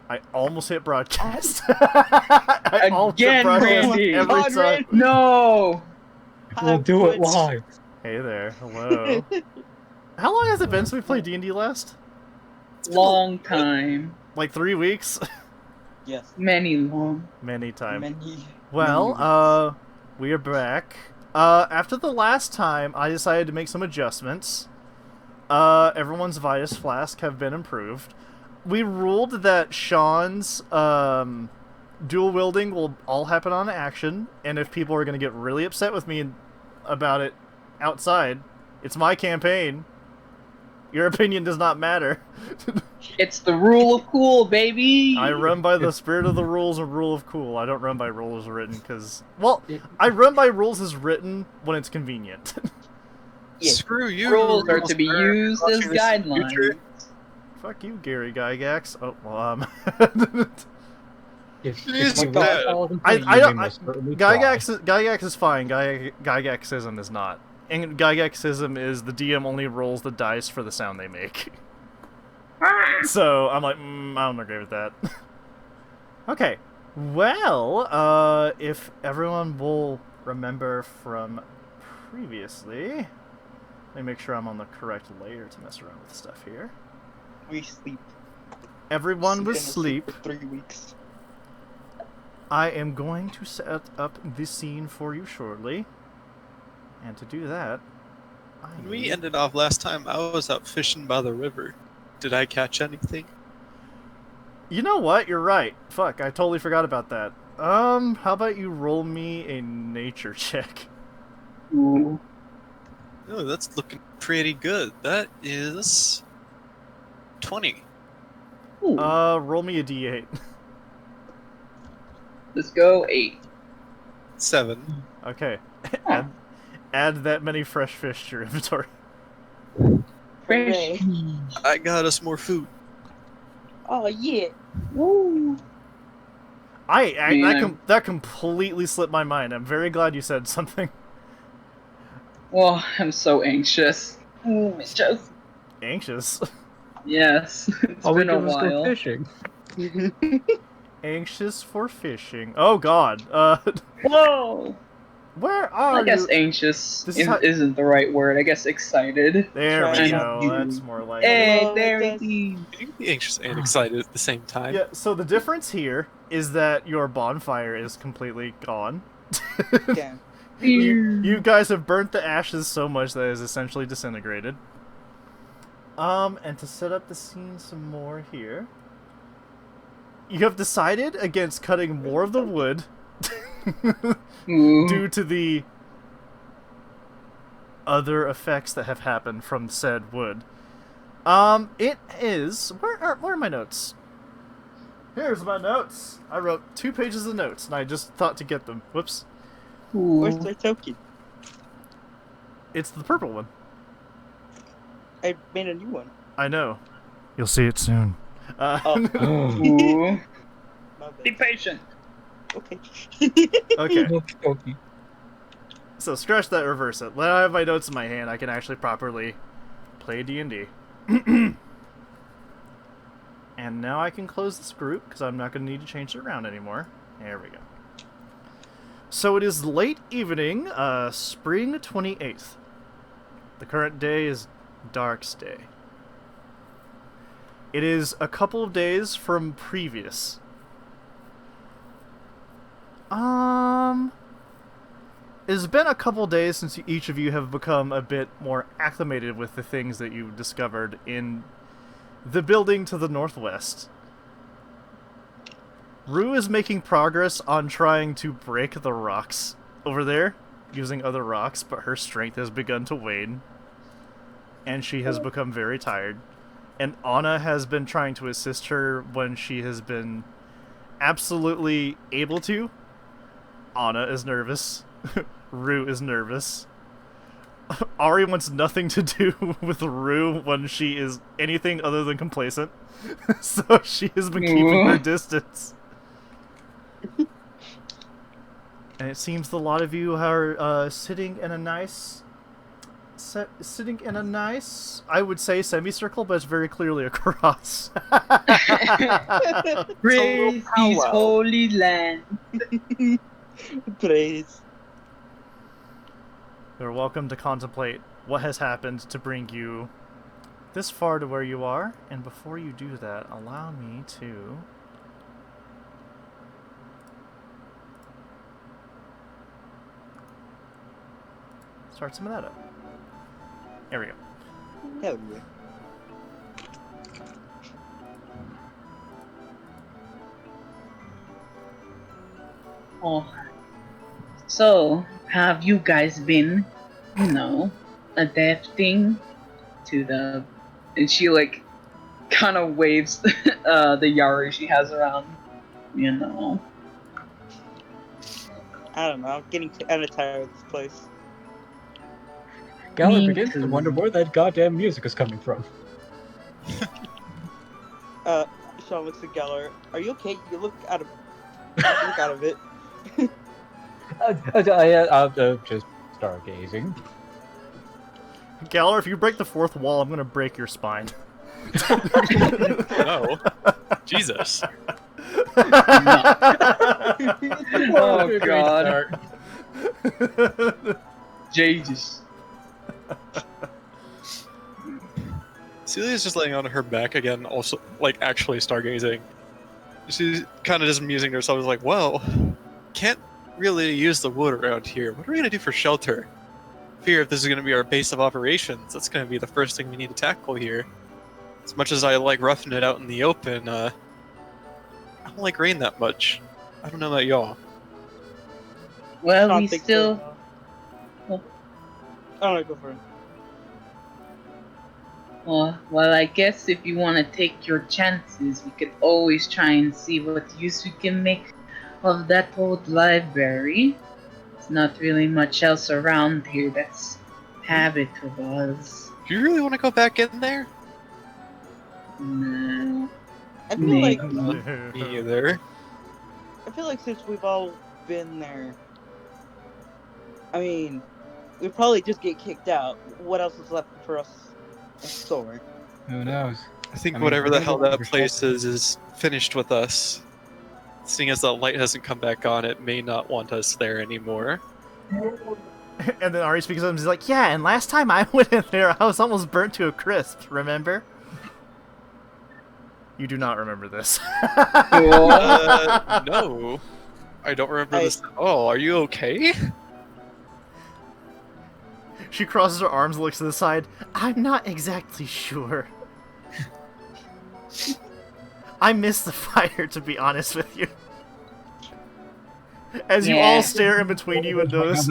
I almost hit broadcast. I almost hit Again, broadcast Randy! every God, time. Randy! No! We'll do it live. Hey there, hello. How long has it been since we played D&D last? Long time. Like 3 weeks? Yes. Many long. Many time. Many. Well, we are back. After the last time, I decided to make some adjustments. Everyone's Vitus Flask have been improved. We ruled that Sean's dual wielding will all happen on action, and if people are going to get really upset with me about it outside, it's my campaign. Your opinion does not matter. It's the rule of cool, baby! I run by the spirit of the rules and rule of cool. I don't run by rules written because... Well, I run by rules as written when it's convenient. Yeah. Screw you. Rules are to be used as guidelines. Fuck you, Gary Gygax. Oh, well, If Please you don't. follow them, I you don't... must certainly try. Gygax is fine. Gygaxism is not. And Gygaxism is the DM only rolls the dice for the sound they make. So, I'm like, I don't agree with that. Okay. Well, if everyone will remember from previously... Let me make sure I'm on the correct layer to mess around with stuff here. We sleep. Everyone was Gonna asleep. for 3 weeks. I am going to set up the scene for you shortly. And to do that, When we ended off last time, I was out fishing by the river. Did I catch anything? You know what? You're right. Fuck, I totally forgot about that. How about you roll me a nature check? Ooh. Oh, that's looking pretty good. That is 20. Ooh. Roll me a d8. Let's go 8. 7. Okay. Add that many fresh fish to your inventory. Fresh. I got us more food. Oh yeah. Woo. That completely slipped my mind. I'm very glad you said something. Well, I'm so anxious. Anxious. Anxious. Yes. It's All we been a do is go while. fishing. Anxious for fishing. Oh god. Whoa! Where are I guess you? anxious This is how- isn't the right word. I guess excited. There we Trying go. to- That's more like it. Hey, Hello, there it it is. You can be anxious and excited at the same time. Yeah, so the difference here is that your bonfire is completely gone. Damn. You guys have burnt the ashes so much that it is essentially disintegrated. And to set up the scene some more here, you have decided against cutting more of the wood Ooh. due to the other effects that have happened from said wood. It is... Where are my notes? Here's my notes. I wrote 2 pages of notes, and I just thought to get them. Whoops. Where's Ooh. the token? It's the purple one. I made a new one. I know. You'll see it soon. Oh. Ooh. My bad. Be patient. Okay. Okay, Okey-dokey. so scratch that, reverse it. Let I have my notes in my hand, I can actually properly play D&D. And now I can close this group, because I'm not going to need to change it around anymore. There we go. So it is late evening, spring 28th. The current day is Dark's Day. It is a couple of days from previous. It's been a couple days since each of you have become a bit more acclimated with the things that you discovered in the building to the northwest. Rue is making progress on trying to break the rocks over there, using other rocks, but her strength has begun to wane, and she has become very tired. And Anna has been trying to assist her when she has been absolutely able to. Anna is nervous. Rue is nervous. Ari wants nothing to do with Rue when she is anything other than complacent. So she has been keeping her distance. And it seems a lot of you are sitting in a nice sitting in a nice, I would say, semicircle, but it's very clearly a cross. Praise his powwow. holy land. Praise. You're welcome to contemplate what has happened to bring you this far to where you are, and before you do that, allow me to... start some of that up. There we go. Hell yeah. Oh. So, have you guys been, adapting to the... And she, kind of waves the Yari she has around, I don't know. I'm getting kind of tired of this place. Gallon Me begins to too. wonder where that goddamn music is coming from. Sean looks at Geller. Are you okay? You look out of it. I'll just stargazing. Galler, if you break the fourth wall, I'm gonna break your spine. No. Jesus. Oh, Great God. start. Jesus. Celia's just laying on her back again, also, actually stargazing. She's kind of just amusing herself, is like, well, can't really use the wood around here. What are we going to do for shelter? Fear if this is going to be our base of operations, that's going to be the first thing we need to tackle here. As much as I like roughing it out in the open, I don't like rain that much. I don't know about y'all. Well, Sean we thinks still... so. I don't know, go for it. Well, I guess if you want to take your chances, we could always try and see what use we can make of that old library. There's not really much else around here that's habitable. Do you really want to go back in there? No. I feel like Maybe. Me either. I feel like since we've all been there, I mean, we'd probably just get kicked out. What else is left for us to store? Who knows? I think I mean, whatever the hell that whatever place is finished with us. Seeing as that light hasn't come back on, it may not want us there anymore. And then Ari speaks up and he's like, yeah, and last time I went in there, I was almost burnt to a crisp, remember? You do not remember this. No. I don't remember this at all. Are you okay? She crosses her arms, looks to the side. I'm not exactly sure. I miss the fire, to be honest with you. As you all stare in between you and notice,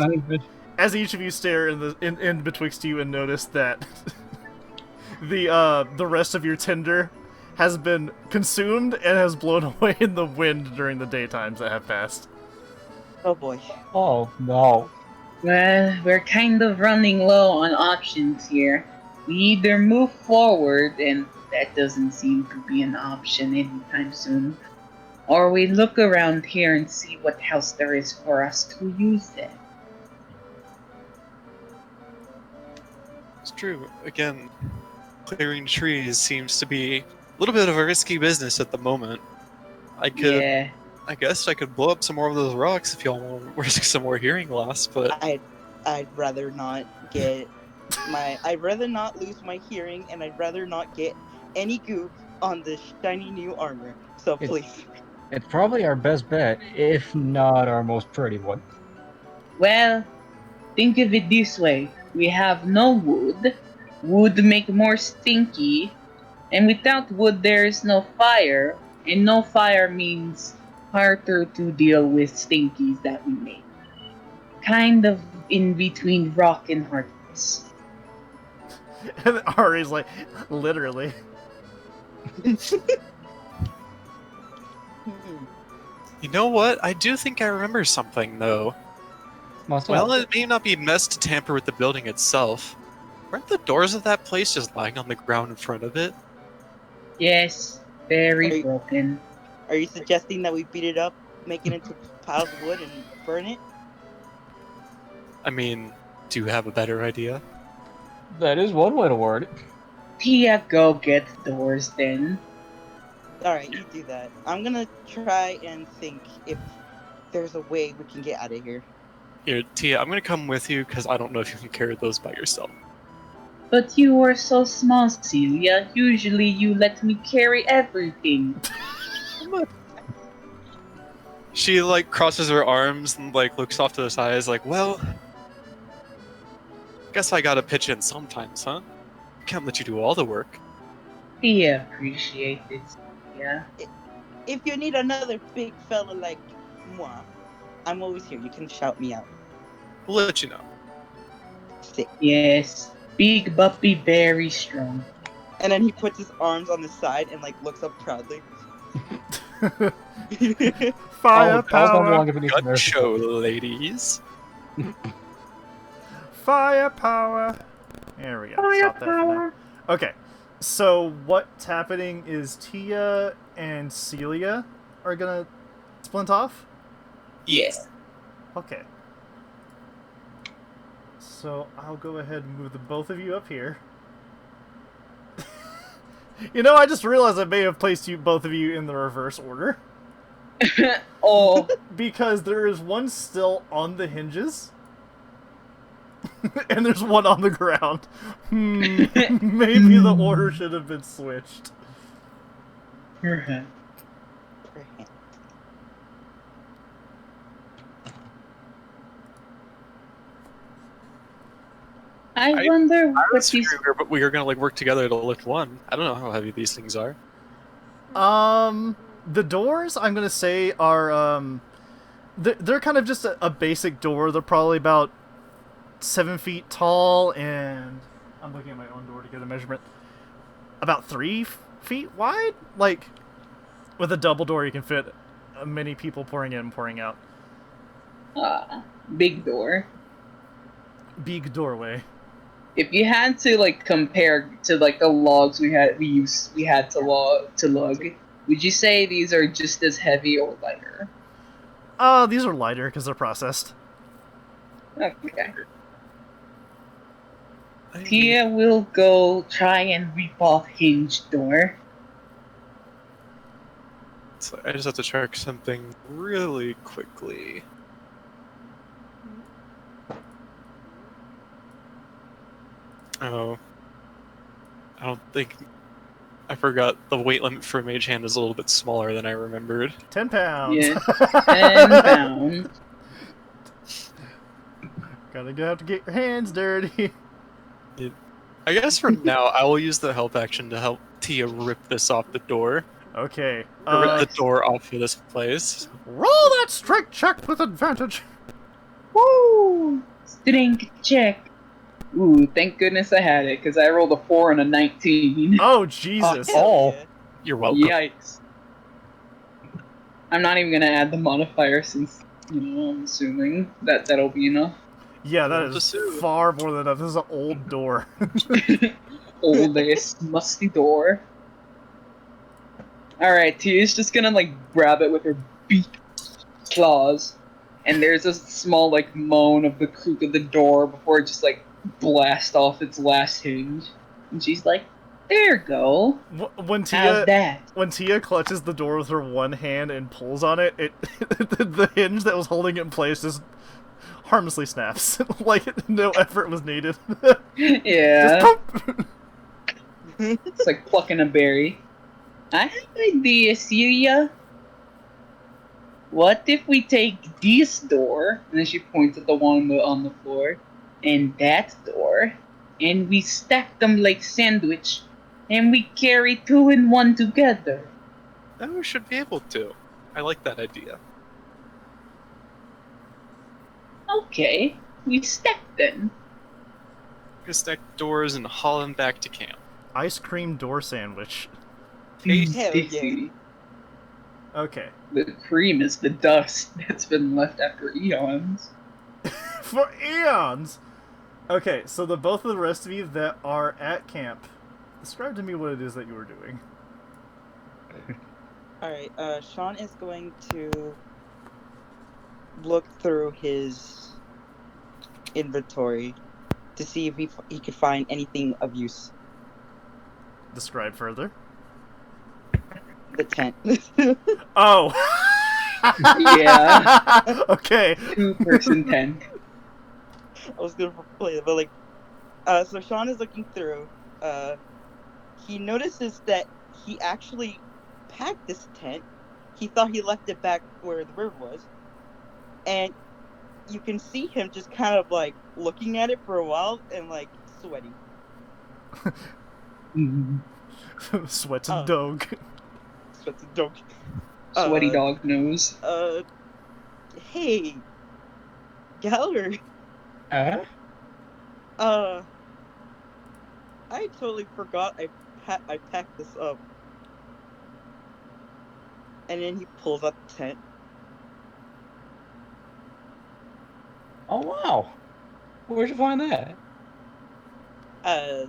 as each of you stare in betwixt you and notice that the rest of your tinder has been consumed and has blown away in the wind during the daytimes that have passed. Oh boy. Oh, no. Well, we're kind of running low on options here. We either move forward, and that doesn't seem to be an option anytime soon, or we look around here and see what else there is for us to use it. It's true. Again, clearing trees seems to be a little bit of a risky business at the moment. I guess I could blow up some more of those rocks if y'all want to risk some more hearing loss, but I'd rather not get I'd rather not lose my hearing, and I'd rather not get any goop on this shiny new armor. So please. It's probably our best bet, if not our most pretty one. Well, think of it this way. We have no wood. Wood make more stinky. And without wood, there is no fire. And no fire means harder to deal with stinkies that we make. Kind of in between rock and hardness. And Ari's like, literally. you know what? I do think I remember something, though. Well, it may not be best to tamper with the building itself. Weren't the doors of that place just lying on the ground in front of it? Yes, very broken. Are you suggesting that we beat it up, make it into piles of wood, and burn it? I mean, do you have a better idea? That is one way to word it. Tia, go get doors then. Alright, you do that. I'm gonna try and think if there's a way we can get out of here. Here, Tia, I'm gonna come with you because I don't know if you can carry those by yourself. But you are so small, Celia. Usually you let me carry everything. She like crosses her arms and like looks off to the side. Is like, well, guess I gotta pitch in sometimes, huh? Can't let you do all the work. Tia appreciate it, Celia. If you need another big fella like moi, I'm always here. You can shout me out. We'll let you know. Sick. Yes, big but be very strong. And then he puts his arms on the side and like looks up proudly. Fire I'll come power. along if it needs Gun some show, ladies. Fire power. There we go. Stop that for now. Okay. So what's happening is Tia and Celia are gonna splint off? Yes. Okay. So I'll go ahead and move the both of you up here. You know, I just realized I may have placed you both of you in the reverse order. Oh, Because there is one still on the hinges. And there's one on the ground. Maybe the order should have been switched. perhaps. Perhaps. I wonder I what was these. figuring we were gonna like work together to lift one. I don't know how heavy these things are. The doors, I'm gonna say, are, they're kind of just a basic door. They're probably about 7 feet tall, and I'm looking at my own door to get a measurement. About 3 feet wide? Like, with a double door, you can fit many people pouring in and pouring out. Big door. Big doorway. If you had to like compare to like the logs we had to lug, would you say these are just as heavy or lighter? These are lighter because they're processed. Okay. I mean, Tia will go try and rip off hinge door. so I just have to check something really quickly. Oh. I don't think... I forgot the weight limit for Mage Hand is a little bit smaller than I remembered. 10 pounds. Yeah, 10 pounds. Gotta have to get your hands dirty. I guess for now, I will use the help action to help Tia rip this off the door. Okay. Or rip the door off of this place. Roll that strength check with advantage. Woo! Strength check. Ooh, thank goodness I had it, because I rolled a 4 and a 19. Oh, Jesus. Oh. Yeah. You're welcome. Yikes. I'm not even gonna add the modifier since, I'm assuming that that'll be enough. Yeah, that Well, is just assume. far more than enough. This is an old door. Old ass musty door. Alright, Tia's just gonna like grab it with her beak claws, and there's a small like moan of the creak of the door before it just like blasts off its last hinge. And she's like, there you go. When How's that? when Tia clutches the door with her one hand and pulls on it, the hinge that was holding it in place just harmlessly snaps. Like no effort was needed. Yeah. Just pump. It's like plucking a berry. I have an idea, Celia. What if we take this door, and then she points at the one on the floor, and that door, and we stack them like sandwich, and we carry 2 and 1 together? Oh, we should be able to. I like that idea. Okay, we stack them. We can stack doors and haul them back to camp. Ice cream door sandwich. Hell yeah. Tasty. Okay. The cream is the dust that's been left after eons. For eons. Okay, so both of the rest of you that are at camp, describe to me what it is that you were doing. Alright, Sean is going to look through his inventory to see if he could find anything of use. Describe further. The tent. Oh. Yeah. Okay. 2-person tent. I was gonna play it, but like, so Sean is looking through. He notices that he actually packed this tent. He thought he left it back where the river was, and you can see him just kind of like looking at it for a while and like sweating. Sweats and dog. Sweats and dog. Sweaty dog nose. Hey, Galler. Huh? I totally forgot I packed this up. And then he pulls out the tent. Oh wow. Where'd you find that?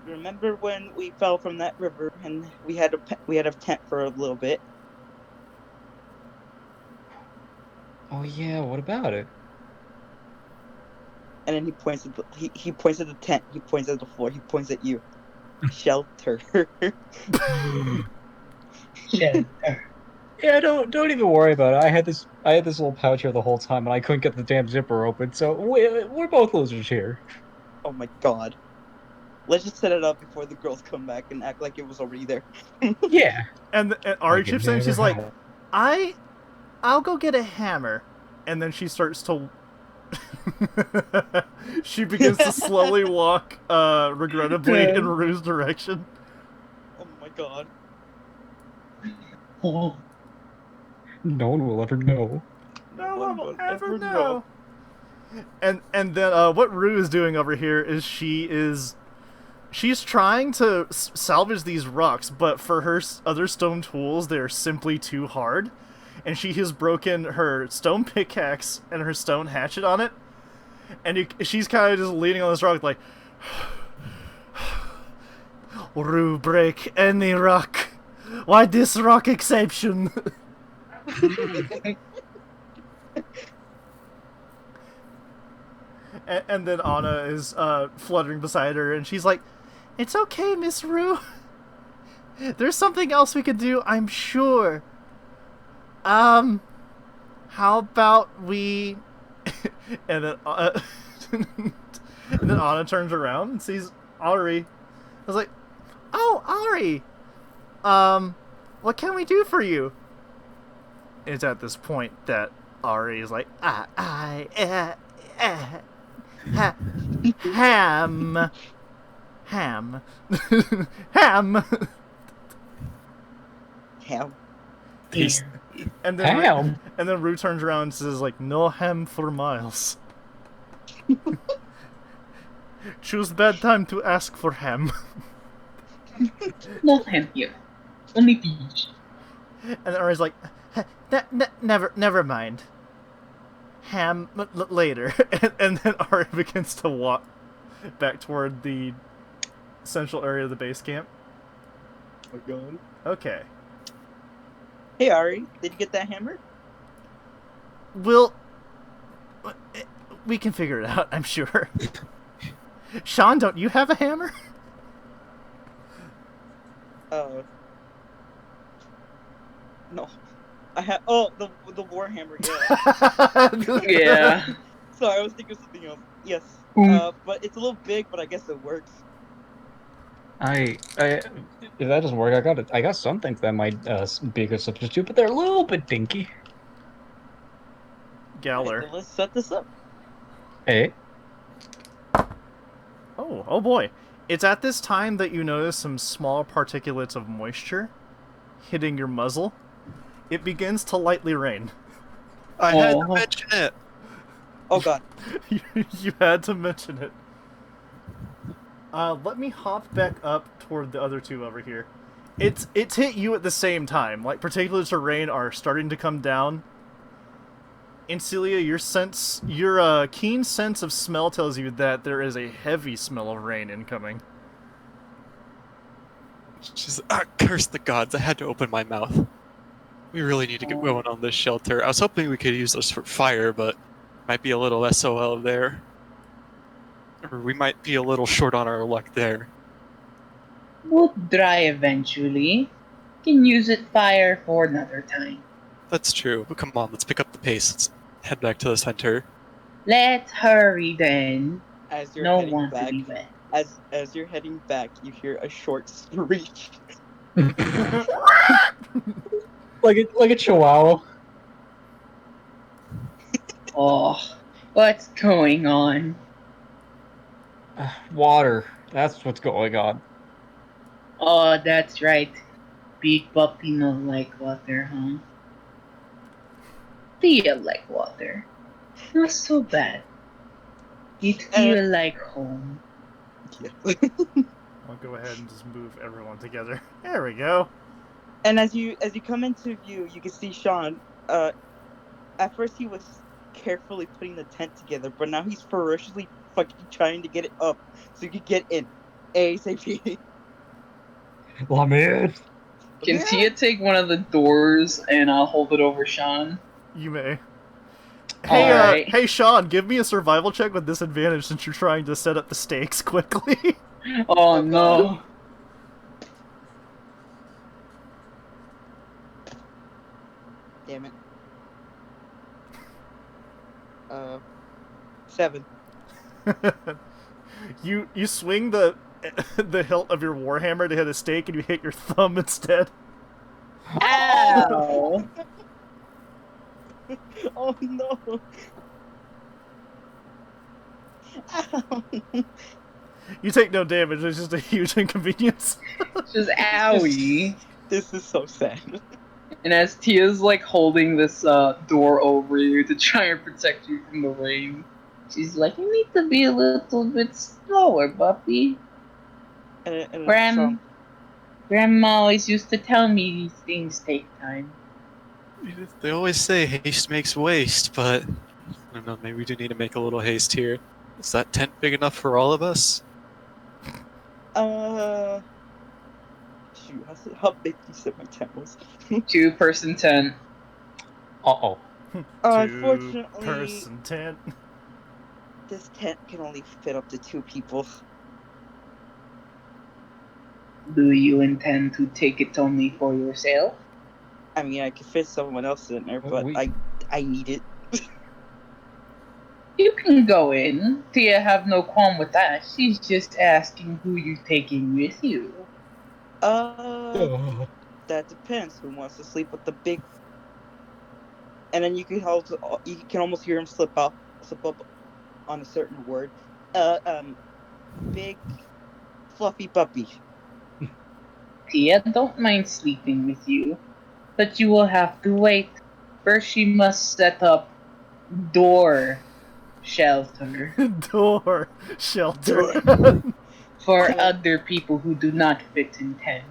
Remember when we fell from that river and we had a tent for a little bit? Oh yeah, what about it? And then he points at he points at the tent. He points at the floor. He points at you. Shelter. Shelter. Yeah, don't even worry about it. I had this little pouch here the whole time, and I couldn't get the damn zipper open. So we're both losers here. Oh my god. Let's just set it up before the girls come back and act like it was already there. Yeah. And Ari Like it chips in. never She's like, happened. I'll go get a hammer. And then she starts to. She begins to slowly walk, regrettably, in Rue's direction. Oh my god. Oh. No one will ever know. No one will ever ever know. And then what Rue is doing over here is she's trying to salvage these rocks, but for her other stone tools, they're simply too hard. And she has broken her stone pickaxe and her stone hatchet on it. And she's kind of just leaning on this rock like, Rue, break any rock. Why this rock exception? and then Anna is fluttering beside her, and she's like, "It's okay, Miss Rue. There's something else we could do, I'm sure. How about we?" and then and then Anna turns around and sees Ari. I was like, "Oh, Ari. What can we do for you?" It's at this point that Ari is like, ham. Ham. Ham. He's And then Ham? And then Rue turns around and says, like, "No ham for miles." Choose bad time to ask for ham. No ham here. Only peach. And Ari's like, never mind. Ham later." And then Ari begins to walk back toward the central area of the base camp. Oh my god. Okay. Hey Ari, did you get that hammer? We can figure it out, I'm sure. Sean, don't you have a hammer? No. I have. Oh, the war hammer. Yeah. Yeah. Sorry, I was thinking of something else. Yes. But it's a little big, but I guess it works. I if that doesn't work, I got some things that might be a good substitute, but they're a little bit dinky. Galler. Alright, then let's set this up. Hey. Oh boy. It's at this time that you notice some small particulates of moisture hitting your muzzle. It begins to lightly rain. I had to mention it. Oh god. You had to mention it. Let me hop back up toward the other two over here. It's hit you at the same time. Like, particulates of rain are starting to come down. And Celia, your keen sense of smell tells you that there is a heavy smell of rain incoming. She's curse the gods, I had to open my mouth. We really need to get going on this shelter. I was hoping we could use this for fire, but might be a little SOL there. Or we might be a little short on our luck there. Will dry eventually. Can use it fire for another time. That's true, but come on, let's pick up the pace. Let's head back to the center. Let's hurry then. As you're No heading one to back, be wet. as you're heading back, you hear a short screech. Like a chihuahua. Oh, what's going on? Water. That's what's going on. Oh, that's right. Big puppy no like water, huh? Feel like water. Not so bad. It feel like home. Yeah. I'll go ahead and just move everyone together. There we go. And as you come into view, you can see Sean. At first he was carefully putting the tent together, but now he's ferociously fucking trying to get it up so you can get in ASAP. Let me in. Can Yeah. Tia take one of the doors and I'll hold it over Sean? You may. Hey, Alright. hey, Sean, give me a survival check with disadvantage since you're trying to set up the stakes quickly. Oh no. Damn it. 7. You swing the the hilt of your warhammer to hit a stake and you hit your thumb instead. Ow! Oh no. Ow. You take no damage, it's just a huge inconvenience. Just owie. This is so sad. And as Tia's like holding this door over you to try and protect you from the rain, she's like, "You need to be a little bit slower, puppy." And Grandma always used to tell me these things take time. They always say haste makes waste, but I don't know, maybe we do need to make a little haste here. Is that tent big enough for all of us? shoot, how big you said my tent was? 2-person tent. Uh-oh. Unfortunately, Two-person tent. this tent can only fit up to 2 people. Do you intend to take it only for yourself? I mean, I could fit someone else in there, but I need it. You can go in. Tia have no qualm with that. She's just asking who you're taking with you. That depends. Who wants to sleep with the big? And then you can almost hear him slip up on a certain word. Big, fluffy puppy. Tia don't mind sleeping with you, but you will have to wait. First, she must set up door shelter Door shelter. for other people who do not fit in tent.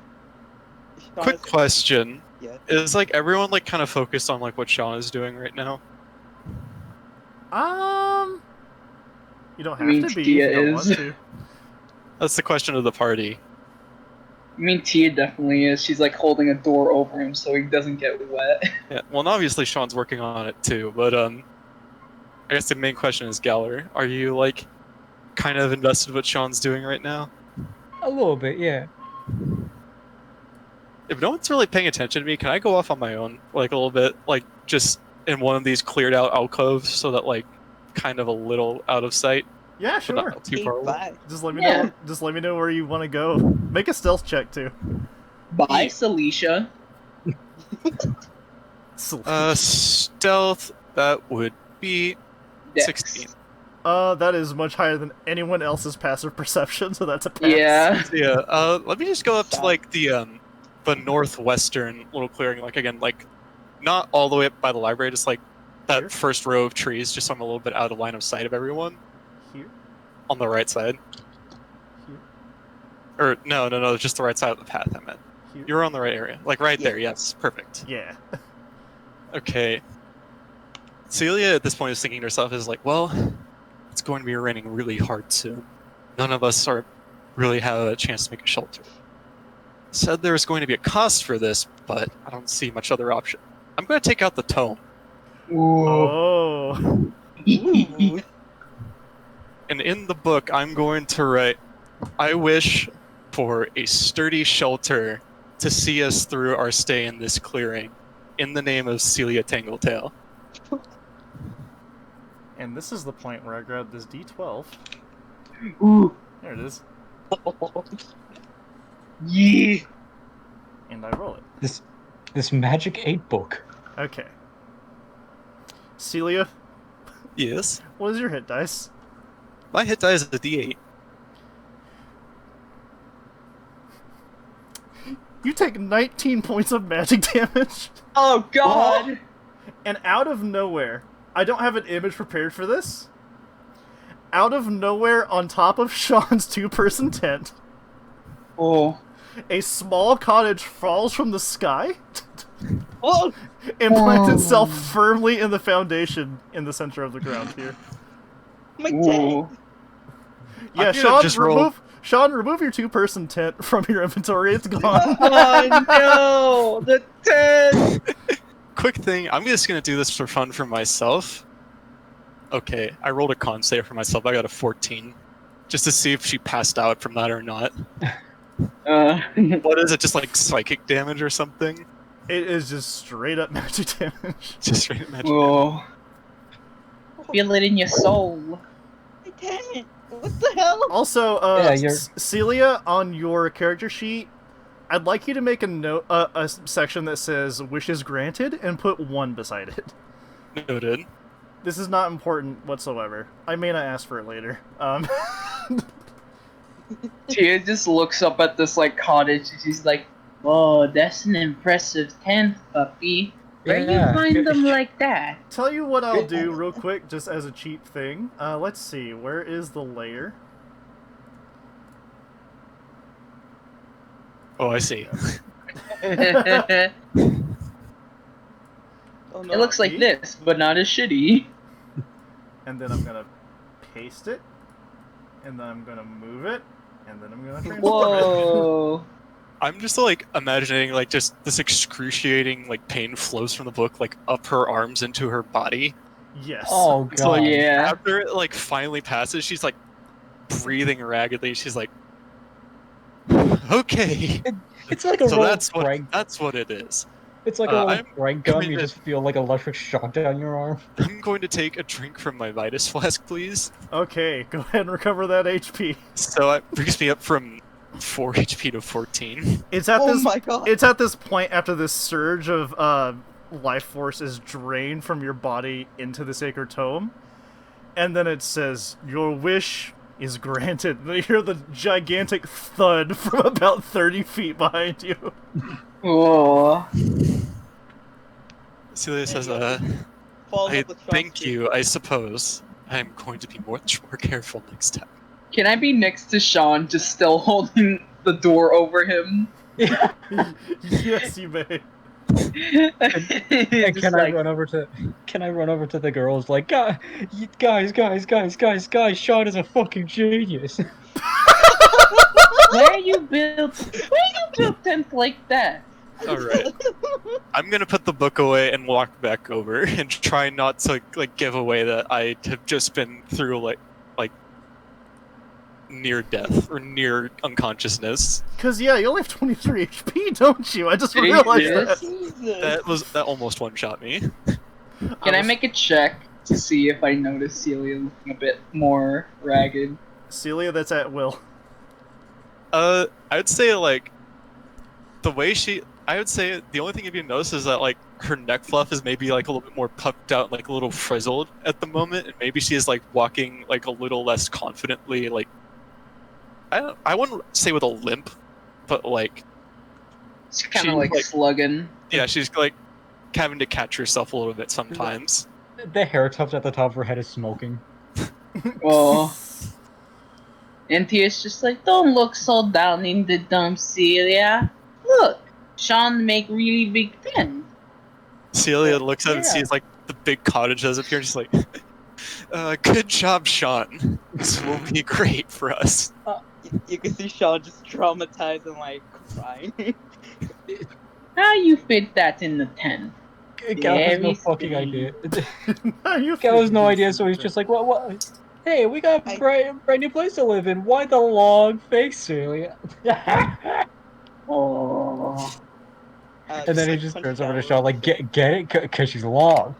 Sean Quick is- question. Yeah. Is like everyone like kind of focused on like what Sean is doing right now? You don't I have mean, to be Tia if you don't is. want to. That's the question of the party. I mean, Tia definitely is. She's like holding a door over him so he doesn't get wet. Yeah. Well, and obviously Sean's working on it too, but I guess the main question is, Galler, are you like kind of invested in what Sean's doing right now? A little bit, yeah. If no one's really paying attention to me, can I go off on my own like a little bit, like just in one of these cleared out alcoves, so that like kind of a little out of sight, Yeah, but sure. not too far away? Bye. Just let me Yeah. know. Just let me know where you want to go. Make a stealth check too. Bye, Celicia. Stealth. That would be Dex. 16. That is much higher than anyone else's passive perception, so that's a pass. Yeah. Yeah. Let me just go up to like the northwestern little clearing, like again, like not all the way up by the library, just like that Here? first row of trees, just so I'm a little bit out of line of sight of everyone Here. on the right side. Here. Or no, just the right side of the path. I meant Here. you're on the right area, like right Yeah. there. Yes, perfect. Yeah. Okay. Celia at this point is thinking to herself, is like, well, it's going to be raining really hard soon. None of us really have a chance to make a shelter. Said there's going to be a cost for this, but I don't see much other option. I'm going to take out the tome. Ooh. Oh. Ooh. And in the book, I'm going to write, I wish for a sturdy shelter to see us through our stay in this clearing, in the name of Celia Tangletail. And this is the point where I grab this D12. Ooh. There it is. Yeah. And I roll it. This Magic 8 book. Okay. Celia, Yes? what is your hit dice? My hit die is a D8. You take 19 points of magic damage. Oh God. And out of nowhere, I don't have an image prepared for this. Out of nowhere, on top of Sean's two-person tent, Oh. a small cottage falls from the sky Oh, and plants Whoa. itself firmly in the foundation in the center of the ground here. my Ooh. tank! Yeah, I'm gonna just roll- remove your two-person tent from your inventory. It's gone. Oh no, the 10. Quick thing, I'm just gonna do this for fun for myself. Okay, I rolled a con save for myself. I got a 14. Just to see if she passed out from that or not. What is it, just like psychic damage or something? It is just straight up magic damage. Just straight magic damage. Oh. Feel it in your soul. My tank! What the hell? Also, Yeah, you're- Celia, on your character sheet, I'd like you to make a note, a section that says "wishes granted" and put 1 beside it. Noted. This is not important whatsoever. I may not ask for it later. Tia just looks up at this like cottage and she's like, "Oh, that's an impressive tent, puppy. Where Yeah. you find them like that?" Tell you what I'll do real quick, just as a cheap thing. Let's see, where is the layer? Oh, I see. It Oh, no. looks like this, but not as shitty. And then I'm gonna paste it, and then I'm gonna move it, and then I'm gonna transform it. Whoa. I'm just like imagining like just this excruciating like pain flows from the book like up her arms into her body. Yes. Oh god. So like Yeah. after it like finally passes, she's like breathing raggedly. She's like, okay. It's like a So roll that's of what prank. that's what it is. It's like a little I'm prank gun. going You to- just feel like electric shock down your arm. I'm going to take a drink from my Vitus flask, please. Okay, go ahead and recover that HP. So that brings me up from 4 HP to 14. It's at Oh this. my god! It's at this point after this surge of life force is drained from your body into the sacred tome, and then it says, "Your wish is granted." And you hear the gigantic thud from about 30 feet behind you. Whoa. Celia says, Follow I up with thank Chauncey. you, I suppose. I'm going to be much more careful next time. Can I be next to Sean, just still holding the door over him? Yes, you may. And Just can like, I run over to the girls like, guys, Sean is a fucking genius. where you built tents like that? Alright. I'm gonna put the book away and walk back over and try not to like give away that I have just been through like near death or near unconsciousness. Cause yeah, you only have 23 HP, don't you? I just realized Yes. that. Jesus. That almost one-shot me. Can I make a check to see if I notice Celia looking a bit more ragged? Celia? That's at will. I'd say like I would say the only thing you notice is that like her neck fluff is maybe like a little bit more puffed out, like a little frizzled at the moment, and maybe she is like walking like a little less confidently. Like I wouldn't say with a limp, but like It's kind She, of like like- slugging. yeah, she's like having to catch herself a little bit sometimes. The hair tuft at the top of her head is smoking. Oh. And Tia's just like, don't look so down in the dumps, Celia. Look, Sean make really big tents. Celia looks up and Yeah. sees like the big cottage does appear. And she's like, "Good job, Sean. This will be great for us." You can see Sean just traumatized and like crying. How you fit that in the tent? Gal has no Very fucking strange. idea. You Gal has no freaking idea, so he's stupid. just like, what? Hey, we got a brand new place to live in. Why the long face, Celia? Oh. And then he Like, just punch turns over to Gallo Sean in the like, face. get it? Because she's long.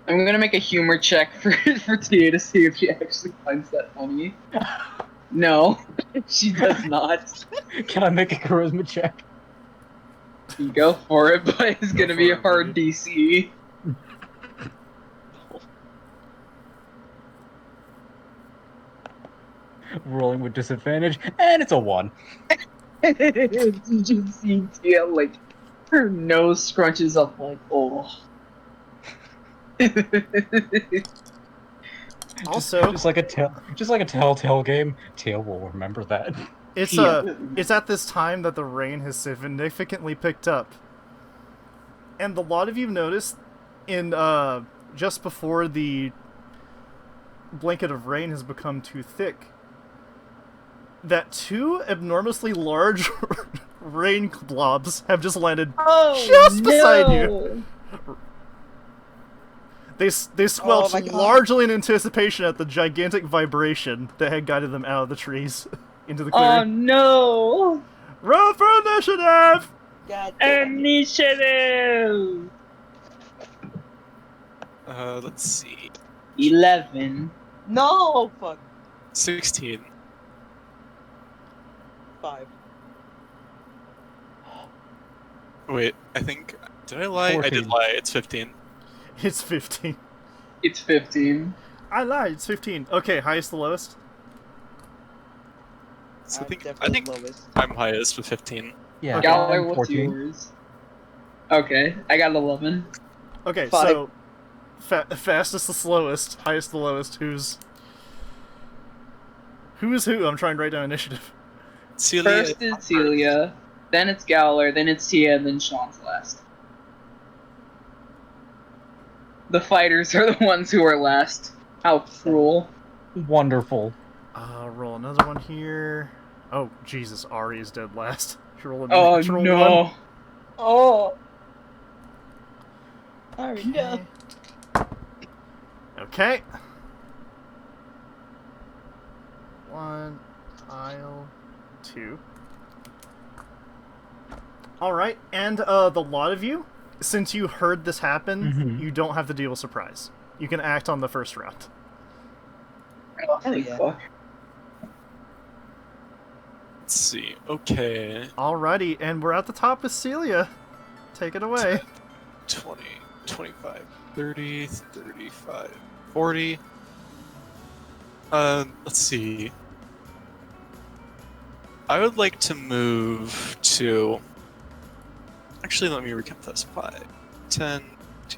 I'm gonna make a humor check for Tia to see if she actually finds that funny. No, she does not. Can I make a charisma check? You go for it, but it's Go gonna be for a it, hard buddy. DC. Rolling with disadvantage, and it's a 1. Did you see Tia, like, her nose scrunches up like, oh. Also, Just like a telltale game. Tail will remember that. it's Tia. it's at this time that the rain has significantly picked up. And a lot of you noticed in just before the blanket of rain has become too thick that 2 abnormously large rain blobs have just landed just beside you. They squelched my God. largely in anticipation at the gigantic vibration that had guided them out of the trees into the Oh clearing. no! Roll for initiative! God damn it. Initiative! Let's see. 11. No! Fuck. 16. 5. Wait, I think. Did I lie? I 14. did lie. It's 15. It's 15. It's 15. I lied, it's 15. Okay, highest to lowest? So I'm I think definitely lowest. I'm highest with 15. Yeah, Galler, I'm what's 14. yours? Okay, I got 11. Okay, 5. so fastest to slowest, highest to lowest. Who's who? I'm trying to write down initiative. Celia. First is Celia, then it's Galler, then it's Tia, and then Sean's last. The fighters are the ones who are last. How cruel. Wonderful. Roll another one here. Oh, Jesus, Ari is dead last. Should roll a Oh natural no. one. Oh. Alright, no. Okay. 1, tile, 2. Alright, and the lot of you, since you heard this happen, Mhm. you don't have to deal with surprise. You can act on the first round. Oh, Hell yeah. fuck. Let's see. Okay. Alrighty, and we're at the top with Celia. Take it away. 20, 25, 30, 35, 40. Let's see. I would like to move to. Actually, let me recount this. 5, 10, 5.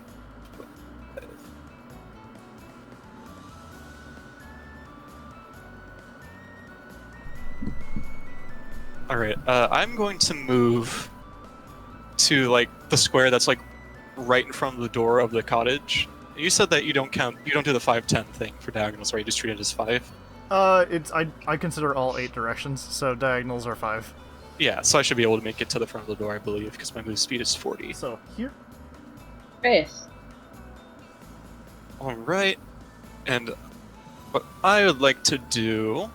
Alright, I'm going to move to, like, the square that's, like, right in front of the door of the cottage. You said that you don't do the 5-10 thing for diagonals, right? You just treat it as 5? I consider all 8 directions, so diagonals are 5. Yeah, so I should be able to make it to the front of the door, I believe, because my move speed is 40. So here. Face. Alright, and what I would like to do,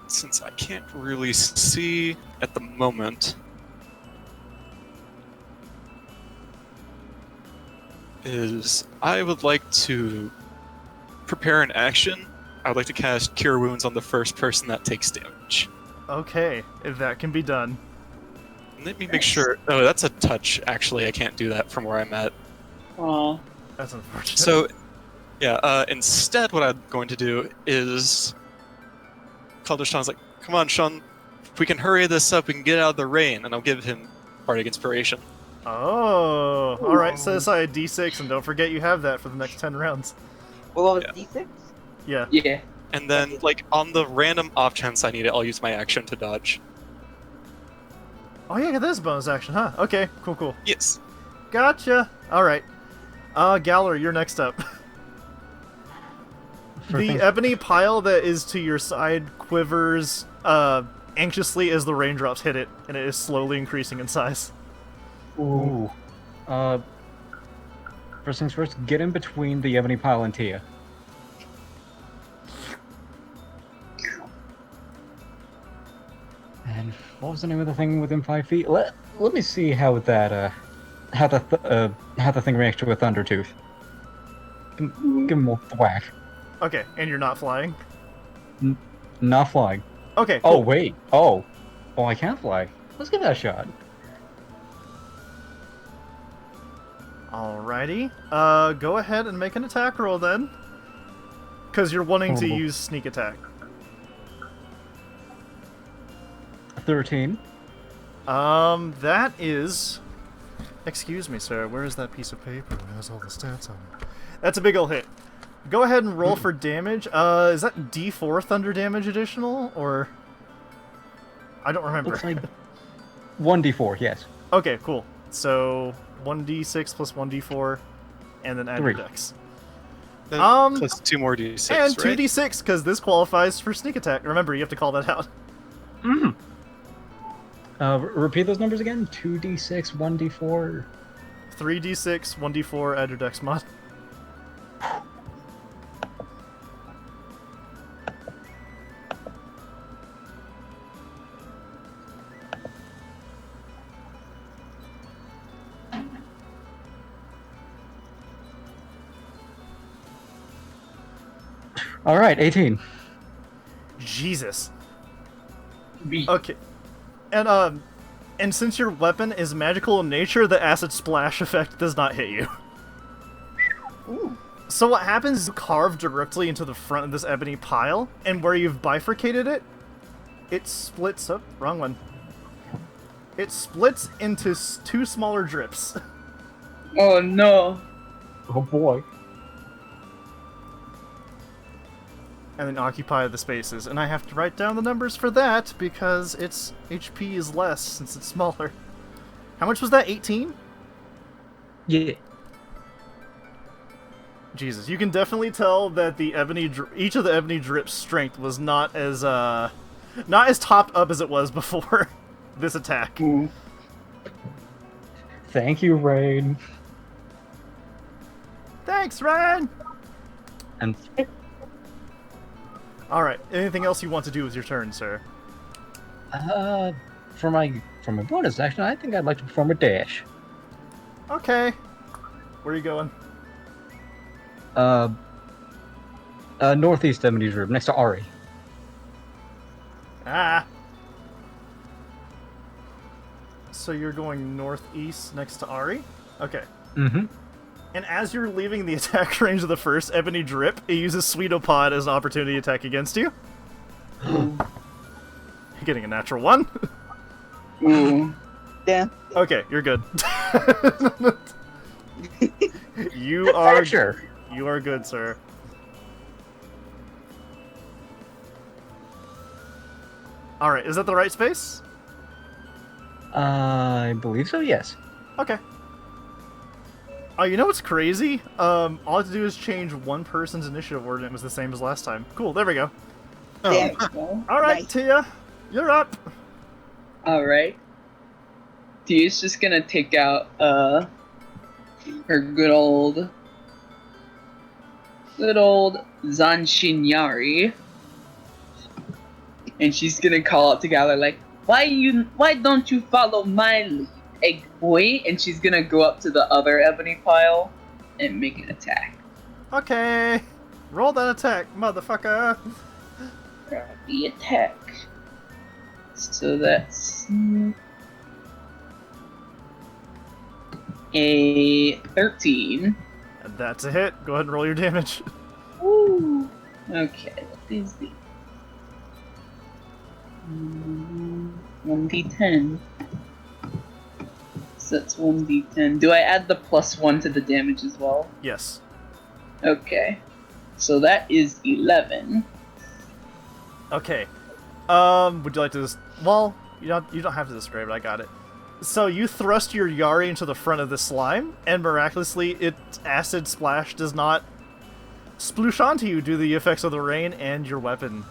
since I can't really see at the moment, is I would like to prepare an action. I would like to cast Cure Wounds on the first person that takes damage. Okay, if that can be done. Let me make sure. Oh, that's a touch, actually. I can't do that from where I'm at. Oh. That's unfortunate. So, yeah, instead what I'm going to do is call to Sean's like, come on, Sean, if we can hurry this up, we can get out of the rain, and I'll give him Bardic Inspiration. Oh, alright, set aside D6, and don't forget you have that for the next 10 rounds. Well, was Yeah. D6? Yeah. Yeah. And then, like, on the random off chance I need it, I'll use my action to dodge. Oh yeah, that is bonus action, huh? Okay, cool. Yes. Gotcha. Alright. Galler, you're next up. The ebony pile that is to your side quivers anxiously as the raindrops hit it, and it is slowly increasing in size. Ooh. First things first, get in between the ebony pile and Tia. And what was the name of the thing within 5 feet? Let me see how that how the thing reacts to a thunder tooth. Give him a whack. Okay, and you're not flying? Not flying. Okay, Oh cool. wait. Oh, I can't fly. Let's give that a shot. Alrighty. Go ahead and make an attack roll then. Because you're wanting to Horrible. use sneak attack. 13. That is... Excuse me, sir. Where is that piece of paper that has all the stats on it? That's a big ol' hit. Go ahead and roll for damage. Is that D4 thunder damage additional, or... I don't remember. Looks like 1d4, yes. Okay, cool. So, 1d6 plus 1d4, and then add your 3. dex. Then plus 2 more d6, And right? 2d6, because this qualifies for sneak attack. Remember, you have to call that out. Repeat those numbers again. 2d6, 1d4. 3d6, 1d4, add your dex mod. All right, 18. Jesus. B. Okay. And since your weapon is magical in nature, the acid splash effect does not hit you. Ooh. So what happens is you carve directly into the front of this ebony pile, and where you've bifurcated it, it splits up. Wrong one. It splits into 2 smaller drips. Oh no. Oh boy. And then occupy the spaces. And I have to write down the numbers for that because its HP is less since it's smaller. How much was that? 18? Yeah. Jesus, you can definitely tell that the each of the ebony drips' strength was not as topped up as it was before this attack. Ooh. Thank you, Rain. Thanks, Ryan. And All right. Anything else you want to do with your turn, sir? for my bonus action, I think I'd like to perform a dash. Okay. Where are you going? Northeast Ebony's room, next to Ari. Ah. So you're going northeast next to Ari? Okay. Mm-hmm. And as you're leaving the attack range of the first ebony drip, it uses Sweetopod as an opportunity attack against you. You're getting a natural 1. Ooh. Damn. Okay, you're good. You are Sure. You are good, sir. Alright, is that the right space? I believe so, yes. Okay. Oh, you know what's crazy? All I have to do is change one person's initiative order and it was the same as last time. Cool, there we go. Damn. Alright, Nice. Tia, you're up. Alright. Tia's just gonna take out her good old Zanshinyari. And she's gonna call out to Galler like, why don't you follow my lead, egg boy? And she's gonna go up to the other ebony pile and make an attack. Okay. Roll that attack, motherfucker. The attack. So that's a 13. And that's a hit. Go ahead and roll your damage. Woo. Okay, what is the 1d10? So that's 1d10. Do I add the +1 to the damage as well? Yes. Okay. So that is 11. Okay. Would you like to just... Well, you don't have to describe it, I got it. So you thrust your Yari into the front of the slime, and miraculously, its acid splash does not sploosh onto you due to the effects of the rain and your weapon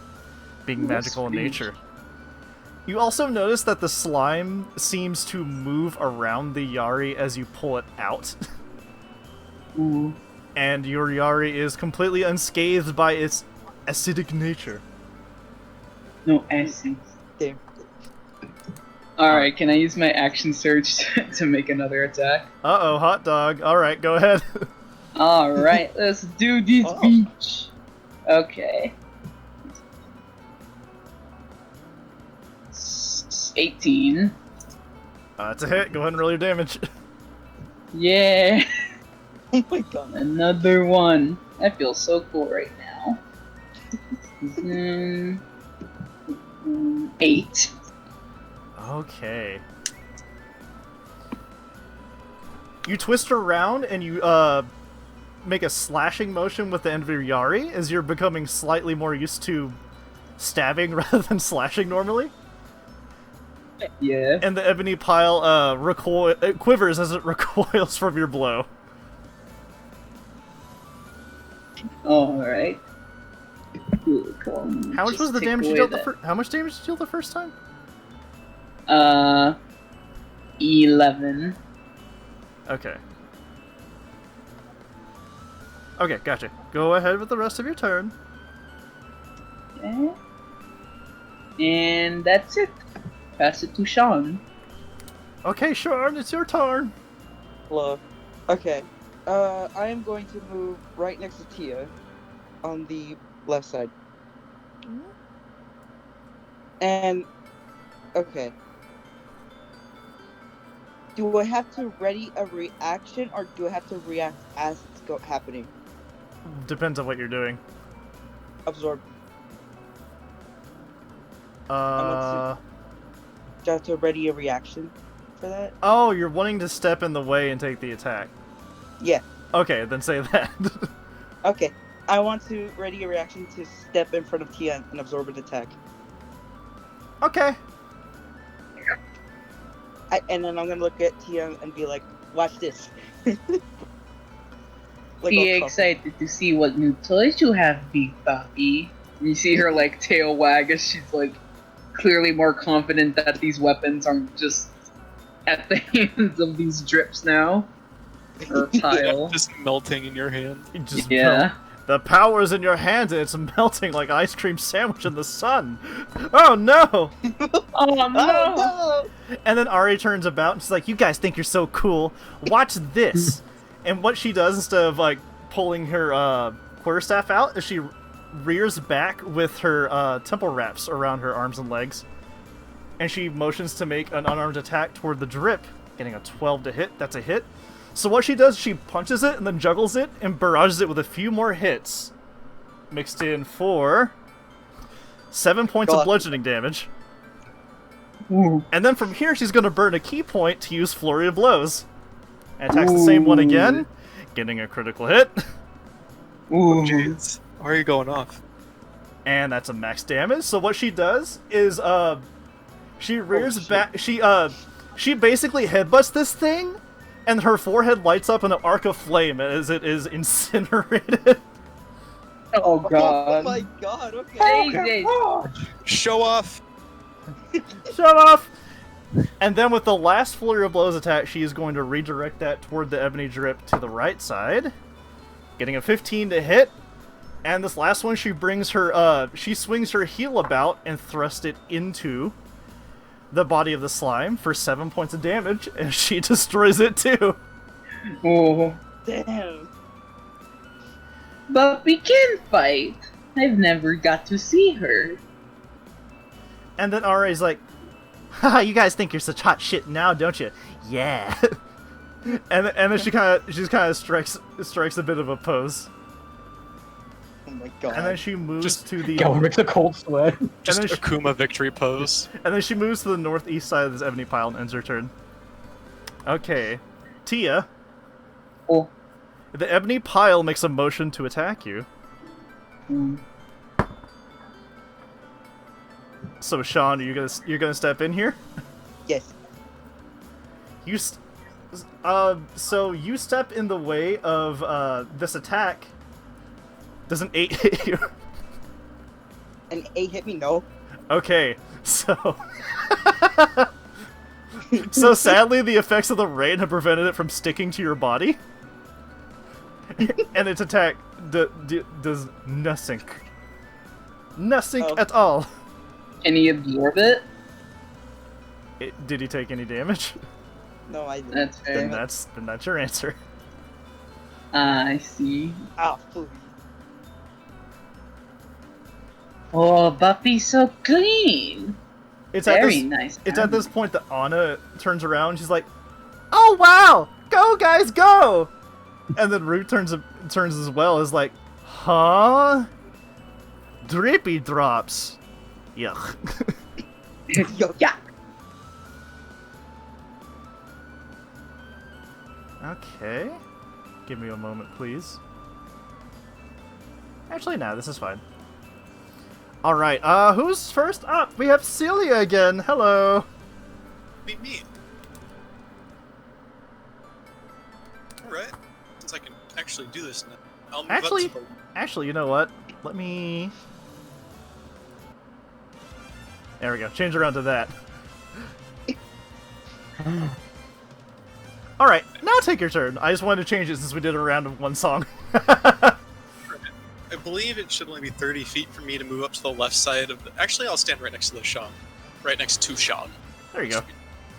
being magical in nature. You also notice that the slime seems to move around the Yari as you pull it out. Ooh. And your Yari is completely unscathed by its acidic nature. No essence. Damn. Alright, can I use my action surge to make another attack? Uh-oh, hot dog. Alright, go ahead. Alright, let's do this, Oh. bitch. Okay. 18. It's a hit. Go ahead and roll your damage. Yeah. Oh my god. Another one. I feel so cool right now. 8. Okay. You twist around and you make a slashing motion with the end of your Yari as you're becoming slightly more used to stabbing rather than slashing normally. Yeah. And the ebony pile it quivers as it recoils from your blow. Alright. How much was the damage you dealt How much damage did you deal the first time? 11. Okay. Okay, gotcha. Go ahead with the rest of your turn. Okay. And that's it. Pass it to Sean. Okay, Sean, it's your turn. Love. Okay. I am going to move right next to Tia on the left side. And okay. Do I have to ready a reaction or do I have to react as it's happening? Depends on what you're doing. Absorb. Do I have to ready a reaction for that? Oh, you're wanting to step in the way and take the attack. Yeah. Okay, then say that. Okay. I want to ready a reaction to step in front of Tia and absorb an attack. Okay. And then I'm gonna look at Tia and be like, watch this. Like, Be I'll excited to see what new toys you have, Big Papi. You see her like tail wag as she's like clearly more confident that these weapons aren't just at the hands of these drips now. Or tile. Just melting in your hand. You just Yeah. melt. The power's in your hands and it's melting like ice cream sandwich in the sun. Oh no! Oh no! no! And then Ari turns about and she's like, "You guys think you're so cool? Watch this!" And what she does instead of like pulling her quarterstaff out is she rears back with her temple wraps around her arms and legs, and she motions to make an unarmed attack toward the drip, getting a 12 to hit. That's a hit. So what she does, she punches it and then juggles it and barrages it with a few more hits, mixed in for 7 points of bludgeoning damage. Ooh. And then from here, she's going to burn a key point to use Flurry of Blows. And attacks the same one again, getting a critical hit. Ooh. Jeez. Why are you going off? And that's a max damage. So what she does is, she rears back. She basically headbutts this thing, and her forehead lights up in an arc of flame as it is incinerated. Oh Oh god. my god, okay. Jesus. Show off! Shut off! And then with the last Flurry of Blows attack, she is going to redirect that toward the ebony drip to the right side, getting a 15 to hit. And this last one, she brings her, she swings her heel about and thrusts it into the body of the slime for 7 points of damage, and she destroys it too. Oh. Damn. But we can fight. I've never got to see her. And then Ari's like, "Haha, you guys think you're such hot shit now, don't you? Yeah." and then she kind of strikes a bit of a pose. Oh my god. And then she moves Just to the Go makes a cold sweat. Just then she- Akuma victory pose. and then she moves to the northeast side of this ebony pile and ends her turn. Okay, Tia. Oh. The ebony pile makes a motion to attack you. Mm. So Sean, you're gonna step in here? Yes. So you step in the way of this attack. Does an 8 hit you? An 8 hit me? No. Okay, so so sadly the effects of the rain have prevented it from sticking to your body. and its attack does nothing. Nothing Oh. at all. Can he absorb it? Did he take any damage? No, I didn't. That's fair. Then that's your answer. I see. Ah, please. Oh, Buffy's so clean. It's at Very this. nice. It's at this point that Anna turns around. She's like, "Oh wow, go guys, go!" And then Root turns as well. Is like, "Huh? Drippy drops. Yuck." Yo, Yeah. Okay. Give me a moment, please. Actually, no, this is fine. Alright, who's first up? We have Celia again. Hello. Me. Alright. Since I can actually do this now. I'll move Actually- up to Actually, you know what? Let me... There we go. Change around to that. Alright, now take your turn. I just wanted to change it since we did a round of one song. I believe it should only be 30 feet for me to move up to the left side of the... Actually, I'll stand right next to the Sean. Right next to Sean. There you go.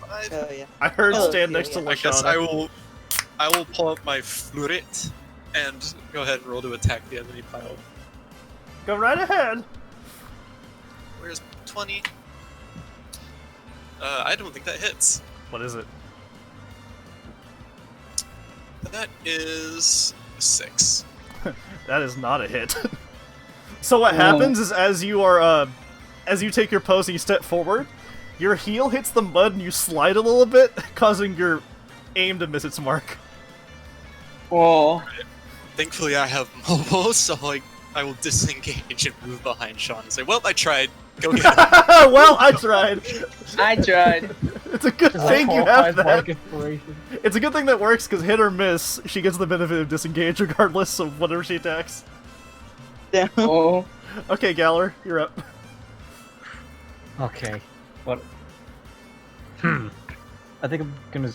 Five. oh yeah. I heard Oh, stand yeah, next to yeah. I guess Lashana. I will pull up my flute and go ahead and roll to attack the enemy pile. Go right ahead. Where's 20? I don't think that hits. What is it? That is 6. That is not a hit. So what happens is as you take your pose and you step forward, your heel hits the mud and you slide a little bit, causing your aim to miss its mark. Oh. Thankfully, I have mobile, so I will disengage and move behind Sean and say, "Well, I tried. Go get him." Well, I tried. I tried. It's a good Just thing you have that. Bardic inspiration. It's a good thing that works because hit or miss, she gets the benefit of disengage regardless of whatever she attacks. Damn. Oh. Okay, Galler, you're up. Okay. What? I think I'm gonna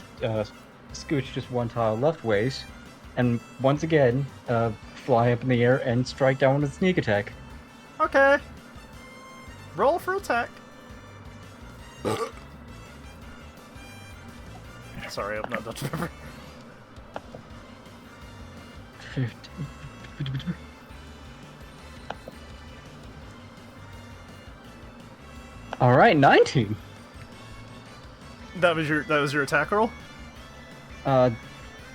scooch just one tile left ways, and once again, fly up in the air and strike down with a sneak attack. Okay. Roll for attack. Sorry, I'm not Dutch Pepper. 15. All right, 19. That was your attack roll? That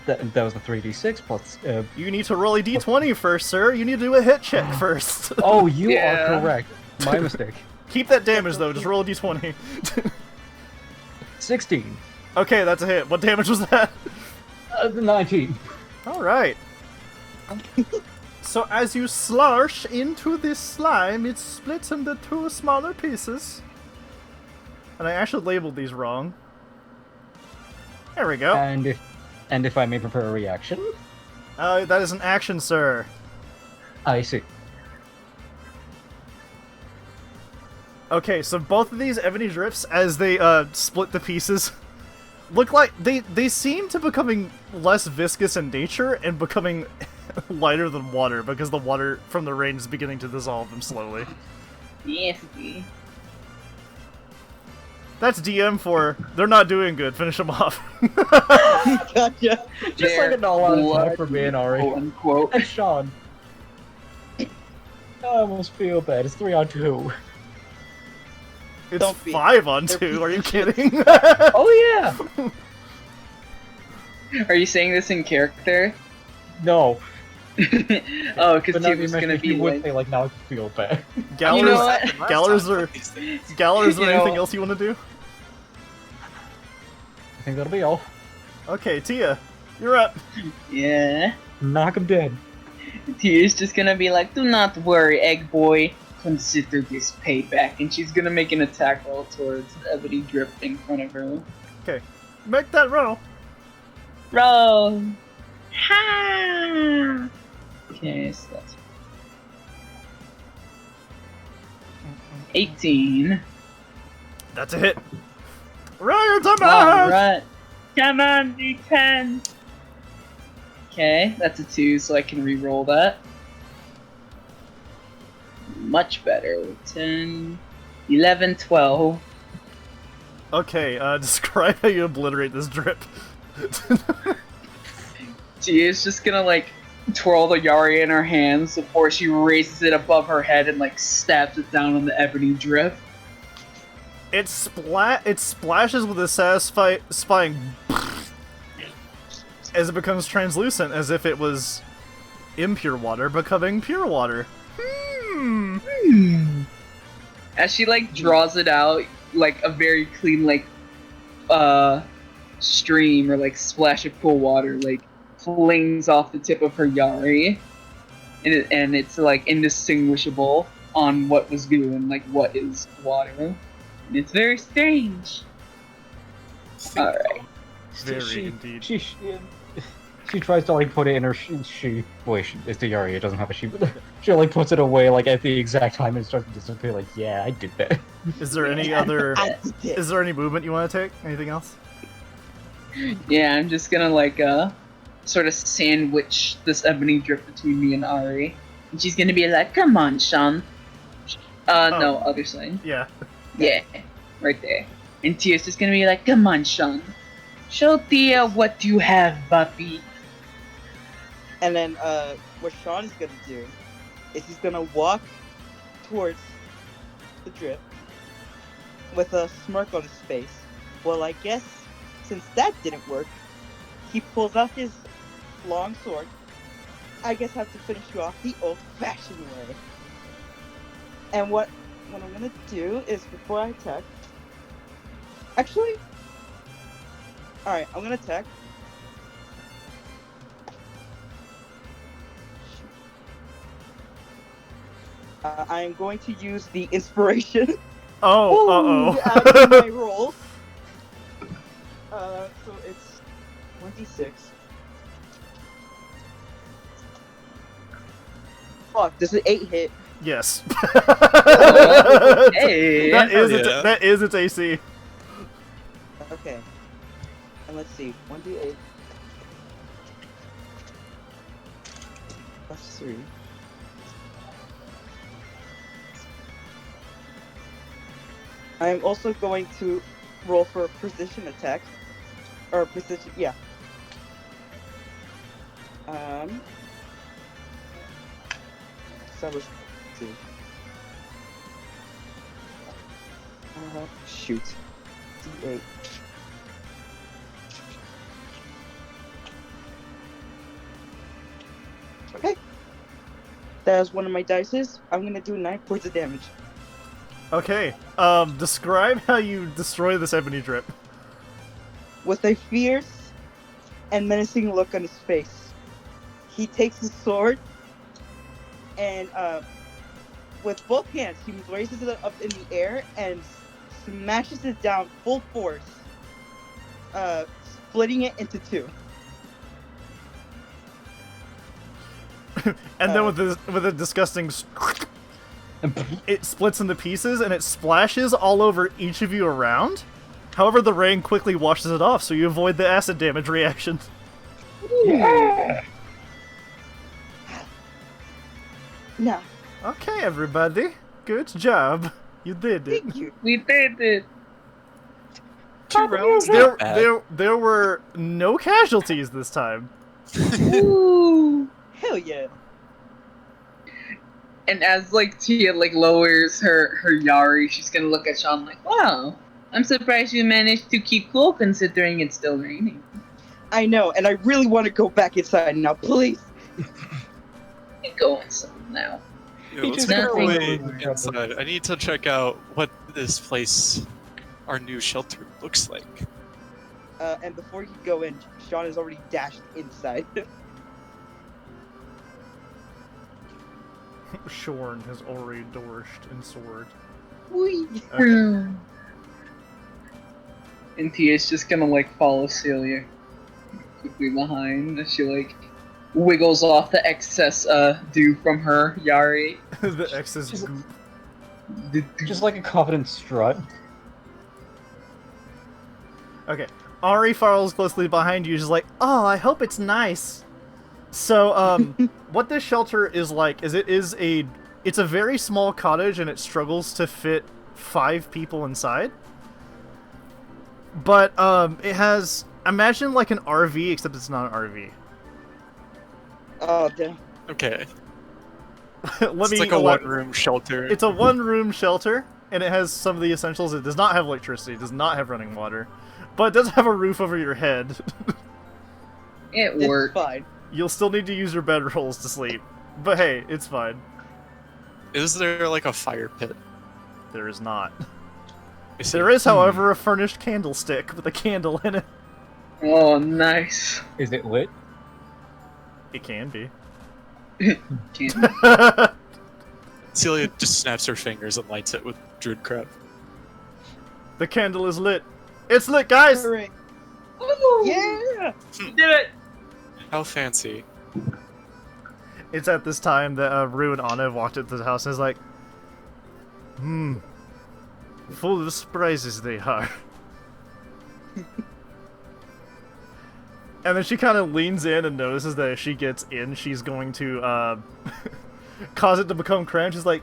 was a 3d6 plus. You need to roll a d20 first, sir. You need to do a hit check first. Oh, you Yeah. are correct. My mistake. Keep that damage though. Just roll a d20. 16. Okay, that's a hit. What damage was that? 19. All right. So as you slursh into this slime, it splits into 2 smaller pieces. And I actually labeled these wrong. There we go. And if I may prepare a reaction, That is an action, sir. I see. Okay, so both of these ebony drifts, as they split the pieces, look like they seem to becoming less viscous in nature and becoming lighter than water because the water from the rain is beginning to dissolve them slowly. Yes. That's DM for they're not doing good. Finish them off. Gotcha. Just like an all-out attack for me and Ari. Quote unquote. And Sean. I almost feel bad. It's 3 on 2. It's Don't be- 5 on they're 2. Are you kidding? Oh yeah. Are you saying this in character? No. Oh, because But now Tib you was gonna mentioned be you would like, say like now I feel bad. Gallers, You know what? Gallers are These things. Galler, is there You know- anything else you want to do? I think that'll be all. Okay, Tia, you're up. yeah. Knock him dead. Tia's just gonna be like, do not worry, egg boy. Consider this payback. And she's gonna make an attack roll towards the ebony drift in front of her. Okay, make that roll. Roll! Ha! Okay, so that's 18. That's a hit. Roll your damage. Alright. Come on, D10. Okay, that's a 2, so I can re-roll that. Much better. 10, 11, 12. Okay, describe how you obliterate this drip. Tia's just gonna like twirl the Yari in her hands before she raises it above her head and like stabs it down on the ebony drip. It splashes with a satisfying as it becomes translucent, as if it was impure water becoming pure water. As she like draws it out, like a very clean like stream or like splash of cool water like flings off the tip of her Yari, and it's like indistinguishable on what was goo and like what is water. And it's very strange. All right. Very indeed. She tries to like put it in her she it's the Yari, it doesn't have a she, but she like puts it away like at the exact time and starts to disappear. Like, yeah, I did that. Is there any other? I did it. Is there any movement you want to take? Anything else? Yeah, I'm just gonna like sort of sandwich this ebony drip between me and Ari. And she's gonna be like, "Come on, Sean." No, other side. Yeah. Yeah, right there. And Tia's just gonna be like, "Come on, Sean. Show Tia what you have, Buffy." And then what Sean is gonna do is he's gonna walk towards the drip with a smirk on his face. Well, I guess since that didn't work, he pulls out his long sword. I guess I have to finish you off the old-fashioned way. And what I'm gonna do is before I attack. Actually, all right, I'm gonna attack. I am going to use the inspiration. Oh, to add to my roll. So it's 26. Fuck, does an 8 hit? Yes. Hey. That is its AC. Okay. And let's see, 1d8 plus 3. I am also going to roll for a precision attack. Or precision, yeah. So let's see. Shoot. D8. Okay. That is one of my dices. I'm gonna do 9 points of damage. Okay. Describe how you destroy this ebony drip. With a fierce and menacing look on his face, he takes his sword and with both hands he raises it up in the air and smashes it down full force, splitting it into 2. And then with a disgusting it splits into pieces and it splashes all over each of you around. However, the rain quickly washes it off, so you avoid the acid damage reaction. Yeah. No, Okay, everybody. Good job. You did it. thank you. We did it. 2 rounds. Not bad. There were no casualties this time. Ooh. Hell yeah. And as like Tia like lowers her Yari, she's gonna look at Sean like, "Wow, I'm surprised you managed to keep cool considering it's still raining." I know, and I really want to go back inside now, please. You go inside now. Yeah, let's just make our nothing. way inside. I need to check out what this place, our new shelter, looks like. And before you go in, Sean has already dashed inside. Shorn has already dorsed and soared. Whee! Okay. And Tia's just gonna like follow Celia quickly behind as she like wiggles off the excess dew from her Yari. The excess goop. Just like a confident strut. Okay. Ari follows closely behind you, just like, oh, I hope it's nice. So, what this shelter is like is it's a very small cottage and it struggles to fit 5 people inside. But it has, imagine like an RV, except it's not an RV. Oh damn. Okay. Let It's like a one-room shelter. It's a 1-room shelter, and it has some of the essentials. It does not have electricity, it does not have running water, but it does have a roof over your head. It It's worked. fine. You'll still need to use your bedrolls to sleep, but hey, it's fine. Is there like a fire pit? There is not. I see. There is, however, a furnished candlestick with a candle in it. Oh, nice. Is it lit? It can be. Celia just snaps her fingers and lights it with druid crap. The candle is lit. It's lit, guys! Hooray. Woo! Yeah. Did it! How fancy. It's at this time that Rue and Anna walked into the house and is like, full of surprises they are. And then she kind of leans in and notices that if she gets in, she's going to cause it to become cramped. She's like,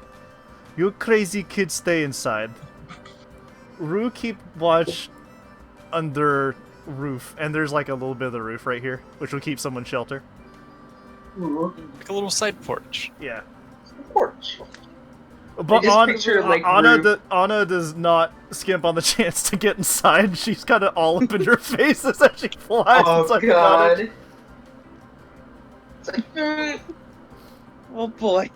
you crazy kids stay inside. Rue, keep watch under roof. And there's like a little bit of the roof right here, which will keep someone shelter. Ooh, Like a little side porch. Yeah. porch. But just picture, like, Rue- Anna does not skimp on the chance to get inside. She's kind of all up in your faces as she flies Oh inside the cottage. god. It's like, Oh boy.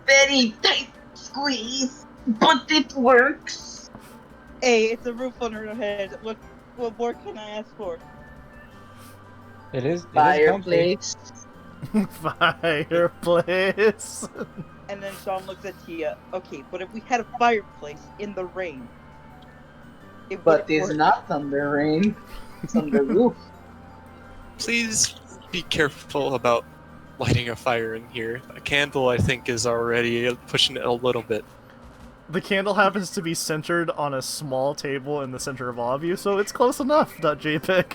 very tight squeeze, but it works. Hey, it's a roof on her head. What more can I ask for? It is. Fireplace. Fireplace. And then Sean looks at Tia. Okay, but if we had a fireplace in the rain, it But wouldn't it's work. not under rain. It's under roof. Please be careful about lighting a fire in here. A candle, I think, is already pushing it a little bit. The candle happens to be centered on a small table in the center of all of you, so it's close enough. .jpg.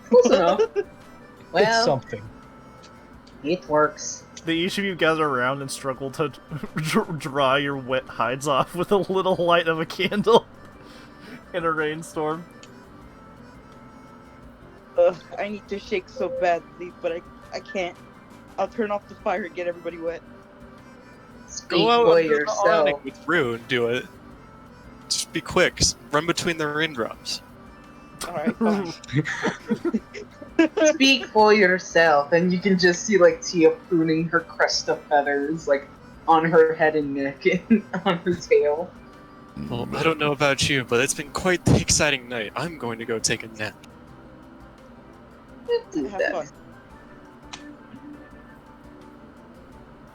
Close enough. It's Well, something. it works. Each of you gather around and struggle to dry your wet hides off with a little light of a candle in a rainstorm. I need to shake so badly, but I can't. I'll turn off the fire and get everybody wet. Speak Go out for on the yourself. awning with Rue and do it. Just be quick. Run between the raindrops. Alright, fine. Speak for yourself, and you can just see like Tia pruning her crest of feathers, like on her head and neck and on her tail. Well, I don't know about you, but it's been quite the exciting night. I'm going to go take a nap. Do Have that. fun.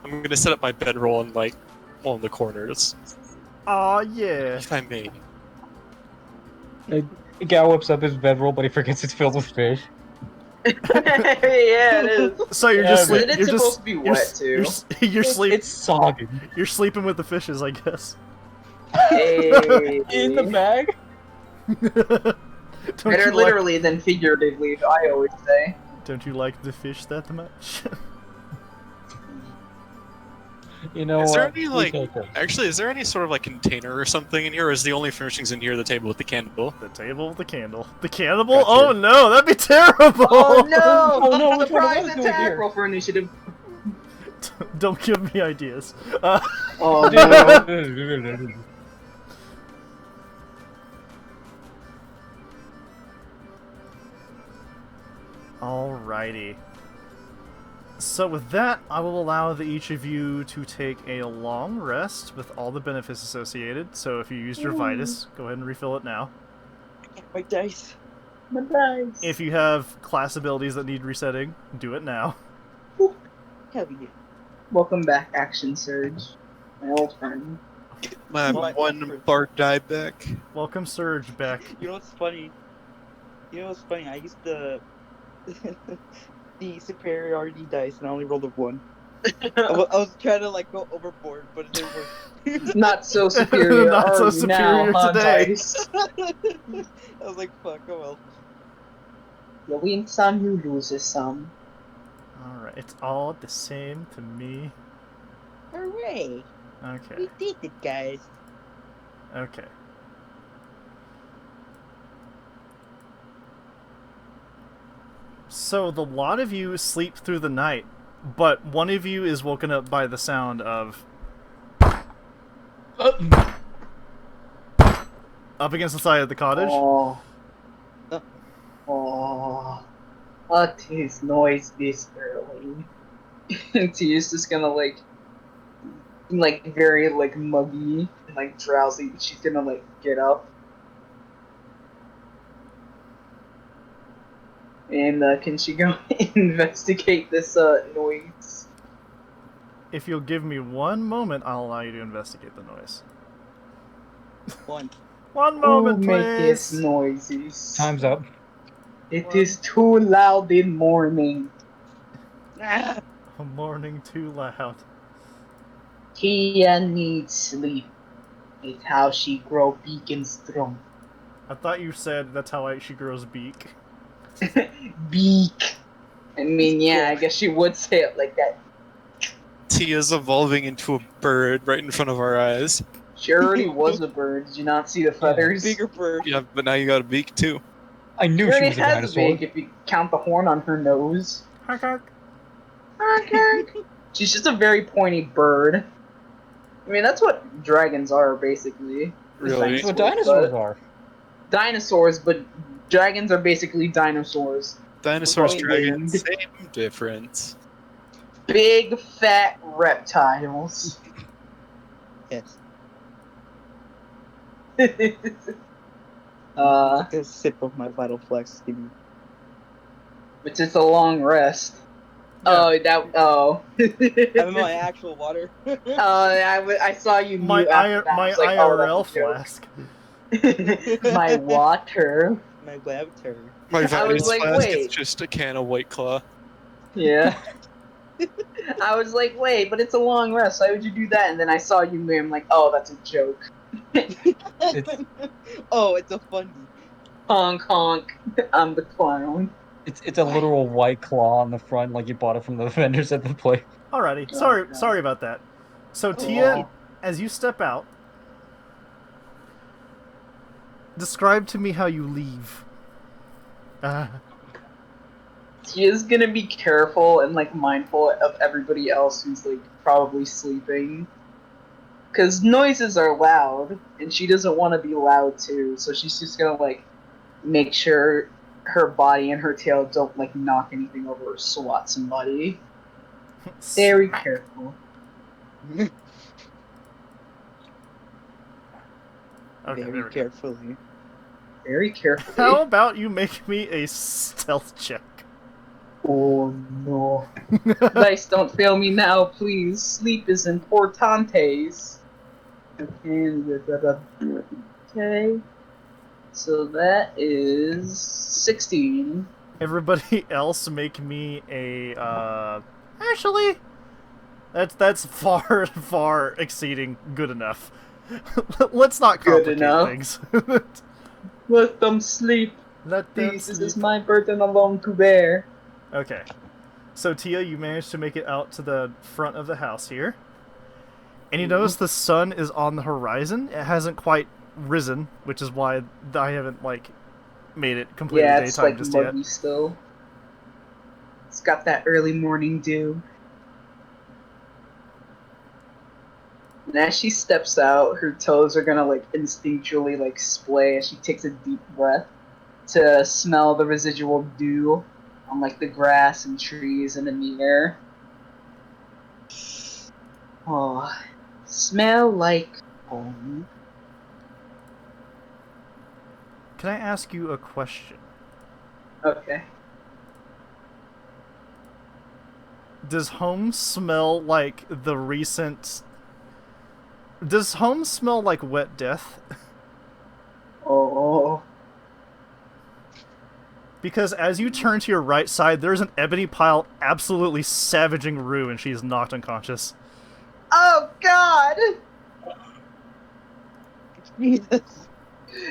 I'm going to set up my bedroll in, like, one of the corners, Aw, yeah. if I may. He gallops up his bedroll, but he forgets it's filled with fish. Yeah, it is. So you're Yeah, just but sleep- it's you're supposed just to be you're wet, s- too. You're, s- you're sleep It's soggy. you're sleeping with the fishes, I guess. Hey. In the bag? Don't Better you literally than figuratively, I always say. don't you like the fish that much? You know Is there what? any, We like- take it. Actually, is there any sort of, like, container or something in here, or is the only furnishings in here the table with the candle? The table with the candle. The cannibal? Gotcha. Oh no, that'd be terrible! Oh no! Oh, no, which one Surprise am I doing attack! here? Roll for initiative. Don't give me ideas. Oh no. Alrighty. So with that, I will allow each of you to take a long rest with all the benefits associated. So if you used your Vitus, go ahead and refill it now. My dice. My dice. If you have class abilities that need resetting, do it now. Hell yeah. Welcome back, Action Surge. My old friend. My What? one bard die back. Welcome Surge back. You know what's funny? I used the the superiority dice and I only rolled a 1. I was trying to like go overboard, but it didn't work. Not so superior. Not so are you now, superior huh, today. dice? I was like, fuck, oh well. You win some, you lose some. Alright, it's all the same to me. Hooray! Okay. We did it, guys. Okay. So the lot of you sleep through the night, but one of you is woken up by the sound of up against the side of the cottage. Oh. Uh. Oh. What is noise this early? And Tia's just gonna like very like muggy and like drowsy. She's gonna like get up. And can she go investigate this noise? If you'll give me one moment, I'll allow you to investigate the noise. One. One Who moment, make these please. noises? Time's up. It is too loud in morning. Ah! A morning too loud. Tia needs sleep. It's how she grow big and strong. I thought you said that's how she grows beak. Beak. I mean, yeah, I guess she would say it like that. Tia's evolving into a bird right in front of our eyes. She already was a bird. Did you not see the feathers? Bigger bird. Yeah, but now you got a beak too. I She knew she already was a has a dinosaur. beak if you count the horn on her nose. She's just a very pointy bird. I mean, that's what dragons are, basically. Really? That's what dinosaurs but- are. Dinosaurs, but dragons are basically dinosaurs. Dinosaurs, Well, dragons, winged. same difference. Big, fat reptiles. Yes. It's Take a sip of my Vital Flex. Give me. just a long rest. Oh, that. Oh. I'm in my actual water. I saw you My mute after that. I my was like, oh, IRL that's a joke. flask. My water. My water. My I was Vitus like, flask wait. is just a can of White Claw. Yeah. I was like, wait, but it's a long rest. Why would you do that? And then I saw you move. I'm like, oh, that's a joke. Oh, it's a funny. Honk honk. I'm the clown. It's a literal white claw on the front, like you bought it from the vendors at the place. Alrighty, Oh, sorry God. sorry about that. So Oh. Tia, as you step out, describe to me how you leave. She is gonna be careful and like mindful of everybody else who's like probably sleeping. Cause noises are loud, and she doesn't want to be loud too, so she's just gonna like make sure her body and her tail don't like knock anything over or swat somebody. Very Smack. careful. Okay, there we Very go. carefully. Very carefully. How about you make me a stealth check? Oh no. Dice, don't fail me now, please. Sleep is importantes. Okay. So that is 16. Everybody else make me a actually that's far exceeding good enough. Let's not Good complicate enough. things. Let them sleep. Let them Please, this sleep. is my burden alone to bear. Okay. So Tia, you managed to make it out to the front of the house here. And you notice the sun is on the horizon. It hasn't quite risen, which is why I haven't like made it completely Yeah, it's daytime like just muggy yet. still. It's got that early morning dew. And as she steps out, her toes are gonna like instinctually like splay as she takes a deep breath to smell the residual dew on like the grass and trees and in the air. Oh, smell like home. Can I ask you a question? Okay. Does home smell like the recent... Does home smell like wet death? Oh. Because as you turn to your right side, there's an ebony pile absolutely savaging Rue, and she's knocked unconscious. Oh God! Jesus.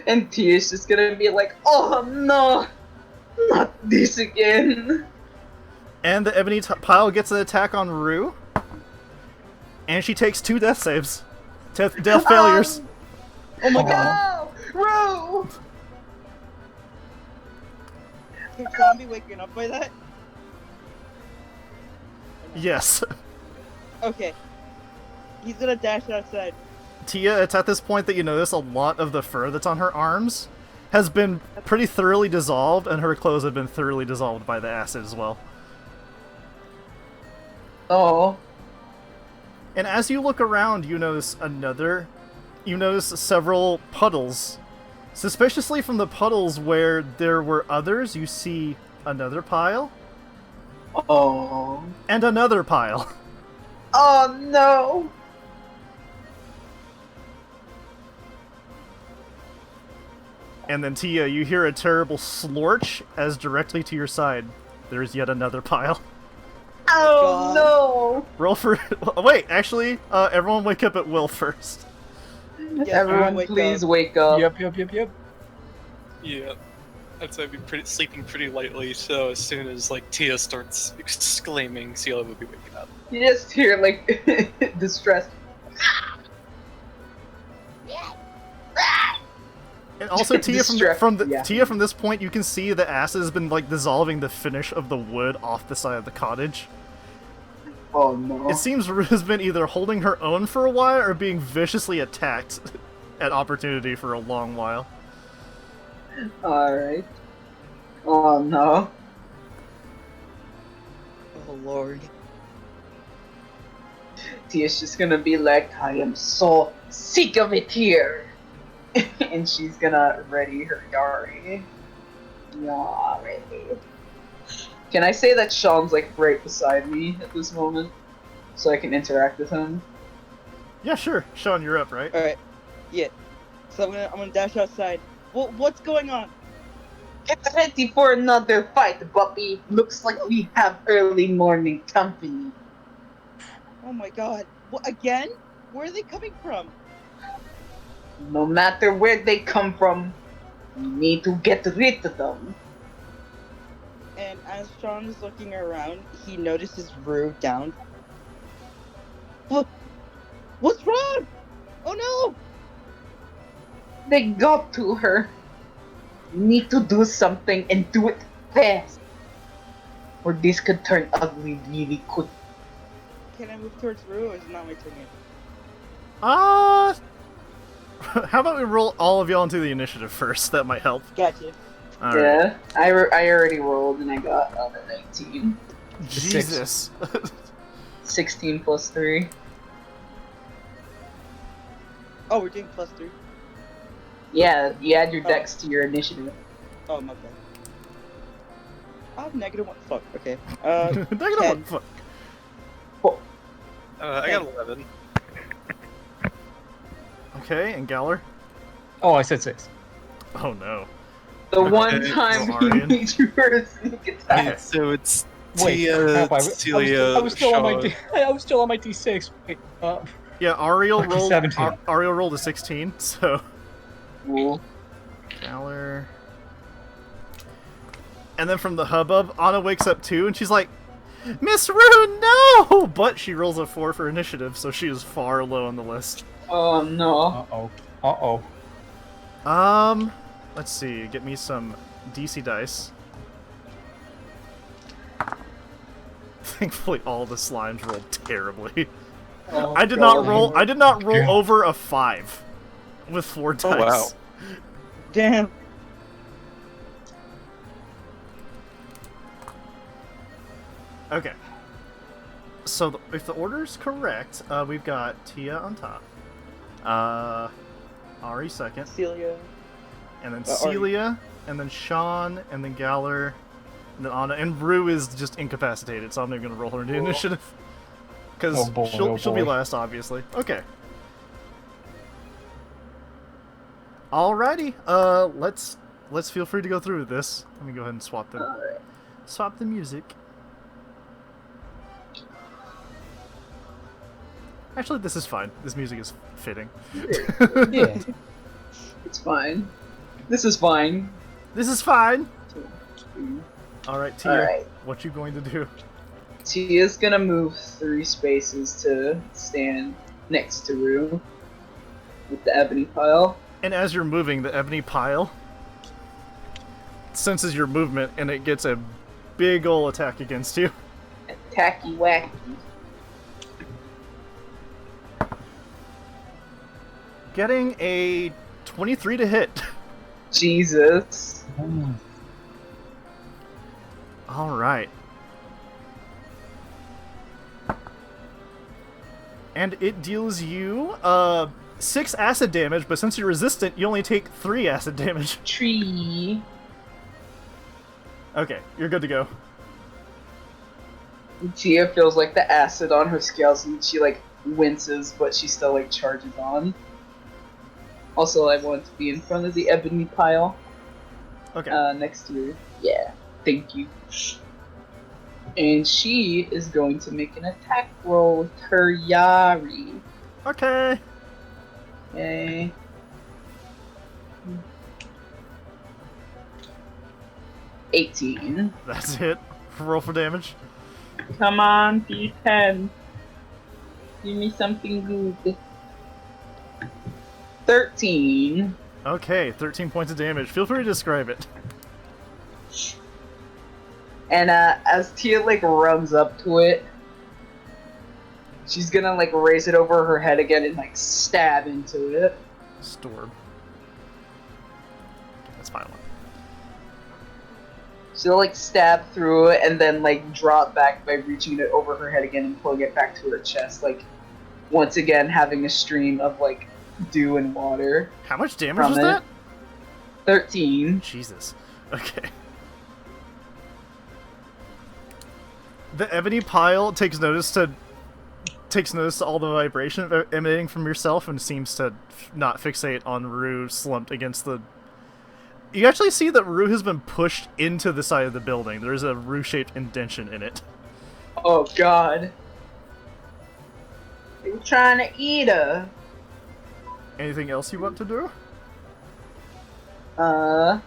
And Tia's just gonna be like, oh no! Not this again! And the ebony pile gets an attack on Rue. And she takes 2 death saves. Death failures. Oh my god! No! Rue! Can Sean be waking up by that? Yes. Okay. He's gonna dash outside. Tia, it's at this point that you notice a lot of the fur that's on her arms has been pretty thoroughly dissolved, and her clothes have been thoroughly dissolved by the acid as well. Oh. And as you look around, you notice several puddles. Suspiciously from the puddles where there were others, you see another pile, Oh. and another pile. Oh no! And then Tia, you hear a terrible slorch as directly to your side, there's yet another pile. Oh God. no! Roll for... Wait, actually, everyone wake up at Will first. Yeah, Everyone, wake please up. wake up. Yep. Yeah. I'd say I'd be sleeping pretty lightly, so as soon as like Tia starts exclaiming, Celia will be waking up. You just hear like distress. And also, Tia, Yeah. Tia, from this point, you can see the acid has been like dissolving the finish of the wood off the side of the cottage. Oh no! It seems Rue has been either holding her own for a while or being viciously attacked at opportunity for a long while. All right. Oh no! Oh lord. Tia's just gonna be like, I am so sick of it here, and she's gonna ready her Yari. Yari. Can I say that Sean's like right beside me at this moment, so I can interact with him? Yeah, sure. Sean, you're up, right? Alright. Yeah. So I'm gonna dash outside. What's going on? Get ready for another fight, Buppy. Looks like we have early morning company. Oh my god. What again? Where are they coming from? No matter where they come from, we need to get rid of them. And as Sean is looking around, he notices Rue down. What's wrong? Oh no! They got to her. We need to do something and do it fast. Or this could turn ugly really quick. Can I move towards Rue or is it not my turn yet? How about we roll all of y'all into the initiative first? That might help. Gotcha. All right. Yeah, I already rolled and I got a 19. Jesus. 16 plus 3. Oh, we're doing +3. Yeah, you add your Oh. dex to your initiative. Oh, my bad. I have -1. Fuck, okay. Negative 10. 1. Fuck. I got 11. Okay, and Galler? Oh, I said 6. Oh no. The one Okay. time Oh, he Arian. needs you for a sneak attack. Okay. So it's Wait, Tia, have I Celia, was still on my Sean. I was still on my D6. Wait, Yeah, Ariel Lucky rolled 17. Ariel rolled a 16, so Cool. Galler. And then from the hubbub, Anna wakes up too, and she's like, Miss Rue, no! But she rolls a 4 for initiative, so she is far low on the list. Oh no. Let's see, get me some DC dice. Thankfully, all the slimes rolled terribly. Oh, I did not God. roll. I did not roll over a 5 with 4 dice. Oh, wow. Damn. Okay. So if the order's correct, we've got Tia on top, Ari second, Celia. and then Ari. Celia, and then Sean, and then Galler, and then Anna, and Rue is just incapacitated, so I'm not even gonna roll her into initiative because Oh boy, she'll be boy. last, obviously. Okay. Alrighty. Let's feel free to go through with this. Let me go ahead and swap the music. Actually, this is fine. This music is fitting. Yeah. It's fine. This is fine. This is fine. All right, Tia. Alright. What you going to do? She is gonna move 3 spaces to stand next to Rue with the ebony pile. And as you're moving, the ebony pile senses your movement, and it gets a big ol' attack against you. Tacky wacky. Getting a 23 to hit. Jesus. Alright. And it deals you 6 acid damage, but since you're resistant, you only take 3 acid damage. Tree. Okay, you're good to go. Tia feels like the acid on her scales and she like winces, but she still like charges on. Also, I want to be in front of the ebony pile. Okay. Next to her. Yeah, thank you. And she is going to make an attack roll with her Yari. Okay. Okay. 18. That's it. Roll for damage. Come on, D10. Give me something good. 13. Okay, 13 points of damage. Feel free to describe it. And as Tia like runs up to it, she's gonna like raise it over her head again and like stab into it. Storm. That's fine. She'll like stab through it and then like drop back by reaching it over her head again and pulling it back to her chest, like once again having a stream of like dew and water. How much damage From was it. that? 13. Jesus. Okay. The ebony pile takes notice to all the vibration emanating from yourself and seems to not fixate on Rue slumped against the... You actually see that Rue has been pushed into the side of the building. There's a Rue-shaped indention in it. Oh god. They were trying to eat her. Anything else you want to do? Let's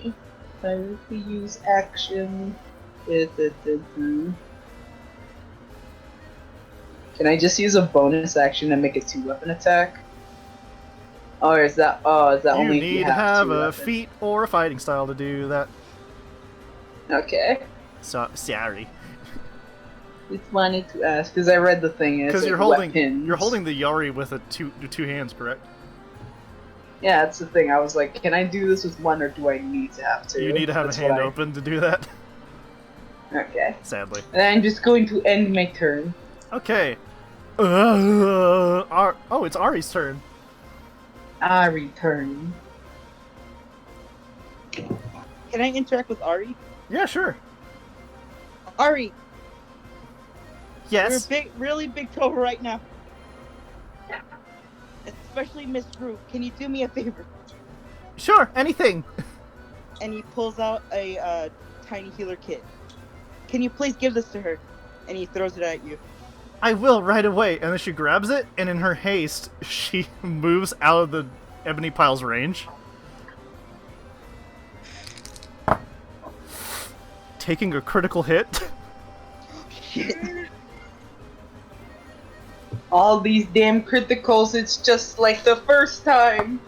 see. If I were to use action. Can I just use a bonus action and make a 2-weapon attack? Or is that You only if need you to have two a weapons? feat or a fighting style to do that. Okay. So, sorry. Just wanted to ask because I read the thing. And Because it's you're like holding weapons. you're holding the Yari with two hands, correct? Yeah, that's the thing. I was like, can I do this with one or do I need to have two? You need to have That's a hand what I- open to do that. Okay. Sadly. And I'm just going to end my turn. Okay. It's Ari's turn. I return. Can I interact with Ari? Yeah, sure. Ari, we're in Yes. really big trouble right now. Especially Miss Rue. Can you do me a favor? Sure. Anything. And he pulls out a tiny healer kit. Can you please give this to her? And he throws it at you. I will right away. And then she grabs it, and in her haste, she moves out of the ebony pile's range, taking a critical hit. Shit. All these damn criticals, it's just like the first time.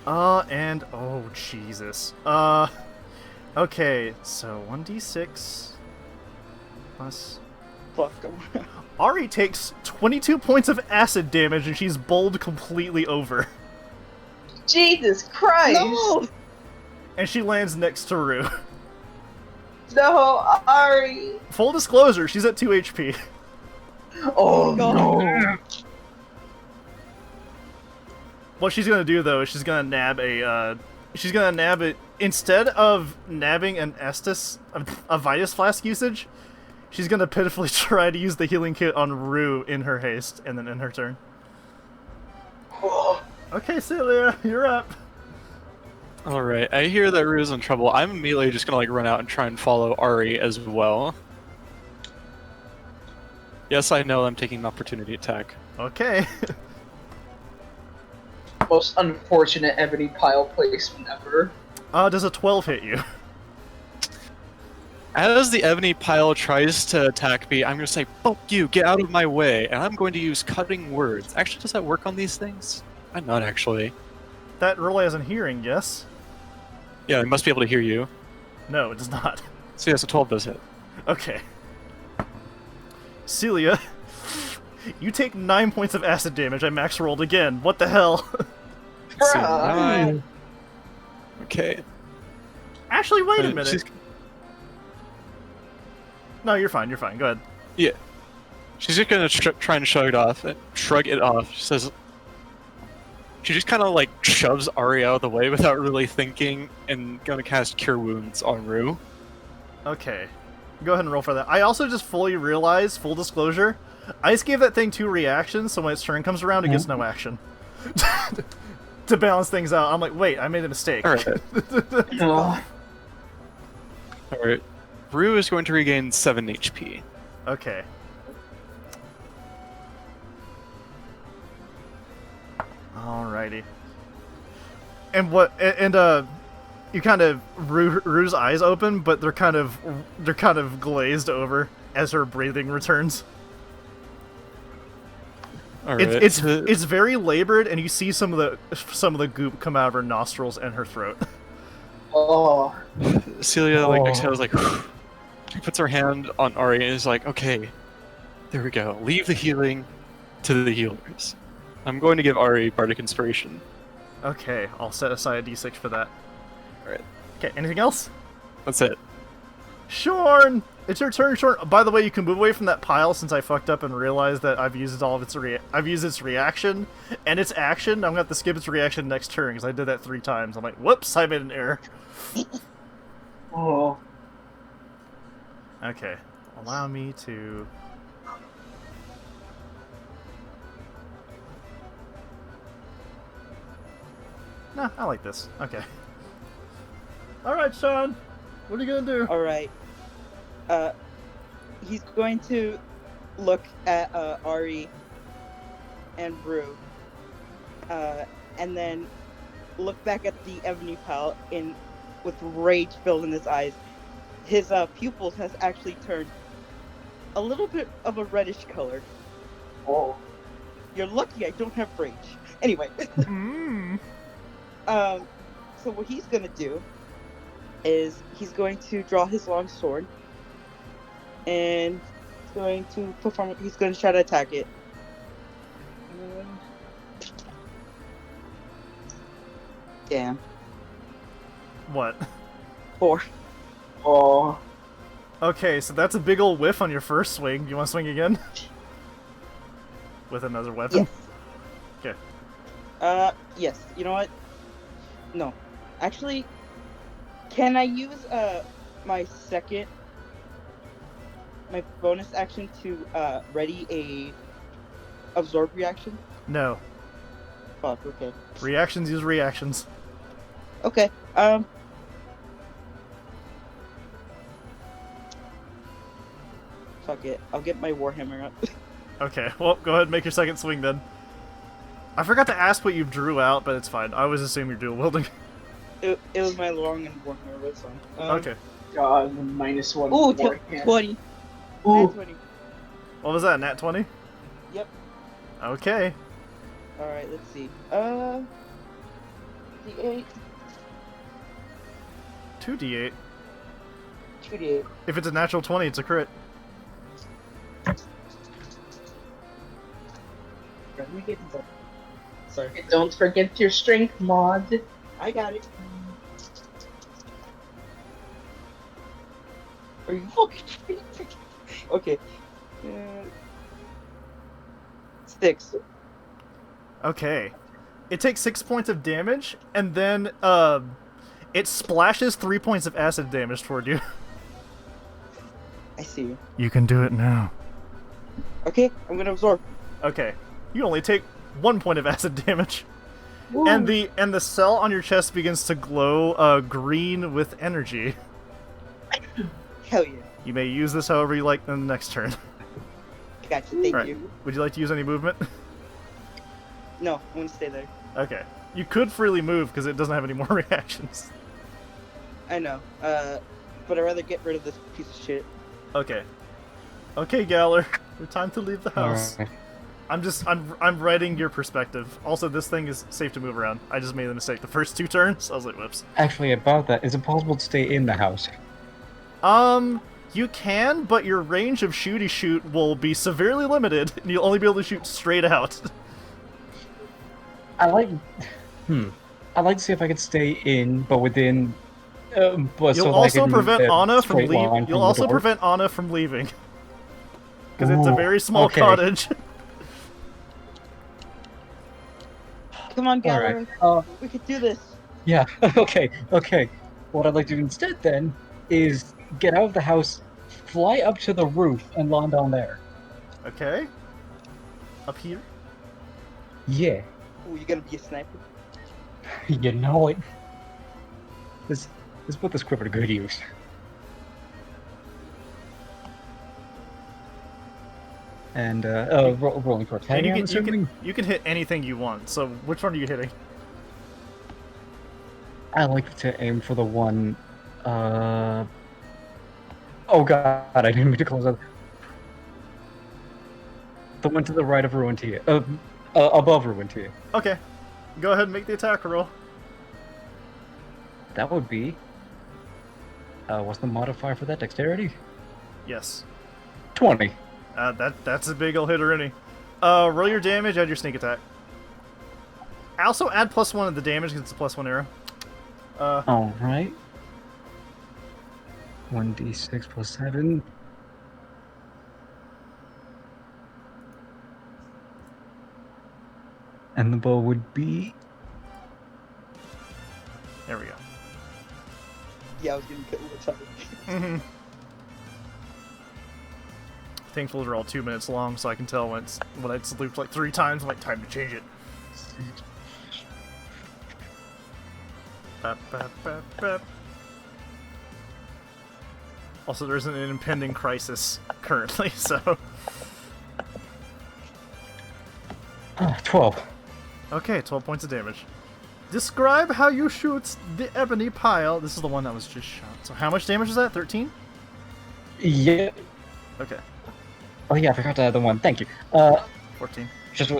And oh Jesus. Okay, so 1d6 plus. Fuck. Ari takes 22 points of acid damage, and she's bowled completely over. Jesus Christ! No! And she lands next to Rue. No, Ari! Full disclosure, she's at 2 HP. Oh God. no! What she's gonna do though is she's gonna nab it instead of nabbing an Estus, a Vitus flask usage. She's gonna pitifully try to use the healing kit on Rue in her haste, and then in her turn. Oh, Okay, Celia, you're up. Alright, I hear that Rue's in trouble. I'm immediately just gonna like run out and try and follow Ari as well. Yes, I know I'm taking an opportunity attack. Okay. most unfortunate ebony pile placement ever. Does a 12 hit you? As the ebony pile tries to attack me, I'm going to say, "Fuck you, get out of my way," and I'm going to use cutting words. Actually, does that work on these things? I'm not actually. That really has an hearing, yes? Yeah, I must be able to hear you. No, it does not. So yes, a 12 does hit. Okay. Celia, you take 9 points of acid damage. I max rolled again. What the hell? So Bruh. 9. Okay. Actually, wait a Uh, minute. she's- No, you're fine. You're fine. Go ahead. Yeah. She's just gonna try and shrug it off. She says, she just kind of like shoves Ari out of the way without really thinking, and gonna cast Cure Wounds on Rue. Okay. Go ahead and roll for that. I also just fully realized, full disclosure, I just gave that thing 2 reactions, so when its turn comes around, it gets no action. To balance things out, I'm like, wait, I made a mistake. All right. Oh. All right. Rue is going to regain 7 HP. Okay. Alrighty. And you kind of Rue's eyes open, but they're kind of glazed over as her breathing returns. All right. It's very labored, and you see some of the goop come out of her nostrils and her throat. Oh. Celia Oh. exhales she puts her hand on Ari and is like, "Okay, there we go. Leave the healing to the healers. I'm going to give Ari Bardic Inspiration." Okay, I'll set aside a d6 for that. Alright. Okay, anything else? That's it. Shorn! It's your turn, Shorn. By the way, you can move away from that pile since I fucked up and realized that I've used all of its reaction and its action. I'm gonna have to skip its reaction next turn because I did that 3 times. I'm like, whoops, I made an error. Oh. Okay, allow me to... Nah, I like this. Okay. Alright, Sean. What are you gonna do? Alright. He's going to look at Ari and Rue. And then look back at the ebony pile with rage filled in his eyes. His pupils has actually turned a little bit of a reddish color. Oh. You're lucky I don't have rage. Anyway. So what he's gonna do is he's going to draw his long sword and he's going to try to attack it. Damn. What? 4. Oh. Okay, so that's a big old whiff on your first swing. You want to swing again? With another weapon? Yes. Okay. Yes. You know what? No. Actually, can I use my bonus action to ready a absorb reaction? No. Fuck. Okay. Reactions use reactions. Okay. Fuck it. I'll get my warhammer up. Okay, well, go ahead and make your second swing then. I forgot to ask what you drew out, but it's fine. I always assume you're dual wielding. It was my long and warhammer, but it's fine. Okay. God, -1. Ooh, more. 20. Ooh. Nat 20. What was that, nat 20? Yep. Okay. Alright, let's see. The 8. 2d8. 2d8. If it's a natural 20, it's a crit. Let me get the... Sorry. Don't forget your strength mod. I got it. Are you fucking Okay. 6. Okay. It takes 6 points of damage, and then, it splashes 3 points of acid damage toward you. I see you. You can do it now. Okay, I'm gonna absorb. Okay. You only take 1 point of acid damage. Woo. And the cell on your chest begins to glow green with energy. Hell yeah. You may use this however you like in the next turn. Gotcha, thank Right. you. Would you like to use any movement? No, I'm gonna stay there. Okay. You could freely move because it doesn't have any more reactions. I know. but I'd rather get rid of this piece of shit. Okay. Okay, Galler. It's time to leave the house. Alright. I'm writing your perspective. Also, this thing is safe to move around. I just made the mistake the first 2 turns. I was like, whoops. Actually, about that, is it possible to stay in the house? You can, but your range of shooty shoot will be severely limited, and you'll only be able to shoot straight out. I'd like to see if I could stay in, but within. But You'll so also that I can, prevent Anna from straight line leaving. You'll from the also door. prevent Anna from leaving. Because it's a Ooh, very small okay. cottage. Come on, Galler. Alright. We could do this. Yeah. Okay. What I'd like to do instead then is get out of the house, fly up to the roof, and land down there. Okay. Up here. Yeah. Ooh, you gonna be a sniper? You know it. Let's put this quiver to good use. And rolling for And attacking, I'm assuming. you can hit anything you want. So which one are you hitting? I like to aim for the one. Oh god, I didn't mean to close that. The one to the right of Ruintia. Above Ruintia. Okay. Go ahead and make the attack roll. That would be. What's the modifier for that? Dexterity? Yes. 20. That's a big ol' hitter, any. Roll your damage, add your sneak attack. Also add +1 of the damage because it's a +1 arrow. Alright. 1d6 plus 7. And the bow would be. There we go. Yeah, I was gonna get a little tired. Mm-hmm. Thankfully, they're all 2 minutes long, so I can tell when it's looped like 3 times. I'm like, time to change it. Bap, bap, bap, bap. Also, there isn't an impending crisis currently, so. 12. Okay, 12 points of damage. Describe how you shoot the ebony pile. This is the one that was just shot. So, how much damage is that? 13? Yeah. Okay, Oh yeah, I forgot to add the one. Thank you. 14. Just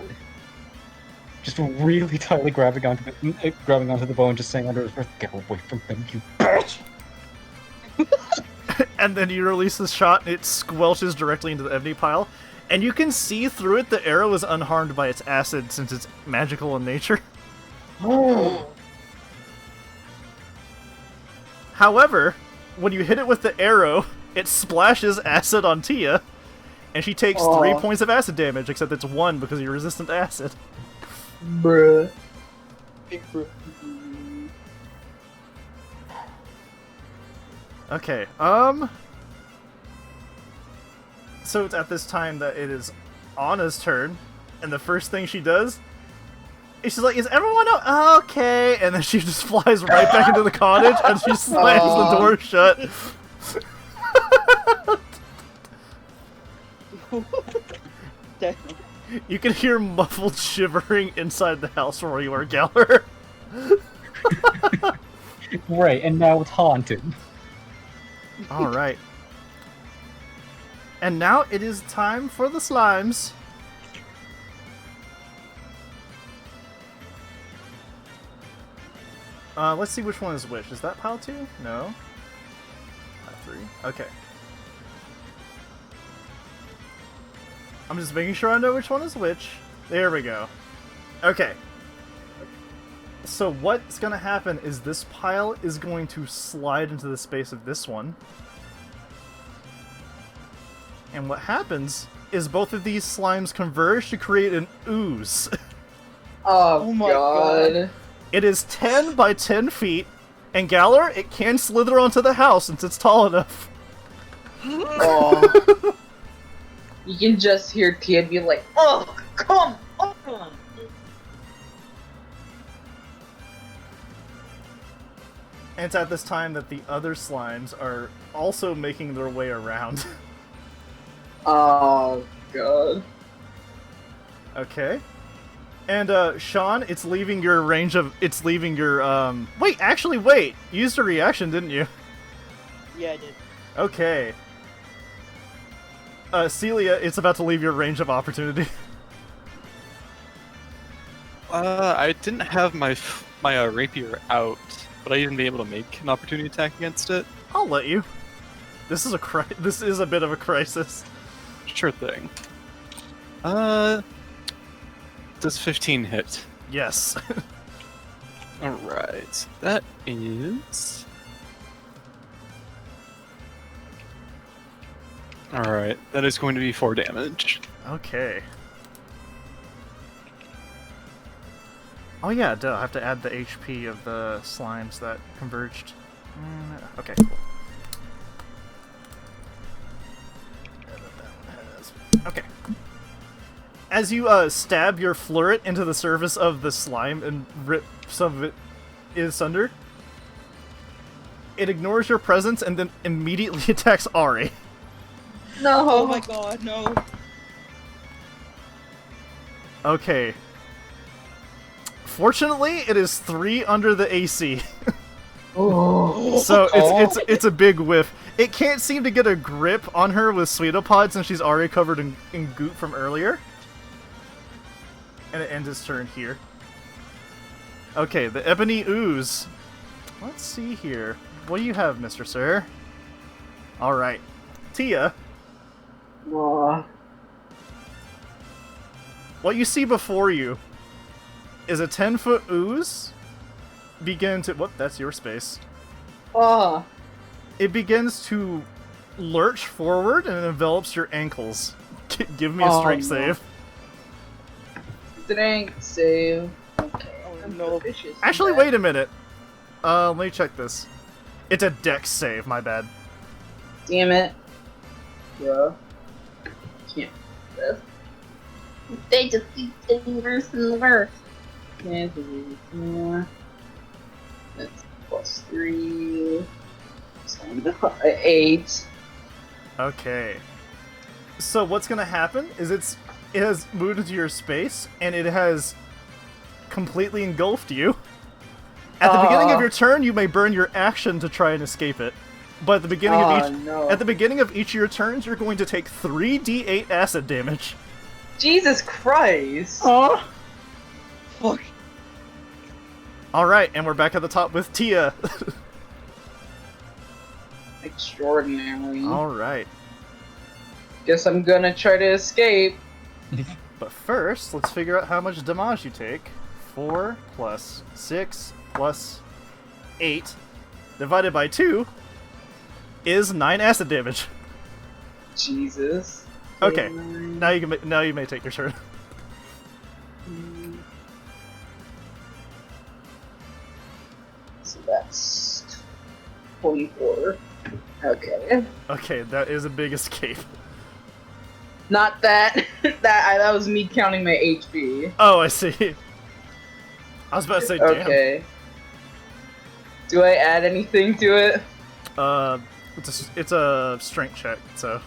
really tightly grabbing onto the bow and just saying under his breath, "Get away from him, you bitch!" And then you release the shot, and it squelches directly into the ebony pile. And you can see through it the arrow is unharmed by its acid since it's magical in nature. However, when you hit it with the arrow, it splashes acid on Tia, and she takes 3 points of acid damage, except it's 1 because you're resistant to acid. Bruh. Big bro. Okay, so it's at this time that it is Anna's turn, and the first thing she does is she's like, "Is everyone okay?" And then she just flies right back into the cottage, and she slams the door shut. Damn. You can hear muffled shivering inside the house where you are, Galler. Right, and now it's haunted. Alright. And now it is time for the slimes. Let's see which one is which. Is that pile 2? No. Pile 3? Okay. I'm just making sure I know which one is which. There we go. Okay. So what's going to happen is this pile is going to slide into the space of this one. And what happens is both of these slimes converge to create an ooze. Oh, my god. It is 10 by 10 feet, and Galler, it can slither onto the house since it's tall enough. Oh. You can just hear Tia be like, "Oh, come on!" And it's at this time that the other slimes are also making their way around. Oh, god. Okay. And, Sean, it's leaving your range of... It's leaving your, Wait, actually, wait! You used a reaction, didn't you? Yeah, I did. Okay. Celia, it's about to leave your range of opportunity. I didn't have my rapier out, but I even be able to make an opportunity attack against it. I'll let you. This is this is a bit of a crisis. Sure thing. Does 15 hit? Yes. Alright, that is... Alright, that is going to be 4 damage. Okay. Oh yeah, duh, I have to add the HP of the slimes that converged. Okay, cool. Okay. As you stab your fleuret into the surface of the slime and rip some of it asunder, it ignores your presence and then immediately attacks Ari. No. Oh my god, no. Okay. Fortunately, it is 3 under the AC. Oh. So it's a big whiff. It can't seem to get a grip on her with Sweetopods since she's already covered in goop from earlier. And it ends its turn here. Okay, the Ebony Ooze. Let's see here. What do you have, Mr. Sir? Alright. Tia, Oh. what you see before you is a 10-foot ooze begin to... Whoop, that's your space. Oh. It begins to lurch forward and it envelops your ankles. Give me a Oh, strength no. save. Strength save. Okay. Oh, I'm no. proficient in Actually, that. wait a minute. Let me check this. It's a dex save, my bad. Damn it. Bro. Can't do this. They just keep getting worse and worse. Okay, so we do 4. That's plus 3. So 8. Okay. So what's gonna happen is it has moved into your space and it has completely engulfed you. At the beginning of your turn, you may burn your action to try and escape it. But at the beginning at the beginning of each of your turns, you're going to take 3d8 acid damage. Jesus Christ! Oh. Fuck. All right, and we're back at the top with Tia. Extraordinary. All right. Guess I'm gonna try to escape. But first, let's figure out how much damage you take. 4 plus 6 plus 8 divided by 2 is 9 acid damage. Jesus. Okay, Nine. now you may take your turn. So that's 24. Okay. Okay, that is a big escape. Not that. that was me counting my HP. Oh, I see. I was about to say, damn. Okay. Do I add anything to it? It's a strength check, so.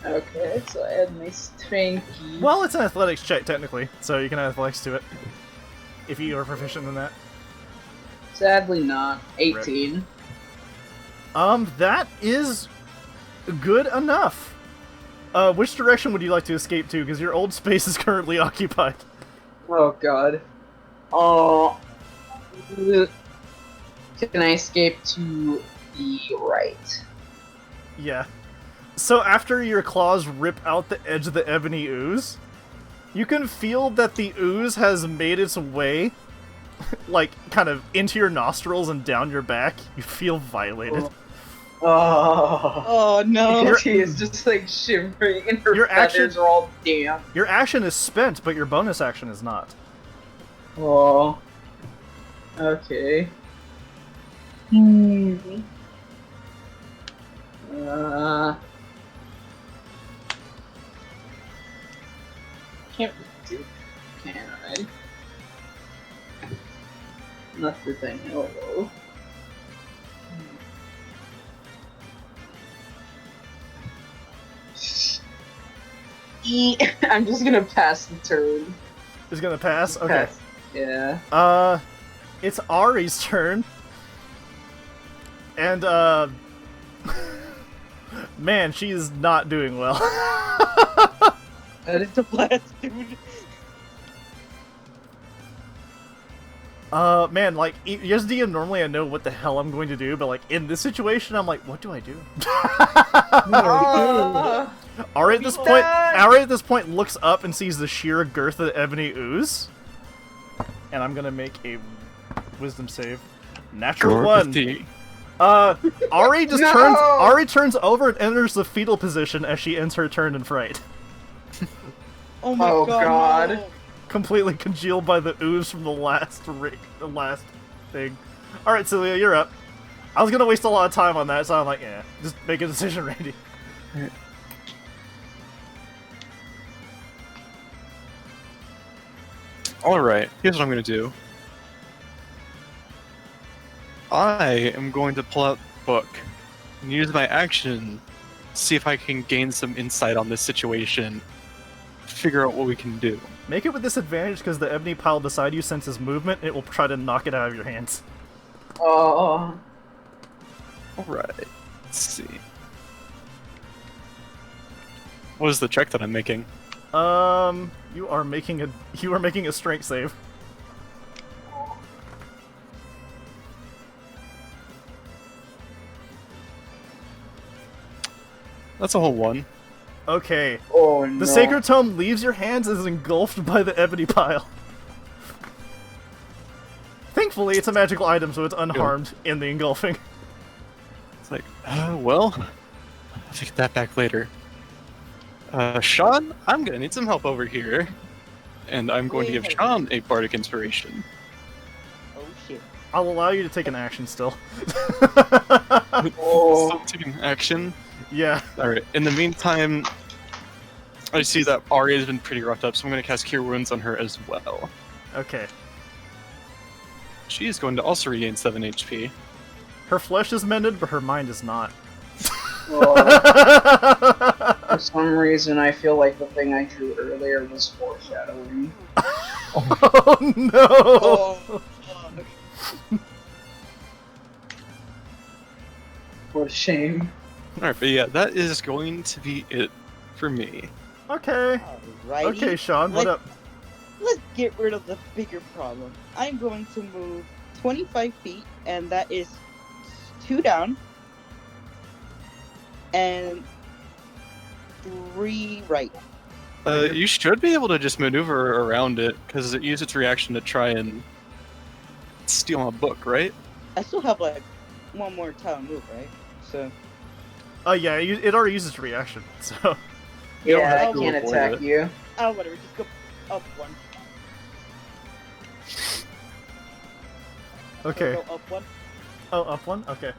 Okay, so I add my strength. Well, it's an athletics check technically, so you can add athletics to it if you are proficient in that. Sadly not. 18. That is good enough. Which direction would you like to escape to? Because your old space is currently occupied. Oh god. Oh. Can I escape to the right? Yeah. So after your claws rip out the edge of the ebony ooze, you can feel that the ooze has made its way, like, kind of into your nostrils and down your back. You feel violated. Oh. Oh no. She is just like shivering and her Your feathers action- are all damp. Your action is spent, but your bonus action is not. Oh. Okay. Can't do, can I? That's the thing. Hello. I'm just gonna pass the turn. Is gonna pass? Okay. Pass. Yeah. It's Ari's turn. And, Man, she is not doing well. That is a blast, dude. Man, like, as DM, normally I know what the hell I'm going to do, but, like, in this situation, I'm like, what do I do? Ari at this point looks up and sees the sheer girth of the ebony ooze. And I'm gonna make a wisdom save. Natural 1. Ari turns over and enters the fetal position as she ends her turn in fright. Oh my god. No. Completely congealed by the ooze from the last thing. Alright, Celia, you're up. I was gonna waste a lot of time on that, so I'm like, yeah, just make a decision, Randy. Alright, here's what I'm gonna do. I am going to pull out the book and use my action to see if I can gain some insight on this situation, figure out what we can do. Make it with disadvantage because the ebony pile beside you senses movement, and it will try to knock it out of your hands. Oh. Alright, let's see. What is the check that I'm making? You are making a strength save. That's a whole 1. Okay. Oh no. The sacred tome leaves your hands and is engulfed by the ebony pile. Thankfully, it's a magical item, so it's unharmed in the engulfing. It's like, well, I'll take that back later. Sean, I'm gonna need some help over here. And I'm going to give Sean a bardic inspiration. Oh shit. I'll allow you to take an action still. Still taking action. Yeah. Alright, in the meantime, I see that Arya has been pretty roughed up, so I'm going to cast Cure Wounds on her as well. Okay. She is going to also regain 7 HP. Her flesh is mended, but her mind is not. For some reason, I feel like the thing I drew earlier was foreshadowing. Oh no! Oh, fuck. What a shame. Alright, but yeah, that is going to be it for me. Okay. Alrighty. Okay, Sean, what up? Let's get rid of the bigger problem. I'm going to move 25 feet, and that is 2 down. And 3 right. You should be able to just maneuver around it, because it used its reaction to try and steal a book, right? I still have like one more town move, right? So. Yeah, it already uses its reaction, so. You don't Yeah, have I to can't avoid attack it. you. Oh, whatever. Just go up 1. Okay. So go up 1. Oh, up 1? Okay.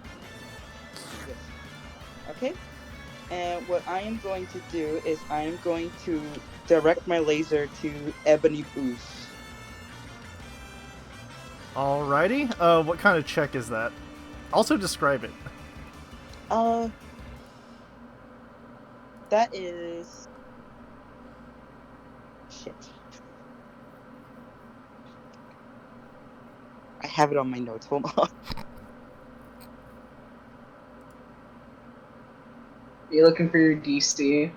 Yes. Okay. And what I am going to do is I am going to direct my laser to Ebony Boost. Alrighty. What kind of check is that? Also describe it. That is... Shit. I have it on my notes, hold on. You looking for your DC?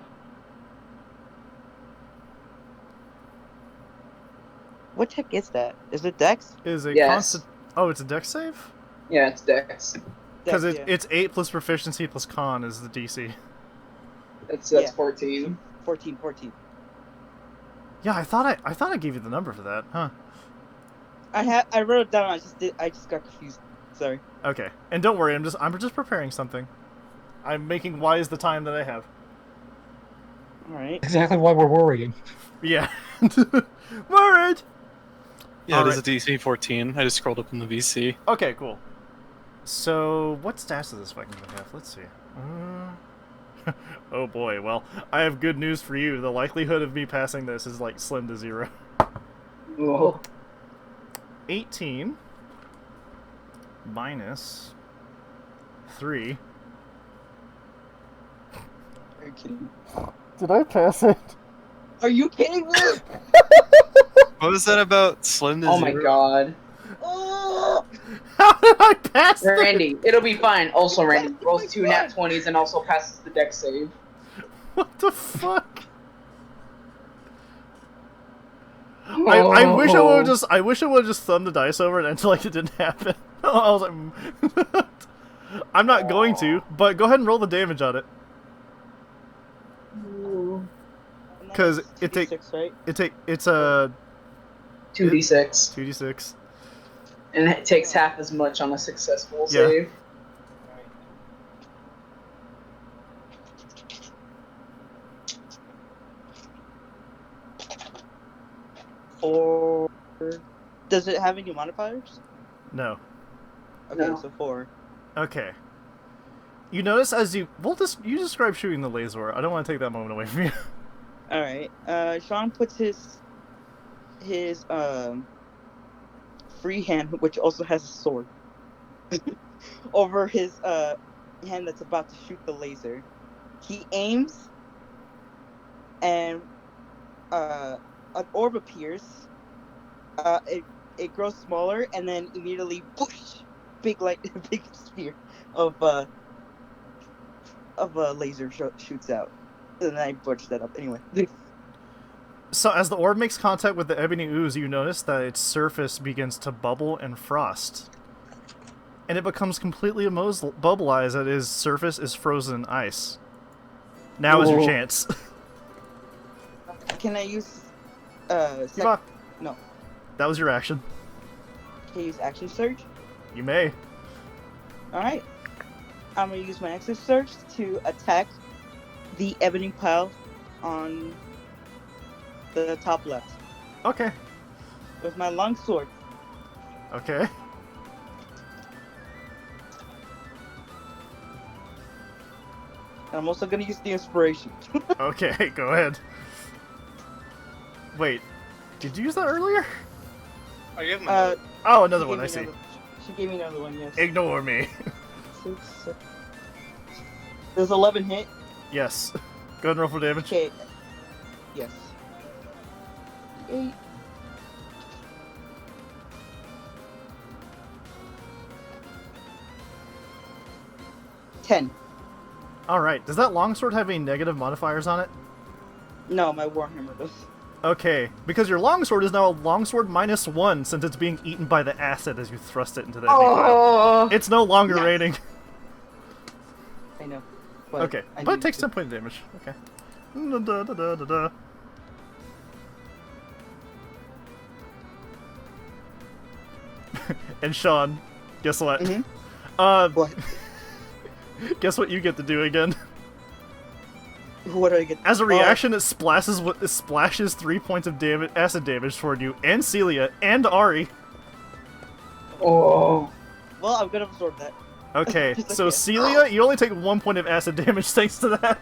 What check is that? Is it Dex? Is a Yes. constant. Oh, it's a dex save? Yeah, it's Dex. Because Dex, yeah. it's 8 plus proficiency plus con is the DC. That's Yeah. 14. 14. Yeah, I thought I gave you the number for that, huh? I wrote it down, I just got confused. Sorry. Okay. And don't worry, I'm just preparing something. I'm making wise the time that I have. Alright. Exactly why we're worrying. Yeah. Worried! Yeah, it is a DC 14. I just scrolled up in the VC. Okay, cool. So, what stats does this fucking thing have? Let's see. Oh boy, well, I have good news for you. The likelihood of me passing this is like slim to 0. Whoa. 18 minus 3. Are you kidding? Did I pass it? Are you kidding me? What was that about Slim to Oh Zero? my god. Oh! How I passed it! Randy, it'll be fine. Also, Randy Oh rolls my 2 God. nat 20s and also passes the deck save. What the fuck? I wish I would have just thumbed the dice over it until like it didn't happen. I was like, I'm not going to, but go ahead and roll the damage on it. Because it take 2d6, right? it's a 2d6. 2d6. And it takes half as much on a successful Yeah. save. Four. Does it have any modifiers? No. Okay, No. so 4. Okay. You notice as you you describe shooting the laser. I don't want to take that moment away from you. All right. Sean puts his free hand, which also has a sword, over his hand that's about to shoot the laser. He aims, and an orb appears. It grows smaller, and then immediately, whoosh, big sphere of a laser shoots out. And then I butchered that up anyway. So as the orb makes contact with the ebony ooze, you notice that its surface begins to bubble and frost. And it becomes completely bubbleized as its surface is frozen in ice. Now is your Whoa. chance. Can I use Eva, No. that was your action. Can I use action surge? You may. Alright. I'm gonna use my action surge to attack the ebony pile on the top left Okay. with my long sword. Okay. And I'm also gonna use the inspiration. Okay, go ahead. Wait, did you use that earlier? I gave him Oh, another She one, gave I me see. She gave me another one, yes. Ignore me. 6, 7. There's 11 hit. Yes. Go ahead and roll for damage. Okay. Yes. 8. $10. Alright, does that longsword have any negative modifiers on it? No, my warhammer does. Okay, because your longsword is now a longsword -1 since it's being eaten by the acid as you thrust it into the ebony pile. Oh! It's no longer Yes. raining. I know. But Okay, I but it need takes to- 10 points of damage. Okay. Da-da-da-da-da-da. And Sean, guess what? Mhm. What? What? Guess what you get to do again? What do I get? As a reaction, it splashes 3 points of acid damage toward you, and Celia, and Ari. Oh. Well, I'm gonna absorb that. Okay, Just like so it. Celia, you only take 1 point of acid damage thanks to that.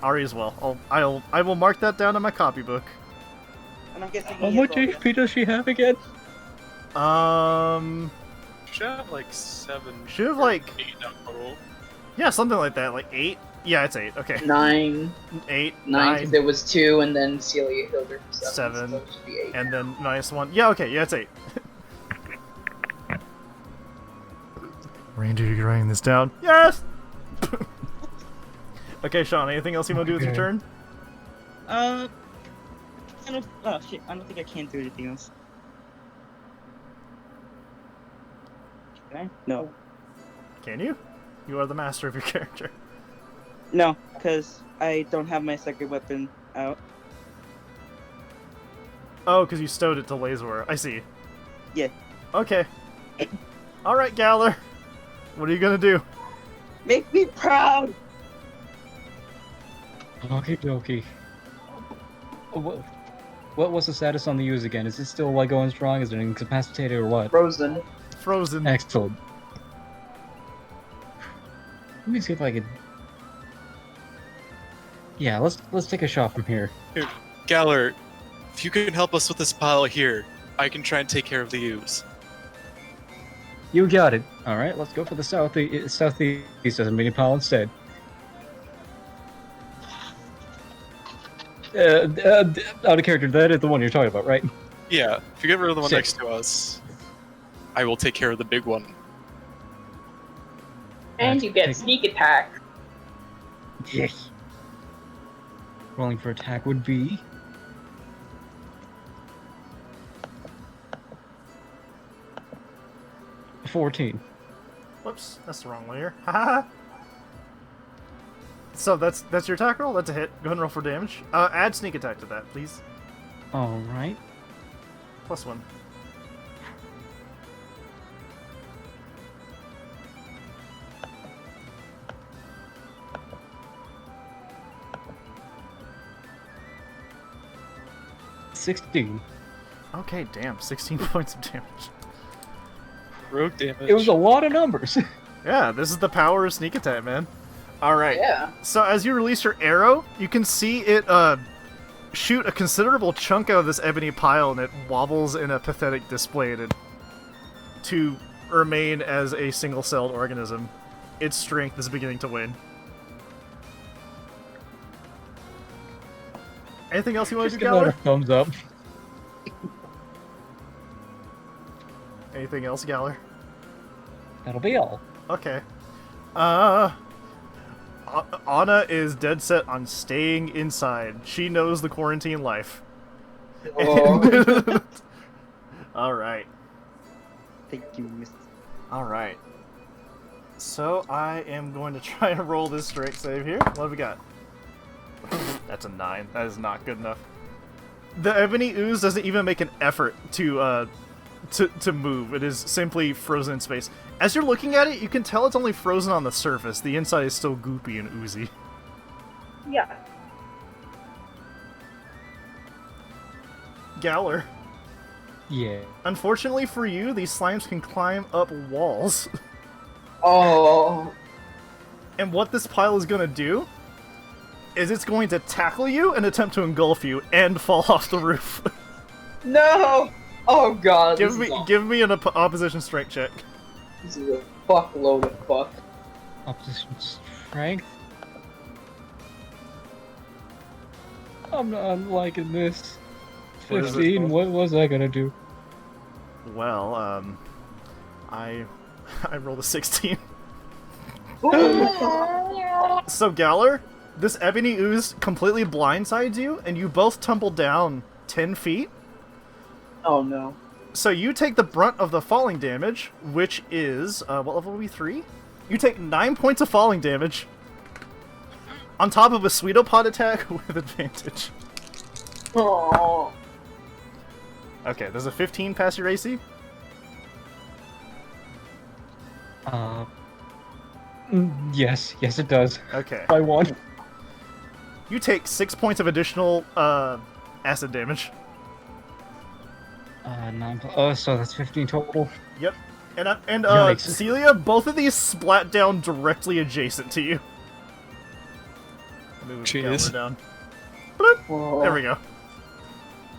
Ari as well. I will mark that down in my copybook. And I'm guessing How he much is HP does she have again? should have like 7. Should have or like 8 now total. yeah, something like that, like 8. Yeah, it's 8. Okay, 9. 8, 9, because 9, there was 2, and then Celia healed her for 7. 7, So it should be 8. and then -1. Yeah, okay, yeah, it's 8. Randy, you're writing this down. Yes. Okay, Sean. Anything else you want to do with your Okay. turn? I don't. Oh shit! I don't think I can do anything else. Can I? No. Can you? You are the master of your character. No, because I don't have my second weapon out. Oh, because you stowed it to Lazor. I see. Yeah. Okay. All right, Galler. What are you gonna do? Make me proud. Okie dokie. What was the status on the use again? Is it still like going strong? Is it incapacitated or what? Frozen. Frozen. Excellent. Let me see if I can. Yeah, let's take a shot from here. Galler, if you can help us with this pile here, I can try and take care of the ooze. You got it. All right, let's go for the southeast as a mini pile instead. Out of character. That is the one you're talking about, right? Yeah, if you get rid of the one Sick. next to us. I will take care of the big one. And you get Take- sneak attack. Yes. Rolling for attack would be 14. Whoops, that's the wrong layer. Haha. So that's your attack roll. That's a hit. Go ahead and roll for damage. Add sneak attack to that, please. All right. +1. $16. Okay, damn. 16 points of damage. Rogue damage. It was a lot of numbers. Yeah, this is the power of sneak attack, man. Alright. Yeah. So as you release your arrow, you can see it shoot a considerable chunk out of this ebony pile, and it wobbles in a pathetic display to remain as a single-celled organism. Its strength is beginning to wane. Anything else you want to Just do, give that a Galler? thumbs up. Anything else, Galler? That'll be all. Okay. Anna is dead set on staying inside. She knows the quarantine life. Oh. Alright. Thank you, Miss. Alright. So I am going to try and roll this strength save here. What have we got? That's a 9. That is not good enough. The ebony ooze doesn't even make an effort to move. It is simply frozen in space. As you're looking at it, you can tell it's only frozen on the surface. The inside is still goopy and oozy. Yeah. Galler. Yeah. Unfortunately for you, these slimes can climb up walls. Oh. And what this pile is going to do is it's going to tackle you and attempt to engulf you and fall off the roof. No! Oh god. give me an opposition strength check. This is a fuckload of fuck. Opposition strength. I'm not liking this. What is it 15. called? What was I gonna do? Well, I rolled a 16. So Galler, this ebony ooze completely blindsides you, and you both tumble down 10 feet. Oh no. So you take the brunt of the falling damage, which is, what level will be 3? You take 9 points of falling damage, on top of a Sweetopod attack with advantage. Oh. Okay, does a 15 pass your AC? Yes, it does. Okay. By 1. You take 6 points of additional, acid damage. 9. So that's 15 total. Yep. And Yikes. Celia, both of these splat down directly adjacent to you. Move Jeez. Galler down. Bloop. Oh. There we go.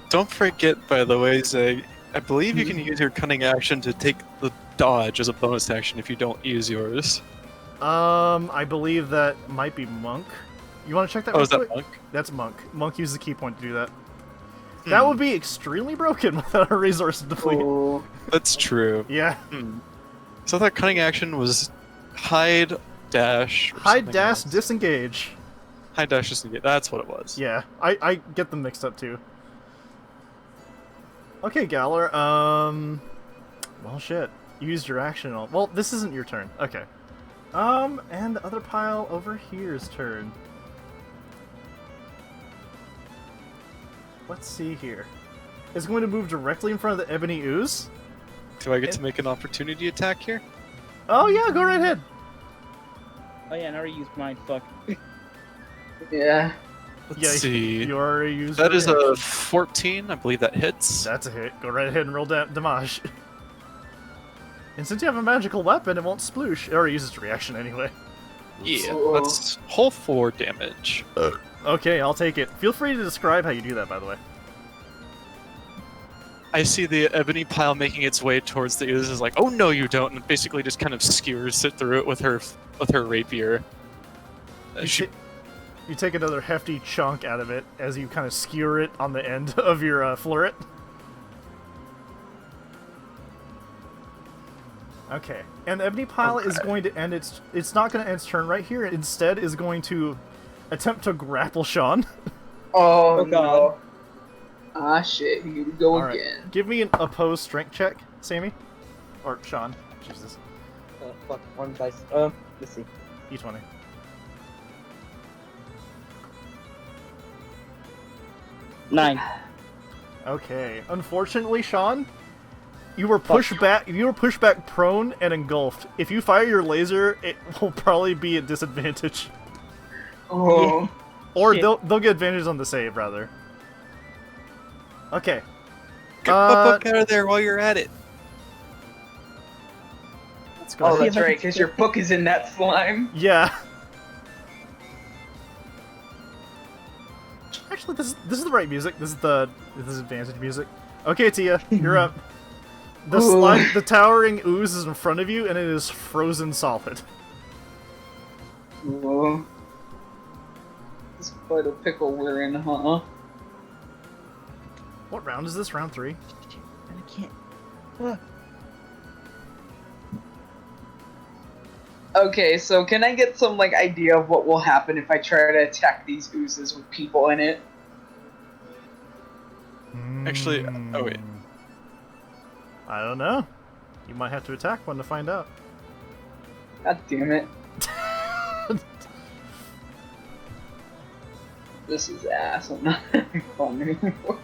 Don't forget, by the way, Zay, I believe you can use your cunning action to take the dodge as a bonus action if you don't use yours. I believe that might be Monk. You want to check that? Oh, real is that quick? Monk? That's Monk. Monk uses a key point to do that. That would be extremely broken without a resource deplete. Oh. That's true. Yeah. So that cunning action was hide, dash, or Hide, something dash, else. disengage. Hide, dash, disengage. That's what it was. Yeah, I get them mixed up too. Okay, Galler, well, shit. You used your action on... Well, this isn't your turn. Okay. And the other pile over here's turn. Let's see here. It's going to move directly in front of the ebony ooze. Do I get to make an opportunity attack here? Oh, yeah, go right ahead. Oh yeah, I already used mine. Fuck. Yeah. Let's Yeah, see. You already used That your is reaction. a 14. I believe that hits. That's a hit. Go right ahead and roll damage. And since you have a magical weapon, it won't sploosh. It already uses its reaction anyway. Yeah, Oh. that's whole 4 damage. Okay, I'll take it. Feel free to describe how you do that, by the way. I see the ebony pile making its way towards the ooze. Is like, oh no, you don't, and basically just kind of skewers it through it with her rapier. She You take another hefty chunk out of it as you kind of skewer it on the end of your fleuret. Okay, and the ebony pile is going to end it's not going to end its turn right here. It instead is going to attempt to grapple Sean. Oh, Oh, God. no. Ah, shit. Here we go Alright, again. give me an opposed strength check, Sammy. Or Sean. Jesus. Fuck, one dice. Let's see. E20. Nine. Okay. Unfortunately, Sean, you were pushed back. You were pushed back prone and engulfed. If you fire your laser, it will probably be at disadvantage. Oh. Or Shit. they'll get advantage on the save, rather. Okay. Get my book out of there while you're at it. Let's go Oh, ahead. that's right, because your book is in that slime. Yeah. Actually, this is the right music. This is advantage music. Okay, Tia, you're up. The towering ooze is in front of you, and it is frozen solid. Whoa. This is quite a pickle we're in, huh? What round is this? Round 3? I can't. Fuck. Okay, so can I get some, like, idea of what will happen if I try to attack these oozes with people in it? Actually, oh wait. I don't know. You might have to attack one to find out. God damn it. This is ass. I'm not having fun anymore.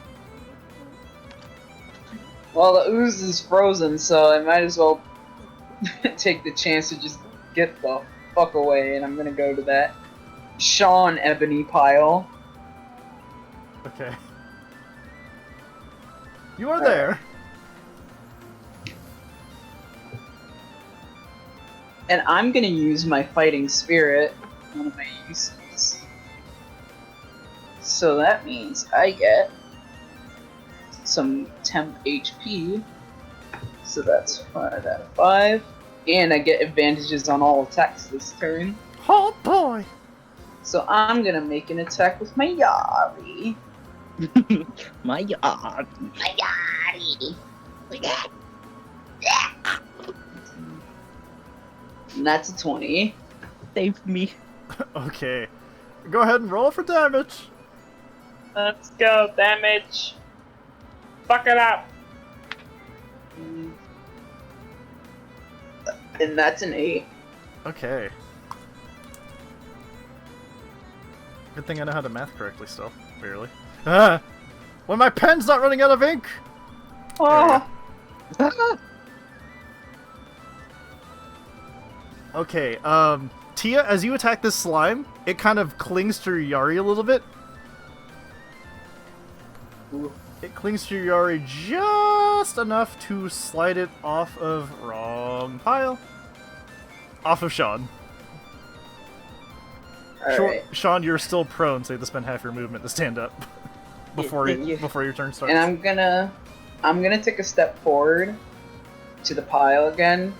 Well, the ooze is frozen, so I might as well take the chance to just get the fuck away, and I'm gonna go to that Sean ebony pile. Okay. You are there. And I'm gonna use my fighting spirit, one of my uses. So that means I get some temp HP. So that's 5 out of 5. And I get advantages on all attacks this turn. Oh boy! So I'm gonna make an attack with my Yari. My god. And that's a 20. Save me. Okay. Go ahead and roll for damage. Let's go, damage. Fuck it up. And that's an 8. Okay. Good thing I know how to math correctly still. Barely. Ah! When my pen's not running out of ink! Oh. Okay, Tia, as you attack this slime, it kind of clings to your Yari a little bit. It clings to your Yari just enough to slide it off of wrong pile. Off of Sean. Alright. Sean, you're still prone, so you have to spend half your movement to stand up before thank you. before your turn starts. And I'm gonna take a step forward to the pile again.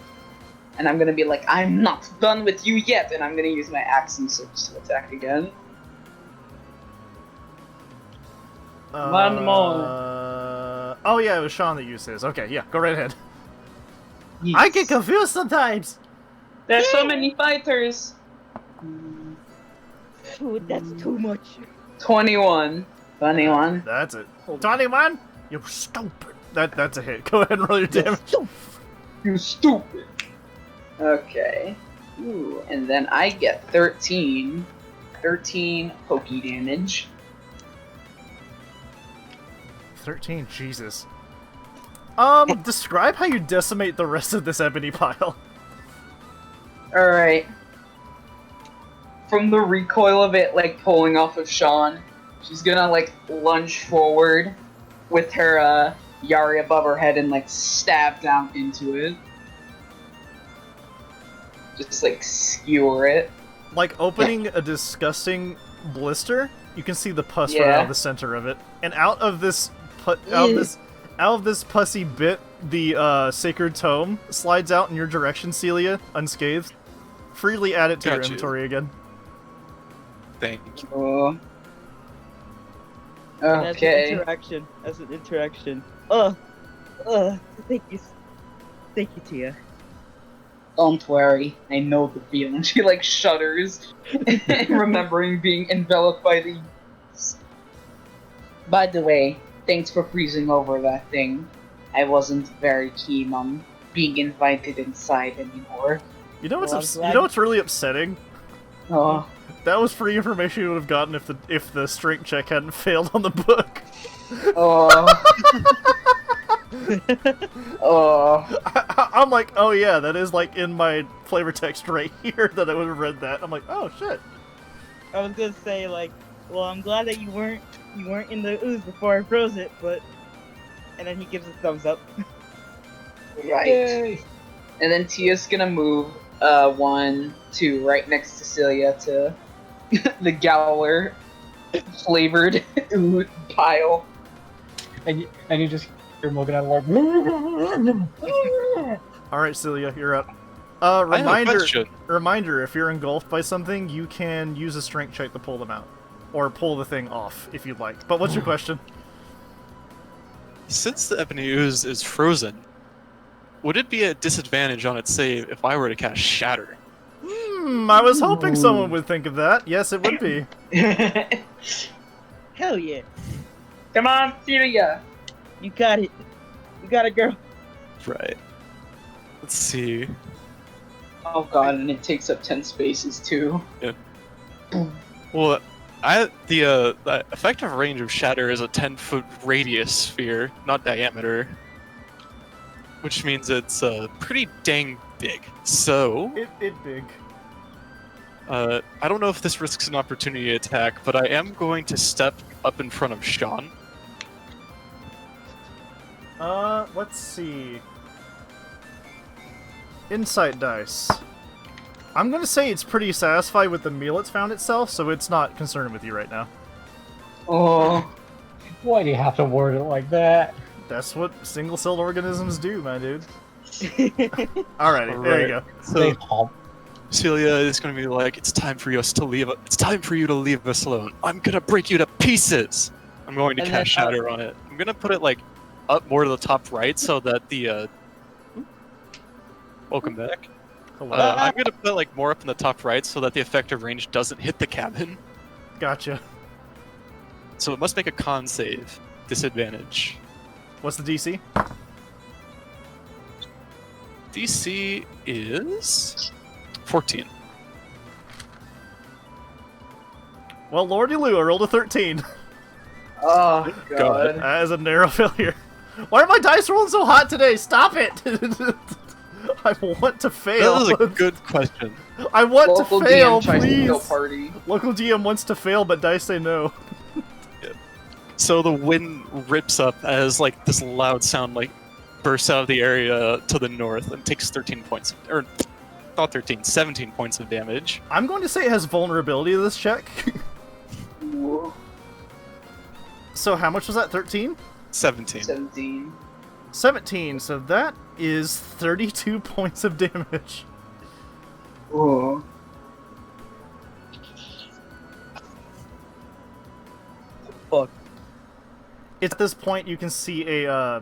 And I'm gonna be like, I'm not done with you yet, and I'm gonna use my axe and switch to attack again. One more. Oh yeah, it was Sean that used his. Okay, yeah, go right ahead. I get confused sometimes. There's so many fighters. Dude, that's too much. 21. 21. That's it. Hold 21? You stupid. That's a hit. Go ahead and roll your damage. You stupid. Okay. Ooh, and then I get 13. 13 pokey damage. 13, Jesus. Describe how you decimate the rest of this ebony pile. Alright. From the recoil of it, like, pulling off of Sean, she's gonna, like, lunge forward with her, Yari above her head and, like, stab down into it. Just, like, skewer it. Like opening a disgusting blister, you can see the pus right out of the center of it. And out of this pussy bit, the sacred tome slides out in your direction, Celia, unscathed. Freely add it to your Gotcha. inventory again. Thank you. Oh. And Okay. As an interaction. Thank you, Tia. Don't worry, I know the feeling. She like shudders, remembering being enveloped by the ooze. By the way, thanks for freezing over that thing. I wasn't very keen on being invited inside anymore. You know what's Well, I'm you glad- know what's really upsetting? Oh, That was free information you would have gotten if the strength check hadn't failed on the book. oh, oh. I'm like, oh yeah, that is like in my flavor text right here that I would have read that. I'm like, oh shit. I was gonna say like, well, I'm glad that you weren't in the ooze before I froze it, but and then he gives a thumbs up. Right. Yay! And then Tia's gonna move 1, 2 right next to Celia to the Gowler flavored ooze pile. And you just hear him looking at it like. All right, Celia, you're up. I have a Reminder, question. reminder: if you're engulfed by something, you can use a strength check to pull them out, or pull the thing off if you'd like. But what's your question? Since the Ebony Ooze is frozen, would it be a disadvantage on its save if I were to cast Shatter? I was hoping someone would think of that. Yes, it would be. Hell yeah, Come on, Celia. you got it. You got it, girl. Right. Let's see. Oh god, and it takes up 10 spaces too. Well, the effective range of Shatter is a 10-foot radius sphere, not diameter, which means it's pretty dang big. So, It big. I don't know if this risks an opportunity attack, but I am going to step up in front of Sean. Let's see. Insight dice. I'm gonna say it's pretty satisfied with the meal it's found itself, so it's not concerned with you right now. Oh. Why do you have to word it like that? That's what single-celled organisms do, my dude. Alrighty, there you go. They So, hump. Celia is going to be like, "It's time for us to leave. It's time for you to leave us alone. I'm gonna break you to pieces." I'm going to And cast then, Shatter on it. I'm gonna put it like up more to the top right so that the welcome back. Hello. I'm gonna put it like more up in the top right so that the effective range doesn't hit the cabin. Gotcha. So it must make a con save. Disadvantage. What's the DC? DC is 14. Well, Lordy Lou, I rolled a 13. Oh god. That is a narrow failure. Why are my dice rolling so hot today? Stop it! I want to fail. That is a good question. I want Local to fail, DM tries to kill please. party. Local DM wants to fail, but dice say no. So the wind rips up as like this loud sound like bursts out of the area to the north and takes 13 points, or not 13, 17 points of damage. I'm going to say it has vulnerability to this check. So how much was that? 13? 17. 17. 17, so that is 32 points of damage. Oh. Fuck. It's at this point you can see a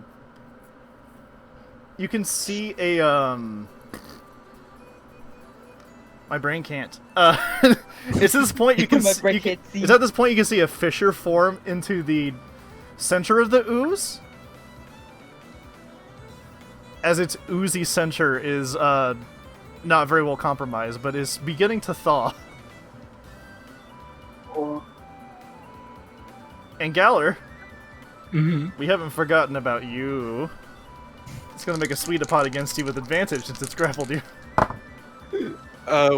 my brain can't. It's this point you can My s- brain you can- can't see. It's at this point you can see a fissure form into the center of the ooze. As its oozy center is not very well compromised, but is beginning to thaw. Oh. And Galler, Mm-hmm. we haven't forgotten about you. It's gonna make a sweet pot against you with advantage since it's grappled you.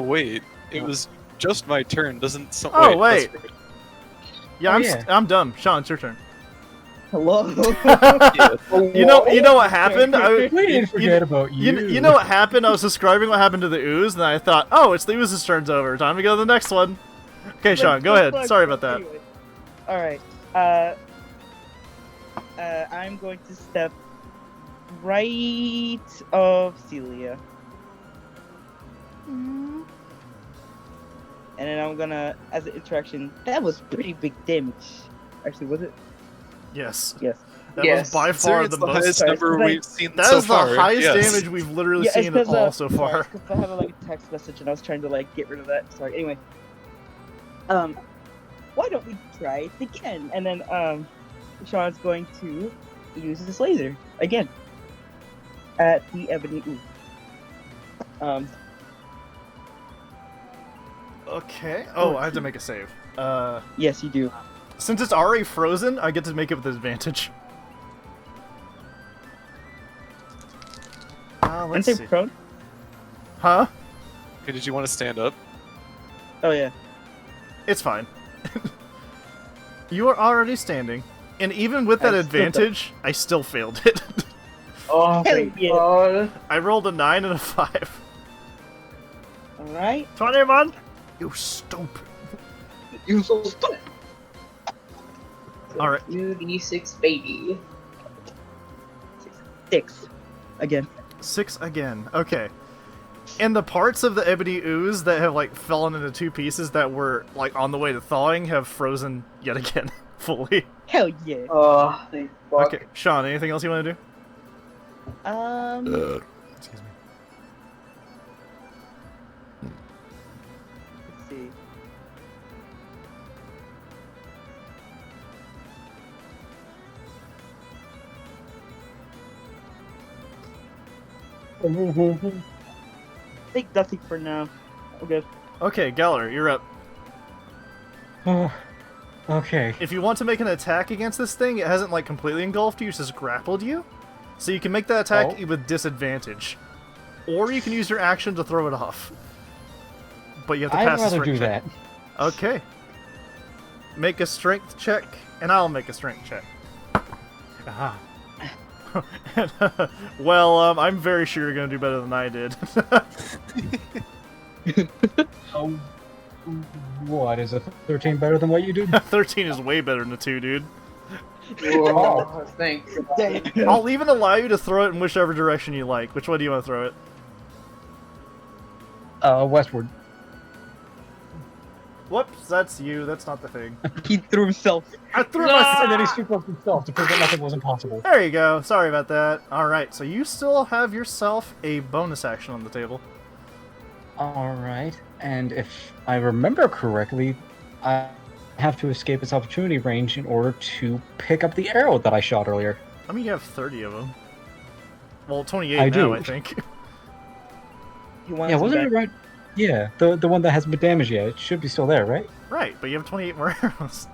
Wait. It was just my turn. Doesn't some... Oh, wait. wait. Yeah, Oh, yeah. I'm dumb. Sean, it's your turn. Hello. You know what happened? We didn't forget about you. You know what happened? I was describing what happened to the ooze, and I thought, oh, it's the ooze's turn's over. Time to go to the next one. Okay, Sean, go ahead. Sorry about that. Anyway. All right. I'm going to step right of Celia. And then I'm gonna, as an interaction, that was pretty big damage. Actually, was it? Yes. Yes. That Yes. was by Considering far it's the the most. highest Sorry, number like- we've seen That so is the far. highest yes. damage we've literally Yeah, seen at all so sorry, far. 'cause I have like a text message and I was trying to like get rid of that. Sorry. Anyway, why don't we try it again? And then Sean's going to use his laser again at the ebony ooze. Okay. Oh, I have to make a save. Yes, you do. Since it's already frozen, I get to make it with advantage. Aren't Let's they see. prone? Huh? Okay, did you want to stand up? Oh yeah. It's fine. You are already standing, and even with that I still advantage, I still failed it. Oh Hell my yeah. god. I rolled a 9 and a 5. All right. 21? You stupid. You so stupid. Alright. 2d6 baby. 6 again. 6 again. Okay. And the parts of the ebony ooze that have like fallen into two pieces that were like on the way to thawing have frozen yet again fully. Hell yeah. Oh, thank fuck. Okay, Sean, anything else you want to do? Excuse me. Let's see. Think nothing for now. I'm good. Okay, Geller, you're up. Oh, okay. If you want to make an attack against this thing, it hasn't like completely engulfed you, it's just grappled you. So you can make that attack with disadvantage. Or you can use your action to throw it off. But you have to I'd pass a rather strength do check. that. Okay. Make a strength check, and I'll make a strength check. Ah. Well, I'm very sure you're gonna do better than I did. Oh, what is a 13 better than what you do? 13 is way better than a 2, dude. Oh, thanks. I'll even allow you to throw it in whichever direction you like. Which way do you want to throw it? Westward. Whoops, that's you. That's not the thing. He threw himself. I threw And myself. then he super himself to prove that nothing wasn't possible. There you go. Sorry about that. Alright, so you still have yourself a bonus action on the table. Alright, and if I remember correctly, I have to escape its opportunity range in order to pick up the arrow that I shot earlier. I mean, you have 30 of them. Well, 28 I now, do. I think. He wants Yeah, him wasn't back. it right? Yeah, the one that hasn't been damaged yet. It should be still there, right? Right, but you have 28 more arrows.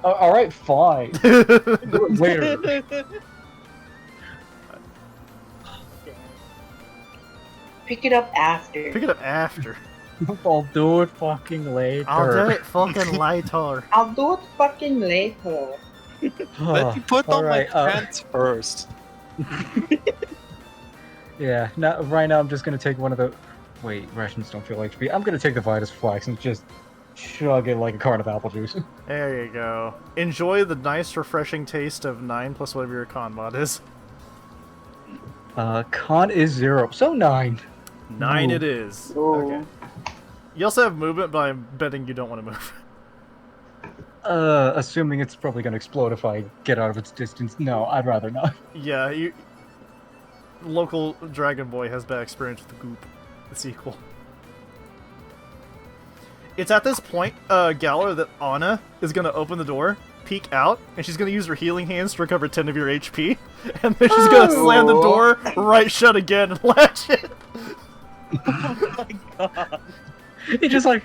Alright, fine. Do it later. Pick it up after. Pick it up after. I'll do it fucking later. I'll do it fucking later. I'll do it fucking later. Let me put on my Alright, pants first. yeah, right now I'm just gonna take one of the... Wait, rations don't feel HP. I'm gonna take the Vitus Flax and just chug it like a carton of apple juice. There you go. Enjoy the nice, refreshing taste of 9 plus whatever your con mod is. Con is 0, so 9. 9 Ooh. it is. Ooh. Okay. You also have movement, but I'm betting you don't want to move. Assuming it's probably gonna explode if I get out of its distance. No, I'd rather not. Yeah, you... Local Dragon Boy has bad experience with the goop. The sequel. It's at this point, Galler, that Anna is gonna open the door, peek out, and she's gonna use her healing hands to recover 10 of your HP, and then she's gonna slam the door right shut again and latch it. Oh my god. He just like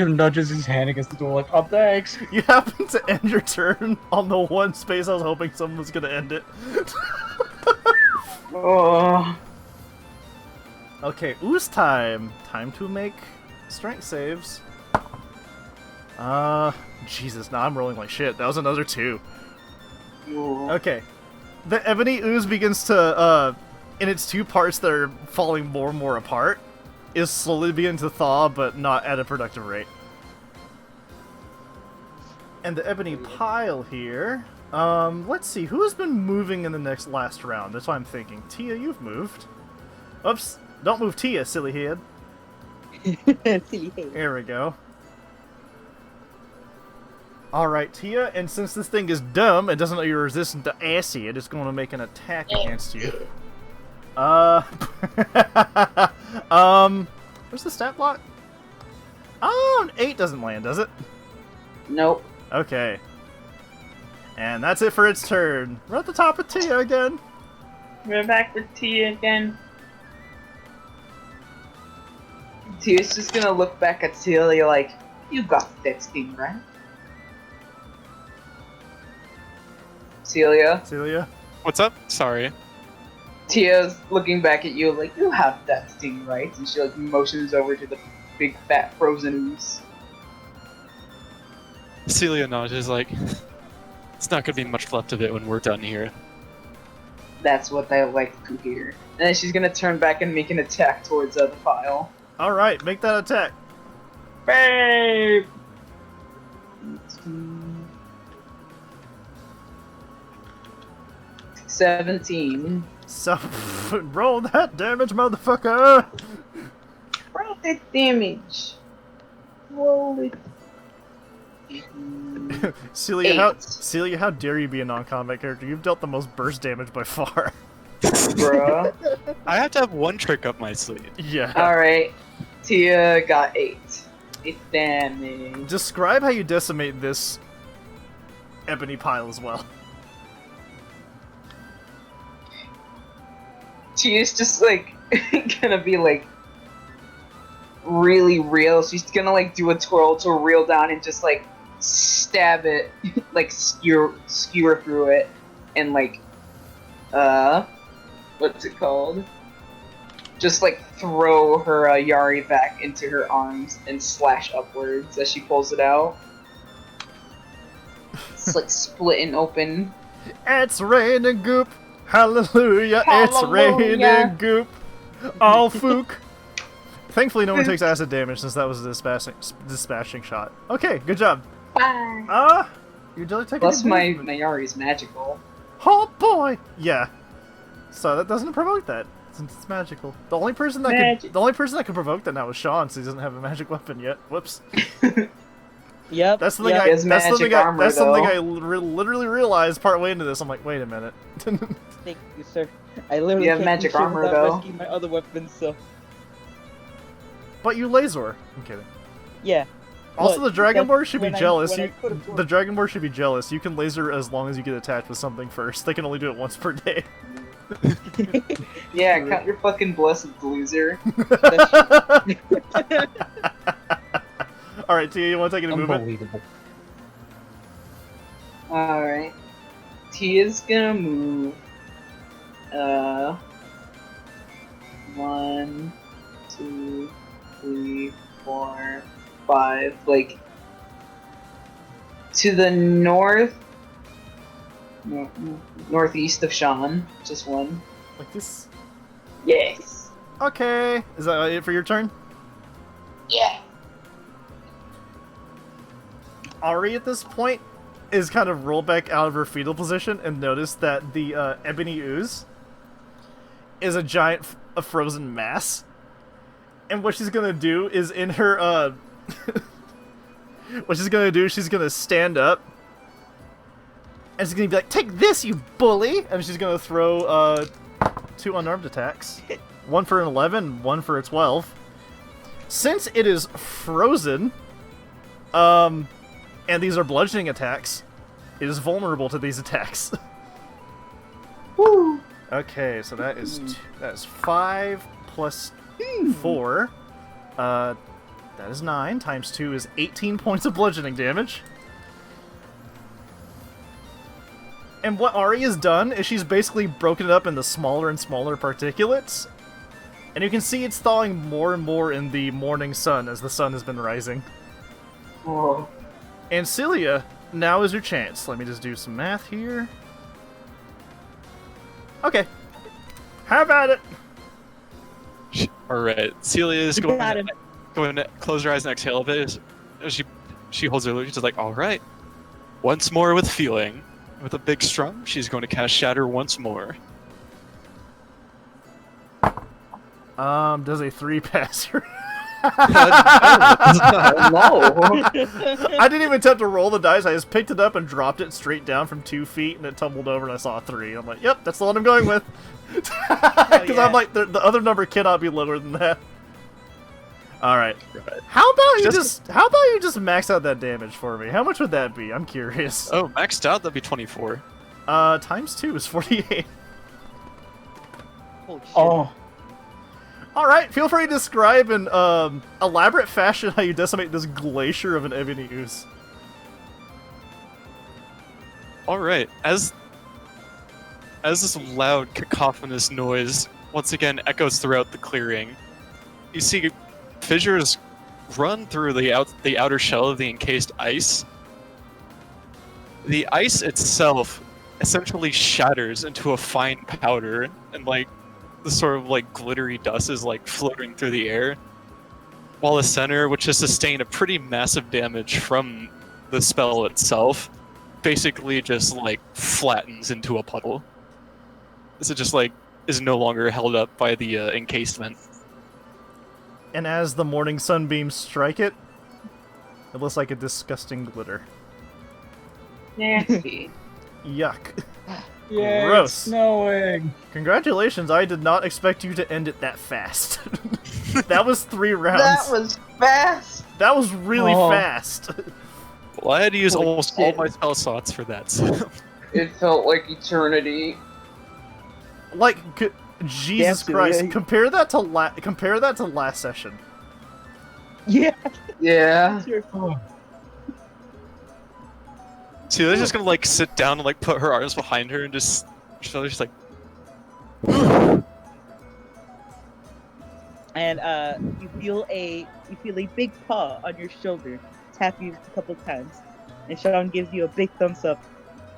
nudges his hand against the door like, oh thanks. You happen to end your turn on the one space I was hoping someone was gonna end it. Oh. Okay, ooze time. Time to make strength saves. Jesus, now I'm rolling like shit. That was another 2. Ooh. Okay. The ebony ooze begins to, in its two parts that are falling more and more apart, is slowly beginning to thaw, but not at a productive rate. And the ebony pile here, let's see, who has been moving in the last round? That's what I'm thinking. Tia, you've moved. Oops, don't move Tia, silly head. Silly head. There we go. Alright, Tia, and since this thing is dumb and doesn't know you're resistant to acid, it's going to make an attack against you. Where's the stat block? Oh, an 8 doesn't land, does it? Nope. Okay. And that's it for its turn. We're at the top of Tia again. We're back with Tia again. Tia's just gonna look back at Celia like, you got that thing, right? Celia? Celia? What's up? Sorry. Tia's looking back at you like, you have that thing, right? And she like motions over to the big fat frozen ooze. Celia nods, is like, it's not gonna be much left of it when we're done here. That's what I like to hear. And then she's gonna turn back and make an attack towards the pile. Alright, make that attack. Babe! 17. So, roll that damage, motherfucker! Roll the damage. Roll it. Celia, how dare you be a non-combat character? You've dealt the most burst damage by far. Bruh. I have to have one trick up my sleeve. Yeah. Alright. Tia got 8. 8 damage. Describe how you decimate this ebony pile as well. Tia's just like gonna be like really real. She's gonna like do a twirl to reel down and just like stab it, like skewer through it, and like what's it called? Just like throw her Yari back into her arms and slash upwards as she pulls it out. It's like splitting open. It's raining goop. Hallelujah. It's raining goop. All fook. Thankfully, no one takes acid damage since that was a dispatching shot. Okay, good job. Bye. You're taking Plus my Yari's magical. Oh boy. Yeah. So that doesn't provoke that since it's magical. The only person that could provoke that now is Sean, since he doesn't have a magic weapon yet. Whoops. Yep. That's something yep. I literally realized part way into this. I'm like, wait a minute. Thank you, sir. I literally You have can't magic do shit armor, without though. risking my other weapons, so But you laser. I'm kidding. yeah. Also, But the Dragonborn should be when I- jealous. when I could've The Dragonborn should be jealous. You can laser as long as you get attached with something first. They can only do it once per day. Yeah, count your fucking blessings, loser. Alright, Tia, you want to take any movement? Unbelievable. Alright. Tia's gonna move. 1, 2, 3, 4, 5. Like, to the northeast of Sean. Just one. Like this? Yes. Okay. Is that it for your turn? Yeah. Ari, at this point, is kind of rolled back out of her fetal position and noticed that the ebony ooze is a giant a frozen mass. And what she's gonna do is in her, what she's gonna do, she's gonna stand up. And she's gonna be like, take this, you bully! And she's gonna throw, 2 unarmed attacks. One for an 11, one for a 12. Since it is frozen, and these are bludgeoning attacks, it is vulnerable to these attacks. Woo. Okay, so that is 5 plus 4. That is 9 times 2 is 18 points of bludgeoning damage. And what Ari has done is she's basically broken it up into smaller and smaller particulates. And you can see it's thawing more and more in the morning sun as the sun has been rising. Oh. And Celia, now is your chance. Let me just do some math here. Okay. Have at it! Alright, Celia is You going got him. to close her eyes and exhale a bit. She holds her loop. She's like, alright. Once more with feeling. With a big strum, she's going to cast Shatter once more. Does a 3 pass her? No. I didn't even attempt to roll the dice. I just picked it up and dropped it straight down from 2 feet, and it tumbled over, and I saw a 3. I'm like, yep, that's the one I'm going with. Because yeah. I'm like, the other number cannot be lower than that. All right. How about you just max out that damage for me? How much would that be? I'm curious. Oh, maxed out, that'd be 24. Times 2 is 48. Holy shit. Oh. All right, feel free to describe in elaborate fashion how you decimate this glacier of an ebony ooze. Alright, as this loud, cacophonous noise once again echoes throughout the clearing, you see fissures run through the outer shell of the encased ice. The ice itself essentially shatters into a fine powder, and like the sort of like glittery dust is like floating through the air, while the center, which has sustained a pretty massive damage from the spell itself, basically just like flattens into a puddle. This is just like is no longer held up by the encasement. And as the morning sunbeams strike it, it looks like a disgusting glitter. Nasty. Yuck. Yeah, Gross. it's snowing. Congratulations, I did not expect you to end it that fast. That was 3 rounds. That was fast. That was really Oh. fast. Well, I had to use Holy almost shit. all my spell slots for that. So. It felt like eternity. Like, Jesus Damn, Christ! Celia. Compare that to last session. Yeah. Yeah. Sure. Oh. See, they're just gonna like sit down and like put her arms behind her and just like. And you feel a big paw on your shoulder, tap you a couple times, and Sean gives you a big thumbs up.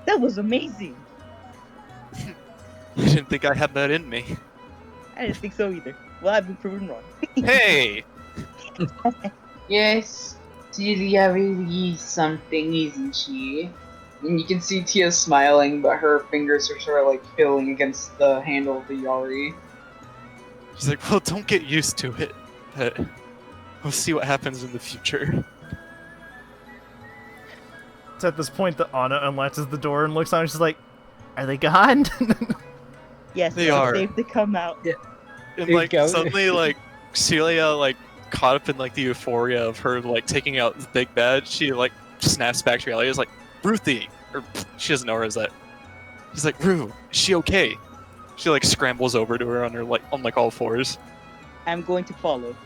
That was amazing. I didn't think I had that in me. I didn't think so either. Well, I've been proven wrong. Hey, Yes, Celia really is something, isn't she? And you can see Tia smiling, but her fingers are sort of like feeling against the handle of the Yari. she's like, well, don't get used to it. But we'll see what happens in the future. It's at this point that Anna unlatches the door and looks on. And she's like, "Are they gone?" Yes, They it's are. safe to come out. And It like goes- suddenly, like Celia, like caught up in like the euphoria of her like taking out the big bad, she like snaps back to reality. Is like, Ruthie, or she doesn't know her as that. She's like, Rue, is she okay? She like scrambles over to her on her like on like all fours. I'm going to follow.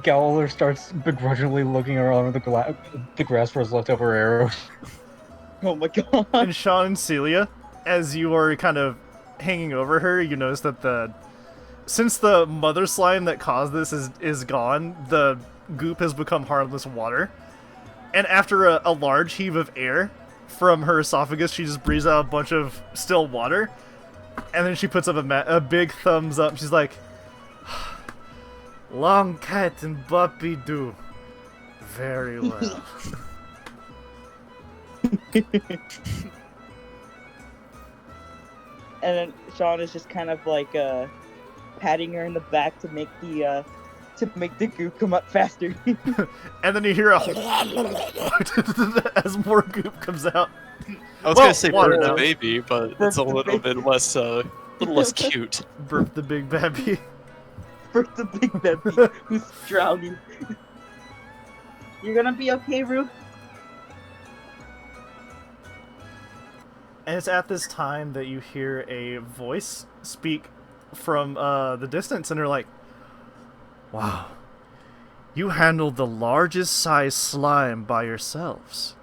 Gowler starts begrudgingly looking around the grass for his leftover arrows. Oh my god. And Sean and Celia, as you are kind of hanging over her, you notice that since the mother slime that caused this is gone, the goop has become harmless water. And after a large heave of air from her esophagus, she just breathes out a bunch of still water. And then she puts up a big thumbs up. She's like, "Long cat and Buppy do. Very well." And then Sean is just kind of like patting her in the back to make the goop come up faster. And then you hear a as more goop comes out. I was Well, gonna say water burp the now. baby, but Burp it's a the little baby. bit less cute. Burp the big baby. For the big baby who's drowning. You're gonna be okay, Rue? And it's at this time that you hear a voice speak from the distance, and they're like, "Wow, you handled the largest size slime by yourselves.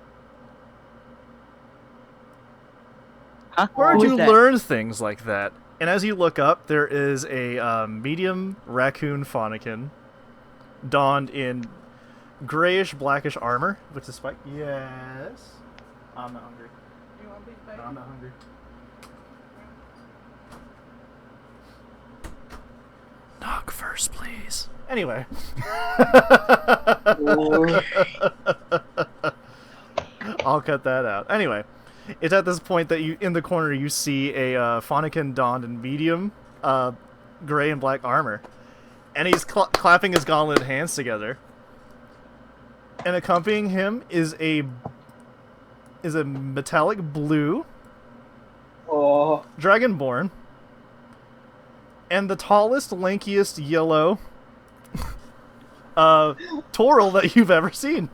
Huh? Where'd Who is you that? learn things like that?" And as you look up, there is a medium raccoon faunican donned in grayish blackish armor with a spike. Yes. I'm not hungry. No, I'm not hungry. Knock first, please. Anyway. I'll cut that out. Anyway, it's at this point that you, in the corner, you see a Faunican donned in medium, gray and black armor. and he's clapping his gauntlet hands together. And accompanying him is a metallic blue Oh, dragonborn, and the tallest, lankiest yellow Toril that you've ever seen.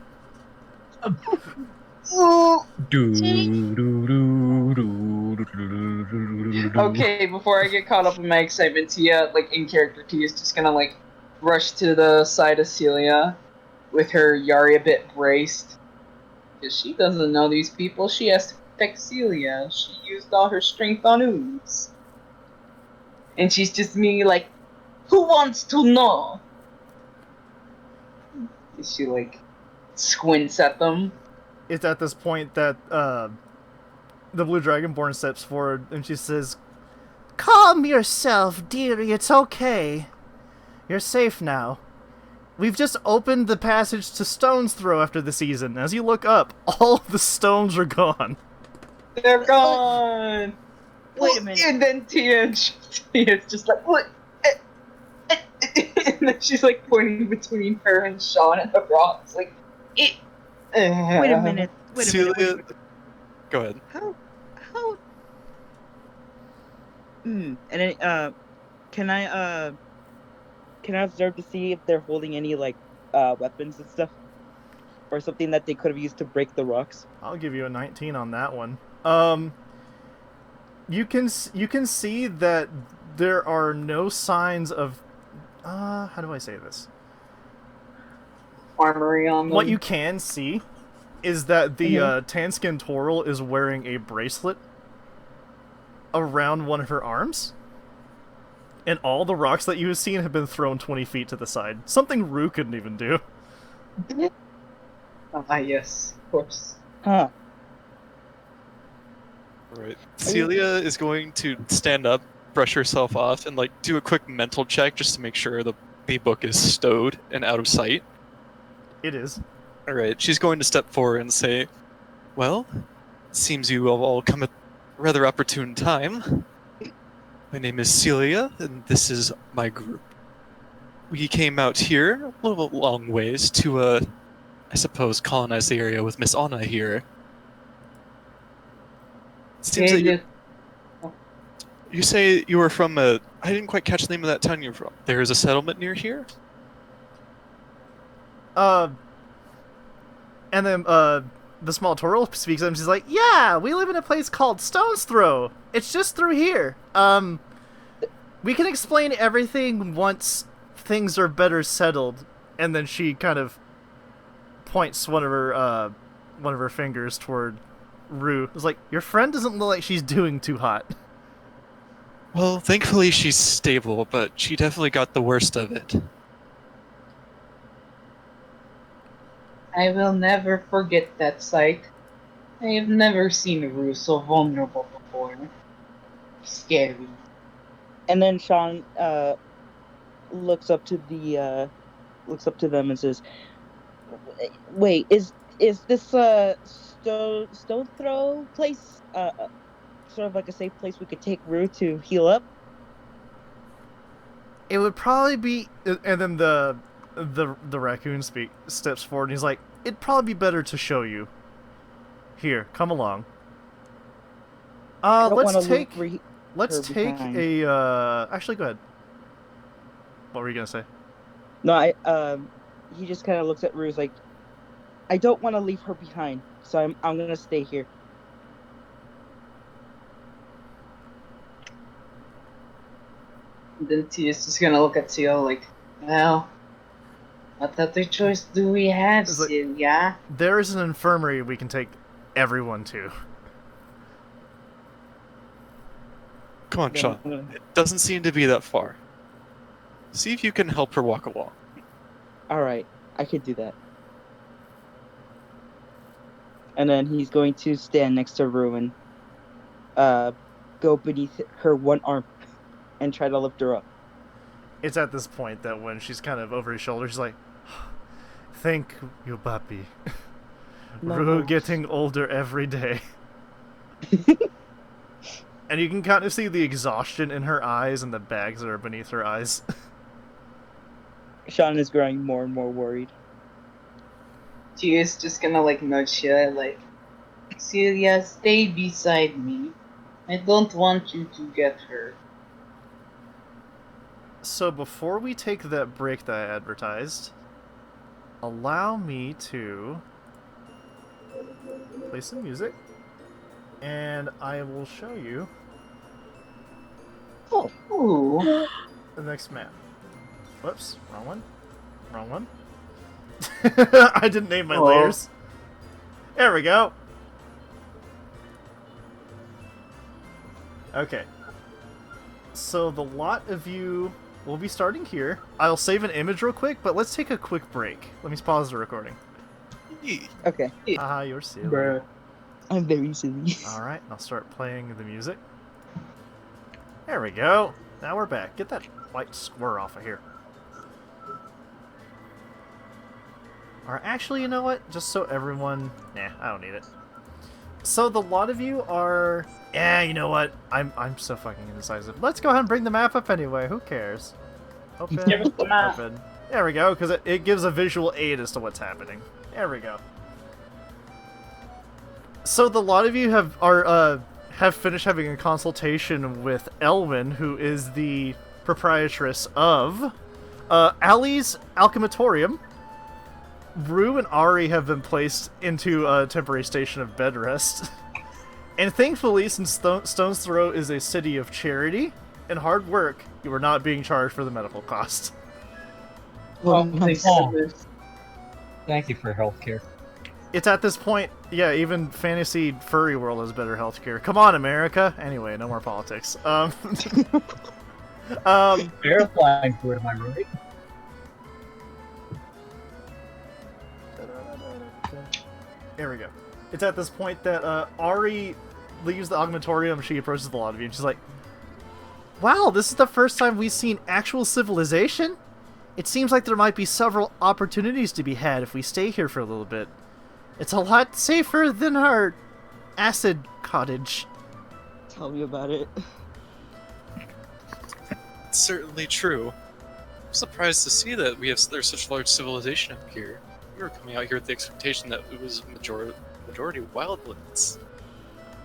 Okay, before I get caught up in my excitement, Tia, like in character, Tia is just gonna like rush to the side of Celia with her Yari a bit braced. Because she doesn't know these people, she has to protect Celia. She used all her strength on Ooze. And she's just me like, who wants to know? And she like squints at them. It's at this point that the blue dragonborn steps forward and she says, "Calm yourself, dearie, it's okay. You're safe now. We've just opened the passage to Stone's Throw after the season. As you look up, all of the stones are gone." They're gone! Wait a minute. And then Tia's just like, what? And then she's like pointing between her and Sean at the rocks, like, Wait a minute. Wait a Celia, minute. go ahead. How? And then, can I observe to see if they're holding any like weapons and stuff, or something that they could have used to break the rocks? I'll give you a 19 on that one. You can see that there are no signs of how do I say this? armory on them. What you can see is that the tan-skinned Toril is wearing a bracelet around one of her arms. And all the rocks that you have seen have been thrown 20 feet to the side. Something Rue couldn't even do. Ah, yes, of course. Huh. Right. Celia is going to stand up, brush herself off, and like do a quick mental check just to make sure the book is stowed and out of sight. It is. Alright, she's going to step forward and say, "Well, seems you have all come at a rather opportune time. My name is Celia, and this is my group. We came out here a little long ways to, I suppose, colonize the area with Miss Anna here. Seems that you say you were from I didn't quite catch the name of that town you're from. There is a settlement near here?" And then, the small Toril speaks up and she's like, "Yeah, we live in a place called Stone's Throw. It's just through here. We can explain everything once things are better settled." And then she kind of points one of her fingers toward Rue. It's like, "Your friend doesn't look like she's doing too hot." Well, thankfully she's stable, but she definitely got the worst of it. I will never forget that sight. I have never seen Rue so vulnerable before. Scary. And then Sean looks up to them and says, "Wait, is this stone throw place sort of like a safe place we could take Rue to heal up?" It would probably be, and then the raccoon steps forward and he's like, "It'd probably be better to show you. Here, come along. I don't wanna Let's take leave her behind. actually, go ahead. What were you gonna say?" No, he just kind of looks at Rue's like, "I don't want to leave her behind, so I'm gonna stay here." And then Tia's just gonna look at Celia like, well, what other choice do we have, It's like- Celia? There is an infirmary we can take everyone to. Come on, Sean. It doesn't seem to be that far. See if you can help her walk along. All right, I could do that. And then he's going to stand next to Rue and go beneath her one arm and try to lift her up. It's at this point that when she's kind of over his shoulder, she's like, "Thank you, puppy. No. Rue getting older every day." And you can kind of see the exhaustion in her eyes and the bags that are beneath her eyes. Sean is growing more and more worried. She is just gonna like nudge you, like, Celia, stay beside me. I don't want you to get hurt. So before we take that break that I advertised, allow me to play some music, and I will show you Ooh. the next map. Whoops, wrong one. Wrong one. I didn't name my layers. There we go. Okay. So the lot of you will be starting here. I'll save an image real quick, but let's take a quick break. Let me pause the recording. Okay. Ah, you're silly. Bruh. I'm very silly. Alright, I'll start playing the music. There we go. Now we're back. Get that white square off of here. Or actually, you know what? Just so everyone... Nah, I don't need it. So the lot of you are... Yeah, you know what? I'm so fucking indecisive. Let's go ahead and bring the map up anyway. Who cares? Open. Give us the map. Open. There we go, because it gives a visual aid as to what's happening. There we go. So the lot of you have finished having a consultation with Elwyn, who is the proprietress of Allie's Alchematorium. Rue and Ari have been placed into a temporary station of bed rest. And thankfully, since Stone's Throw is a city of charity and hard work, you are not being charged for the medical cost. Oh, nice. Thank you for healthcare. It's at this point, yeah, even fantasy furry world has better healthcare. Come on, America! Anyway, no more politics. Air flying for it, am I right? There we go. It's at this point that Ari leaves the augmentorium. She approaches the lot of you, and she's like, "Wow, this is the first time we've seen actual civilization. It seems like there might be several opportunities to be had if we stay here for a little bit. It's a lot safer than our acid cottage." Tell me about it. It's certainly true. I'm surprised to see that there's such large civilization up here. We were coming out here with the expectation that it was majority wildlands.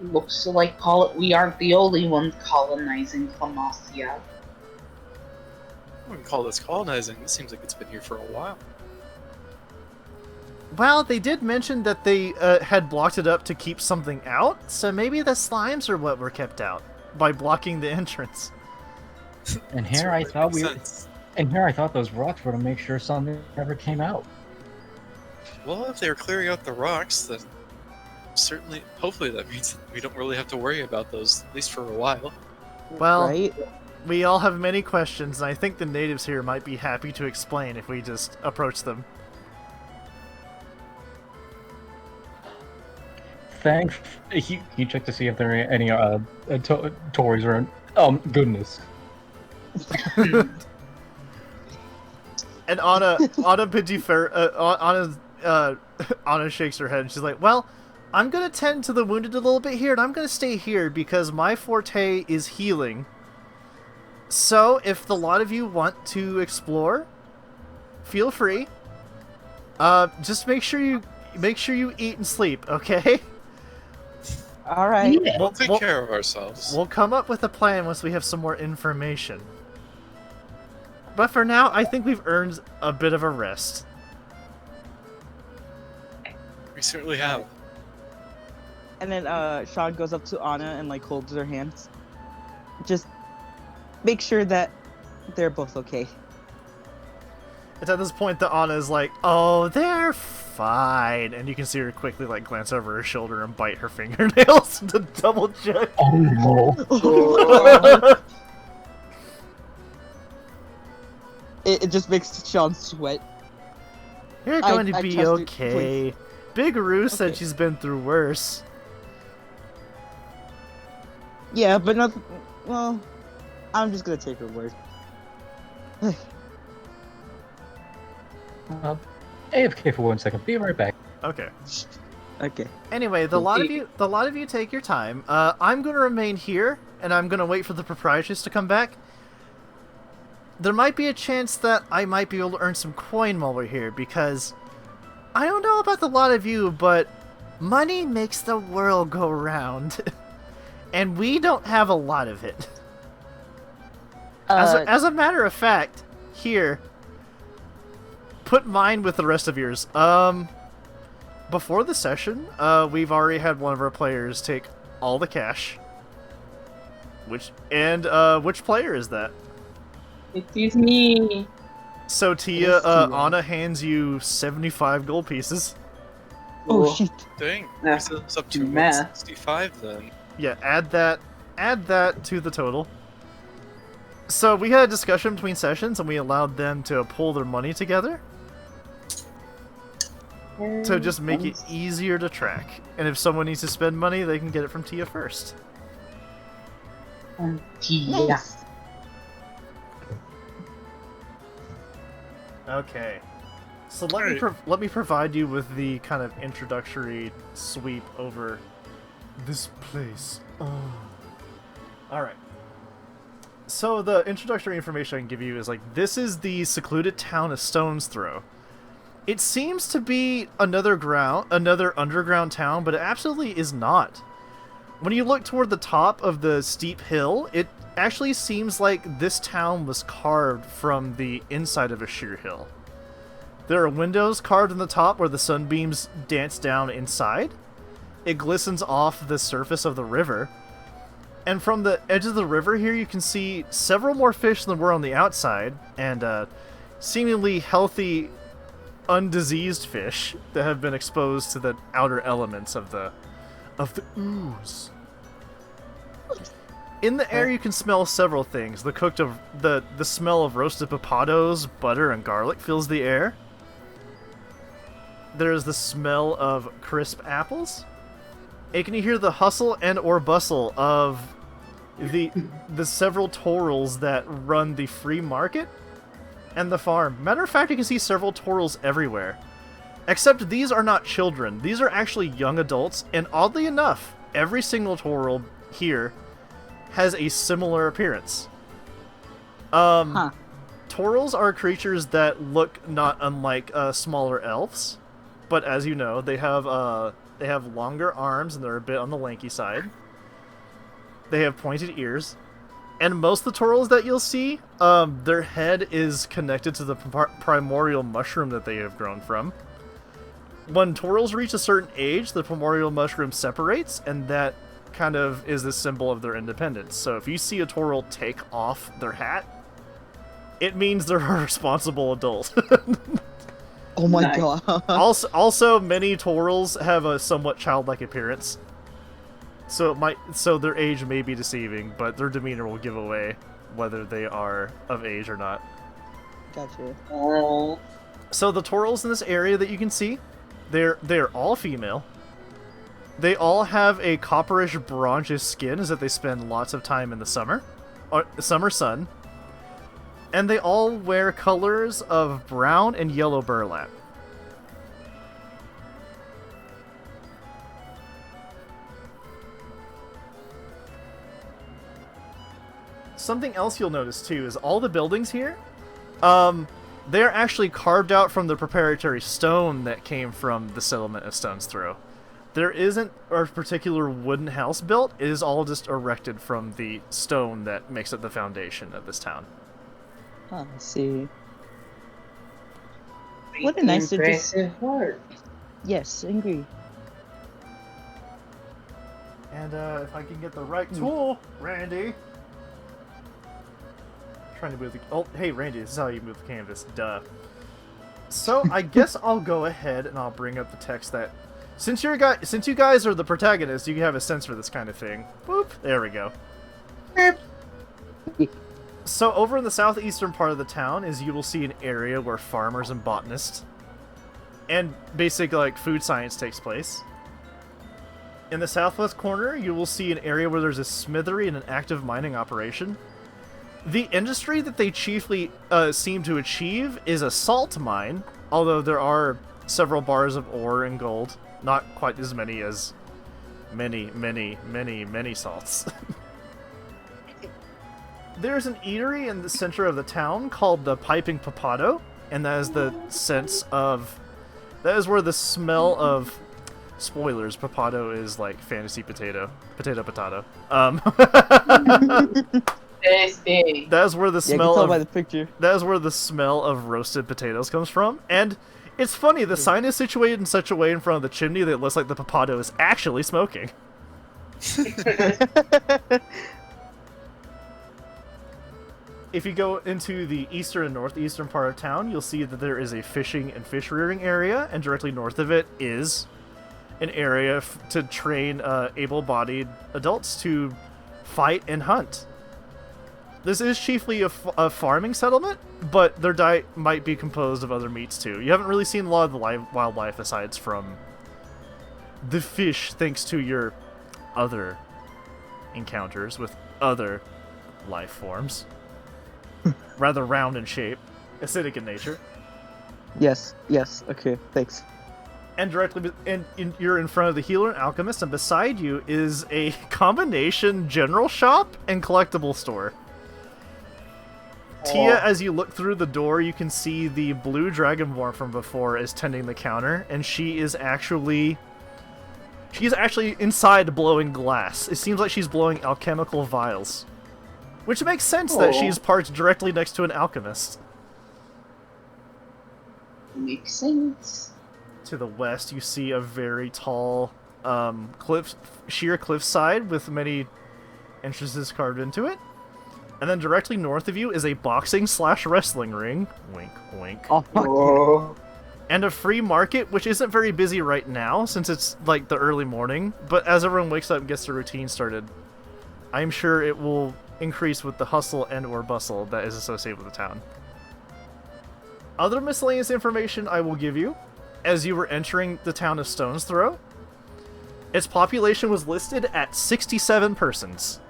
Looks like we aren't the only ones colonizing Clemmacia. I wouldn't call this colonizing. It seems like it's been here for a while. Well, they did mention that they had blocked it up to keep something out, so maybe the slimes are what were kept out by blocking the entrance. And here I thought Makes sense. And here I thought those rocks were to make sure something never came out. Well, if they were clearing out the rocks, then certainly, hopefully that means that we don't really have to worry about those, at least for a while. Well, Right? we all have many questions, and I think the natives here might be happy to explain if we just approach them. Thanks. He checked to see if there are any toys around. Goodness. And Anna shakes her head and she's like, "Well, I'm gonna tend to the wounded a little bit here, and I'm gonna stay here because my forte is healing. So if the lot of you want to explore, feel free. Just make sure you eat and sleep, okay? All right. We'll take care of ourselves. We'll come up with a plan once we have some more information. But for now, I think we've earned a bit of a rest." We certainly have. And then Sean goes up to Anna and like holds her hands. Just make sure that they're both okay. It's at this point that Anna is like, "Oh, they're fine," and you can see her quickly like glance over her shoulder and bite her fingernails to double check. Oh no. It just makes Sean sweat. You're going to I be trust you, okay. Big Roo said Okay. she's been through worse. Yeah, but not. Well, I'm just gonna take her word. AFK for 1 second. Be right back. Okay. Okay. Anyway, the lot of you take your time. I'm going to remain here, and I'm going to wait for the proprietress to come back. there might be a chance that I might be able to earn some coin while we're here, because I don't know about a lot of you, but money makes the world go round. And we don't have a lot of it. As a matter of fact, here, put mine with the rest of yours. Before the session, we've already had one of our players take all the cash. Which player is that? It is me. So Tia, Anna hands you 75 gold pieces. Oh shit. Dang, Yeah. so it's up to Math. 165 then. Yeah, add that to the total. So we had a discussion between sessions, and we allowed them to pull their money together to just make it easier to track. And if someone needs to spend money, they can get it from Tia first. Yeah. Okay. So let me provide you with the kind of introductory sweep over this place. Oh. All right. So the introductory information I can give you is like, this is the secluded town of Stone's Throw. It seems to be another underground town, but it absolutely is not. When you look toward the top of the steep hill, it actually seems like this town was carved from the inside of a sheer hill. There are windows carved in the top where the sunbeams dance down inside. It glistens off the surface of the river. And from the edge of the river here, you can see several more fish than were on the outside, and seemingly healthy, undiseased fish that have been exposed to the outer elements of the ooze. In the air, you can smell several things. The smell of roasted potatoes, butter, and garlic fills the air. There's the smell of crisp apples. And can you hear the hustle and or bustle of the several torals that run the free market and the farm. Matter of fact, you can see several torals everywhere. Except these are not children. These are actually young adults, and oddly enough, every single toral here has a similar appearance. Torals are creatures that look not unlike smaller elves, but as you know, they have longer arms and they're a bit on the lanky side. They have pointed ears, and most of the torals that you'll see, their head is connected to the primordial mushroom that they have grown from. When torals reach a certain age, the primordial mushroom separates, and that kind of is the symbol of their independence. So if you see a toral take off their hat, it means they're a responsible adult. Oh my Nice. god. Also, many torals have a somewhat childlike appearance. So their age may be deceiving, but their demeanor will give away whether they are of age or not. Gotcha. Oh. So the torals in this area that you can see, they're all female. They all have a copperish bronzish skin, as that they spend lots of time in the summer sun. And they all wear colors of brown and yellow burlap. Something else you'll notice too is all the buildings here, they're actually carved out from the proprietary stone that came from the settlement of Stone's Throw. There isn't a particular wooden house built, it is all just erected from the stone that makes up the foundation of this town. I see. What a nice impressive work. Yes, I agree. And if I can get the right tool, Randy. Trying to move the... Oh, hey, Randy, this is how you move the canvas. Duh. So, I guess I'll go ahead and I'll bring up the text that... Since you guys are the protagonists, you have a sense for this kind of thing. Boop. There we go. So, over in the southeastern part of the town is you will see an area where farmers and botanists and basic, like, food science takes place. In the southwest corner, you will see an area where there's a smithery and an active mining operation. The industry that they chiefly seem to achieve is a salt mine, although there are several bars of ore and gold. Not quite as many as many salts. There's an eatery in the center of the town called the Piping Papado, and that is the sense of... That is where the smell of... Spoilers, Papado is like fantasy potato. Potato. Tasty. That is where the Yeah, I can smell tell of... by the picture. That is where the smell of roasted potatoes comes from, and it's funny, the sign is situated in such a way in front of the chimney that it looks like the Papado is actually smoking. If you go into the eastern and northeastern part of town, you'll see that there is a fishing and fish rearing area, and directly north of it is an area to train able-bodied adults to fight and hunt. This is chiefly a farming settlement, but their diet might be composed of other meats too. You haven't really seen a lot of the wildlife aside from the fish, thanks to your other encounters with other life forms. Rather round in shape, acidic in nature. Yes, okay, thanks. And directly, you're in front of the healer and alchemist, and beside you is a combination general shop and collectible store. Tia, as you look through the door, you can see the blue dragonborn from before is tending the counter, and she's actually inside blowing glass. It seems like she's blowing alchemical vials. Which makes sense that she's parked directly next to an alchemist. Makes sense. To the west, you see a very tall sheer cliffside with many entrances carved into it. And then directly north of you is a boxing/wrestling ring. Wink, wink. Oh, fuck. Oh. And a free market, which isn't very busy right now, since it's like the early morning. But as everyone wakes up and gets their routine started, I'm sure it will increase with the hustle and or bustle that is associated with the town. Other miscellaneous information I will give you as you were entering the town of Stone's Throw. Its population was listed at 67 persons.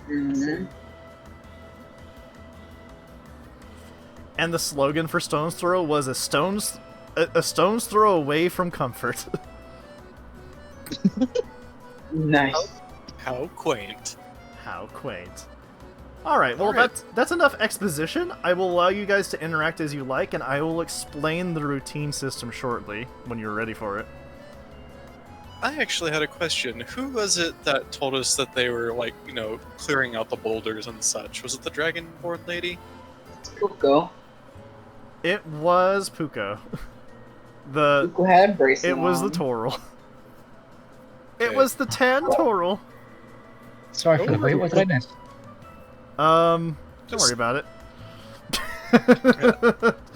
Mm-hmm. And the slogan for Stone's Throw was a stone's throw away from comfort. Nice. How quaint. How quaint. Alright, well, Alright. that's enough exposition. I will allow you guys to interact as you like, and I will explain the routine system shortly when you're ready for it. I actually had a question. Who was it that told us that they were, like, you know, clearing out the boulders and such? Was it the Dragonborn lady? Puko. It was Puko. Puko had a bracelet It was the on. Toril. It Okay. was the Tan Toril. Sorry for the wait. What did I miss? Don't Just- worry about it.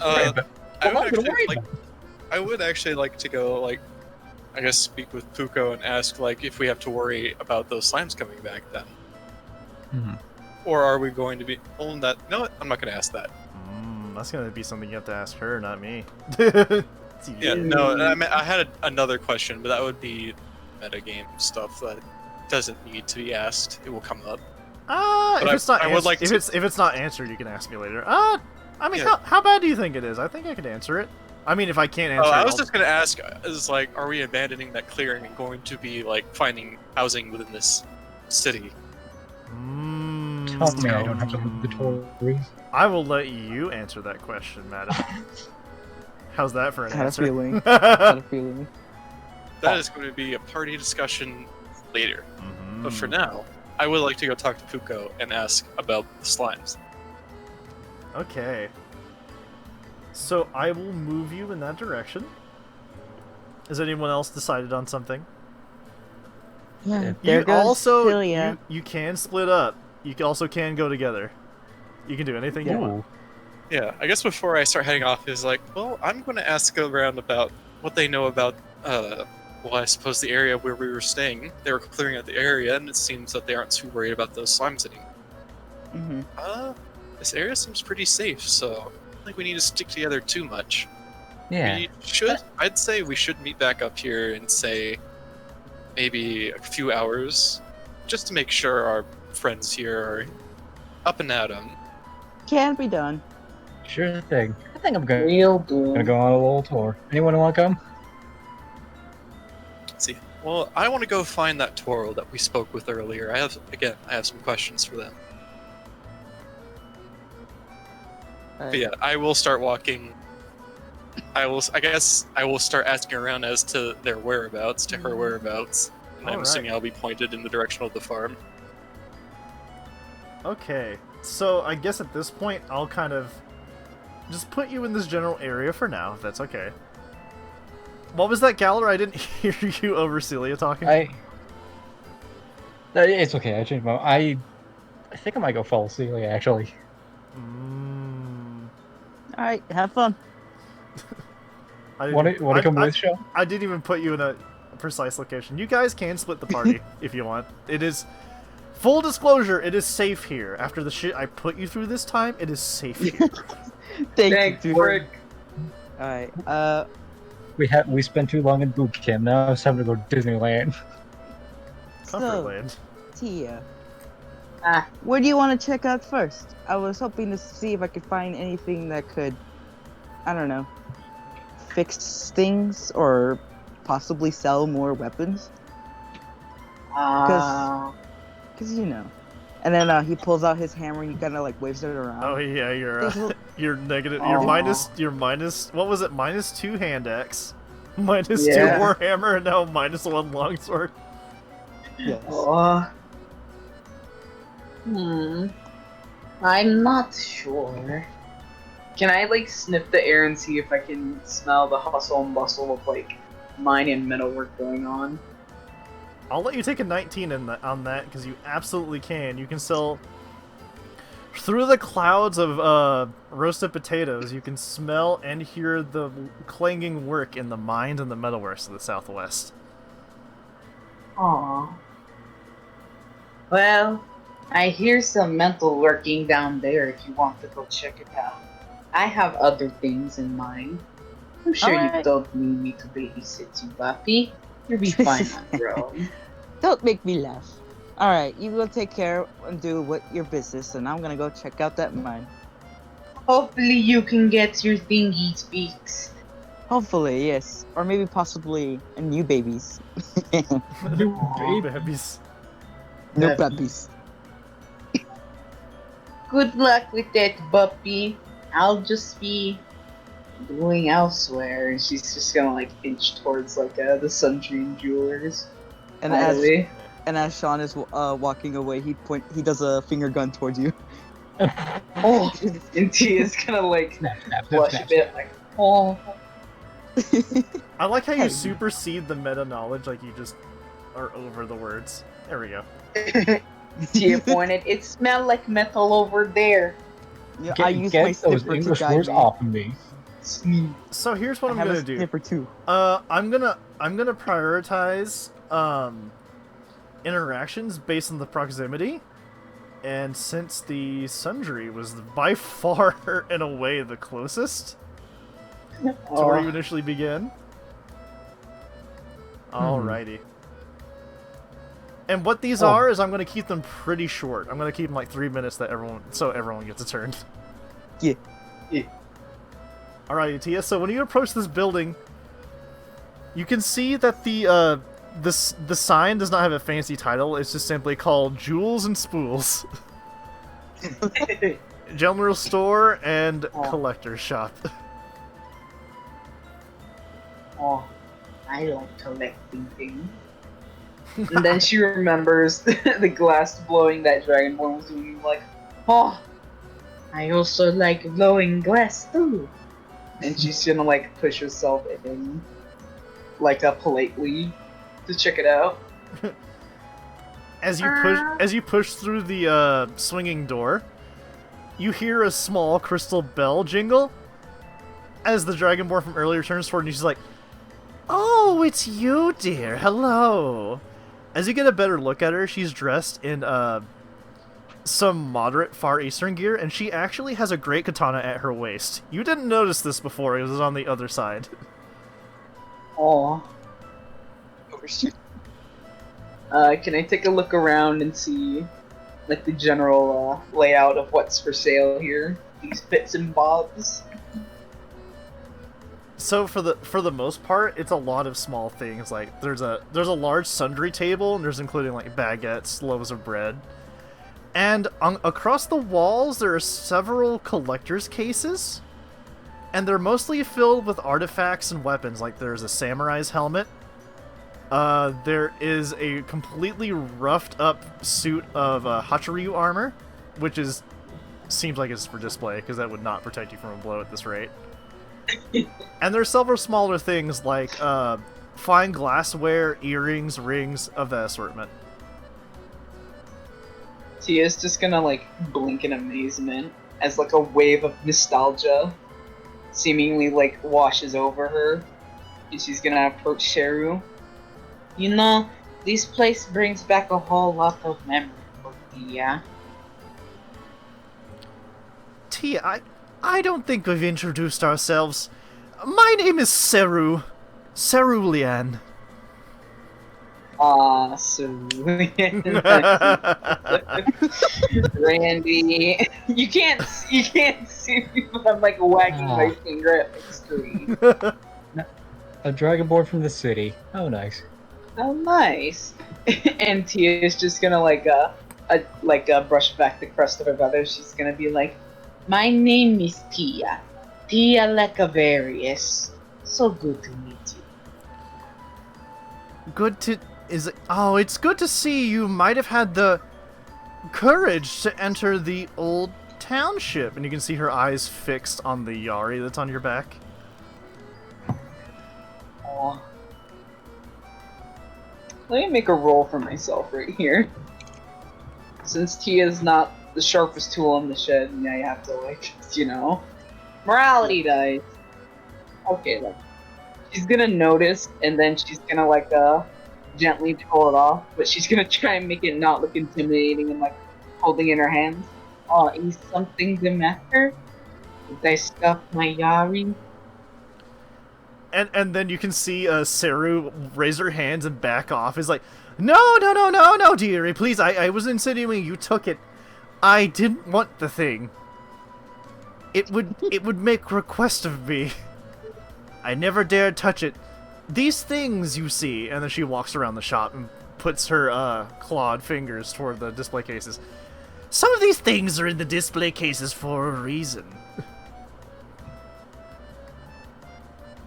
I I'm would not gonna actually worry like. about it. I would actually like to go, like, I guess, speak with Puko and ask, like, if we have to worry about those slimes coming back then, Hmm. or are we going to be? Oh, that. No, I'm not going to ask that. That's gonna be something you have to ask her, not me. Yeah, no. I had another question, but that would be metagame stuff that doesn't need to be asked. It will come up. If But it's not I would like if to- it's not answered, you can ask me later. I mean, Yeah. how bad do you think it is? I think I could answer it. I mean, if I can't answer Oh, I it, was I'll- just gonna ask, is like, are we abandoning that clearing and going to be like finding housing within this city? Tell me I don't have to look at the Tories. I will let you answer that question, madam. How's that for an Had a answer? feeling. Had a feeling. That is going to be a party discussion later. Mhm. But for now, I would like to go talk to Puko and ask about the slimes. Okay. So I will move you in that direction. Has anyone else decided on something? Yeah. You There goes also Celia. you can split up. You also can go together. You can do anything you want. Yeah, I guess before I start heading off is like, well, I'm going to ask around about what they know about, well, I suppose the area where we were staying. They were clearing out the area, and it seems that they aren't too worried about those slimes anymore. Mm-hmm. This area seems pretty safe, so I don't think we need to stick together too much. Yeah. We should, I'd say we should meet back up here in, say, maybe a few hours, just to make sure our friends here are up and at 'em. Can be done. Sure thing. I think I'm gonna Real good. go on a little tour. Anyone want to come? Let's see. Well, I want to go find that Toro that we spoke with earlier. I have some questions for them. But yeah, I will start walking. I guess I will start asking around as to their whereabouts, to her whereabouts. And I'm Alright. assuming I'll be pointed in the direction of the farm. Okay, so I guess at this point I'll kind of just put you in this general area for now, if that's okay. What was that, Galler? I didn't hear you over Celia talking. It's okay. I changed my. I think I might go follow Celia actually. All right, have fun. Want to come with, Sean? I didn't even put you in a precise location. You guys can split the party if you want. It is full disclosure. It is safe here. After the shit I put you through this time, it is safe here. Thank you. Frick. All right. We spent too long in boot camp. Now it's time to go to Disneyland. Comfortland. Tia, Ah, where do you want to check out first? I was hoping to see if I could find anything that could, I don't know, fix things or possibly sell more weapons. Because you know. And then he pulls out his hammer and he kind of like waves it around. Oh yeah, you're negative. Aw. You're minus. What was it? -2 hand axe, -2 Yeah. warhammer, and now -1 longsword. Yes. I'm not sure. Can I like sniff the air and see if I can smell the hustle and bustle of like mine and metalwork going on? I'll let you take a 19 on that because you absolutely can. You can sell through the clouds of roasted potatoes. You can smell and hear the clanging work in the mines and the metalworks of the Southwest. Aww. Well, I hear some mental working down there if you want to go check it out. I have other things in mind. I'm sure you Alright. don't need me to babysit you, Buffy. You'll be fine on your own. Don't make me laugh. All right, you go take care and do what your business, and I'm gonna go check out that mine. Hopefully you can get your thingy fixed. Hopefully, yes, or maybe possibly a new babies. Babies. No puppies. Good luck with that, Buffy. I'll just be going elsewhere. And she's just gonna like inch towards like the Sunshine Jewelers. And as Sean is walking away, he does a finger gun towards you. Oh, and Tia's gonna like Snap, snap, snap, blush snap, a bit, like, oh. I like how Hey. you supersede the meta knowledge, like you just are over the words. There we go. Tia pointed. It smelled like metal over there. Yeah, Get, I use get my those sniffer to English guide words me. off of me. So here's what I I'm have gonna a do. sniffer too. I'm gonna prioritize interactions based on the proximity, and since the Sundry was by far and away the closest to where you initially began. Alrighty. And what these are is I'm gonna keep them pretty short. I'm gonna keep them like 3 minutes so everyone gets a turn. Yeah. Alright, Tia, so when you approach this building, you can see that the sign does not have a fancy title. It's just simply called Jewels and Spools. General store and collector's shop. Oh, I like collecting things. And then she remembers the glass blowing that Dragonborn was doing, like, oh, I also like blowing glass too. And she's gonna like push herself in, like, politely to check it out. As you push through the swinging door, you hear a small crystal bell jingle. As the Dragonborn from earlier turns toward you, she's like, "Oh, it's you, dear. Hello." As you get a better look at her, she's dressed in some moderate Far Eastern gear, and she actually has a great katana at her waist. You didn't notice this before; it was on the other side. Oh. Can I take a look around and see, like, the general layout of what's for sale here? These bits and bobs. So for the most part, it's a lot of small things. Like there's a large sundry table, and there's including like baguettes, loaves of bread, and across the walls there are several collector's cases, and they're mostly filled with artifacts and weapons. Like there's a samurai's helmet. There is a completely roughed up suit of Hachiryu armor, which seems like it's for display because that would not protect you from a blow at this rate. And there's several smaller things like fine glassware, earrings, rings of that assortment. Tia's just gonna like blink in amazement as like a wave of nostalgia seemingly like washes over her, and she's gonna approach Sheru. You know, this place brings back a whole lot of memories for Tia. Tia, I don't think we've introduced ourselves. My name is Seru. Cerulean. Randy, you can't see me, but I'm like wagging my finger at my screen. A dragonborn from the city. Oh, nice. Oh, nice. And Tia is just gonna brush back the crust of her feathers. She's gonna be like, "My name is Tia. Tia Lecavarius. So good to meet you." It's good to see you might have had the courage to enter the old township. And you can see her eyes fixed on the Yari that's on your back. Aw. Let me make a roll for myself right here. Since Tia's not the sharpest tool in the shed, yeah, you have to morality dice. Okay, she's gonna notice, and then she's gonna gently pull it off, but she's gonna try and make it not look intimidating and holding in her hands. Oh, is something the matter? Did I stuff my Yari? And then you can see Seru raise her hands and back off. Is like, no, dearie, please. I was insinuating you took it. I didn't want the thing. It would make request of me. I never dared touch it. These things you see, and then she walks around the shop and puts her clawed fingers toward the display cases. Some of these things are in the display cases for a reason.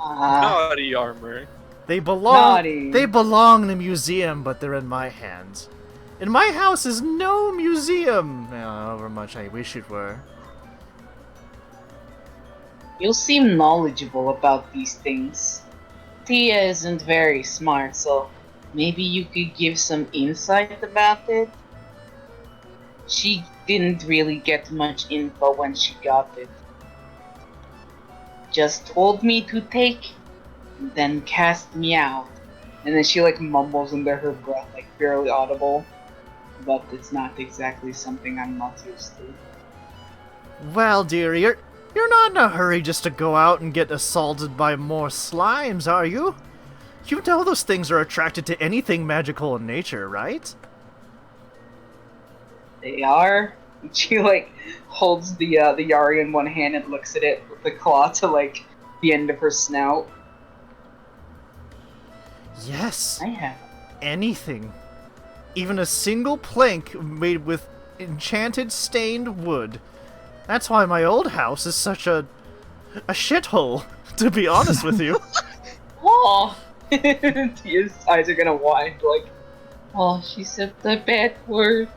Naughty armor. They belong. Naughty. They belong in a museum, but they're in my hands. In my house is no museum. However much I wish it were. You seem knowledgeable about these things. Tia isn't very smart, so maybe you could give some insight about it? She didn't really get much info when she got it. Just told me to take, and then cast me out. And then she mumbles under her breath, barely audible. But it's not exactly something I'm not used to. Well, dearie, you're not in a hurry just to go out and get assaulted by more slimes, are you? You know those things are attracted to anything magical in nature, right? They are. She holds the Yari in one hand and looks at it with the claw to the end of her snout. Yes. I have. Anything. Even a single plank made with enchanted stained wood. That's why my old house is such a shithole, to be honest with you. Oh, Tia's eyes are gonna wide oh, she said the bad word.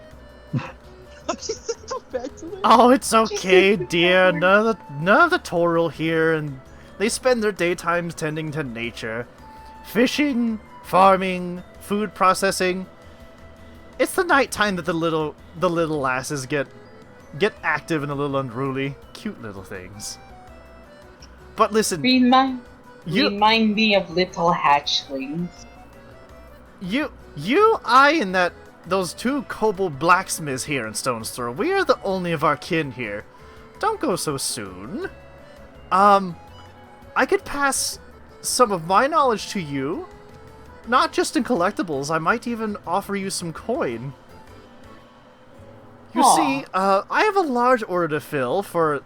Oh, it's okay, dear. None of the Toral here, and they spend their daytimes tending to nature. Fishing, farming, food processing. It's the nighttime that the little lasses get active and a little unruly. Cute little things. But listen, Remind me of little hatchlings. I and those two kobold blacksmiths here in Stone's Throw, we are the only of our kin here. Don't go so soon. I could pass some of my knowledge to you. Not just in collectibles, I might even offer you some coin. You see, I have a large order to fill for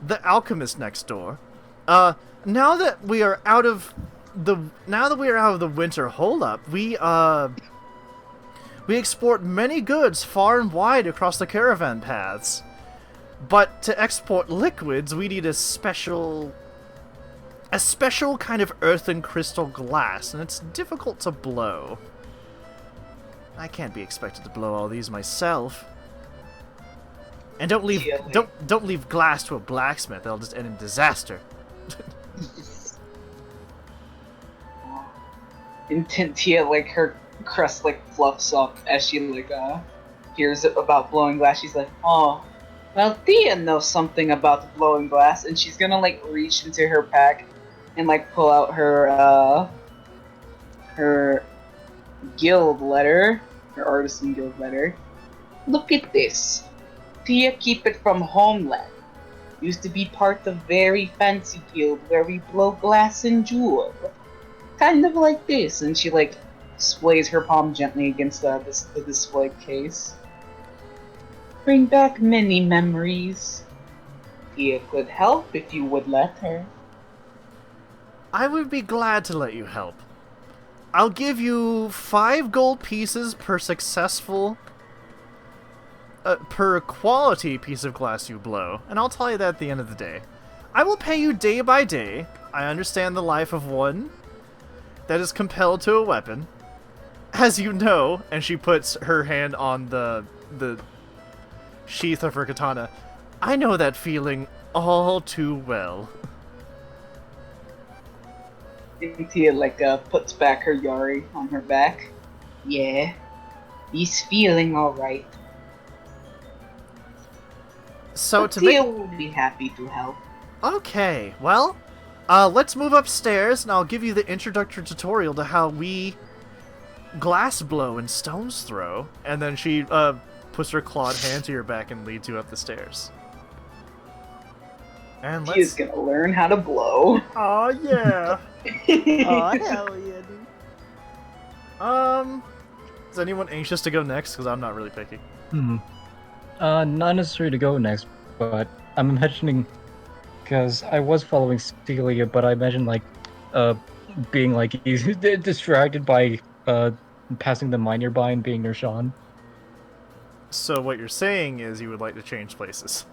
the alchemist next door. Now that we are out of the winter holdup, we export many goods far and wide across the caravan paths. But to export liquids, we need a special kind of earthen crystal glass, and it's difficult to blow. I can't be expected to blow all these myself. And don't leave glass to a blacksmith. That'll just end in disaster. And Tia, like, her crest, like, fluffs up as she, like, hears about blowing glass. She's like, oh, well, Tia knows something about blowing glass, and she's gonna, like, reach into her pack and, like, pull out her, her guild letter, her artisan guild letter. Look at this. Tia keep it from homeland. Used to be part of very fancy guild where we blow glass and jewel. Kind of like this. And she, like, sways her palm gently against the display case. Bring back many memories. Tia could help if you would let her. I would be glad to let you help. I'll give you 5 gold pieces per successful... per quality piece of glass you blow, and I'll tell you that at the end of the day. I will pay you day by day. I understand the life of one that is compelled to a weapon. As you know, and she puts her hand on the sheath of her katana, I know that feeling all too well. Tia, like, puts back her yari on her back. Yeah, he's feeling alright. So But to Tia make... will be happy to help. Okay, well, let's move upstairs, and I'll give you the introductory tutorial to how we glass blow and stones throw. And then she puts her clawed hand to your back and leads you up the stairs. And Tia's gonna learn how to blow. Oh yeah. Oh hell yeah, dude. Is anyone anxious to go next? Because I'm not really picky. Not necessary to go next, but I'm imagining, because I was following Celia, but I imagine, like, being, like, easy, distracted by, passing the mine nearby and being near Sean. So what you're saying is you would like to change places.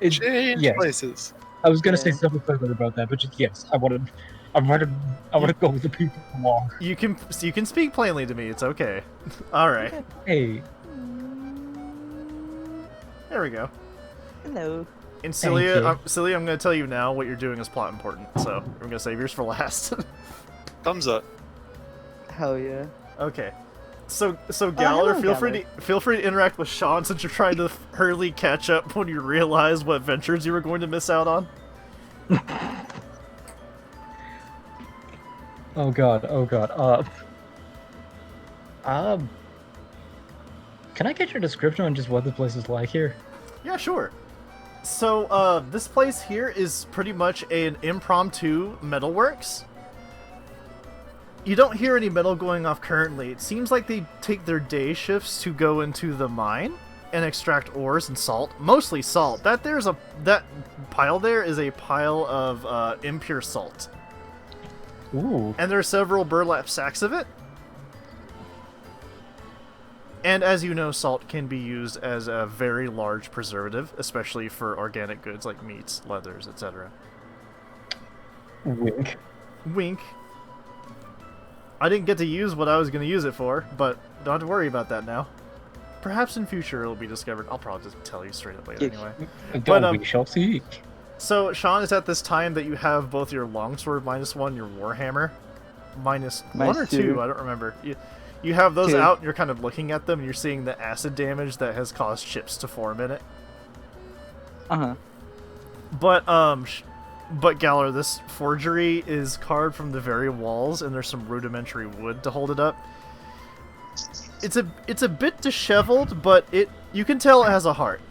Change yes. places. I was gonna say something further about that, but just yes, I want to go with the people along. You can speak plainly to me. It's okay. All right. Hey, There we go. Hello. And Thank Celia, you. Celia, I'm going to tell you now what you're doing is plot important. So we're going to save yours for last. Thumbs up. Hell yeah. Okay. So hello, Galler, feel Galler. free to interact with Sean since you're trying to hurriedly catch up when you realize what ventures you were going to miss out on. oh god. Can I get your description on just what the place is like here? Yeah, sure. So, this place here is pretty much an impromptu metalworks. You don't hear any metal going off currently. It seems like they take their day shifts to go into the mine and extract ores and salt. Mostly salt. That pile there is a pile of impure salt. Ooh. And there are several burlap sacks of it. And as you know, salt can be used as a very large preservative, especially for organic goods like meats, leathers, etc. Wink. Wink. I didn't get to use what I was going to use it for, but don't have to worry about that now. Perhaps in future it'll be discovered. I'll probably just tell you straight up later anyway. We shall see. So, Sean, is at this time that you have both your longsword -1, your warhammer -1 or 2, I don't remember. You have those 2. out, and you're kind of looking at them, and you're seeing the acid damage that has caused chips to form in it. Uh-huh. But Galler, this forgery is carved from the very walls, and there's some rudimentary wood to hold it up. It's a bit disheveled, but you can tell it has a heart.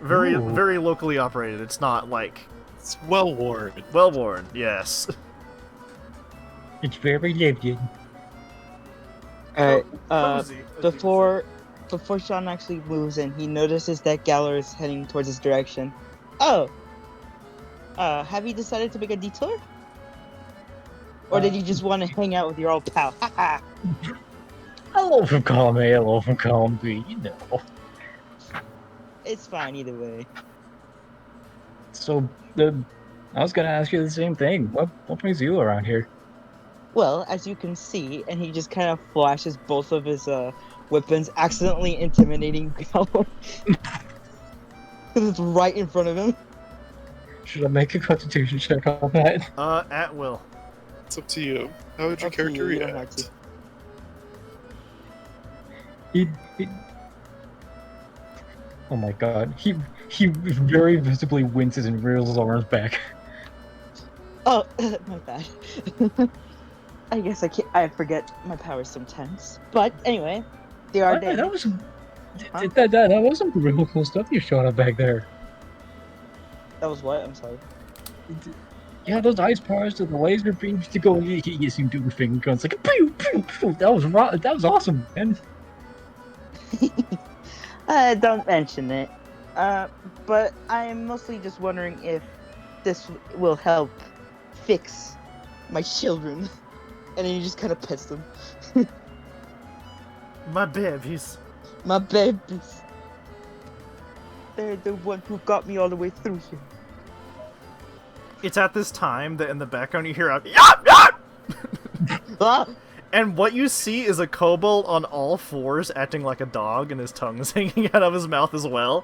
Very Ooh. very locally operated. It's not like It's well worn. well worn. Yes. It's very lived. Alright, Cozy, as you could before Sean actually moves in, he notices that Galler is heading towards his direction. Oh. Have you decided to make a detour? Or did you just want to hang out with your old pal? Haha. Hello from column A, hello from column B, you know. It's fine either way. So, I was gonna ask you the same thing. What brings you around here? Well, as you can see, and he just kind of flashes both of his weapons, accidentally intimidating Gollum. It's right in front of him. Should I make a constitution check on that? At will. It's up to you. How would your Up to you, character you don't have react? to. He Oh my god. He very visibly winces and rears his arms back. Oh, my bad. I guess I forget my powers sometimes. But anyway, they are dead. That was some Huh? that was some real cool stuff you showed up back there. That was what? I'm sorry. Yeah, those ice bars to the laser beams to go. You seem to do finger guns like pew pew pew. That was awesome, man. Don't mention it. But I'm mostly just wondering if this will help fix my children. And then he just kind of pets them. My babies. My babies. They're the one who got me all the way through here. It's at this time that in the background you hear a yop yop! Ah! And what you see is a kobold on all fours acting like a dog and his tongue is hanging out of his mouth as well.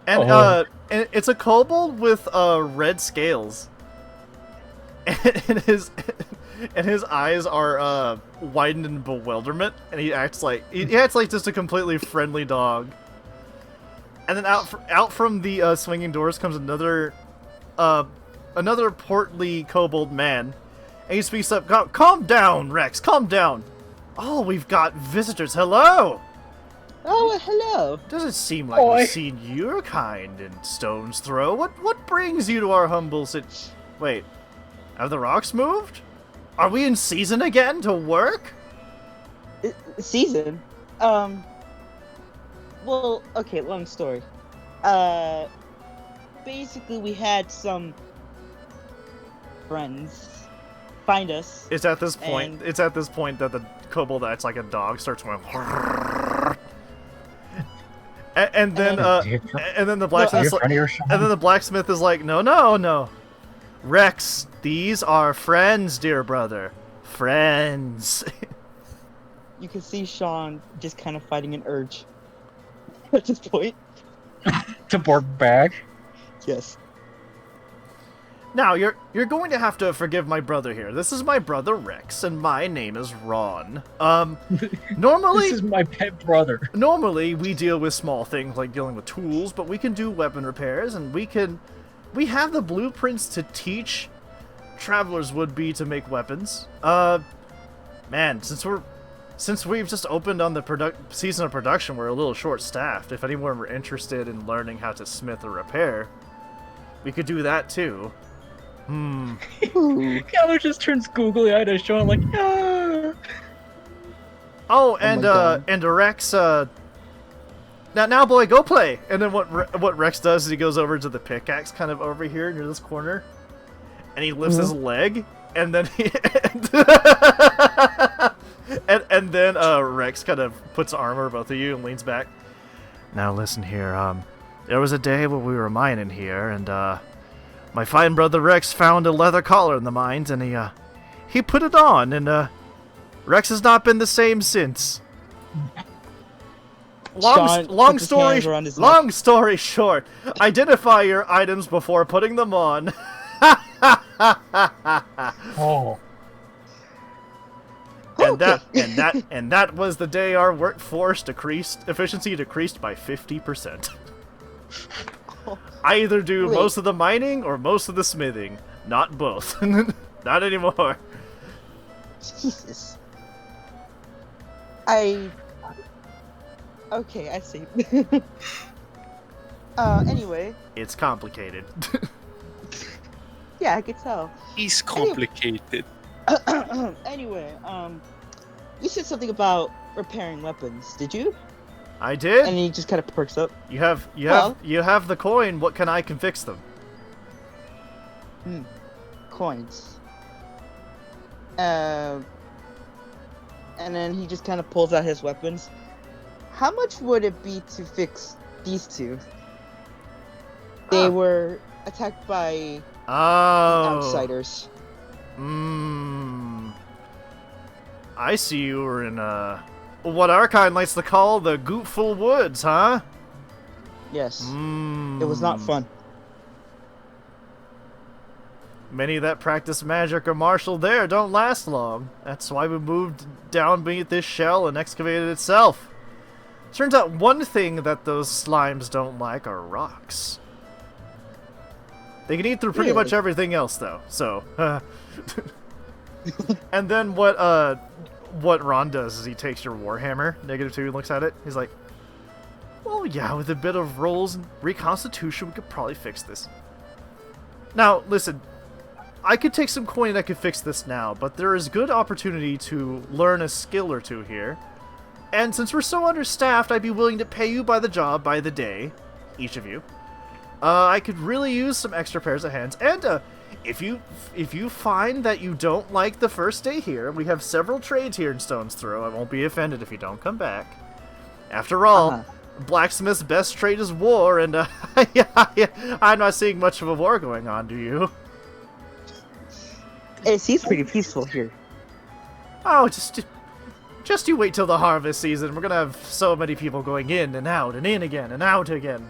And and it's a kobold with red scales. And his eyes are widened in bewilderment, and he acts like just a completely friendly dog. And then out from the swinging doors comes another portly kobold man, and he speaks up. Calm down, Rex. Calm down. Oh, we've got visitors. Hello. Oh, hello. Doesn't seem like we've seen your kind in Stone's Throw. What brings you to our humble Wait, have the rocks moved? Are we in season again to work? Season? Well, okay, long story. Basically we had some friends find us. It's at this point that the kobold acts like a dog, starts going and then the blacksmith is like, no. Rex, these are friends, dear brother. Friends. You can see Sean just kind of fighting an urge at this point. To bark back. Yes. Now, you're going to have to forgive my brother here. This is my brother Rex, and my name is Ron. Normally... This is my pet brother. Normally, we deal with small things like dealing with tools, but we can do weapon repairs, and we have the blueprints to teach travelers would-be to make weapons. Man, since we've just opened on the season of production, we're a little short-staffed. If anyone were interested in learning how to smith or repair, we could do that too. Keller just turns googly-eyed at Sean like, ah. Oh, and Rex, now, boy, go play. And then what Rex does is he goes over to the pickaxe, kind of over here near this corner, and he lifts his leg, and then and then Rex kind of puts armor both of you and leans back. Now listen here. There was a day where we were mining here, and my fine brother Rex found a leather collar in the mines, and he put it on, and Rex has not been the same since. Long story short, identify your items before putting them on. Oh. And that was the day our workforce efficiency decreased by 50%. I either do most of the mining or most of the smithing, not both. Not anymore. Jesus. Okay, I see. Anyway. It's complicated. Yeah, I could tell. He's complicated. Anyway, you said something about repairing weapons, did you? I did. And he just kind of perks up. You have Well- the coin. What can I fix them? Coins. And then he just kind of pulls out his weapons. How much would it be to fix these two? They were attacked by outsiders. I see you were in what our kind likes to call the Gootful Woods, huh? Yes. It was not fun. Many that practice magic or martial there don't last long. That's why we moved down beneath this shell and excavated itself. Turns out one thing that those slimes don't like are rocks. They can eat through pretty much everything else, though. So, and then what Ron does is he takes your warhammer, -2, and looks at it. He's like, "Well, yeah, with a bit of rolls and reconstitution, we could probably fix this." Now, listen. I could take some coin and I could fix this now, but there is good opportunity to learn a skill or two here. And since we're so understaffed, I'd be willing to pay you by the job, by the day, each of you. I could really use some extra pairs of hands. And if you find that you don't like the first day here, we have several trades here in Stone's Throw. I won't be offended if you don't come back. After all, blacksmith's best trade is war, and I'm not seeing much of a war going on, do you? It seems pretty peaceful here. Oh, just you wait till the harvest season. We're gonna have so many people going in and out and in again and out again.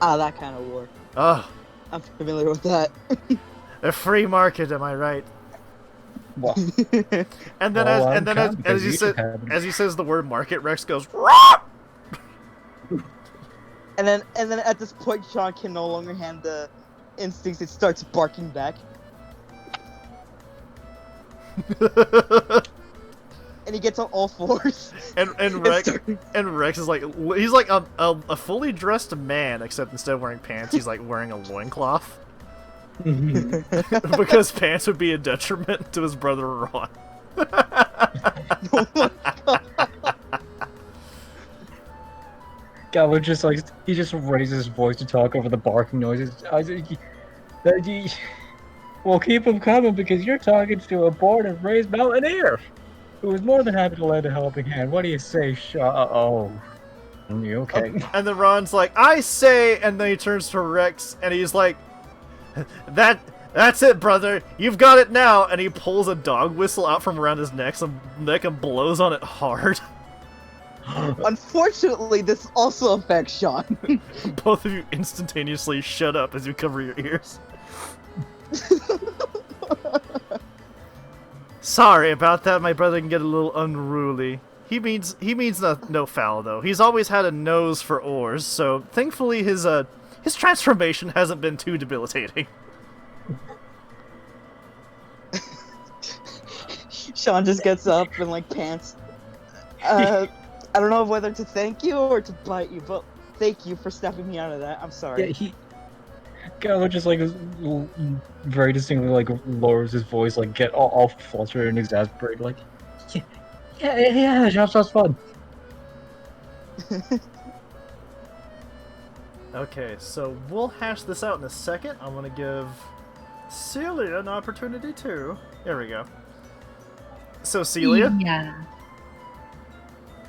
Ah, that kind of war. Oh, I'm familiar with that. a free market, am I right? Well, And then as he says the word market, Rex goes, And then at this point, Sean can no longer handle the instincts. It starts barking back. And he gets on all fours. and Rex is like, he's like a fully dressed man, except instead of wearing pants, he's like wearing a loincloth. Because pants would be a detriment to his brother Ron. Oh my god. Gallo just like he just raises his voice to talk over the barking noises. Well, keep him coming because you're talking to a born and raised mountaineer who was more than happy to lend a helping hand. What do you say, Shaw? Oh, you okay? And then Ron's like, "I say," and then he turns to Rex and he's like, "That's it, brother. You've got it now." And he pulls a dog whistle out from around his neck and blows on it hard. Unfortunately, this also affects Sean. Both of you instantaneously shut up as you cover your ears. Sorry about that. My brother can get a little unruly. He means no foul though. He's always had a nose for oars, so thankfully his transformation hasn't been too debilitating. Sean just gets up and like pants. I don't know whether to thank you or to bite you, but thank you for snapping me out of that. I'm sorry. Yeah, Gallo just like very distinctly like lowers his voice, like get all flustered and exasperated, like yeah, that sounds fun. Okay, so we'll hash this out in a second. I'm gonna give Celia an opportunity too. There we go. So Celia? Yeah.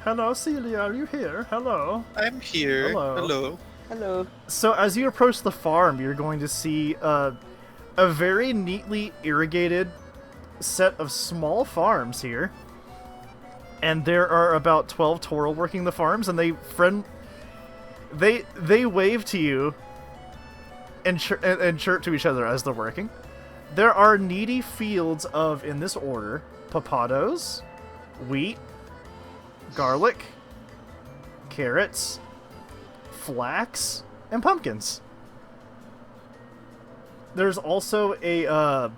Hello, Celia, are you here? Hello. I'm here. Hello. Hello. Hello. So as you approach the farm, you're going to see a very neatly irrigated set of small farms here. And there are about 12 Toro working the farms, and they wave to you and chirp to each other as they're working. There are needy fields of, in this order, papados, wheat, garlic, carrots, flax, and pumpkins. There's also a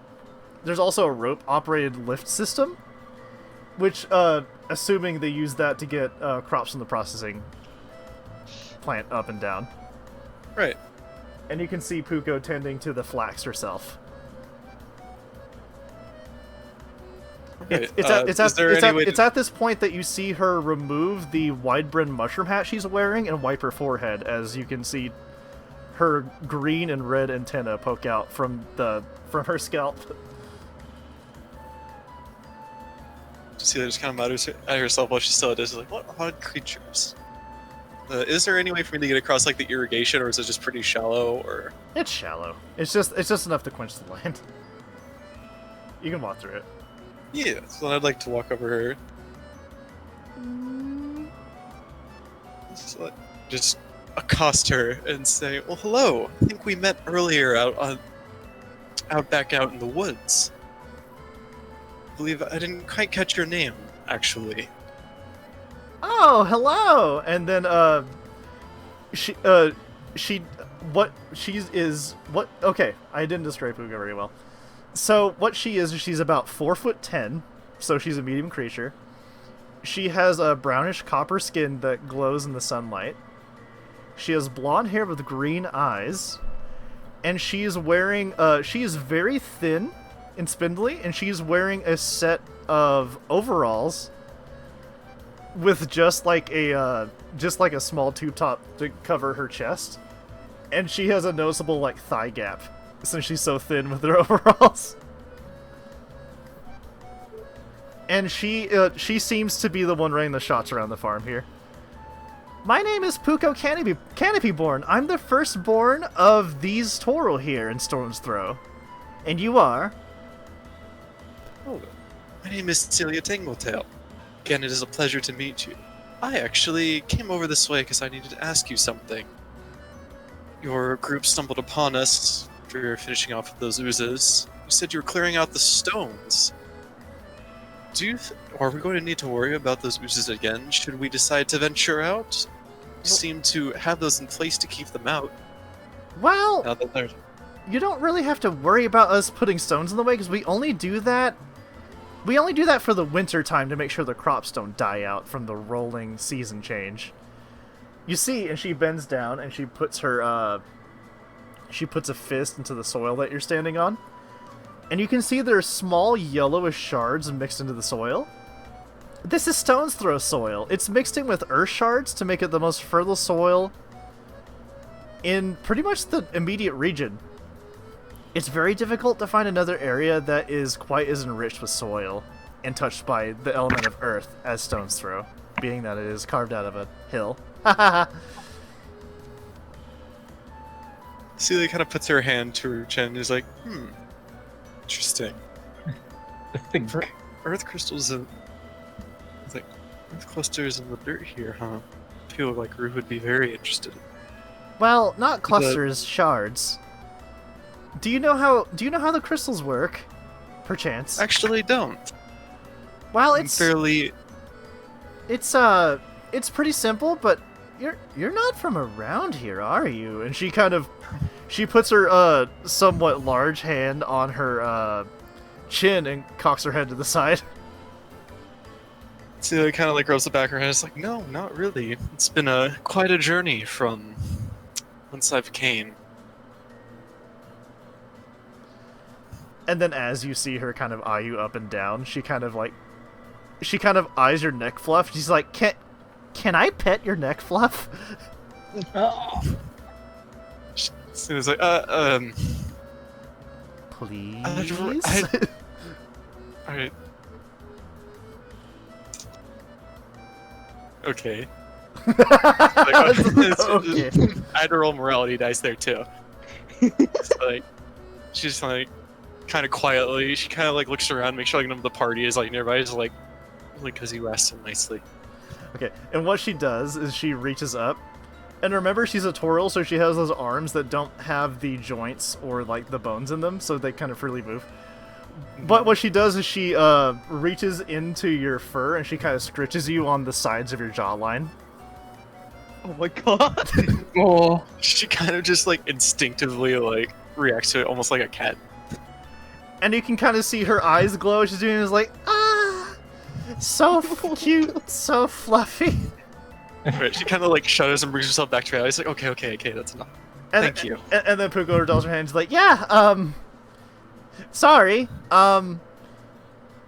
rope-operated lift system, which, assuming they use that to get crops from the processing plant up and down. Right. And you can see Puko tending to the flax herself. Okay, It's at this point that you see her remove the wide-brimmed mushroom hat she's wearing and wipe her forehead, as you can see her green and red antenna poke out from her scalp. Celia just kind of mutters at herself while she's still at this, like, what odd creatures. Is there any way for me to get across like the irrigation, or is it just pretty shallow? Or It's shallow. It's just enough to quench the land. You can walk through it. yeah, so I'd like to walk over her. Just accost her and say, "Well, hello. I think we met earlier out back out in the woods. I believe I didn't quite catch your name, actually." Oh, hello! And then, okay, I didn't describe Puga very well. So, what she is she's about 4'10", so she's a medium creature. She has a brownish copper skin that glows in the sunlight. She has blonde hair with green eyes. And she's wearing, she is very thin and spindly, and she's wearing a set of overalls with just like a small tube top to cover her chest, and she has a noticeable like thigh gap since she's so thin with her overalls. And she seems to be the one running the shots around the farm here. My name is Puko Canopyborn. I'm the firstborn of these Toro here in Storm's Throw. And you are? Oh, my name is Celia Tangletail. Again, it is a pleasure to meet you. I actually came over this way because I needed to ask you something. Your group stumbled upon us after finishing off with those oozes. You said you were clearing out the stones. Are we going to need to worry about those oozes again? Should we decide to venture out? You seem to have those in place to keep them out. Well, Now that they're... you don't really have to worry about us putting stones in the way, because we only do that for the winter time to make sure the crops don't die out from the rolling season change. You see, and she bends down and she puts a fist into the soil that you're standing on. And you can see there's small yellowish shards mixed into the soil. This is Stone's Throw soil. It's mixed in with earth shards to make it the most fertile soil in pretty much the immediate region. It's very difficult to find another area that is quite as enriched with soil and touched by the element of earth as Stone's Throw, being that it is carved out of a hill. Celia kind of puts her hand to her chin and is like, interesting. I think. Earth crystals and... It's like, earth clusters in the dirt here, huh? I feel like Rue would be very interested. Well, not clusters, shards. Do you know how the crystals work? Perchance. Actually, don't. Well, I'm fairly... It's pretty simple, but you're not from around here, are you? And she puts her somewhat large hand on her chin and cocks her head to the side. Celia kind of like rubs the back of her head. It's like, no, not really. It's been quite a journey from whence I've came. And then as you see her kind of eye you up and down, she kind of eyes your neck fluff. She's like, can I pet your neck fluff? Celia's like, Please? Alright. Okay. Okay. I had to roll morality dice there too. So, like, she's like, kind of quietly, she kind of like looks around, make sure like none of the party is like nearby, is like because you asked so nicely. Okay, and what she does is she reaches up, and remember she's a Taural, so she has those arms that don't have the joints or like the bones in them, so they kind of freely move. But what she does is she reaches into your fur and she kind of scritches you on the sides of your jawline. Oh my god. Oh. She kind of just like instinctively like reacts to it almost like a cat. And you can kind of see her eyes glow. She's doing is like, so cute, so fluffy. Right, she kind of like shudders and brings herself back to reality. It's like, okay, that's enough. Thank you. And then Puko dolls her hand. She's like, yeah, sorry.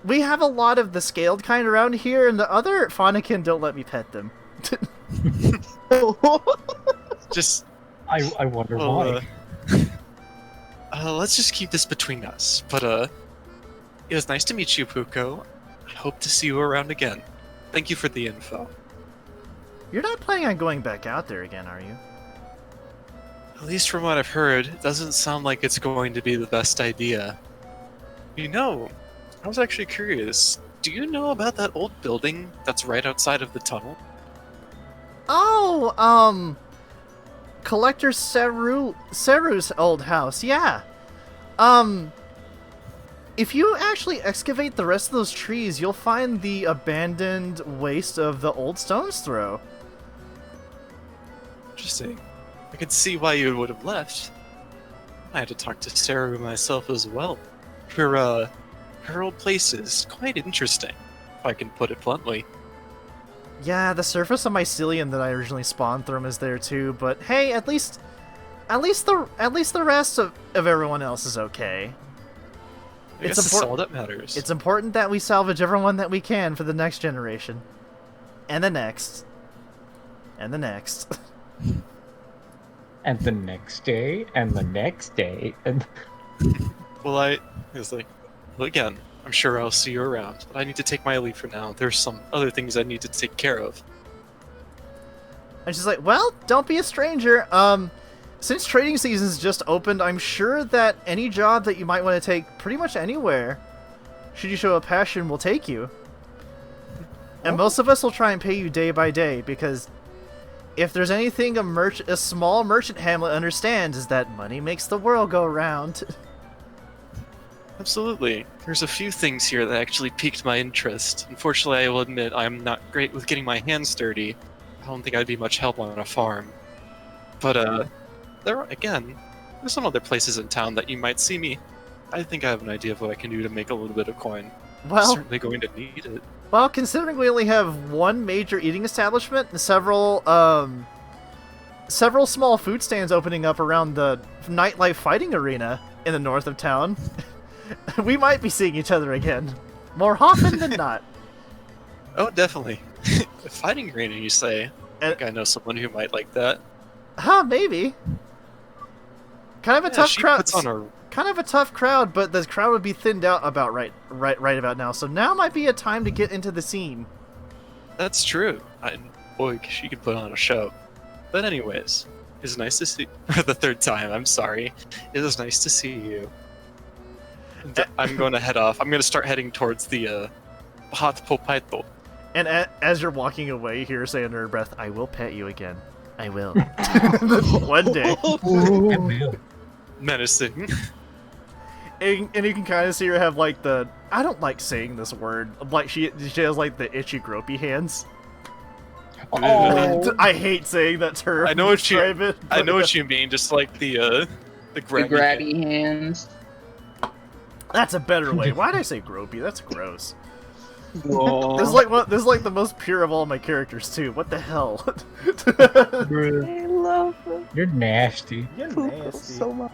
we have a lot of the scaled kind around here, and the other Faunakin don't let me pet them. Just I wonder well, why. Let's just keep this between us. But it was nice to meet you, Puko. I hope to see you around again. Thank you for the info. You're not planning on going back out there again, are you? At least from what I've heard, it doesn't sound like it's going to be the best idea. You know, I was actually curious. Do you know about that old building that's right outside of the tunnel? Oh, Collector Seru's old house, yeah. If you actually excavate the rest of those trees, you'll find the abandoned waste of the old Stone's Throw. Interesting. I could see why you would have left. I had to talk to Seru myself as well. Her old place is quite interesting, if I can put it bluntly. Yeah, the surface of mycelium that I originally spawned from is there too, but hey, at least the rest of everyone else is okay. I guess it's all that matters. It's important that we salvage everyone that we can for the next generation. And the next. And the next. And the next day, and the next day, and... Well, I was like, well, again, I'm sure I'll see you around, but I need to take my leave for now. There's some other things I need to take care of. And she's like, well, don't be a stranger. Since trading season's just opened, I'm sure that any job that you might want to take pretty much anywhere, should you show a passion, will take you. And most of us will try and pay you day by day, because if there's anything a small merchant hamlet understands, is that money makes the world go round. Absolutely. There's a few things here that actually piqued my interest. Unfortunately, I will admit I'm not great with getting my hands dirty. I don't think I'd be much help on a farm. But, there's some other places in town that you might see me. I think I have an idea of what I can do to make a little bit of coin. Well, Certainly going to need it. Well, considering we only have one major eating establishment and several small food stands opening up around the nightlife fighting arena in the north of town, we might be seeing each other again. More often than not. Oh, definitely. The fighting arena, you say? I think I know someone who might like that. Huh, maybe. Kind of a tough she crowd. puts on a... Kind of a tough crowd, but the crowd would be thinned out about right about now. So now might be a time to get into the scene. That's true. Boy, she could put on a show. But anyways, it's nice to see... For the third time, I'm sorry. It is nice to see you. And I'm going to head off. I'm going to start heading towards the Hot Popaito. And as you're walking away, you hear her say under her breath, I will pet you again. I will. One day. Menacing. And you can kind of see her have like the... I don't like saying this word. Like she has like the itchy gropey hands. Oh. I hate saying that term. I know what you. It, I know what you mean. Just like the The grabby. grabby hands. That's a better way. Why did I say gropey? That's gross. Whoa. This is like the most pure of all my characters too. What the hell? I love him. You're nasty. You're Puko nasty. so much.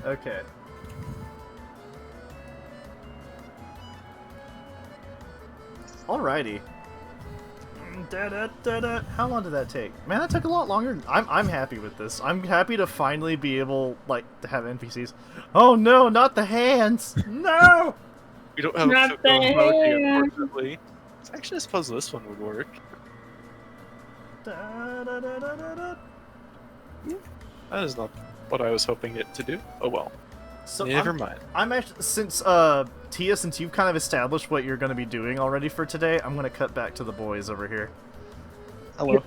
Okay. Alrighty. Da-da-da-da. How long did that take? Man, that took a lot longer. I'm happy with this. I'm happy to finally be able, like, to have NPCs. Oh no, not the hands! No! We don't have Not a football the mode here, hand. unfortunately. Actually, I suppose this one would work. Da-da-da-da-da-da. That is not what I was hoping it to do. Oh well. So Never mind. I'm actually, since Tia, since you've kind of established what you're going to be doing already for today, I'm going to cut back to the boys over here. Hello.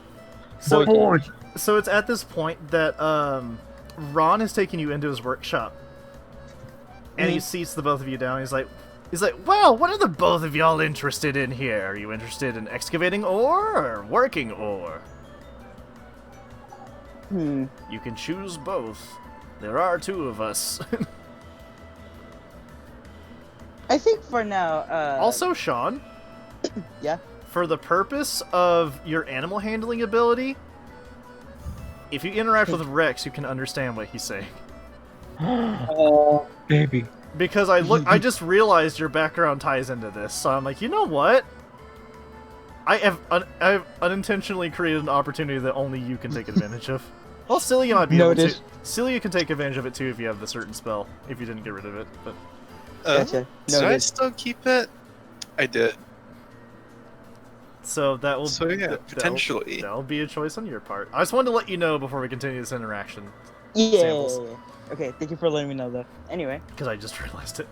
So it's at this point that Ron has taken you into his workshop, and he seats the both of you down. He's like, well, what are the both of y'all interested in here? Are you interested in excavating ore or working ore? You can choose both. There are two of us. I think for now. Also, Sean. Yeah. For the purpose of your animal handling ability, if you interact with Rex, you can understand what he's saying. Oh, Baby. Because I just realized your background ties into this, so I'm like, you know what? I have unintentionally created an opportunity that only you can take advantage of. Well, Celia might be able to. Celia can take advantage of it too if you have the certain spell. If you didn't get rid of it, but Gotcha. Did I still keep it? I did. so that will. So yeah, potentially. That'll be a choice on your part. I just wanted to let you know before we continue this interaction. Yeah. Samples. Okay, thank you for letting me know that. Anyway, Because I just realized it.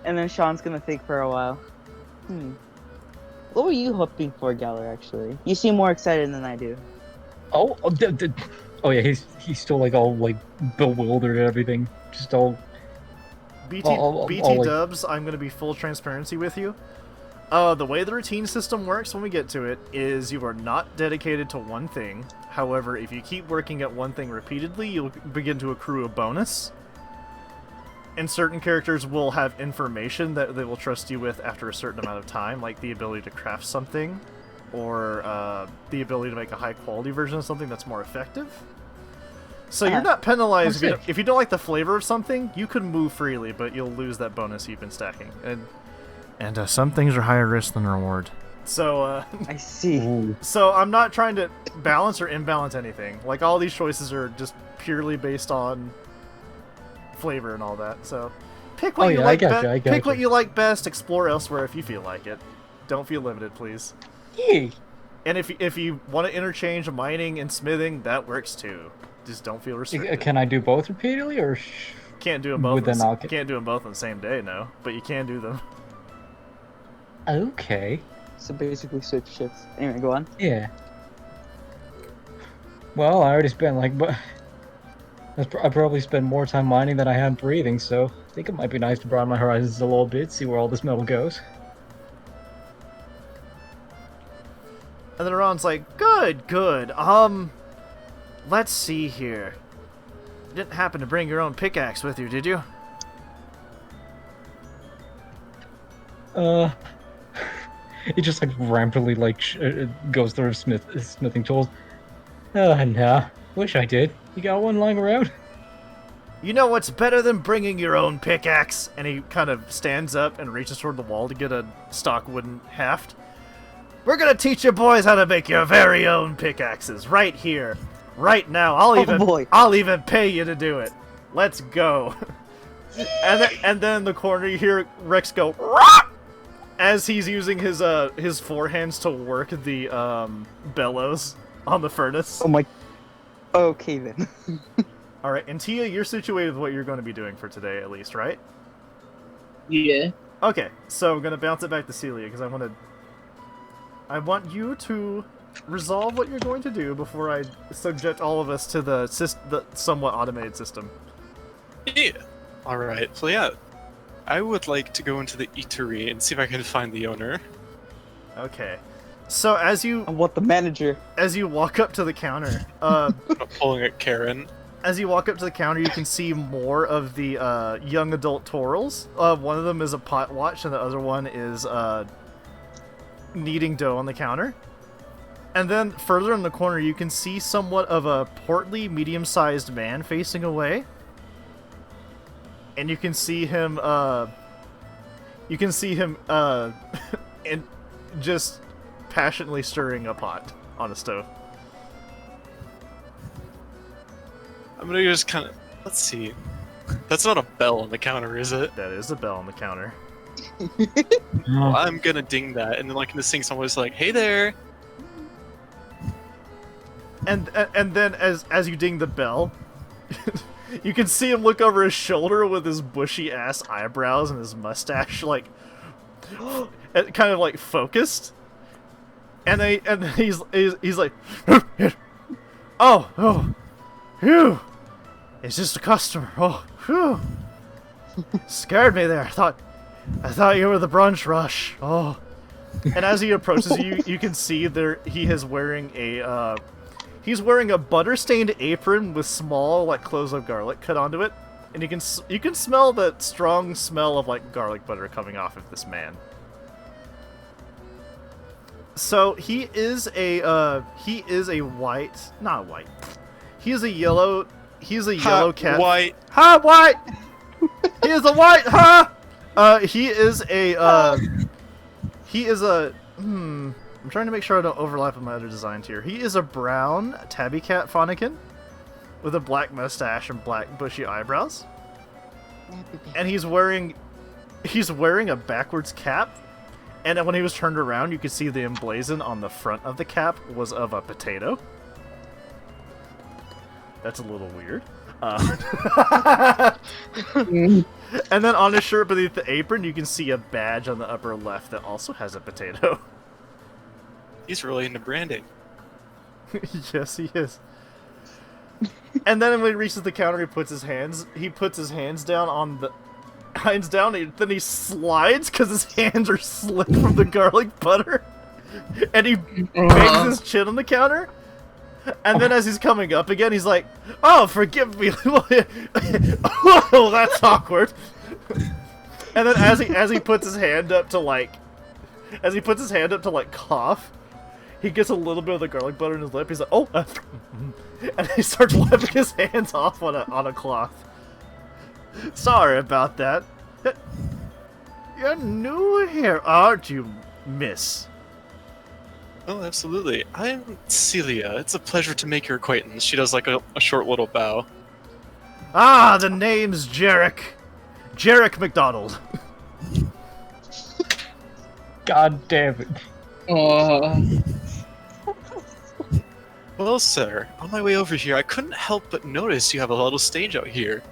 and then Sean's gonna think for a while. What were you hoping for, Galler, actually? You seem more excited than I do. Oh yeah, he's still like all like bewildered and everything. Just all. BT I'll, BT like- dubs, I'm gonna be full transparency with you. The way the routine system works when we get to it is you are not dedicated to one thing. However, if you keep working at one thing repeatedly, you'll begin to accrue a bonus. And certain characters will have information that they will trust you with after a certain amount of time, like the ability to craft something, or the ability to make a high-quality version of something that's more effective. So you're not penalized if you don't like the flavor of something. You can move freely, but you'll lose that bonus you've been stacking. And some things are higher risk than reward. So I see. Ooh. so I'm not trying to balance or imbalance anything. Like, all these choices are just purely based on flavor and all that. So pick what you like best. Pick what you like best. Explore elsewhere if you feel like it. Don't feel limited, please. Yeah. And if you want to interchange mining and smithing, that works too. Just don't feel restricted. Can I do both repeatedly, or Can't do them both. With an Can't do them both on the same day, no. But you can do them. Okay. So basically switch shifts. Anyway, go on. Yeah. Well, I already spent like, I probably spent more time mining than I had breathing, so I think it might be nice to broaden my horizons a little bit, see where all this metal goes. And then Ron's like, good. Let's see here. You didn't happen to bring your own pickaxe with you, did you? He just like rampantly like goes through smithing tools. Nah. Wish I did. You got one lying around? You know what's better than bringing your own pickaxe? And he kind of stands up and reaches toward the wall to get a stock wooden haft. We're gonna teach you boys how to make your very own pickaxes right here, right now. I'll even pay you to do it. Let's go. and then in the corner you hear Rex go "Rah!" as he's using his forehands to work the bellows on the furnace. Oh my. Okay then. All right, and Tia, you're situated with what you're going to be doing for today, at least, right? Yeah. Okay, so I'm gonna bounce it back to Celia because I want you to resolve what you're going to do before I subject all of us to the somewhat automated system. Yeah. Alright, so yeah. I would like to go into the eatery and see if I can find the owner. Okay. So as you the manager. As you walk up to the counter, I'm pulling at Karen. As you walk up to the counter, you can see more of the young adult Torals. One of them is a pot watch, and the other one is kneading dough on the counter. And then further in the corner, you can see somewhat of a portly, medium-sized man facing away. And you can see him, and just passionately stirring a pot on a stove. I'm gonna just kind of... Let's see. That's not a bell on the counter, is it? That is a bell on the counter. Well, I'm gonna ding that, and then like in the sing someone's like, "Hey there!" And then as you ding the bell, you can see him look over his shoulder with his bushy ass eyebrows and his mustache like kind of like focused. And he's like, oh, phew, it's just a customer. Oh, phew, scared me there. I thought you were the brunch rush. Oh, and as he approaches you, you can see he is wearing a butter-stained apron with small like cloves of garlic cut onto it, and you can smell the strong smell of like garlic butter coming off of this man. So he is a yellow cat. White. Hot white. He is a white, huh? He is a, I'm trying to make sure I don't overlap with my other designs here. He is a brown tabby cat faunican with a black mustache and black bushy eyebrows. And he's wearing a backwards cap. And when he was turned around, you could see the emblazon on the front of the cap was of a potato. That's a little weird. And then on his shirt beneath the apron, you can see a badge on the upper left that also has a potato. He's really into branding. Yes, he is. And then when he reaches the counter, he puts his hands down on the then he slides because his hands are slick from the garlic butter, and he bangs his chin on the counter. And then as he's coming up again, he's like, "Oh, forgive me." Oh, that's awkward. And then as he puts his hand up to cough, he gets a little bit of the garlic butter in his lip. He's like, "Oh," and he starts wiping his hands off on a cloth. Sorry about that. You're new here, aren't you, miss? Oh, absolutely. I'm Celia. It's a pleasure to make your acquaintance. She does like a short little bow. Ah, the name's Jarek. Jarek McDonald. God damn it. Well, sir, on my way over here, I couldn't help but notice you have a little stage out here.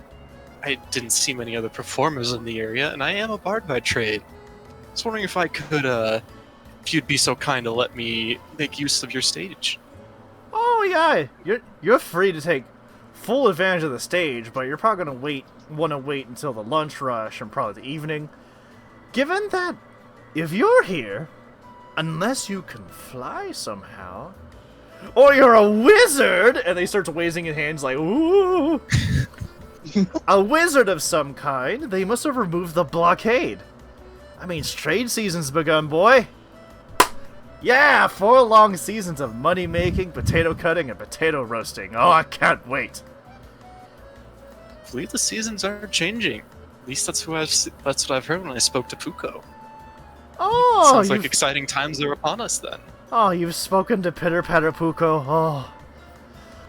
I didn't see many other performers in the area, and I am a bard by trade. I was wondering if I could, if you'd be so kind to let me make use of your stage. Oh yeah, you're free to take full advantage of the stage, but you're probably gonna want to wait until the lunch rush and probably the evening. Given that, if you're here, unless you can fly somehow, or you're a wizard, and they start waving his hands like, ooh, a wizard of some kind, they must have removed the blockade. I mean, trade season's begun, boy. Yeah, 4 long seasons of money making, potato cutting, and potato roasting. Oh, I can't wait. I believe the seasons are changing. At least that's what I've heard when I spoke to Puko. Oh, sounds like exciting times are upon us then. Oh, you've spoken to Pitter Patter Puko. Oh,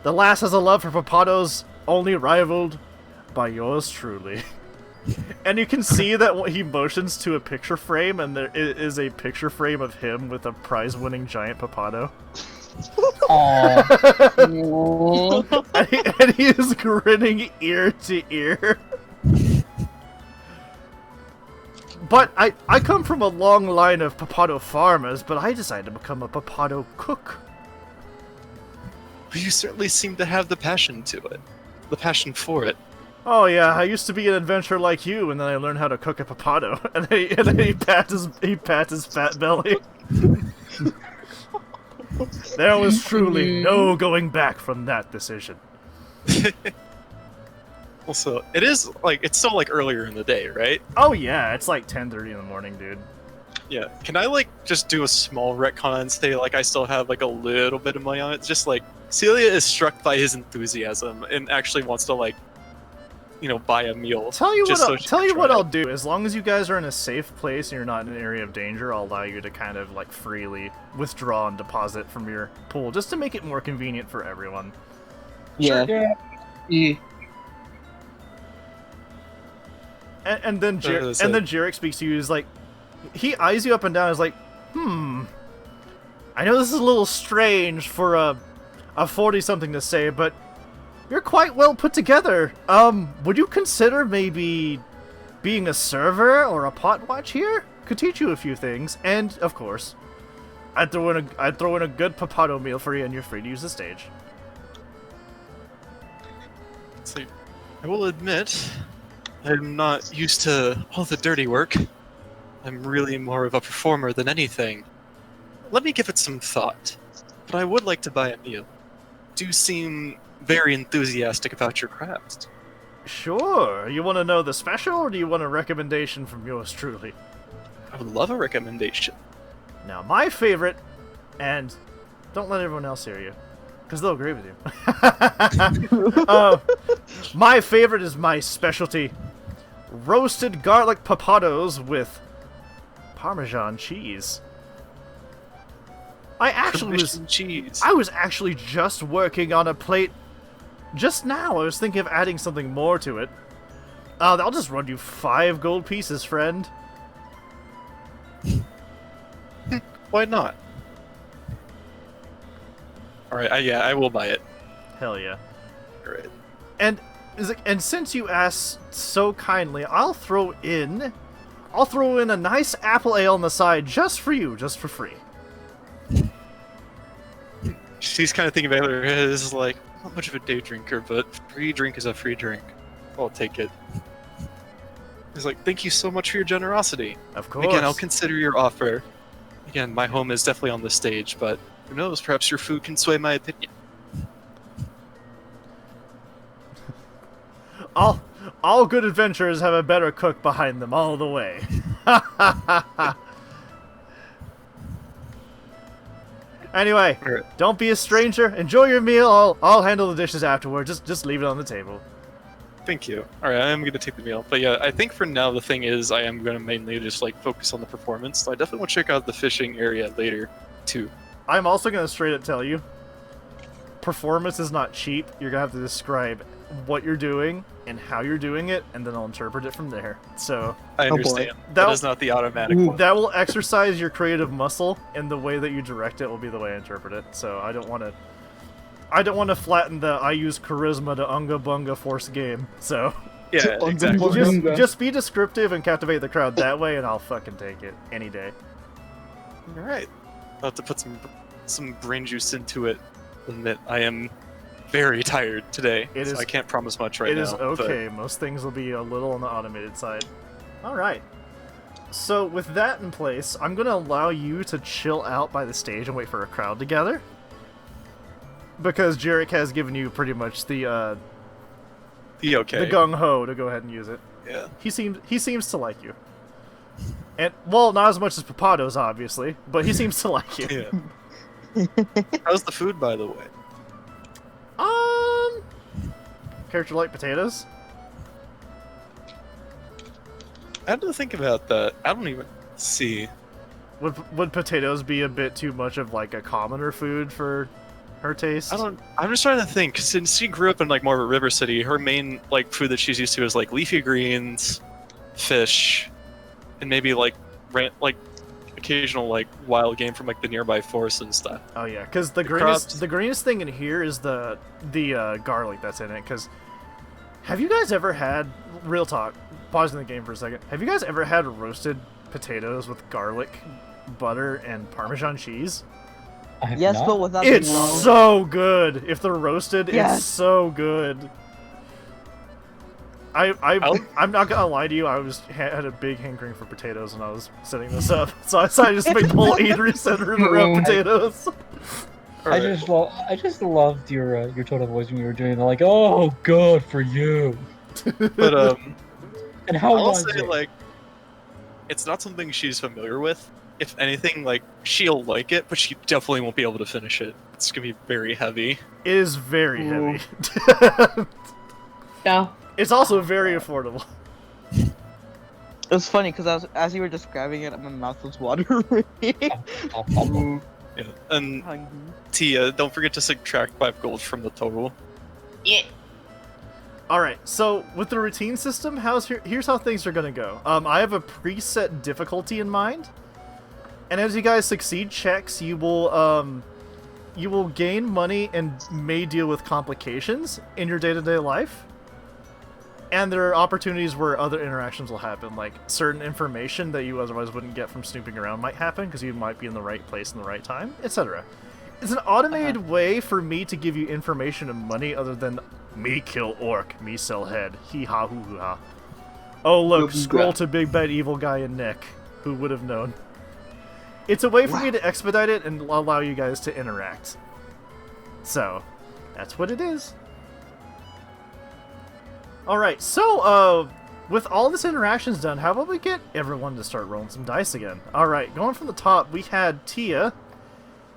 the lass has a love for Papados, only rivaled by yours truly. And you can see that he motions to a picture frame, and there is a picture frame of him with a prize-winning giant Papado. and he is grinning ear to ear. But I come from a long line of Papado farmers, but I decided to become a Papado cook. You certainly seem to have the passion to it. The passion for it. Oh yeah, I used to be an adventurer like you, and then I learned how to cook a Papado. And then he pats his fat belly. There was truly no going back from that decision. Also, it's still like earlier in the day, right? Oh yeah, it's like 10:30 in the morning, dude. Yeah. Can I like just do a small retcon and say like I still have like a little bit of money on it? It's just like Celia is struck by his enthusiasm and actually wants to like, buy a meal. Tell you what I'll do. As long as you guys are in a safe place and you're not in an area of danger, I'll allow you to kind of like freely withdraw and deposit from your pool, just to make it more convenient for everyone. Yeah. Yeah. And then Jarek speaks to you. He's like, he eyes you up and down. Is like, I know this is a little strange for a 40-something to say, but you're quite well put together. Would you consider maybe being a server or a pot watch here? Could teach you a few things, and of course, I'd throw in a good Papado meal for you, and you're free to use the stage. So, I will admit, I'm not used to all the dirty work. I'm really more of a performer than anything. Let me give it some thought. But I would like to buy a meal. Do seem very enthusiastic about your craft. Sure. You want to know the special, or do you want a recommendation from yours truly? I would love a recommendation. Now, my favorite, and don't let everyone else hear you, because they'll agree with you. My favorite is my specialty, roasted garlic papados with Parmesan cheese. I was actually just working on a plate just now. I was thinking of adding something more to it. I'll just run you 5 gold pieces, friend. Why not? Alright, yeah, I will buy it. Hell yeah. Alright. And since you asked so kindly, I'll throw in a nice apple ale on the side just for you, just for free. She's kind of thinking about it. This is like, I'm not much of a day drinker, but free drink is a free drink. I'll take it. He's like, thank you so much for your generosity. Of course. Again, I'll consider your offer. Again, my home is definitely on the stage, but who knows, perhaps your food can sway my opinion. All good adventurers have a better cook behind them all the way. Anyway, don't be a stranger. Enjoy your meal. I'll handle the dishes afterward. Just leave it on the table. Thank you. Alright, I am going to take the meal. But yeah, I think for now the thing is I am going to mainly just like focus on the performance. So I definitely want to check out the fishing area later, too. I'm also going to straight up tell you, performance is not cheap. You're going to have to describe what you're doing and how you're doing it, and then I'll interpret it from there. So I understand. That is not the automatic one. That will exercise your creative muscle, and the way that you direct it will be the way I interpret it. So I don't want to flatten the I use charisma to unga bunga force game. So yeah, exactly. Just be descriptive and captivate the crowd that way, and I'll fucking take it any day. All right, I'll have to put some brain juice into it. Admit I am very tired today, so I can't promise much right now. It is okay. But most things will be a little on the automated side. All right. So with that in place, I'm going to allow you to chill out by the stage and wait for a crowd to gather. Because Jarek has given you pretty much the gung-ho to go ahead and use it. Yeah. He seems to like you. And, well, not as much as Papados, obviously, but he seems to like you. Yeah. How's the food, by the way? Character like potatoes? I had to think about that. I don't even see. Would potatoes be a bit too much of like a commoner food for her taste? I'm just trying to think, 'cause since she grew up in like more of a river city, her main like food that she's used to is like leafy greens, fish, and maybe like occasional like wild game from like the nearby forest and stuff. Oh yeah, because the greenest thing in here is the garlic that's in it. Because have you guys ever had, real talk, pausing the game for a second, have you guys ever had roasted potatoes with garlic, butter, and Parmesan cheese? Yes, but without it's so good. If they're roasted, yes. It's so good. I'm not gonna lie to you. I had a big hankering for potatoes when I was setting this up, so I decided just to make the whole eatery centered around potatoes. I just loved your tone of voice when you were doing the like, oh, good for you. But and how I'll was say it? like, it's not something she's familiar with. If anything, like she'll like it, but she definitely won't be able to finish it. It's gonna be very heavy. It is very heavy. Yeah. It's also very affordable. It was funny because as you were describing it, my mouth was watering. Yeah. And Tia, don't forget to subtract 5 gold from the total. Yeah. Alright, so with the routine system, here's how things are gonna go. I have a preset difficulty in mind, and as you guys succeed checks, you will gain money and may deal with complications in your day-to-day life. And there are opportunities where other interactions will happen, like certain information that you otherwise wouldn't get from snooping around might happen because you might be in the right place in the right time, etc. It's an automated way for me to give you information and money other than me kill orc, me sell head, hee ha hoo hoo ha. Oh look, scroll to big bad evil guy in neck. Who would have known? It's a way for me to expedite it and allow you guys to interact. So, that's what it is. Alright, so, with all this interactions done, how about we get everyone to start rolling some dice again? Alright, going from the top, we had Tia,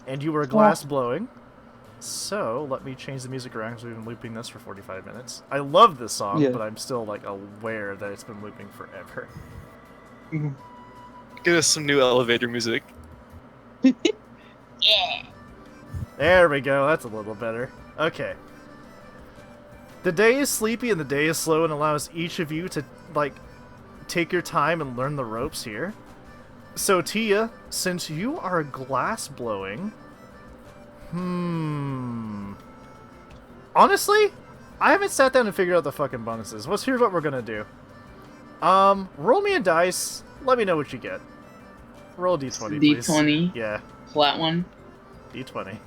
and you were glass blowing. So, let me change the music around because we've been looping this for 45 minutes. I love this song, Yeah. but I'm still, like, aware that it's been looping forever. Get us some new elevator music. There we go, that's a little better. Okay. The day is sleepy and the day is slow and allows each of you to, like, take your time and learn the ropes here. So, Tia, since you are glass blowing... Honestly, I haven't sat down and figured out the fucking bonuses. Here's what we're gonna do. Roll me a dice. Let me know what you get. Roll a d20, please. D20. Yeah, Flat one. d20.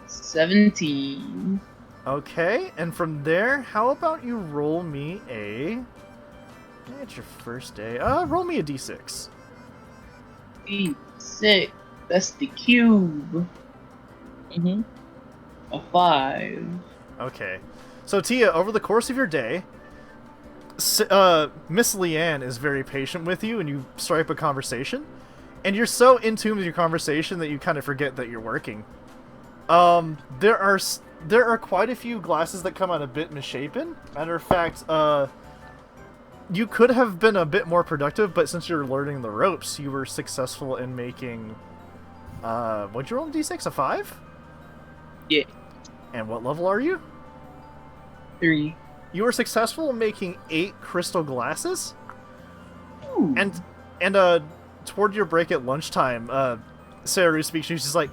17. Okay, and from there, how about you roll me a... It's your first day. Roll me a d6. D6. That's the cube. Mm-hmm. A 5. Okay. So, Tia, over the course of your day, Miss Leanne is very patient with you, and you strike up a conversation, and you're so in tune with your conversation that you kind of forget that you're working. There are quite a few glasses that come out a bit misshapen. Matter of fact, you could have been a bit more productive, but since you're learning the ropes, you were successful in making... what'd you roll in D6? A 5? Yeah. And what level are you? 3. You were successful in making 8 crystal glasses? Ooh. And toward your break at lunchtime, Saru speaks, she's like,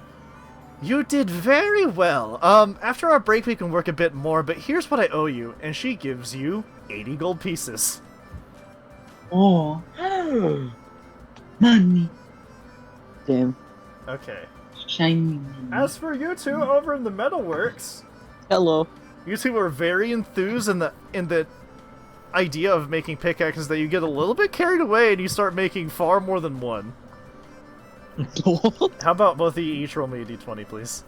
"You did very well. After our break we can work a bit more, but here's what I owe you." And she gives you 80 gold pieces. Oh. Money. Damn. Okay. Shiny. As for you two over in the metalworks, Hello. you two are very enthused in the idea of making pickaxes that you get a little bit carried away and you start making far more than one. How about both of you each roll me a d20, please?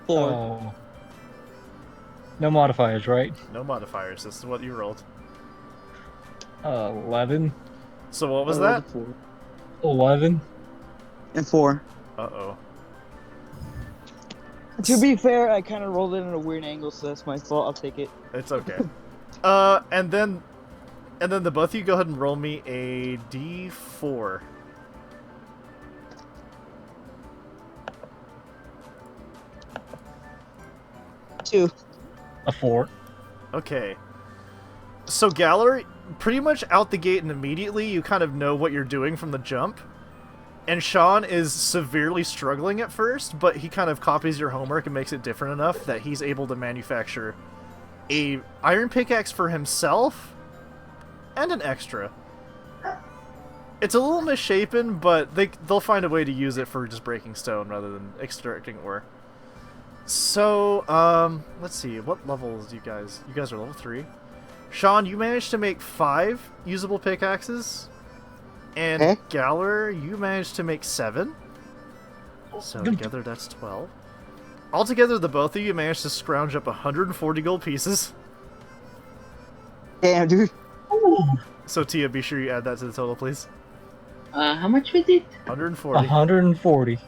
Oh. No modifiers, right? No modifiers. This is what you rolled. 11. So what was I rolled that? a 4. 11. And 4. Uh-oh. To be fair, I kind of rolled it in a weird angle, so that's my fault. I'll take it. It's okay. And then the both of you go ahead and roll me a d4. Two. A 4. Okay. So Galler, pretty much out the gate and immediately you kind of know what you're doing from the jump. And Sean is severely struggling at first, but he kind of copies your homework and makes it different enough that he's able to manufacture a iron pickaxe for himself and an extra. It's a little misshapen, but they'll find a way to use it for just breaking stone rather than extracting ore. So, let's see, what levels you guys are level 3. Sean, you managed to make 5 usable pickaxes. And Okay. Galler, you managed to make 7. So together that's 12. Altogether, the both of you managed to scrounge up 140 gold pieces. Damn, dude. So Tia, be sure you add that to the total, please. How much was it? 140. 140.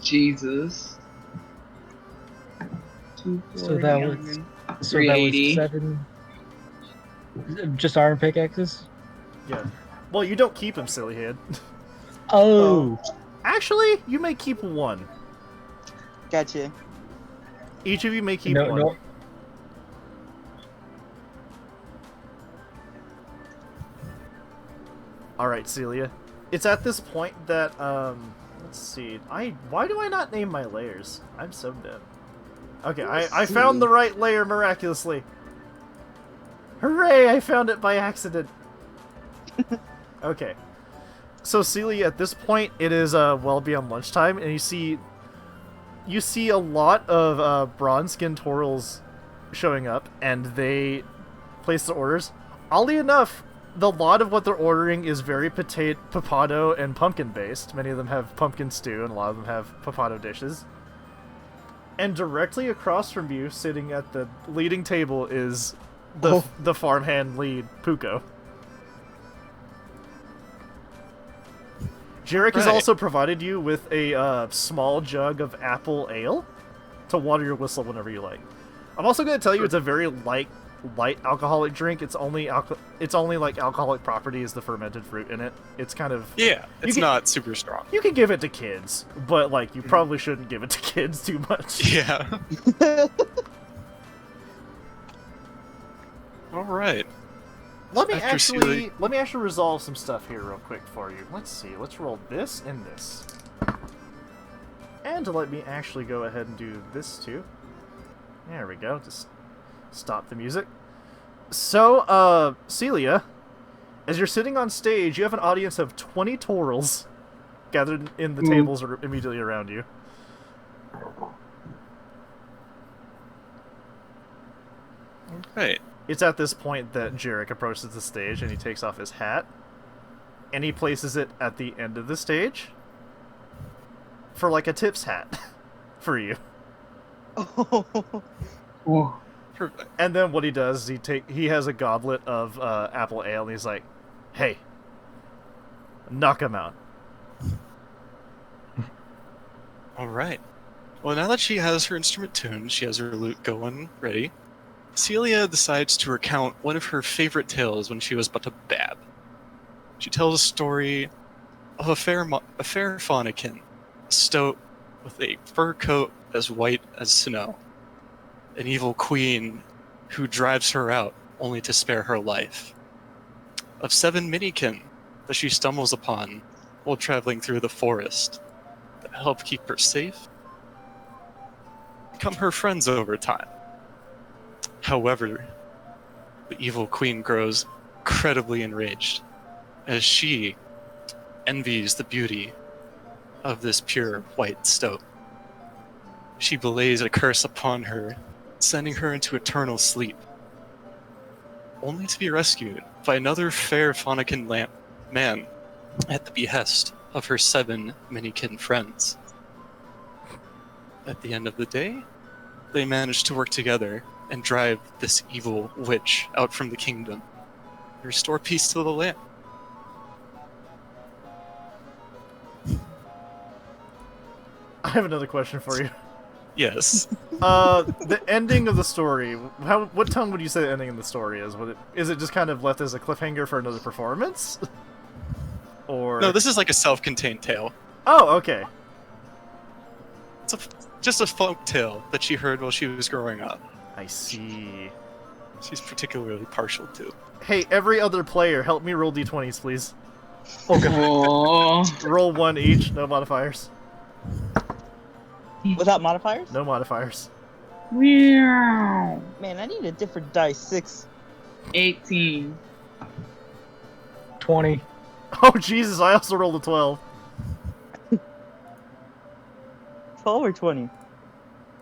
Jesus. So that was 380. 7. Just iron pickaxes? Yeah. Well, you don't keep them, silly head. Oh. Actually, you may keep 1. Gotcha. Each of you may keep No, 1. no. Alright, Celia. It's at this point that, let's see. Why do I not name my layers? I'm so dumb. Okay, I found the right layer miraculously. Hooray, I found it by accident. Okay. So, Celia, at this point, it is well beyond lunchtime, and you see a lot of bronze-skinned Torals showing up, and they place their orders. Oddly enough, the lot of what they're ordering is very potato and pumpkin-based. Many of them have pumpkin stew, and a lot of them have potato dishes. And directly across from you, sitting at the leading table, is the farmhand lead, Puko. Jarek has Right. also provided you with a small jug of apple ale to water your whistle whenever you like. I'm also going to tell you it's a very light alcoholic drink. It's only like alcoholic property is the fermented fruit in it. It's kind of Yeah, it's can- not super strong. you can give it to kids, but like you probably shouldn't give it to kids too much. Yeah. All right. Let me After Sealy- actually resolve some stuff here real quick for you. Let's see. Let's roll this and this. And to let me actually go ahead and do this too. There we go. Just stop the music. So, Celia, as you're sitting on stage, you have an audience of 20 Torals gathered in the tables immediately around you. All right. It's at this point that Jarek approaches the stage and he takes off his hat and he places it at the end of the stage for like a tips hat for you. Ooh. Perfect. And then what he does is he has a goblet of apple ale and he's like, "Hey, knock him out." All right. Well, now that she has her instrument tuned, she has her lute going, ready. Celia decides to recount one of her favorite tales when she was but a bab. She tells a story of a fair faunican, a stoat with a fur coat as white as snow, an evil queen who drives her out only to spare her life, of 7 minikin that she stumbles upon while traveling through the forest that help keep her safe, become her friends over time. However, the evil queen grows incredibly enraged as she envies the beauty of this pure white stoat. She belays a curse upon her, sending her into eternal sleep, only to be rescued by another fair Faunican man at the behest of her 7 minikin friends. At the end of the day, they manage to work together and drive this evil witch out from the kingdom and restore peace to the land. I have another question for you. Yes. The ending of the story. What tone would you say the ending of the story is? Is it just kind of left as a cliffhanger for another performance? Or No, this is like a self-contained tale. Oh, okay. It's just a folk tale that she heard while she was growing up. I see. She's particularly partial to. Hey, every other player, help me roll d20s, please. Oh. Roll 1 each, no modifiers. Without modifiers? No modifiers. Meow. Man, I need a different dice. 6. 18. 20. Oh, Jesus, I also rolled a 12. 12 or 20?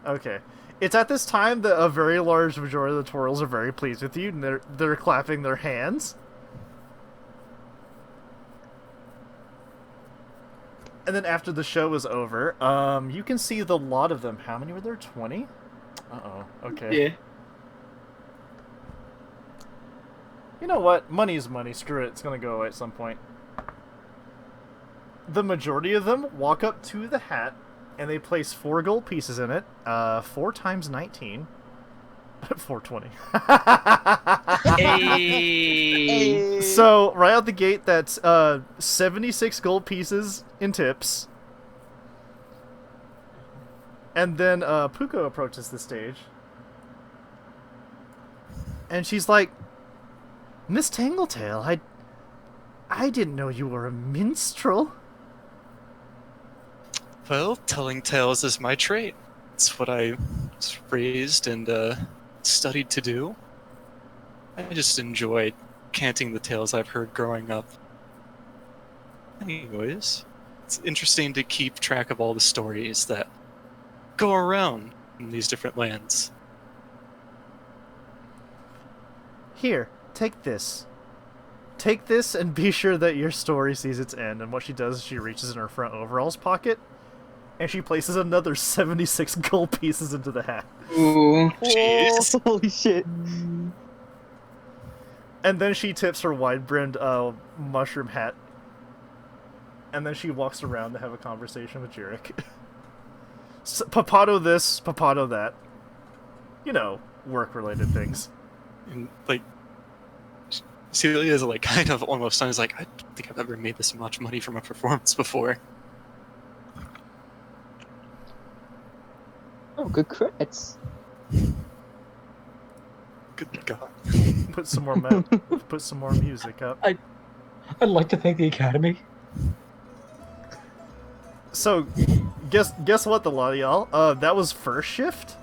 Okay. It's at this time that a very large majority of the Torals are very pleased with you, and they're clapping their hands. And then after the show is over, you can see the lot of them. How many were there? 20? Uh-oh. Okay. Yeah. You know what? Money is money. Screw it. It's gonna go away at some point. The majority of them walk up to the hat, and they place 4 gold pieces in it. 4 times 19. 420. Hey. So, right out the gate, that's 76 gold pieces in tips. And then Puko approaches the stage. And she's like, "Miss Tangletail, I didn't know you were a minstrel." Well, telling tales is my trade. It's what I was raised and studied to do. I just enjoy canting the tales I've heard growing up. Anyways, it's interesting to keep track of all the stories that go around in these different lands. Here, take this. Take this and be sure that your story sees its end. And what she does is she reaches in her front overalls pocket, and she places another 76 gold pieces into the hat. Ooh. Jeez. Oh, holy shit. And then she tips her wide-brimmed mushroom hat. And then she walks around to have a conversation with Jurek. Papato this, Papato that. You know, work-related things. And like, Celia is like kind of almost stunned. Is like, I don't think I've ever made this much money from a performance before. Oh, good crits. Good God. Put some more put some more music up. I'd like to thank the Academy. So, guess what, the lot of y'all? That was first shift.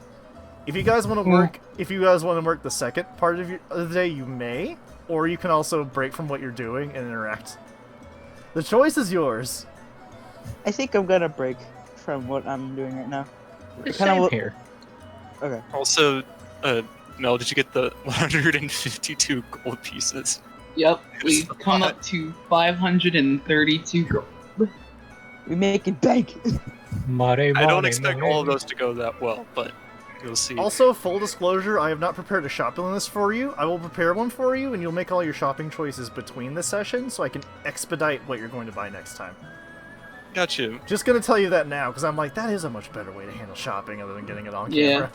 If you guys want to work, the second part of the day, you may, or you can also break from what you're doing and interact. The choice is yours. I think I'm gonna break from what I'm doing right now. Same here. Okay. Also, Mel, did you get the 152 gold pieces? Yep, It's we've a come lot. up to 532 gold. We make it bank. I don't expect all of those to go that well, but you'll see. Also, full disclosure, I have not prepared a shopping list for you. I will prepare one for you, and you'll make all your shopping choices between the sessions, so I can expedite what you're going to buy next time. Got you. Just gonna tell you that now, because I'm like, that is a much better way to handle shopping other than getting it on Yeah. camera.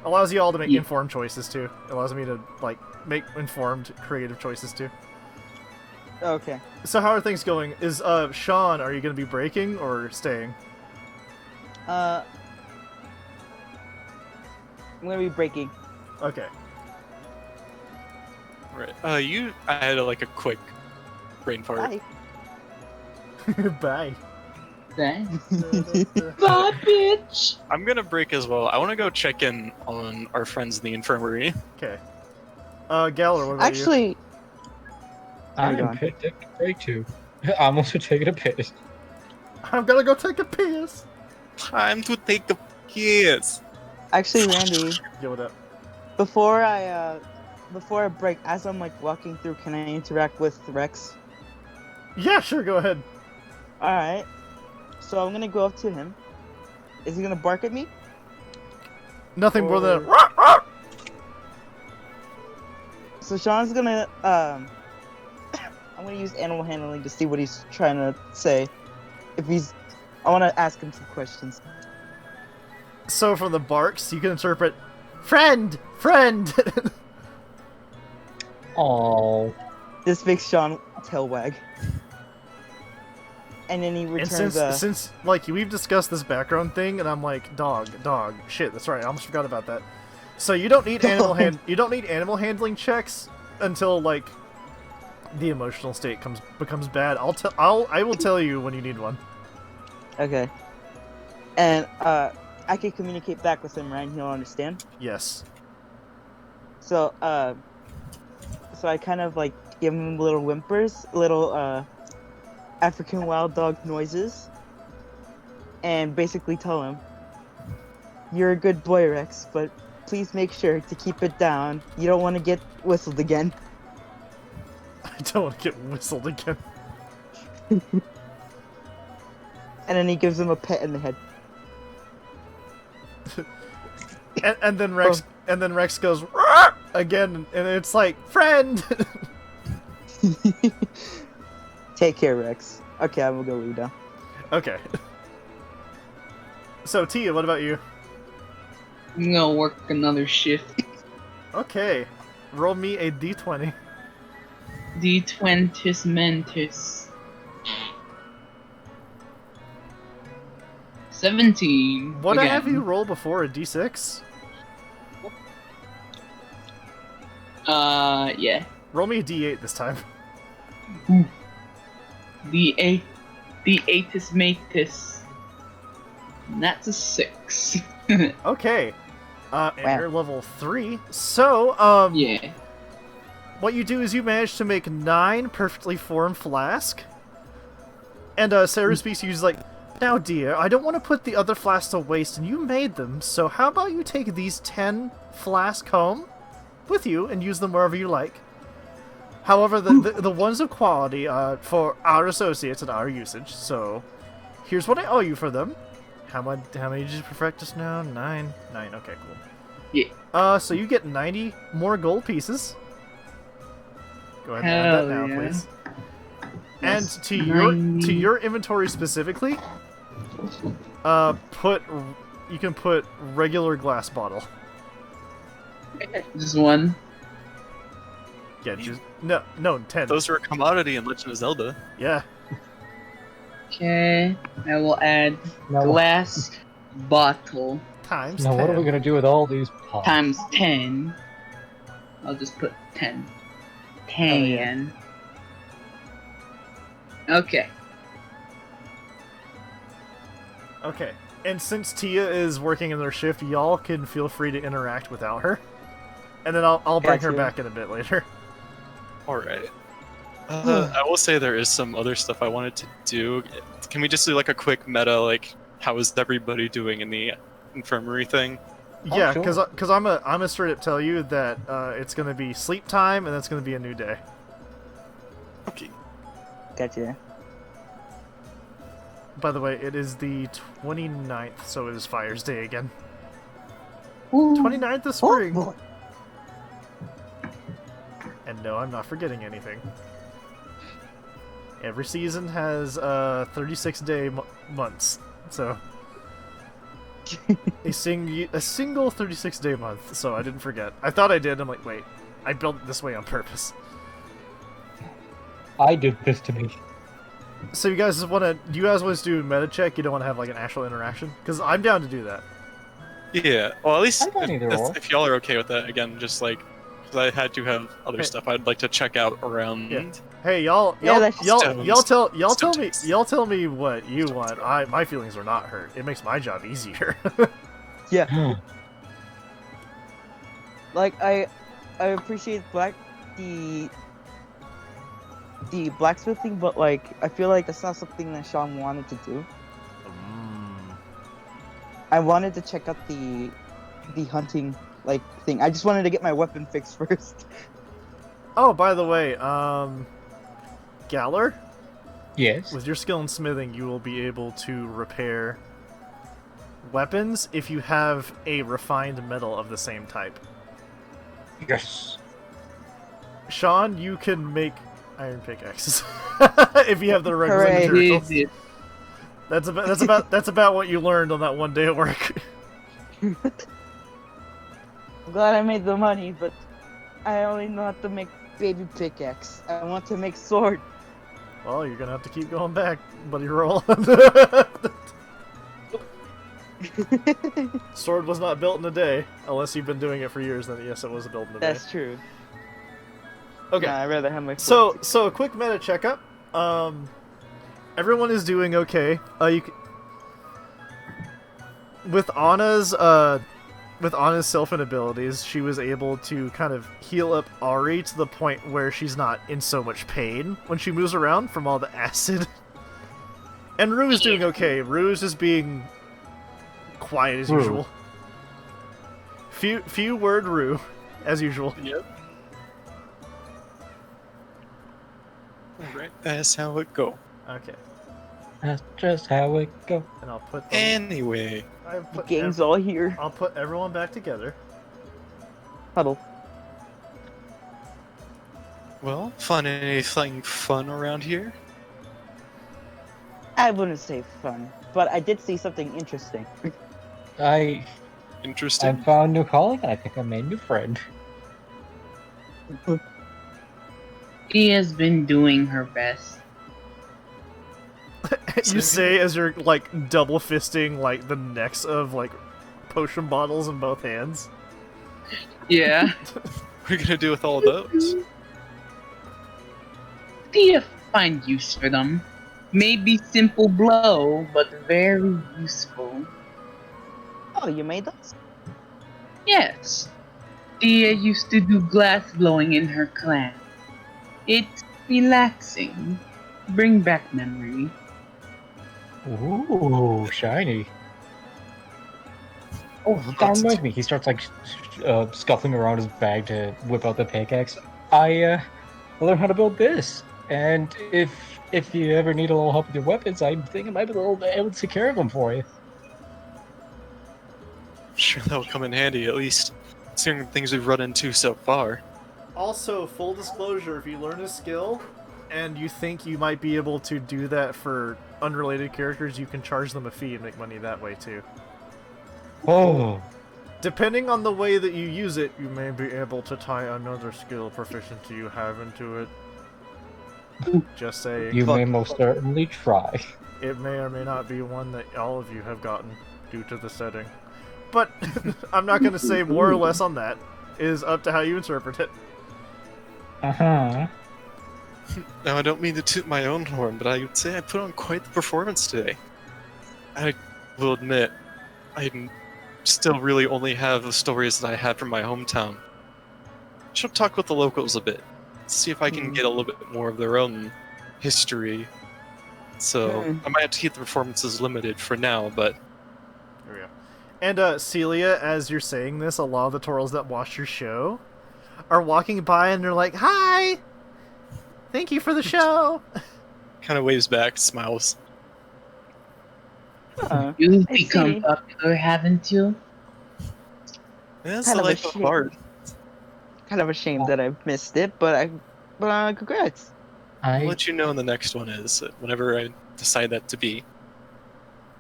Allows you all to make Yeah. informed choices, too. It allows me to, like, make informed, creative choices, too. Okay. So how are things going? Is, Sean, are you gonna be breaking or staying? I'm gonna be breaking. Okay. Right. I had like a quick brain fart. Bye. Bye. Dang. Bye, bitch! I'm gonna break as well. I want to go check in on our friends in the infirmary. Okay. Galler, what about you? Actually, I'm Hang on. taking a break too. I'm also taking a piss. I'm gonna go take a piss. Time to take a piss. Randy, Yo, what up? before I break, as I'm like walking through, can I interact with Rex? Yeah, sure, go ahead. All right. So I'm gonna go up to him. Is he gonna bark at me? Nothing more than Or- So Sean's gonna I'm gonna use animal handling to see what he's trying to say. I want to ask him some questions. So from the barks, you can interpret, friend, friend. Oh, This makes Sean tail wag. And then he And returns since like we've discussed this background thing, and I'm like, dog, shit, that's right, I almost forgot about that. So you don't need animal handling checks until like the emotional state becomes bad. I will tell you when you need one. Okay. And I can communicate back with him, right? And he'll understand. Yes. So so I kind of like give him little whimpers, little African wild dog noises, and basically tell him, "You're a good boy, Rex, but please make sure to keep it down. You don't want to get whistled again." I don't want to get whistled again. And then he gives him a pet in the head. And then Rex goes "Rah!" again, and it's like, friend. Take care, Rex. Okay, I'm gonna go lay down. Okay. So Tia, what about you? I'm gonna work another shift. Okay. Roll me a d20. D20 Mentis. 17. What again. have you roll before, a d6? Yeah. Roll me a d8 this time. The Atis Matis. And that's a 6. Okay. And you're level 3. So, Yeah. what you do is you manage to make 9 perfectly formed flask. And Sarah speaks, uses like, now dear, I don't want to put the other flasks to waste, and you made them, so how about you take these 10 flasks home with you and use them wherever you like. However, the ones of quality for our associates and our usage, so here's what I owe you for them. How many did you perfect just now? 9. 9, okay, cool. Yeah. So you get 90 more gold pieces. Go ahead and add that Hell now, yeah. please. And That's to 90. your inventory specifically, you can put regular glass bottle. Just one. Yeah, just no 10. Those are a commodity in Legend of Zelda. Yeah. Okay. I will add Now, glass bottle Times now 10. what are we gonna do with all these pots? times 10. I'll just put 10. 10. Okay. Okay. And since Tia is working in their shift, y'all can feel free to interact without her. And then I'll bring her Gotcha. back in a bit later. Alright. I will say there is some other stuff I wanted to do. Can we just do like a quick meta, like, how is everybody doing in the infirmary thing? Yeah, sure. because I'm a straight up tell you that it's gonna be sleep time and that's gonna be a new day. Okay. Gotcha. By the way, it is the 29th, so it is Fire's Day again. Ooh. 29th of Oh, spring. boy. And no, I'm not forgetting anything. Every season has 36-day months, so a single 36-day month. So I didn't forget. I thought I did. I'm like, wait, I built it this way on purpose. I did this to me. So you guys want to? Do you guys want to do meta check? You don't want to have like an actual interaction? Because I'm down to do that. Yeah, well, at least I'm fine either or. if y'all are okay with that, again, just like, because I had to have other Hey. stuff I'd like to check out around. Yeah. Hey, y'all that's tell me what you want. My feelings are not hurt. It makes my job easier. Yeah. Like I appreciate the blacksmithing, but like I feel like that's not something that Sean wanted to do. I wanted to check out the hunting like thing. I just wanted to get my weapon fixed first. Oh, by the way, Galler, Yes. with your skill in smithing, you will be able to repair weapons if you have a refined metal of the same type. Yes. Sean, you can make iron pickaxes if you have the regular Hooray. materials. Easy. That's about what you learned on that one day at work. I'm glad I made the money, but I only know how to make baby pickaxe. I want to make sword. Well, you're gonna have to keep going back, buddy. Roll. Sword was not built in a day, unless you've been doing it for years. Then yes, it was built in a day. That's true. Okay. Nah, I'd rather have my So sword. a quick meta checkup. Everyone is doing okay. With Anna's sylphin abilities, she was able to kind of heal up Ari to the point where she's not in so much pain when she moves around from all the acid. And Rue is doing okay. Rue is just being quiet as Rue. usual. Few word Rue, as usual. Yep. Alright, that's how it go. Okay, That's just how it go. and I'll put them, Anyway, The gang's all here. I'll put everyone back together. Huddle. well, anything fun around here? I wouldn't say fun, but I did see something interesting. I Interesting. found a new calling and I think I made a new friend. She has been doing her best. You say as you're like double fisting like the necks of like potion bottles in both hands. Yeah. What are you gonna do with all those? Do you find use for them? Maybe simple blow, but very useful. Oh, you made those? Yes. Tia used to do glass blowing in her clan. It's relaxing. Bring back memory. Ooh, shiny. Oh, that That's- reminds me. He starts like scuffling around his bag to whip out the pickaxe. I learned how to build this, and if you ever need a little help with your weapons, I think I might be able to take care of them for you. Sure, that'll come in handy, at least seeing things we've run into so far. Also, full disclosure, if you learn a skill and you think you might be able to do that for unrelated characters, you can charge them a fee and make money that way too. Oh, Depending on the way that you use it, you may be able to tie another skill proficiency you have into it. Just saying. you may most certainly try. It may or may not be one that all of you have gotten due to the setting. But I'm not going to say more or less on that. It is up to how you interpret it. Uh-huh. Now, I don't mean to toot my own horn, but I would say I put on quite the performance today. I will admit, I still really only have the stories that I had from my hometown. I should talk with the locals a bit, see if I can get a little bit more of their own history. So, I might have to keep the performances limited for now, but... There we go. And, Celia, as you're saying this, a lot of the Torals that watch your show are walking by and they're like, "Hi! Thank you for the show!" kind of waves back, smiles. You've I become see. popular, haven't you? That's Kind the of a life of shame. Bard. Kind of ashamed that I've missed it, but congrats. I'll I let you know when the next one is, whenever I decide that to be.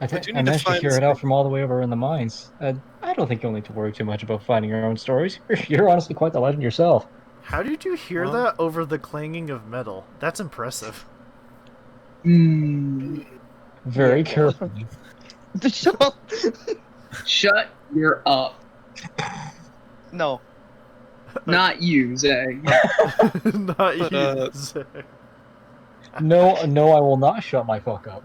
I, do I need to managed to find hear it out from all the way over in the mines. I don't think you'll need to worry too much about finding your own stories. You're honestly quite the legend yourself. How did you hear Well- that over the clanging of metal? That's impressive. Hmm. Very Yeah. carefully. Shut up. Shut your up. No. Not you, Zeg. Not But, you, Zach. No, I will not shut my fuck up.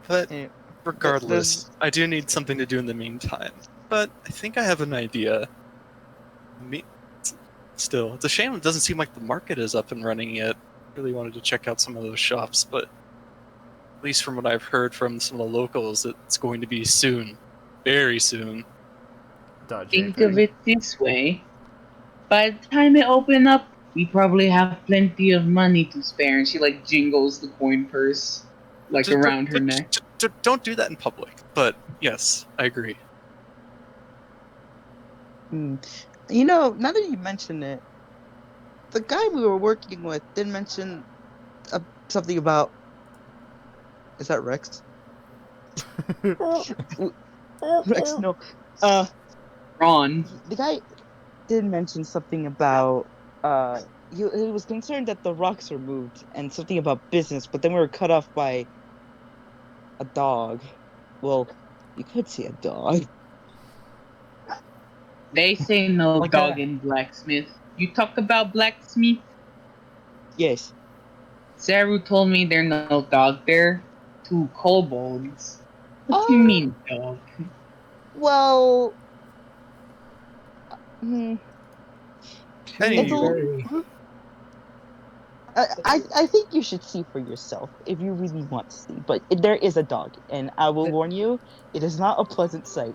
But Eh, regardless, I do need something to do in the meantime. But I think I have an idea. Still, it's a shame it doesn't seem like the market is up and running yet. Really wanted to check out some of those shops, but at least from what I've heard from some of the locals, it's going to be soon. Very soon. Think of it this way. By the time it open up, we probably have plenty of money to spare. And she like jingles the coin purse like Just around her neck. Don't do that in public. But yes, I agree. You know, now that you mention it, the guy we were working with did mention something about. Is that Rex? Rex, no. Ron. The guy did mention something about. He was concerned that the rocks were moved and something about business, but then we were cut off by a dog. Well, you could see a dog. They say no Like dog that. in blacksmith. You talk about blacksmith? Yes. Saru told me there's no dog there. 2 kobolds. What do you Oh. mean, dog? Well. Anyway. It's a- I think you should see for yourself if you really want to see. But there is a dog, and I will warn you, it is not a pleasant sight.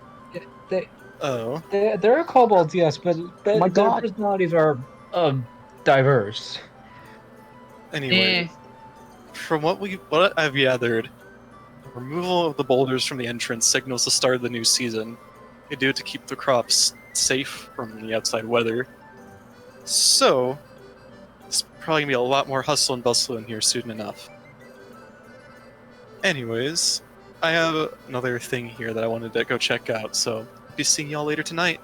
Oh. There are kobolds, yes, but My their God. personalities are diverse. Anyway, from what I've gathered, removal of the boulders from the entrance signals the start of the new season. They do it to keep the crops safe from the outside weather. So, it's probably gonna be a lot more hustle and bustle in here soon enough. Anyways, I have another thing here that I wanted to go check out, so I'll be seeing y'all later tonight.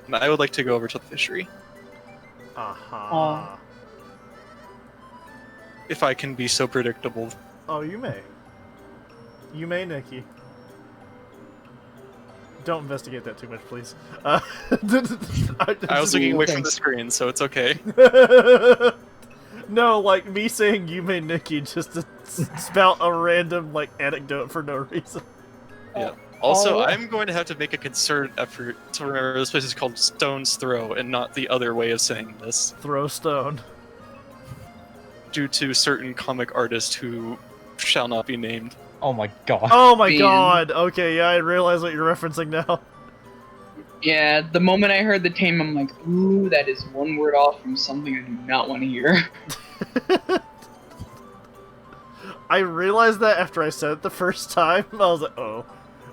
And I would like to go over to the fishery, Aha. if I can be so predictable. Oh, you may. You may, Nikki. Don't investigate that too much, please. I was looking away from the screen, so it's okay. No, like me saying you may, Nikki, just to spout a random like anecdote for no reason. Yeah. Also, Oh. I'm going to have to make a concerted effort to remember this place is called Stone's Throw and not the other way of saying this, Throw stone. due to certain comic artists who shall not be named. Oh my god. Oh my Man. god! Okay, yeah, I realize what you're referencing now. Yeah, the moment I heard the name, I'm like, ooh, that is one word off from something I do not want to hear. I realized that after I said it the first time. I was like, oh.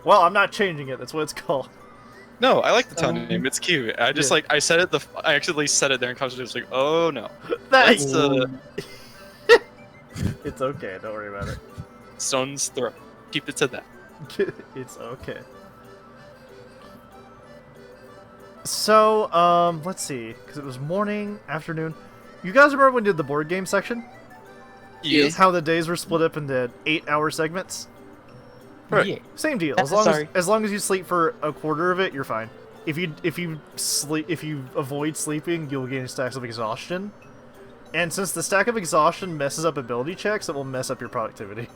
Well, I'm not changing it, that's what it's called. No, I like the town So- name. It's cute. I just Yeah. I said it. I actually said it there in conversation. It's like, oh no, Nice. let's It's okay. Don't worry about it. stone's throw. Keep it to that. It's okay. So, let's see, because it was morning, afternoon. You guys remember when we did the board game section? Yes. How the days were split up into 8-hour segments? Right. Yeah. Same deal. Sorry. As long as you sleep for a quarter of it, you're fine. If you avoid sleeping, you'll gain stacks of exhaustion. And since the stack of exhaustion messes up ability checks, it will mess up your productivity.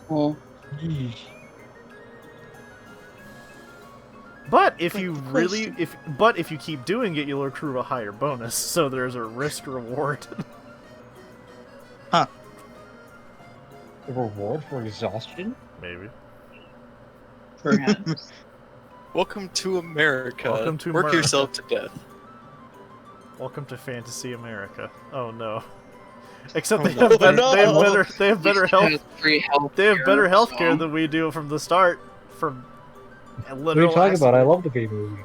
Well, But if Quick you really question. if you keep doing it, you'll accrue a higher bonus. So there's a risk reward. The reward for exhaustion? Maybe. perhaps. Welcome to America. Welcome to Work America. yourself to death. Welcome to Fantasy America. Oh no. Except they no. have better, Oh, no. they have better health. Has free health. They have better care, healthcare so- than we do from the start. From a What are literal you talking about? I accident. love the game movie.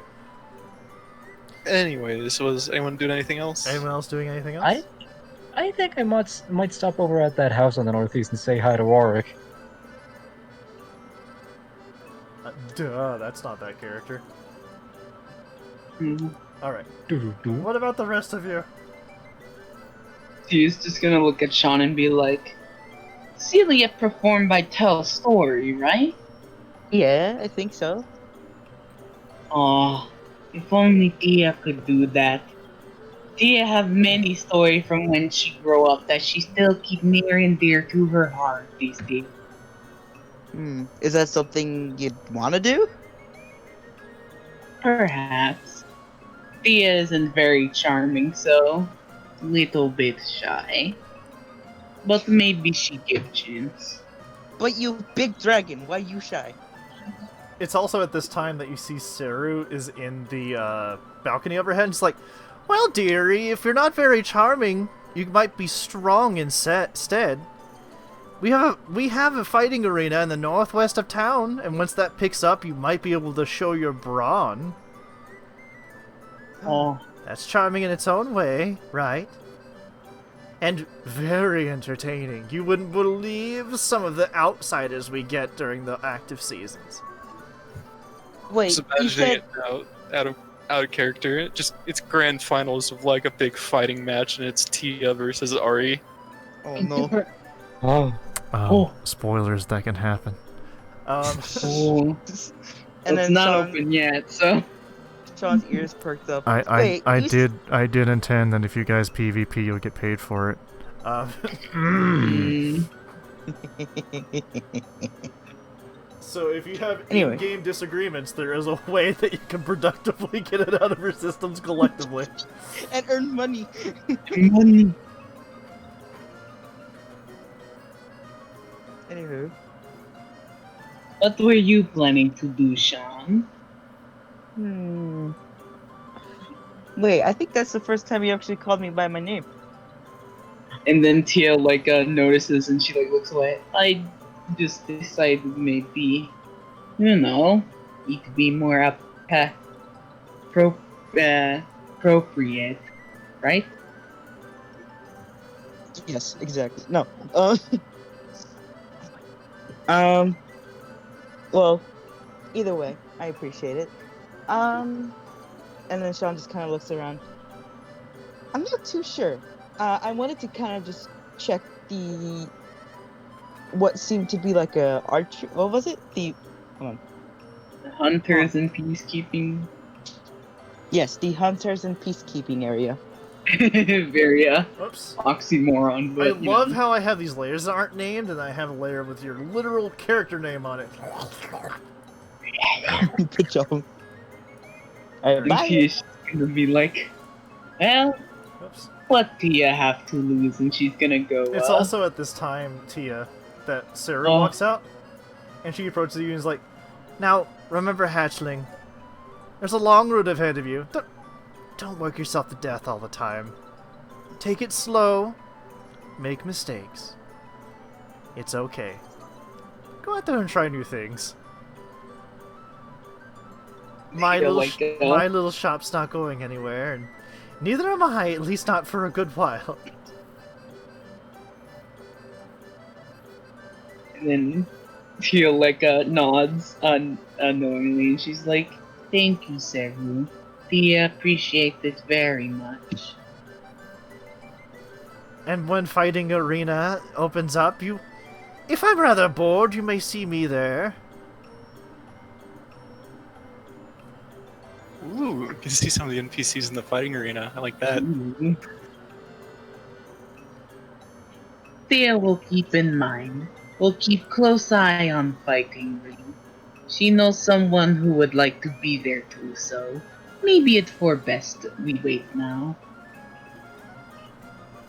Anyways, was anyone doing anything else? Anyone else doing anything else? I think I might stop over at that house on the northeast and say hi to Warwick. Duh, that's not that character. Mhm. Alright. Doo-doo-doo. What about the rest of you? He's just gonna look at Sean and be like, Celia performed by Tell Story, right? Yeah, I think so. Aw, if only Tia could do that. Tia have many stories from when she grew up that she still keep near and dear to her heart these days. Is that something you'd want to do? Perhaps. Tia isn't very charming, so little bit shy. But maybe she give chance. But you big dragon, why you shy? It's also at this time that you see Saru is in the balcony overhead, and she's like, "Well, dearie, if you're not very charming, you might be strong instead. We have a fighting arena in the northwest of town, and once that picks up, you might be able to show your brawn. Oh, That's charming in its own way, right? And very entertaining. You wouldn't believe some of the outsiders we get during the active seasons." Wait, Just you imagining said it out of character. It's grand finals of like a big fighting match, and it's Tia versus Ari. oh no. Oh. Oh. Spoilers, that can happen. Oh, it's And then not Sean, open yet, so. Sean's ears perked up. I Wait, you s- I did intend that if you guys PvP, you'll get paid for it. Mm, So if you have Anyway. in-game disagreements, there is a way that you can productively get it out of your systems collectively. and earn money. money. Anywho, What were you planning to do, Sean? Wait, I think that's the first time you actually called me by my name. And then Tia notices and she looks away. I just decided maybe, it'd be more appropriate, right? Yes, exactly. No. Well, either way, I appreciate it. And then Sean just kind of looks around. I'm not too sure. I wanted to kind of just check what seemed to be like a archer. What was it? The hunters and peacekeeping. Yes, the hunters and peacekeeping area. Very Whoops. oxymoron, but I love how I have these layers that aren't named, and I have a layer with your literal character name on it. Good job. I think Bye. she's gonna be like, well, Whoops. what do you have to lose? And she's gonna go. It's also at this time, Tia, that Sarah Oh. walks out, and she approaches you and is like, "Now, remember, hatchling, there's a long road ahead of you. Don't work yourself to death all the time. Take it slow. Make mistakes. It's okay. Go out there and try new things." My Yeah, my little shop's not going anywhere, and neither am I, at least not for a good while. And then Tia nods unknowingly, and she's like, Thank you, Seru. Tia appreciate it very much. And when fighting arena opens up, if I'm rather bored, you may see me there. Ooh, you can see some of the NPCs in the fighting arena. I like that. "Ooh." Thea will keep in mind. We'll keep close eye on fighting ring. She knows someone who would like to be there too, so maybe it's for best we wait now.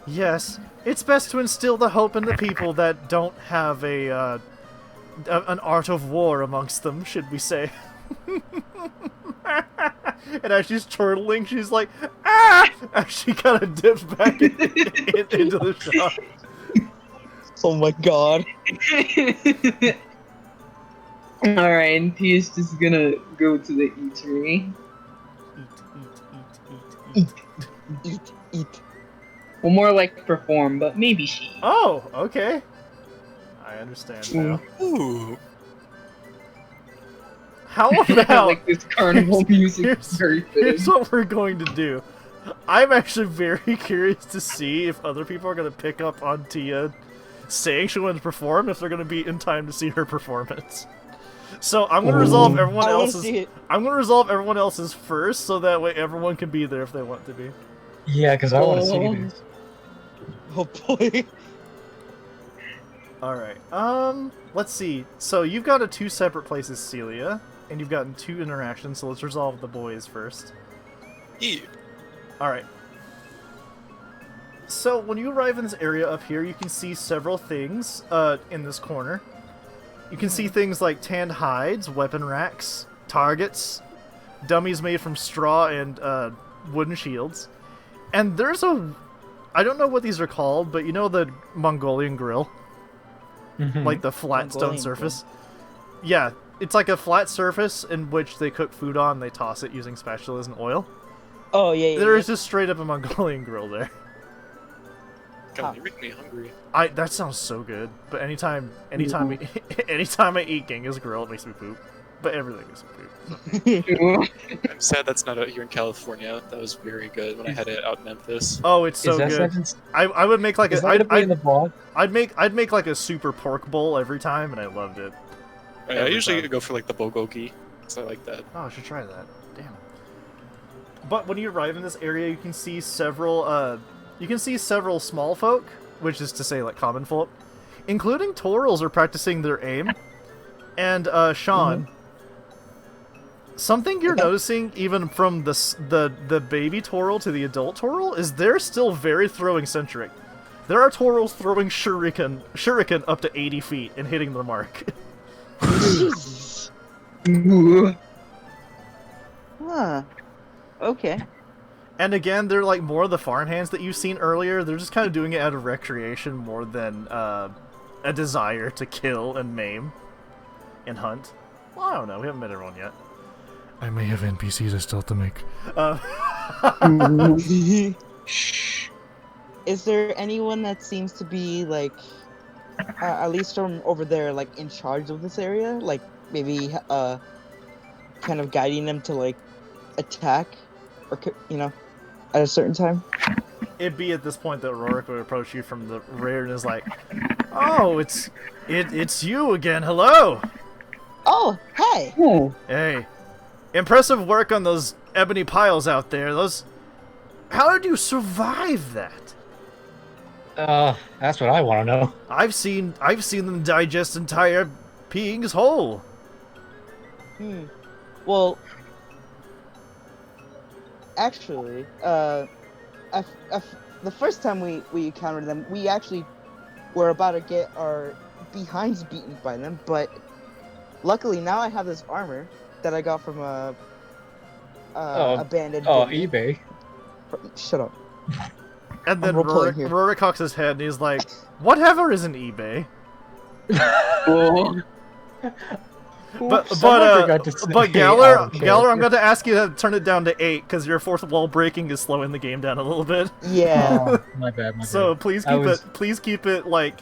Yes, it's best to instill the hope in the people that don't have an art of war amongst them, should we say. And as she's turtling, she's like, ah! As she kind of dips back into the shop. Oh my god. Alright, and Tia's just gonna go to the eatery. Eat. Well, more like perform, but maybe she. Oh, okay. I understand now. Ooh. How about... like this carnival music is very here's fitting. what we're going to do. I'm actually very curious to see if other people are going to pick up on Tia saying she wanted to perform, if they're going to be in time to see her performance. So I'm going to resolve everyone I wanna else's. see it. I'm going to resolve everyone else's first, so that way everyone can be there if they want to be. Yeah, because I want to see Oh. this. Oh boy. All right. Let's see. So you've got 2 separate places, Celia, and you've gotten 2 interactions. So let's resolve the boys first. Ew. All right. So when you arrive in this area up here, you can see several things in this corner. You can see things like tanned hides, weapon racks, targets, dummies made from straw and wooden shields. And there's I don't know what these are called, but you know the Mongolian grill? Like the flat stone Mongolian surface? Yeah, it's like a flat surface in which they cook food on, they toss it using spatulas and oil. Oh yeah. There is just straight up a Mongolian grill there. God, you make me hungry. That sounds so good. But anytime anytime I eat Genghis grill, it makes me poop. But everything makes me poop. I'm sad that's not out here in California. That was very good when I had it out in Memphis. Oh, it's so Is that good. sentence? I would make like Is that gonna be in the vlog? I'd make like a super pork bowl every time, and I loved it. I Every usually time. go for like the bulgogi, so I like that. Oh, I should try that. Damn. But when you arrive in this area, you can see several small folk, which is to say like common folk, including Torals are practicing their aim. And Sean, something you're noticing even from the baby Toral to the adult Toral is they're still very throwing centric. There are Torals throwing shuriken up to 80 feet and hitting the mark. Huh. Okay. And again, they're like more of the farmhands that you've seen earlier. They're just kind of doing it out of recreation more than a desire to kill and maim and hunt. Well, I don't know. We haven't met everyone yet. I may have NPCs I still have to make. Is there anyone that seems to be like, at least from over there, like in charge of this area? Like maybe kind of guiding them to like attack, or at a certain time? It'd be at this point that Rorik would approach you from the rear and is like, "Oh, it's you again. Hello. Oh, hey. Oh, Hey, impressive work on those ebony piles out there. How did you survive that? That's what I want to know. I've seen them digest entire beings whole." Well, actually, the first time we encountered them, we actually were about to get our behinds beaten by them, but luckily now I have this armor that I got from a abandoned. eBay. Shut up. And then I'm role-playing here. Rorik cocks his head and he's like, "Whatever is an eBay?" oh. But someone forgot to say Galler, out of Galler, I'm character. going to ask you to turn it down to 8 because your fourth wall breaking is slowing the game down a little bit. Yeah. Oh, my bad, my So bad. please I keep was- it. Please keep it like.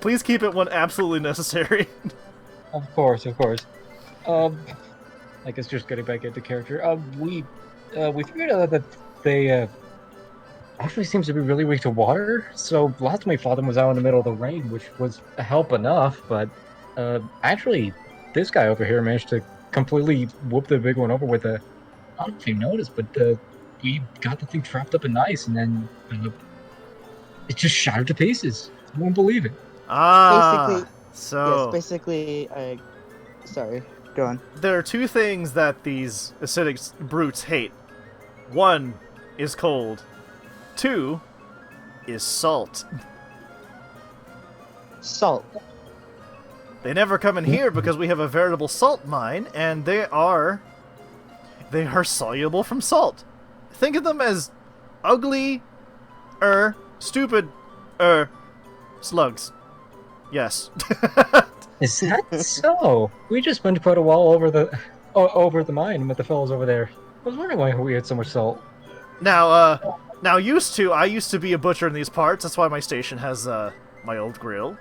Please keep it when absolutely necessary. Of course, of course. I guess just getting back into character. We figured out that they actually seems to be really weak to water. So last time we fought them was out in the middle of the rain, which was a help enough. But actually, this guy over here managed to completely whoop the big one over with a. I don't know if you noticed, but we got the thing trapped up in ice, and then it just shattered to pieces. You won't believe it. Basically, So yes. Basically, sorry. Go on. there are two things that these acidic brutes hate. One is cold. Two is salt. Salt. They never come in here because we have a veritable salt mine, and they are soluble from salt. Think of them as ugly, stupid, slugs. Yes. Is that so? We just went to put a wall over the mine with the fellows over there. I was wondering why we had so much salt. Now, I used to be a butcher in these parts. That's why my station has my old grill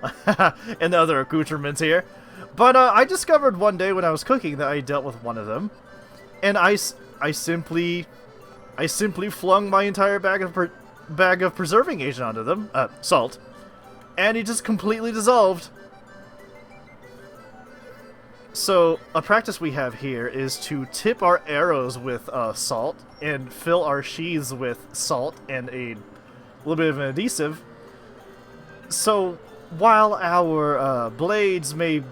and the other accoutrements here. But I discovered one day when I was cooking that I dealt with one of them, and I simply flung my entire bag of preserving agent onto them, salt, and it just completely dissolved. So, a practice we have here is to tip our arrows with salt and fill our sheaths with salt and a little bit of an adhesive. So, while our blades may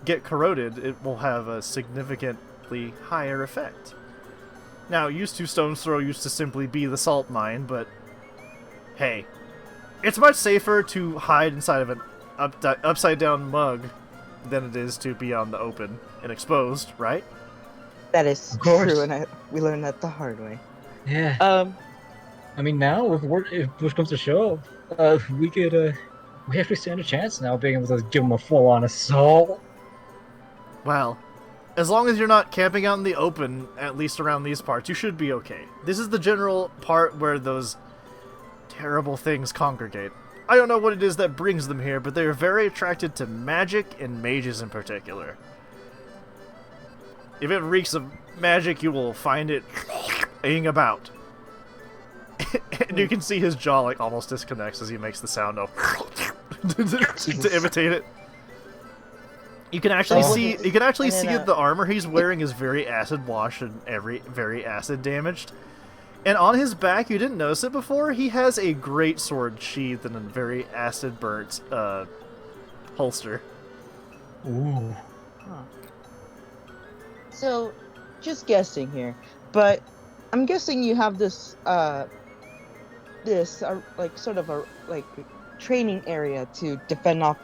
get corroded, it will have a significantly higher effect. Now, used to Stone's Throw used to simply be the salt mine, but hey, it's much safer to hide inside of an upside-down mug than it is to be on the open and exposed, right? That is Of course. true, and we learned that the hard way. Yeah. I mean, now if push comes to shove, we actually stand a chance now being able to give them a full-on assault. Well, as long as you're not camping out in the open, at least around these parts, you should be okay. This is the general part where those terrible things congregate. I don't know what it is that brings them here, but they are very attracted to magic and mages in particular. If it reeks of magic, you will find it laying about. And you can see his jaw like almost disconnects as he makes the sound of to imitate it. You can actually see the armor he's wearing is very acid washed and very acid damaged. And on his back, you didn't notice it before, he has a great sword sheathed in a very acid burnt holster. Ooh. So, just guessing here, but I'm guessing you have this like sort of a like training area to defend off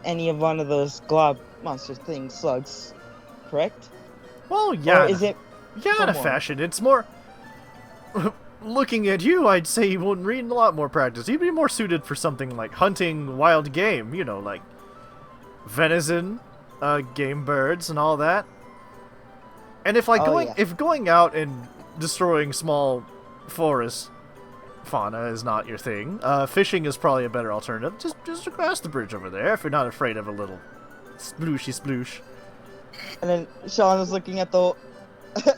any of one of those glob monster things, slugs, correct? Well, yeah. Or is it? Yeah, in a somewhat? fashion. It's more... Looking at you, I'd say you wouldn't need a lot more practice. You'd be more suited for something like hunting wild game, you know, like venison, game birds, and all that. And if going out and destroying small forest fauna is not your thing, fishing is probably a better alternative. Just across the bridge over there, if you're not afraid of a little splooshy sploosh. And then Sean was looking at the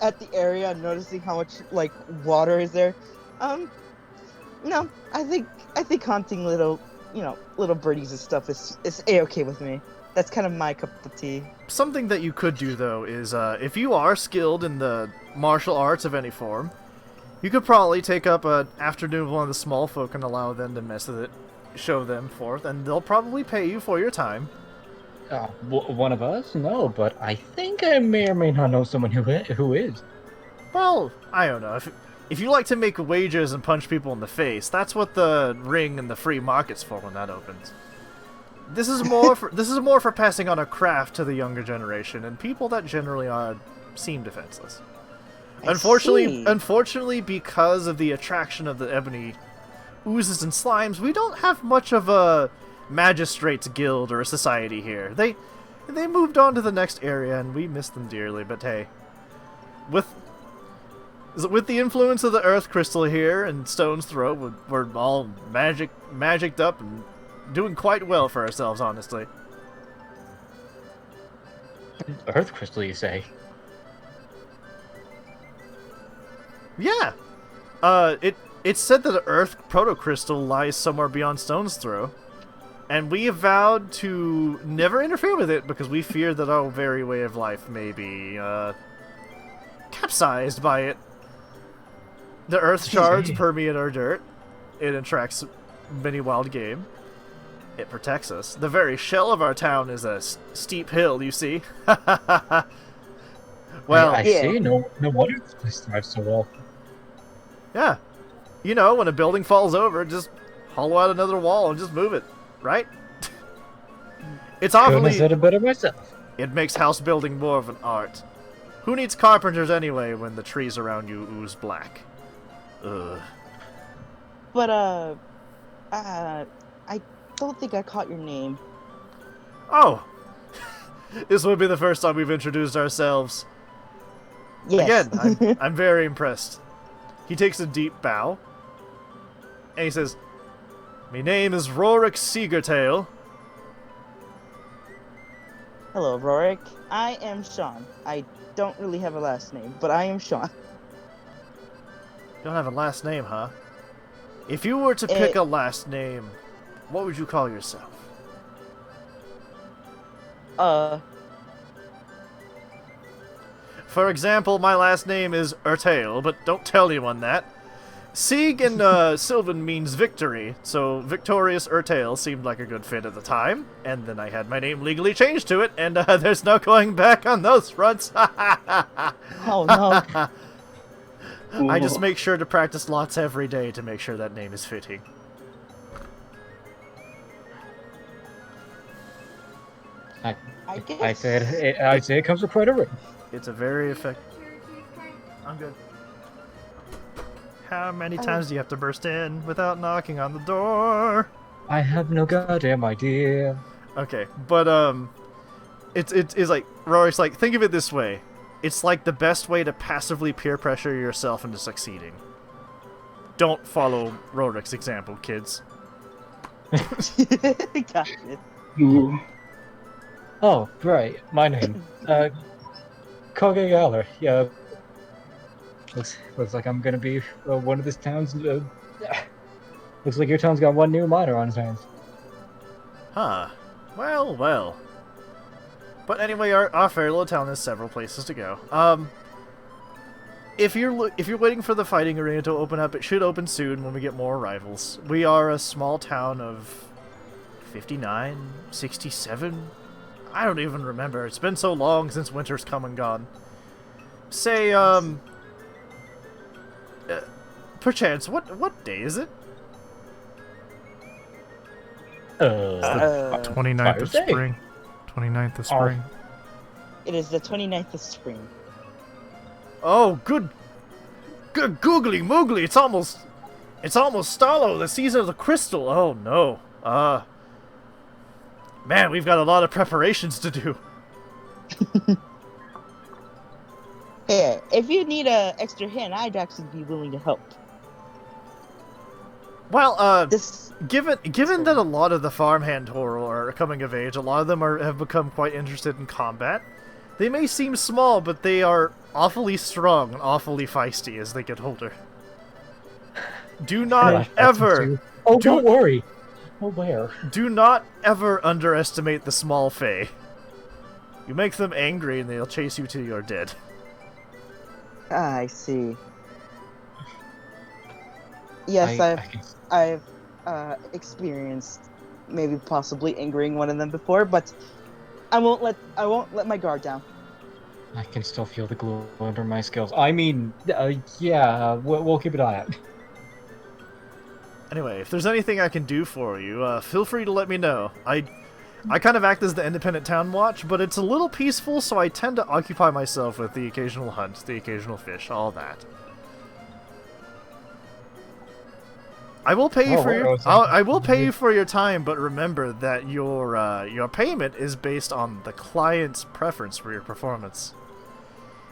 at the area and noticing how much like water is there. No, I think hunting little birdies and stuff is a-okay with me. That's kind of my cup of tea. Something that you could do, though, is if you are skilled in the martial arts of any form, you could probably take up an afternoon with one of the small folk and allow them to mess with it, show them forth, and they'll probably pay you for your time. One of us? No, but I think I may or may not know someone who is. Well, I don't know. If you like to make wagers and punch people in the face, that's what the ring and the free market's for when that opens. This is more for passing on a craft to the younger generation and people that generally seem defenseless. Unfortunately, because of the attraction of the ebony oozes and slimes, we don't have much of a magistrate's guild or a society here. And they moved on to the next area, and we missed them dearly, but hey. With the influence of the Earth Crystal here and Stone's Throw, we're all magicked up and doing quite well for ourselves, honestly. Earth crystal, you say? Yeah. It's said that the Earth Protocrystal lies somewhere beyond Stone's Throw, and we have vowed to never interfere with it because we fear that our very way of life may be capsized by it. The Earth shards permeate our dirt. It attracts many wild game. It protects us. The very shell of our town is a steep hill, you see. Well, I see. No wonder this place thrives so well. Yeah. You know, when a building falls over, just hollow out another wall and just move it, right? It's Couldn't have awfully... said it better myself. It makes house building more of an art. Who needs carpenters anyway when the trees around you ooze black? Ugh. But, I don't think I caught your name. Oh! This would be the first time we've introduced ourselves. Yes. Again, I'm very impressed. He takes a deep bow, and he says, "My name is Rorik Seagertail." Hello, Rorik. I am Sean. I don't really have a last name, but I am Sean. You don't have a last name, huh? If you were to pick a last name, what would you call yourself? For example, my last name is Ertail, but don't tell anyone that. Sieg in Sylvan means victory, so Victorious Ertail seemed like a good fit at the time, and then I had my name legally changed to it, and there's no going back on those fronts. Oh, no. I just make sure to practice lots every day to make sure that name is fitting. I say it comes with quite a ring. It's a very effective... I'm good. How many times do you have to burst in without knocking on the door? I have no goddamn idea. Okay, but it's like Rorik's like, think of it this way. It's like the best way to passively peer pressure yourself into succeeding. Don't follow Rorik's example, kids. Got it. Ooh. Oh, right. My name. Koge Galler. Yeah. Looks like I'm gonna be one of this town's. Looks like your town's got one new miner on his hands. Huh. Well, well. But anyway, our fair little town has several places to go. If you're waiting for the fighting arena to open up, it should open soon when we get more arrivals. We are a small town of 59, 67. I don't even remember. It's been so long since winter's come and gone. Say, perchance, what day is it? 29th of Thursday. spring. 29th of spring. It is the 29th of spring. Oh, good googly moogly! It's almost Starlo, the season of the crystal. Oh no. Man, we've got a lot of preparations to do. Hey, if you need a extra hand, I'd actually be willing to help. Well, This given that a lot of the farmhand Toro are coming of age, a lot of them have become quite interested in combat. They may seem small, but they are awfully strong and awfully feisty as they get older. Do not ever... Oh, don't worry. Oh, where? Do not ever underestimate the small Fae. You make them angry and they'll chase you till you're dead. I see. Yes, I've experienced maybe possibly angering one of them before, but I won't let my guard down. I can still feel the glow under my scales. I mean, yeah, we'll keep an eye out. Anyway, if there's anything I can do for you, feel free to let me know. I kind of act as the independent town watch, but it's a little peaceful, so I tend to occupy myself with the occasional hunt, the occasional fish, all that. I will pay you Oh, for your. I was I will pay you for your time, but remember that your payment is based on the client's preference for your performance.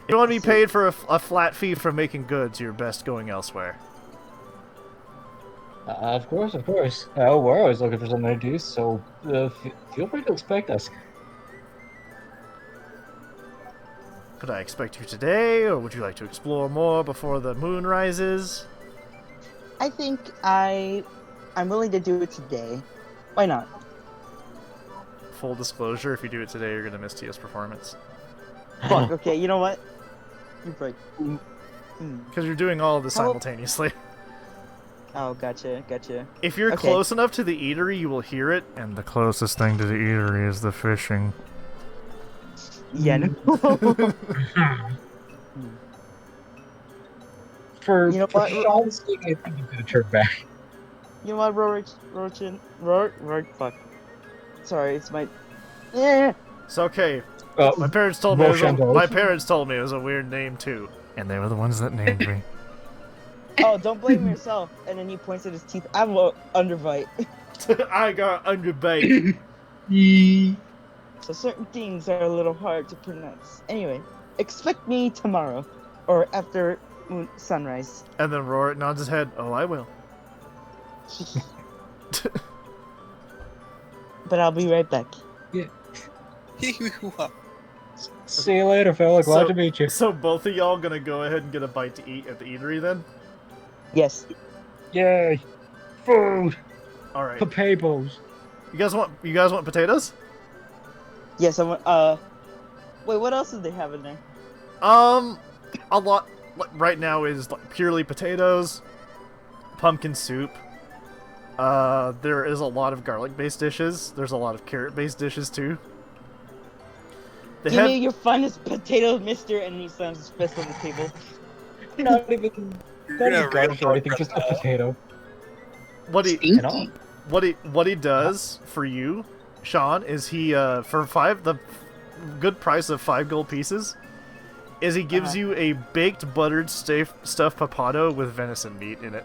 If you want to be paid for a flat fee for making goods, you're best going elsewhere. Of course, of course. We're always looking for something to do, so feel free to expect us. Could I expect you today, or would you like to explore more before the moon rises? I think I'm willing to do it today. Why not? Full disclosure: if you do it today, you're gonna miss Tia's performance Fuck. Okay. You know what? You're right. because you're doing all of this How- simultaneously. Oh, gotcha. If you're Okay. close enough to the eatery, you will hear it. And the closest thing to the eatery is the fishing. Yeah. No. For You know what? Sean's sake, I think you could turn back. You know what, Rorik? Fuck. Sorry, it's my. Yeah. It's okay. Uh, My parents told me. Rochambeau. My parents told me it was a weird name too, and they were the ones that named me. Oh, don't blame yourself. And then he points at his teeth. I'm a underbite. I got underbite. So certain things are a little hard to pronounce. Anyway, expect me tomorrow, or after sunrise. And then Rorik nods his head. Oh, I will. But I'll be right back. See you later, fella. Glad to meet you. So both of y'all gonna go ahead and get a bite to eat at the eatery then? Yes. Yay! Food! All right. Potatoes! You guys want potatoes? Yes, I want. Wait, what else do they have in there? A lot. Like, right now is like purely potatoes, pumpkin soup. There is a lot of garlic-based dishes. There's a lot of carrot-based dishes too. They Give have me your finest potato, mister, and he slams his fist on the table. Not even garnish or anything, just a potato. what he Stinky. what he does for you, Sean, is he for the good price of 5 gold pieces, is he gives you a baked buttered stuffed papado with venison meat in it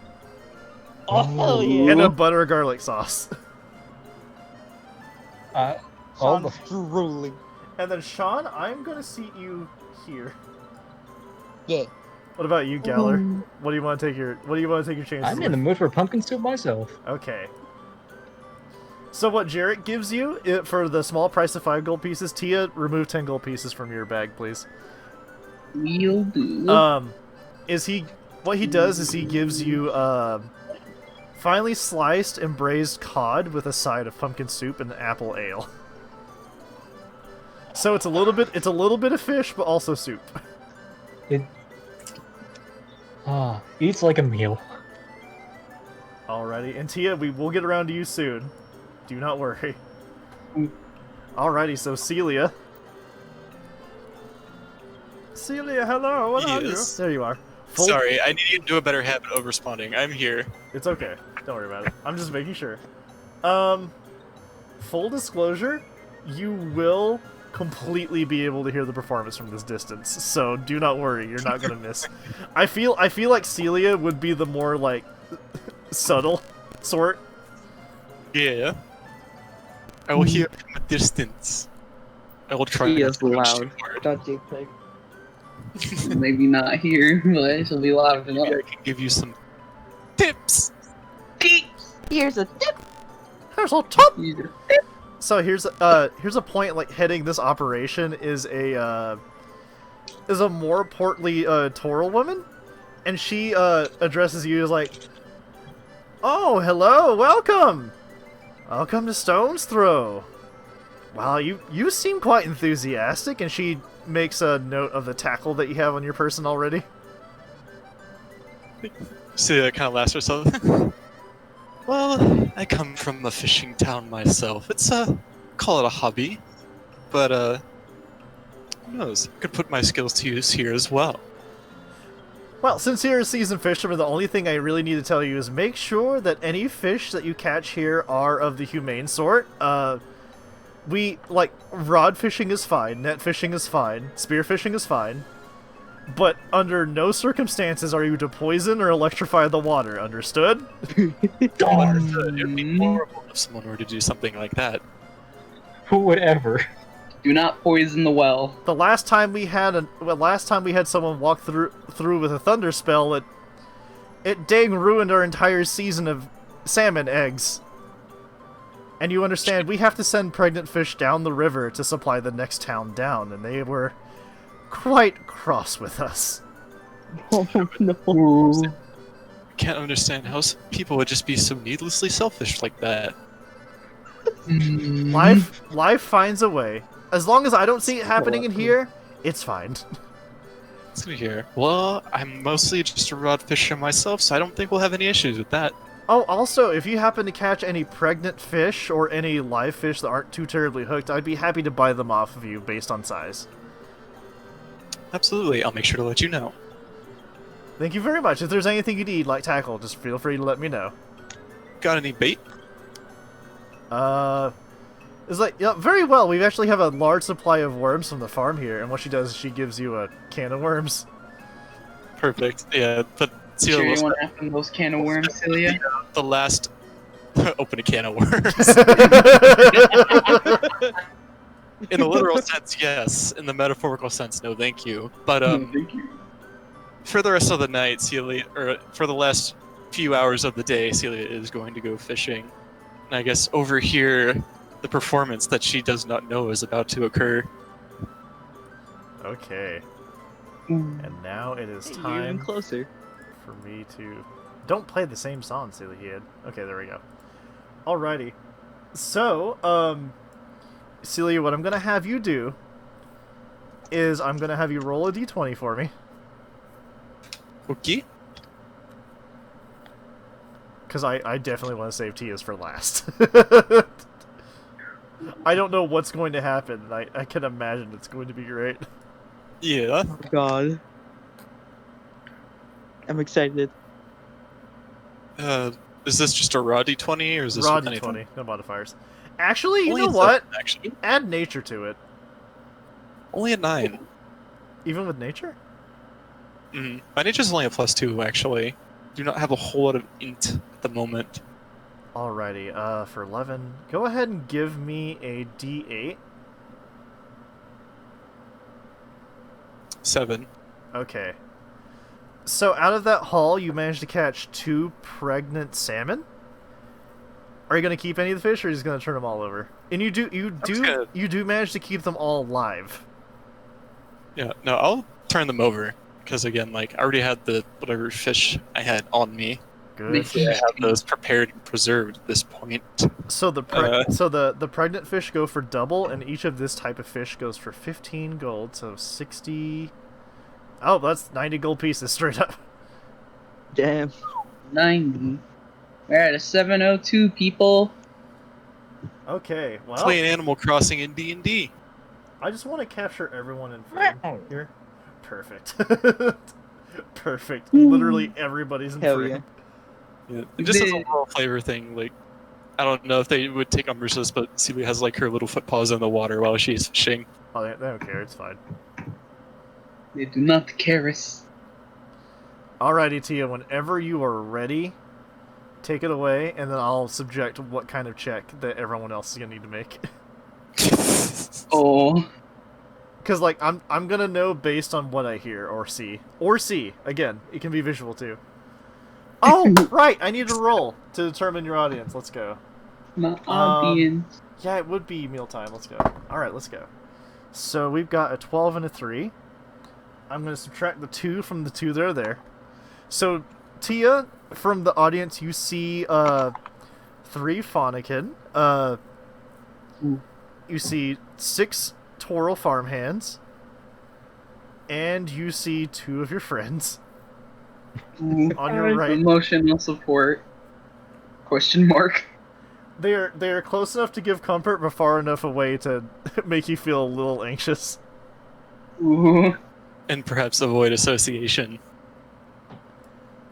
Oh, hell yeah. and a butter garlic sauce. Sean's drooling. And then Sean, I'm gonna seat you here. Yeah. What about you, Galler? What do you want to take your chances I'm in the with? mood for pumpkin soup myself. Okay. So what Jarrett gives you for the small price of 5 gold pieces, Tia, remove 10 gold pieces from your bag, please. Will do. What he does is he gives you finely sliced and braised cod with a side of pumpkin soup and apple ale. So it's a little bit of fish, but also soup. Eats like a meal. Alrighty, and Tia, we will get around to you soon. Do not worry. Alrighty, so Celia. Celia, hello, what are you? Yes. There you are. Sorry, I need you to do a better habit of responding. I'm here. It's okay. Don't worry about it. I'm just making sure. Full disclosure, you will completely be able to hear the performance from this distance, so do not worry, you're not gonna miss. I feel like Celia would be the more like subtle sort. Yeah. I will hear from a distance. I will try He not is to push loud. too hard. Dot JPEG. Maybe not here, but she'll be loud Maybe enough. I can give you some tips. Here's a tip. Here's a top. Either. So here's a point, like heading this operation is a more portly Toral woman, and she addresses you as like, "Oh, hello, welcome to Stone's Throw. Wow, you seem quite enthusiastic." And she makes a note of the tackle that you have on your person already. See, that kind of laughs herself. Well, I come from a fishing town myself. It's call it a hobby, but who knows? I could put my skills to use here as well. Well, since you're a seasoned fisherman, the only thing I really need to tell you is make sure that any fish that you catch here are of the humane sort. Rod fishing is fine, net fishing is fine, spear fishing is fine. But under no circumstances are you to poison or electrify the water, understood? Understood. It would be horrible if someone were to do something like that. Who would ever? Do not poison the well. The last time we had someone walk through with a thunder spell, it dang ruined our entire season of salmon eggs. And you understand, we have to send pregnant fish down the river to supply the next town down, and they were quite cross with us. Oh no. Ooh. Can't understand how people would just be so needlessly selfish like that. Life finds a way. As long as I don't see it happening in here, it's fine. Let's see here. Well, I'm mostly just a rod fisher myself, so I don't think we'll have any issues with that. Oh, also, if you happen to catch any pregnant fish or any live fish that aren't too terribly hooked, I'd be happy to buy them off of you based on size. Absolutely, I'll make sure to let you know. Thank you very much. If there's anything you need, like tackle, just feel free to let me know. Got any bait? It's like, yeah, very well. We actually have a large supply of worms from the farm here, and what she does is she gives you a can of worms. Perfect. Yeah, but Sure Celia you will want to open those can of worms, Celia? the last open a can of worms. In the literal sense, yes. In the metaphorical sense, no, thank you. But Thank you. for the rest of the night, Celia, or for the last few hours of the day, Celia is going to go fishing. And I guess over here, the performance that she does not know is about to occur. Okay. And now it is You're even time closer. for me to... Don't play the same song, silly kid. Okay, there we go. Alrighty. So, Celia, what I'm gonna have you do is I'm gonna have you roll a d20 for me. Okay. Because I definitely want to save Tia's for last. I don't know what's going to happen, and I can imagine it's going to be great. Yeah. Oh god. I'm excited. Is this just a raw d20 or is this Raw with d20, anything? no modifiers. Actually, you Only know a what? 7, actually. Add nature to it. Only a 9. Even with nature? My nature's only a +2, actually. Do not have a whole lot of int at the moment. Alrighty, for 11, go ahead and give me a d8. 7. Okay. So out of that haul, you managed to catch 2 pregnant salmon? Are you gonna keep any of the fish, or are you just gonna turn them all over? And you do manage to keep them all alive. Yeah, no, I'll turn them over. Because again, like, I already had the whatever fish I had on me. Good. I have those prepared and preserved at this point. So the the pregnant fish go for double, and each of this type of fish goes for 15 gold, so 60. Oh, that's 90 gold pieces straight up. Damn. 90. We're at a 702, people. Okay, well, Playing Animal Crossing in D&D. I just want to capture everyone in frame here. Perfect. Perfect. Literally everybody's in Hell frame. Yeah. And just as a little flavor thing, like, I don't know if they would take umbrage to this, but Celia has like her little foot paws in the water while she's fishing. Oh, they don't care. It's fine. They do not care us. Alrighty, Tia. Whenever you are ready, take it away, and then I'll subject what kind of check that everyone else is gonna need to make. Oh. Because like I'm gonna know based on what I hear or see. Again, it can be visual too. Oh, right. I need to roll to determine your audience. Let's go. My audience. Yeah, it would be mealtime. Let's go. All right, let's go. So we've got a 12 and a 3. I'm gonna subtract the 2 from the 2 that are there. So Tia, from the audience, you see 3 Faunikin. You see 6 Toral farmhands, and you see 2 of your friends. On your right. Emotional support. Question mark. They are close enough to give comfort, but far enough away to make you feel a little anxious. Ooh. And perhaps avoid association.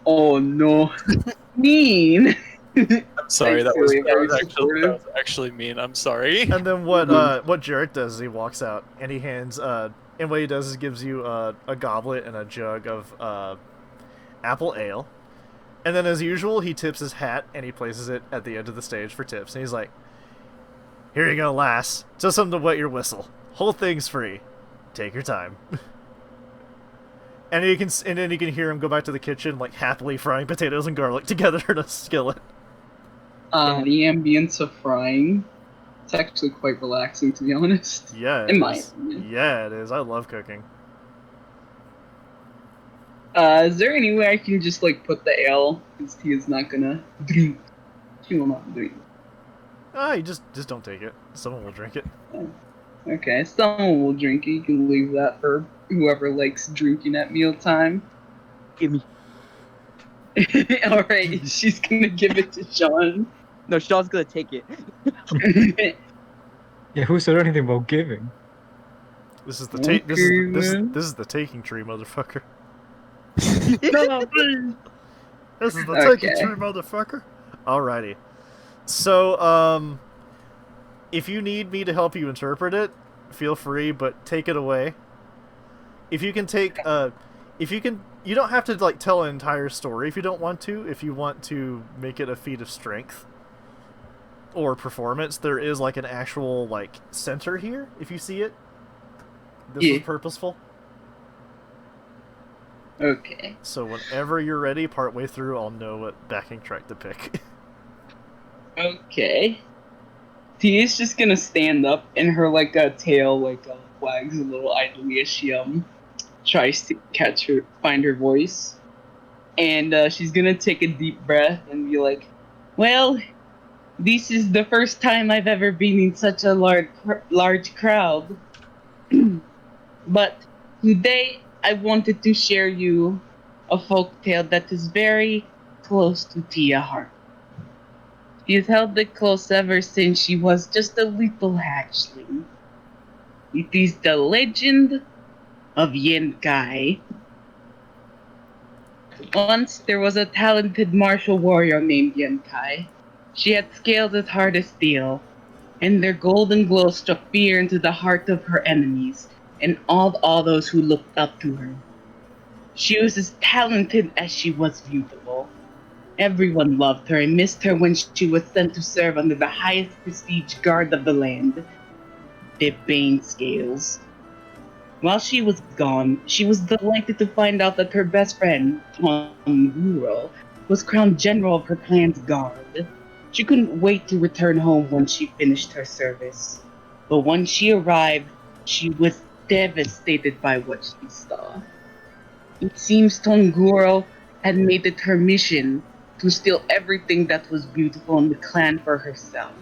Oh no. Mean. I Sorry, Thanks, that was, Celia, very that supportive. was actually mean. I'm sorry. And then what Jarek does is he walks out and he hands and what he does is gives you a goblet and a jug of apple ale. And then as usual, he tips his hat and he places it at the end of the stage for tips. And he's like, "Here you go, lass. Just something to wet your whistle. Whole thing's free. Take your time." And then you can hear him go back to the kitchen, like happily frying potatoes and garlic together in a skillet. The ambience of frying. It's actually quite relaxing, to be honest. Yeah, In it my is. opinion. Yeah, it is. I love cooking. Is there any way I can just like put the ale? Because he is not gonna drink. She will not drink. You just don't take it. Someone will drink it. Okay, someone will drink it. You can leave that for whoever likes drinking at mealtime. Give me. Alright, she's gonna give it to Sean. No, Sean's gonna take it. Yeah, who said anything about giving? This is the Okay, man. this is the taking tree, motherfucker. No, This is the Okay. taking tree, motherfucker. Alrighty. So, if you need me to help you interpret it, feel free, but take it away. If you can take, you don't have to, like, tell an entire story if you don't want to. If you want to make it a feat of strength or performance, there is, like, an actual, like, center here, if you see it. This Yeah. is purposeful. Okay. So whenever you're ready, partway through, I'll know what backing track to pick. Okay. Tia's just gonna stand up and her like tail wags a little idly as she tries to find her voice. And she's gonna take a deep breath and be like, "Well, this is the first time I've ever been in such a large crowd. But today I wanted to share you a folktale that is very close to Tia's heart. She has held it close ever since she was just a little hatchling. It is the legend of Yenkai. Once there was a talented martial warrior named Yenkai. She had scales as hard as steel, and their golden glow struck fear into the heart of her enemies and all those who looked up to her. She was as talented as she was beautiful. Everyone loved her and missed her when she was sent to serve under the highest prestige guard of the land, the Bane Scales. While she was gone, she was delighted to find out that her best friend, Tonguro, was crowned general of her clan's guard. She couldn't wait to return home when she finished her service. But when she arrived, she was devastated by what she saw. It seems Tonguro had made it her mission to steal everything that was beautiful in the clan for herself.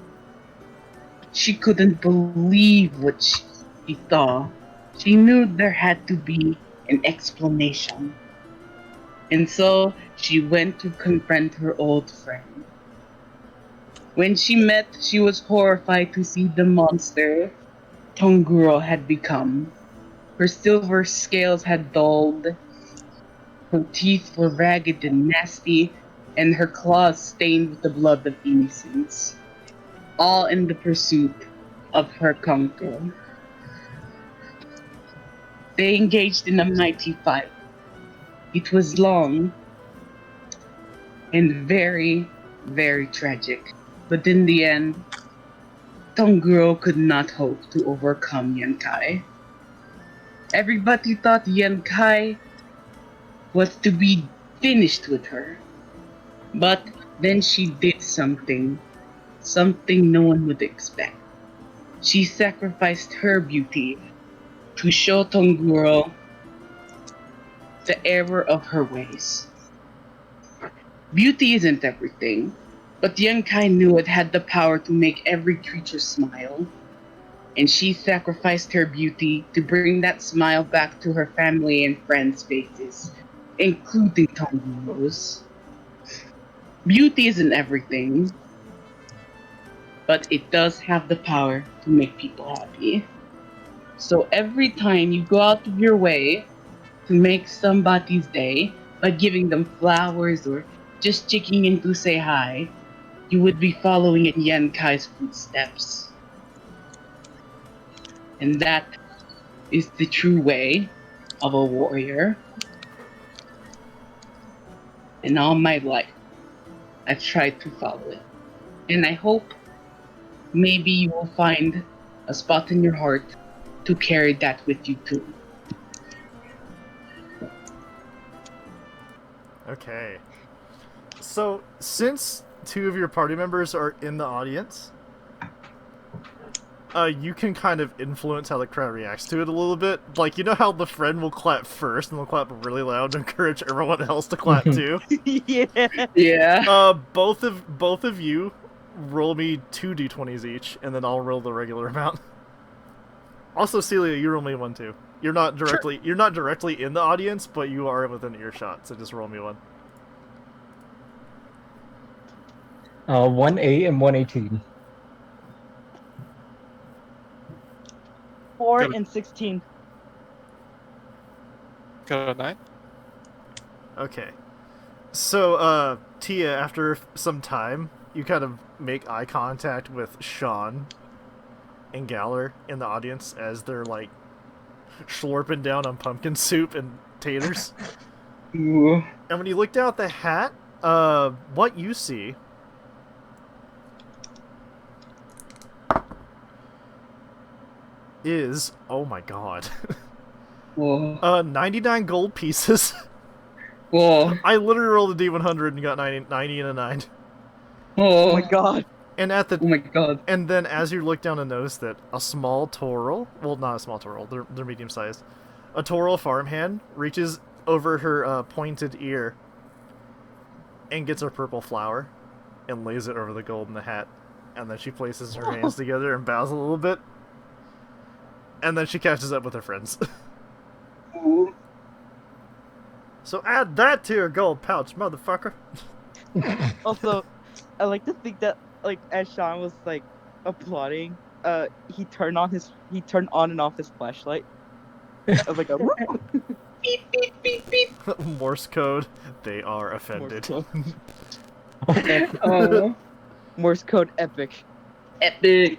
She couldn't believe what she saw. She knew there had to be an explanation. And so she went to confront her old friend. When she met, she was horrified to see the monster Tonguro had become. Her silver scales had dulled, her teeth were ragged and nasty, and her claws stained with the blood of innocents, all in the pursuit of her conquer. They engaged in a mighty fight. It was long and very, very tragic, but in the end, Tonguro could not hope to overcome Yenkai. Everybody thought Yenkai was to be finished with her. But then she did something no one would expect. She sacrificed her beauty to show Tonguro the error of her ways. Beauty isn't everything, but Yenkai knew it had the power to make every creature smile. And she sacrificed her beauty to bring that smile back to her family and friends' faces, including Tonguro's. Beauty isn't everything, but it does have the power to make people happy. So every time you go out of your way to make somebody's day by giving them flowers or just checking in to say hi, you would be following in Yankai's footsteps. And that is the true way of a warrior. And all my life, I've tried to follow it. And I hope maybe you will find a spot in your heart to carry that with you too. Okay. So, since two of your party members are in the audience, you can kind of influence how the crowd reacts to it a little bit. Like, you know how the friend will clap first and they'll clap really loud to encourage everyone else to clap too? Yeah. Yeah. Both of you roll me 2 d20s each, and then I'll roll the regular amount. Also, Celia, you roll me 1 too. You're not directly in the audience, but you are within earshot, so just roll me 1. 1 8 and 118. 4 Got it. and 16. Got a 9? Okay. So, Tia, after some time, you kind of make eye contact with Sean and Galler in the audience as they're, like, slurping down on pumpkin soup and taters. Ooh. And when you look down at the hat, what you see is, oh my god, Whoa. 99 gold pieces. Whoa. I literally rolled a D100 and got 90 and a 9. Oh Oh. my god. And at the Oh my god. and then as you look down and notice that a small Toral, well, not a small Toral, they're medium sized, a Toral farmhand reaches over her pointed ear and gets a purple flower and lays it over the gold in the hat, and then she places her hands together and bows a little bit, and then she catches up with her friends. Ooh. So add that to your gold pouch, motherfucker. Also, I like to think that, like, as Sean was, like, applauding, he turned on and off his flashlight. I was like, Beep, beep, beep, beep. Morse code. They are offended. Oh. Morse code epic. Epic.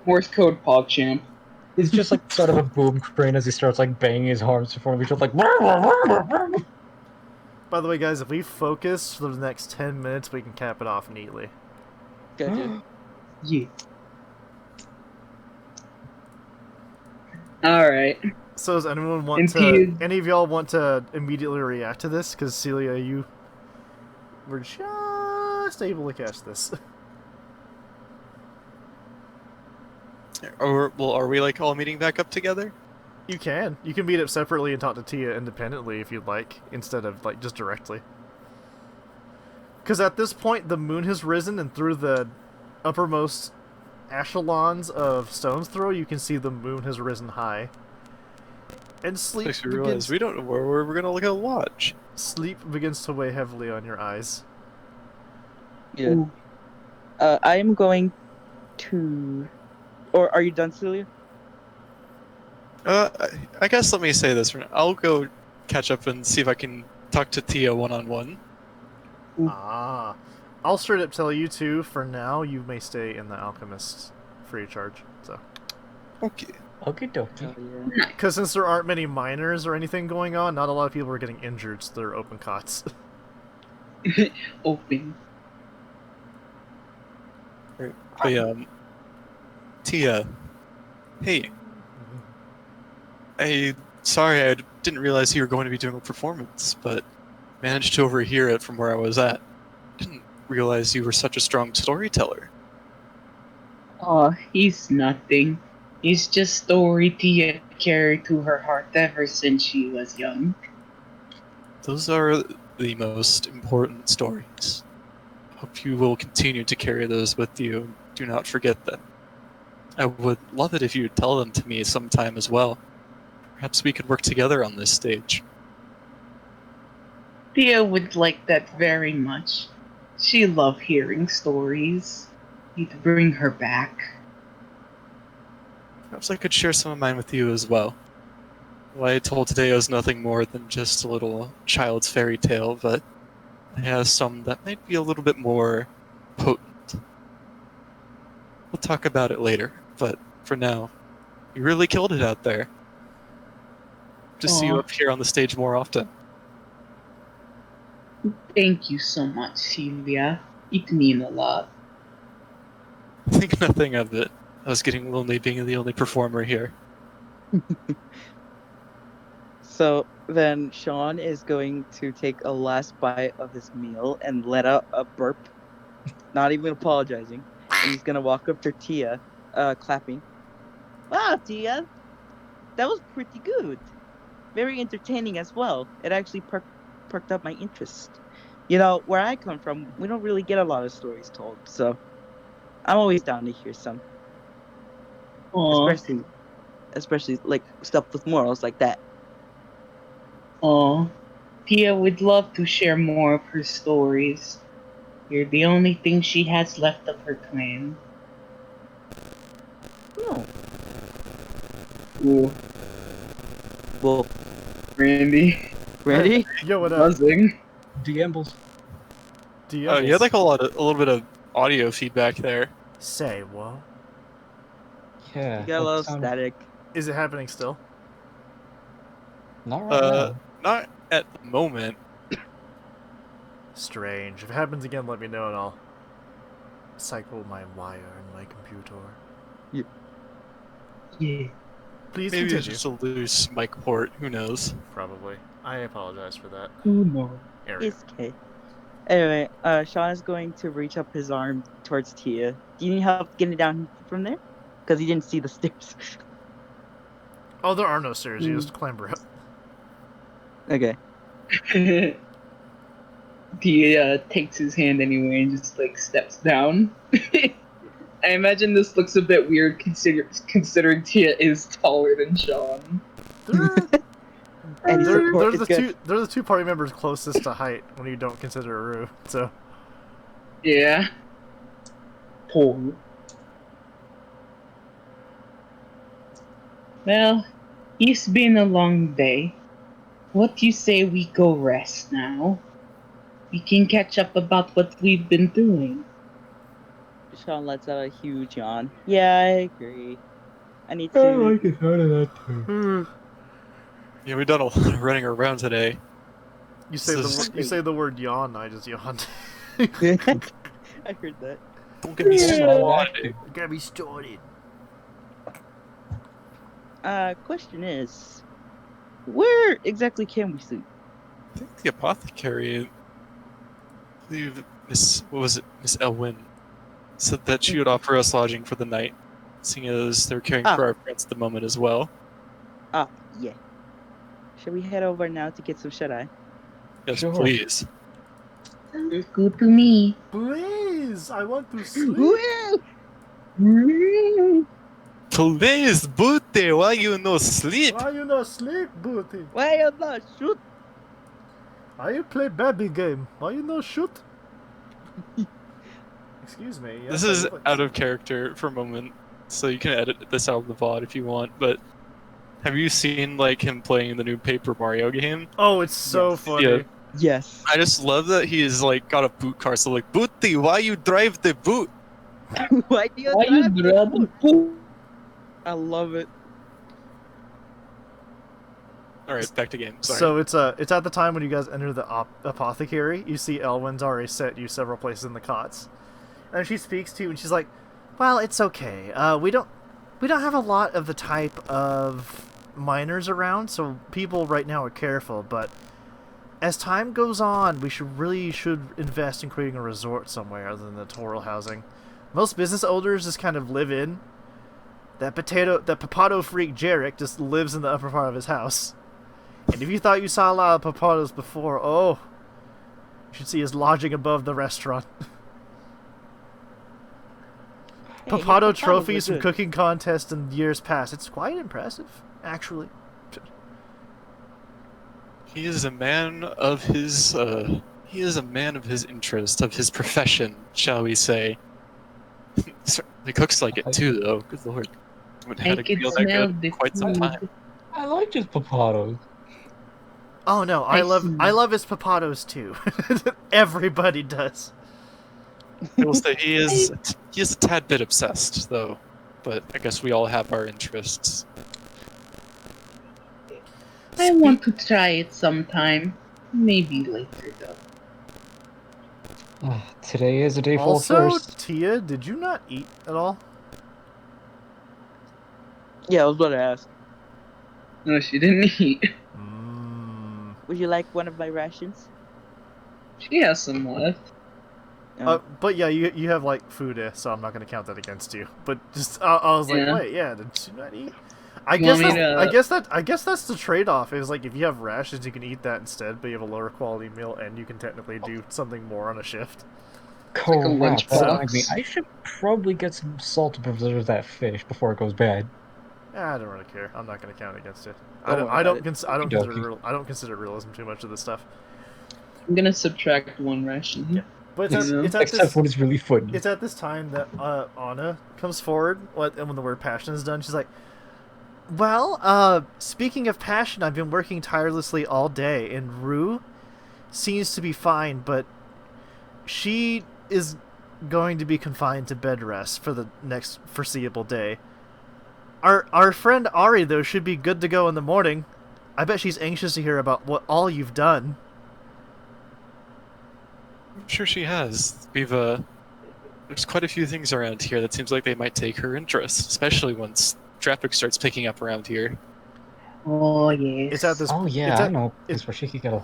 Morse code PogChamp. It's just like sort of a boom crane as he starts like banging his arms before we just like. By the way, guys, if we focus for the next 10 minutes, we can cap it off neatly. Gotcha. Yeah. Alright. So does anyone want Indeed. to... Any of y'all want to immediately react to this? Because Celia, you were just able to catch this. Are we like all meeting back up together? You can. You can meet up separately and talk to Tia independently if you'd like, instead of, like, just directly. Because at this point, the moon has risen, and through the uppermost echelons of Stone's Throw, you can see the moon has risen high. And sleep Makes me realize we don't know where we're gonna look at a lodge. sleep begins to weigh heavily on your eyes. Yeah. Ooh. I am going to... Or are you done, Celia? I guess let me say this. I'll go catch up and see if I can talk to Tia one-on-one. Ah. I'll straight up tell you two, for now, you may stay in the Alchemist free of charge. So, Okay. Okay, dokie. Yeah. because since there aren't many miners or anything going on, not a lot of people are getting injured, so they're open cots. Open. But yeah, Tia. Hey. Sorry, I didn't realize you were going to be doing a performance, but managed to overhear it from where I was at. Didn't realize you were such a strong storyteller. Oh, he's nothing. He's just story Tia carried to her heart ever since she was young. Those are the most important stories. Hope you will continue to carry those with you. Do not forget them. I would love it if you would tell them to me sometime as well. Perhaps we could work together on this stage. Tia would like that very much. She loved hearing stories. You'd bring her back. Perhaps I could share some of mine with you as well. What I told today was nothing more than just a little child's fairy tale, but I have some that might be a little bit more potent. We'll talk about it later, but for now, you really killed it out there. To see you Aw. up here on the stage more often. Thank you so much, Celia. It means a lot. Think nothing of it. I was getting lonely being the only performer here. So then Sean is going to take a last bite of his meal and let out a burp, not even apologizing. And he's gonna walk up to Tia, clapping. Wow, Tia, that was pretty good. Very entertaining as well. It actually perked up my interest. You know, where I come from, we don't really get a lot of stories told, so I'm always down to hear some, Aw. especially like stuff with morals like that. Aw. Tia would love to share more of her stories. You're the only thing she has left of her clan. Oh, Ooh, well, Randy. ready? Yo, what up? Buzzing. Deambles. Do you Oh, you had like a little bit of audio feedback there. say what? Yeah. You got a that little sounded- static. Is it happening still? Not right now. Not at the moment. Strange. If it happens again, let me know and I'll cycle my wire in my computer. Yeah. Please Maybe continue. it's just a loose mic port. Who knows? Probably. I apologize for that. Who knows? There we go. It's okay. Anyway, Sean is going to reach up his arm towards Tia. Do you need help getting down from there? Because he didn't see the stairs. Oh, there are no stairs. You just clamber up. Okay. Tia takes his hand anyway and just like steps down. I imagine this looks a bit weird considering Tia is taller than Sean. They're, Any support they're is the good. they're the two party members closest to height when you don't consider Aru. So Yeah. Poor. Well, it's been a long day. What do you say we go rest now? We can catch up about what we've been doing. Sean lets out a huge yawn. Yeah, I agree. I need to. the sound of that too. Yeah, we've done a lot of running around today. you say This is- you say the word yawn, I just yawned. I heard that. Don't get me Yeah. started. Get me started. Question is, where exactly can we sleep? I think the apothecary, I believe Miss Elwyn, said that she would offer us lodging for the night, seeing as they're caring for our friends at the moment as well. Ah, yeah. Should we head over now to get some shut-eye? Yes, Sure. please. Sounds good to me. Please, I want to sleep. Please, Booty, why you no sleep? Why you not sleep, booty? Why you not shoot? Why you play baby game? Why you not shoot? Excuse me. This yes, I is look like- out of character for a moment, so you can edit this out of the VOD if you want, but have you seen like him playing the new Paper Mario game? Oh, it's so Yes. funny. Yeah. Yes. I just love that he's like got a boot car, so like, Booty, why you drive the boot? Why do you Why you drive the grab boat? the I love it. Alright, back to game. Sorry. So it's at the time when you guys enter the apothecary. You see Elwyn's already set you several places in the cots, and she speaks to you, and she's like, "Well, it's okay. We don't have a lot of the type of miners around, so people right now are careful. But as time goes on, we should invest in creating a resort somewhere other than the Toral housing. Most business owners just kind of live in. That Papato freak Jarek just lives in the upper part of his house. And if you thought you saw a lot of Papatos before, oh, you should see his lodging above the restaurant. Hey, Papato his trophies are from good. cooking contests in years past. It's quite impressive, actually. He is a man of his interest, of his profession, shall we say. He cooks like it too, though. Good lord. Haven't had I a can meal that smell good the in quite some food. time. I like his papatos. Oh no, I love his Papatos too. Everybody does. I will say he is a tad bit obsessed, though. But I guess we all have our interests. I want to try it sometime. Maybe later, though. Today is a day full of Also, firsts. Tia, did you not eat at all? Yeah, I was about to ask. No, she didn't eat. Would you like one of my rations? She has some left. But yeah, you have like food, so I'm not gonna count that against you. But just I was like, Yeah. wait, yeah, did you not eat? I You guess want me I guess that's the trade-off. Is like if you have rations, you can eat that instead, but you have a lower quality meal, and you can technically do something more on a shift. like a Correct. That lunchbox. reminds me, I should probably get some salt to preserve that fish before it goes bad. I don't really care. I'm not gonna count against it. Don't worry about it. I don't consider Okey-dokey. I don't consider realism too much of this stuff. I'm gonna subtract one ration. Yeah. But You know? Except when it's really funny. it's at this time that Anna comes forward, and when the word passion is done, she's like, well, speaking of passion, I've been working tirelessly all day, and Rue seems to be fine, but she is going to be confined to bed rest for the next foreseeable day. Our friend Ari, though, should be good to go in the morning. I bet she's anxious to hear about what all you've done. I'm sure she has. There's quite a few things around here that seems like they might take her interest, especially once traffic starts picking up around here. Oh yes. It's at this. Oh yeah, it's I at, know a place where she could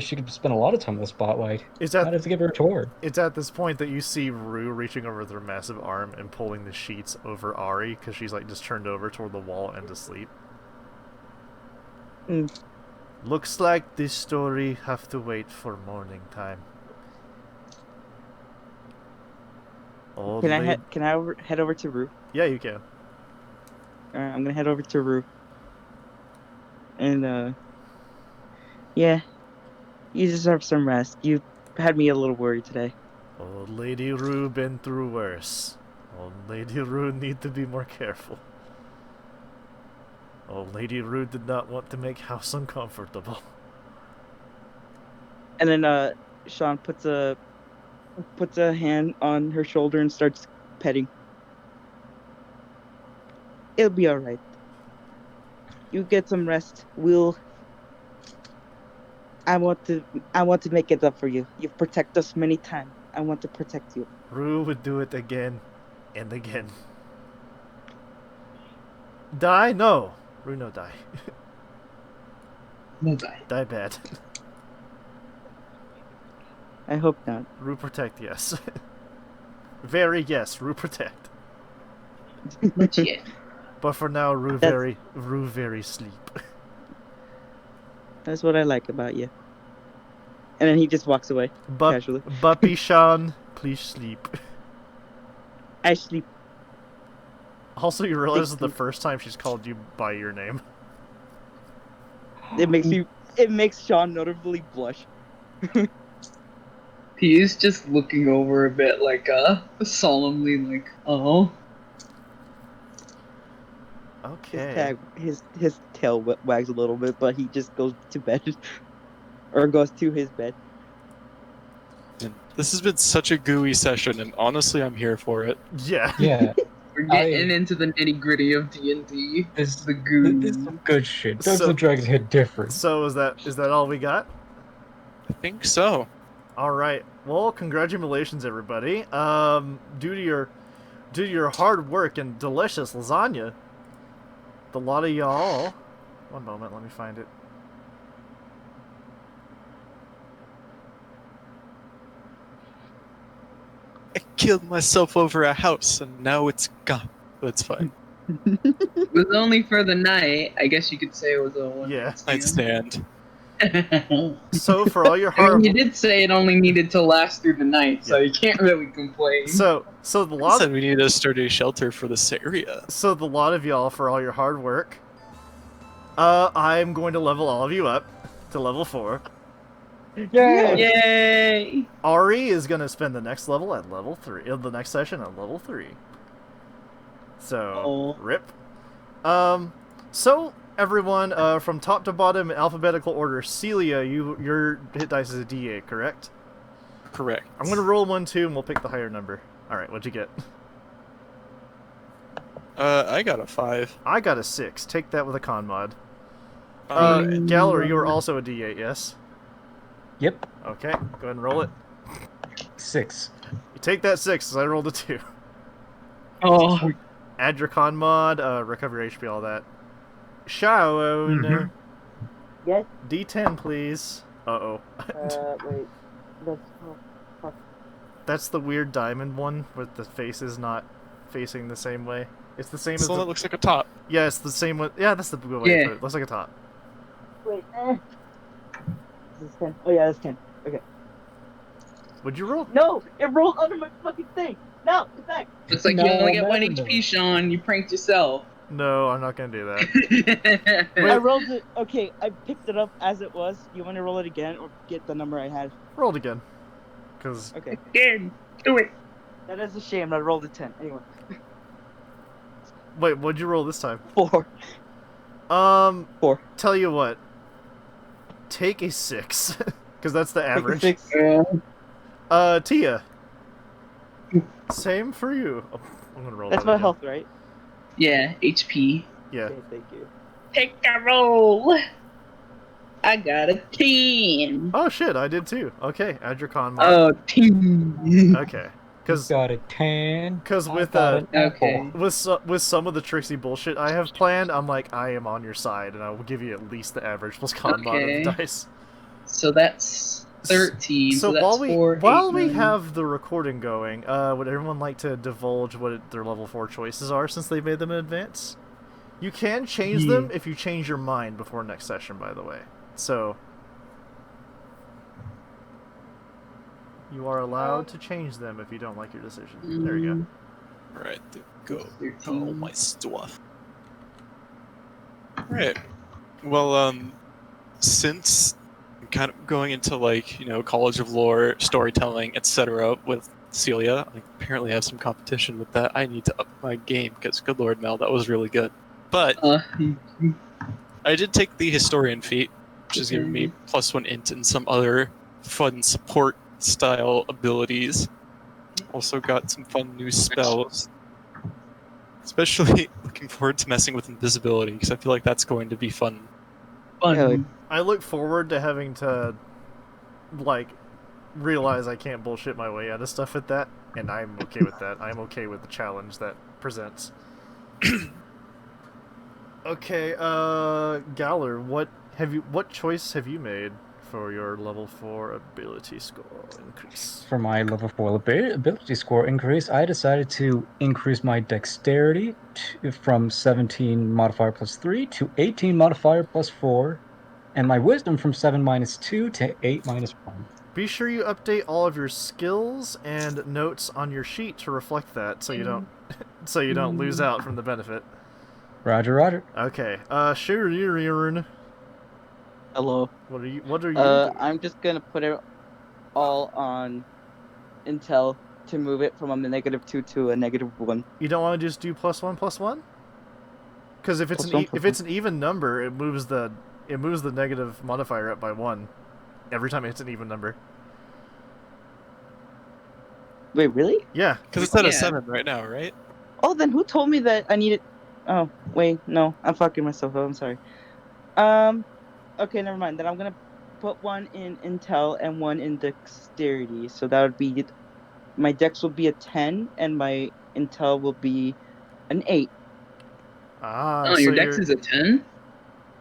she could spend a lot of time in the spotlight. It's I'd at have to give her a tour. It's at this point that you see Rue reaching over with her massive arm and pulling the sheets over Ari because she's like just turned over toward the wall and asleep. Mm. Looks like this story have to wait for morning time. Old Can I lady- head over to Rue? Yeah, you can. Alright, I'm gonna head over to Rue. And yeah, you deserve some rest. You had me a little worried today. Old Lady Rue been through worse. Old Lady Rue need to be more careful. Old Lady Rue did not want to make house uncomfortable. And then Sean puts a hand on her shoulder and starts petting. It'll be alright. You get some rest. I want to make it up for you. You've protected us many times. I want to protect you. Rue would do it again and again. Die? No. Rue no die. No die. Die bad. I hope not. Rue protect, yes. Very yes, Rue protect. Not yet. But for now, Rue very sleep. That's what I like about you. And then he just walks away casually. Buppy Sean, please sleep. I sleep. Also, you realize this is the first time she's called you by your name. It makes Sean notably blush. He is just looking over a bit, like solemnly, like, oh. Okay. His tail wags a little bit, but he just goes to bed, or goes to his bed. And this has been such a gooey session, and honestly, I'm here for it. Yeah. Yeah, We're getting into the nitty gritty of D&D. this The goo. this is some good shit. Dungeons So- and Dragons hit different. So is that all we got? I think so. All right. Well, congratulations, everybody. Due to your hard work and delicious lasagna, the lot of y'all. One moment, let me find it. I killed myself over a house, and now it's gone. That's fine. It was only for the night. I guess you could say it was a one. Yeah. I'd stand. So for all your I mean, hard, you did say it only needed to last through the night, so you can't really complain. so the lot Said we need a sturdy shelter for this area. So the lot of y'all for all your hard work. I'm going to level all of you up to level 4. Yay! Yay! Ari is going to spend the next level at level 3. The next session at level 3. So, Oh. rip. So everyone, from top to bottom in alphabetical order. Celia, your hit dice is a D8, correct? Correct. I'm gonna roll 1, 2, and we'll pick the higher number. Alright, what'd you get? I got a 5. I got a 6. Take that with a con mod. Alright. Galler, you are also a D8, yes? Yep. Okay, go ahead and roll it. 6. You take that 6, as I rolled a 2. Oh, Add your con mod, recover your HP, all that. Sharon, Mhm. Yes. D10, please. Uh-oh. Wait. That's. Oh, fuck. That's the weird diamond one, where the face is not facing the same way. It's the same This as one the... that looks like a top. Yeah, it's the same one. Yeah, that's the good way to Yeah. put it. Looks like a top. Wait. This is 10. Oh yeah, that's 10. Okay. What'd you roll? No, it rolled under my fucking thing. No, get back. it's like you No, only get no, 1 no. HP, Sean. You pranked yourself. No, I'm not gonna do that. I rolled it. Okay, I picked it up as it was. You want to roll it again or get the number I had? Roll it again. Because... Okay. Again, do it. That is a shame. I rolled a 10. Anyway. Wait, what'd you roll this time? 4. 4. Tell you what. Take a 6. Because that's the average. 6. Tia. Same for you. Oh, I'm gonna roll That's that my again. health, right? Yeah, HP. Yeah. Okay, thank you. Take a roll. I got a 10. Oh shit, I did too. Okay, add your con mod. Oh, 10. Okay. You Because got a 10. Because I with got an Okay. apple. with some of the tricksy bullshit I have planned, I'm like, I am on your side, and I will give you at least the average plus con mod of the Okay. dice. So that's 13. So, that's while 4, while 8, we 9. have the recording going, would everyone like to divulge what their level 4 choices are since they made them in advance? You can change them if you change your mind before next session, by the way. So you are allowed to change them if you don't like your decision. There you go. Right, go. 13. Oh, my stuff. Right. Well, since I'm kind of going into, like, you know, College of Lore, storytelling, etc. with Celia, I apparently have some competition with that. I need to up my game, because good lord, Mel, that was really good. But I did take the Historian feat, which is giving me +1 int and some other fun support style abilities. Also got some fun new spells. Especially looking forward to messing with invisibility, because I feel like that's going to be fun. Fun. I look forward to having to, like, realize I can't bullshit my way out of stuff at that, and I'm okay with that. I'm okay with the challenge that presents. Okay, Galler, what choice have you made for your level 4 ability score increase? For my level 4 ability score increase, I decided to increase my dexterity from 17 modifier +3 to 18 modifier +4, and my wisdom from 7 -2 to 8 -1. Be sure you update all of your skills and notes on your sheet to reflect that, so you don't lose out from the benefit. Roger, roger. Okay, Shuririn, Hello. what are you doing? I'm just gonna put it all on Intel to move it from a -2 to a -1. You don't want to just do +1/+1? Because if it's if it's an even number, it moves the negative modifier up by 1 every time it's an even number. Wait, really? Yeah, Because it's at a Yeah. 7 right now, right? Oh, then who told me that I needed? Oh, wait, no, I'm fucking myself up. I'm sorry. Okay, never mind. Then I'm gonna put 1 in Intel and 1 in Dexterity. So that would be my Dex will be a 10 and my Intel will be an 8. Oh, your dex is a 10?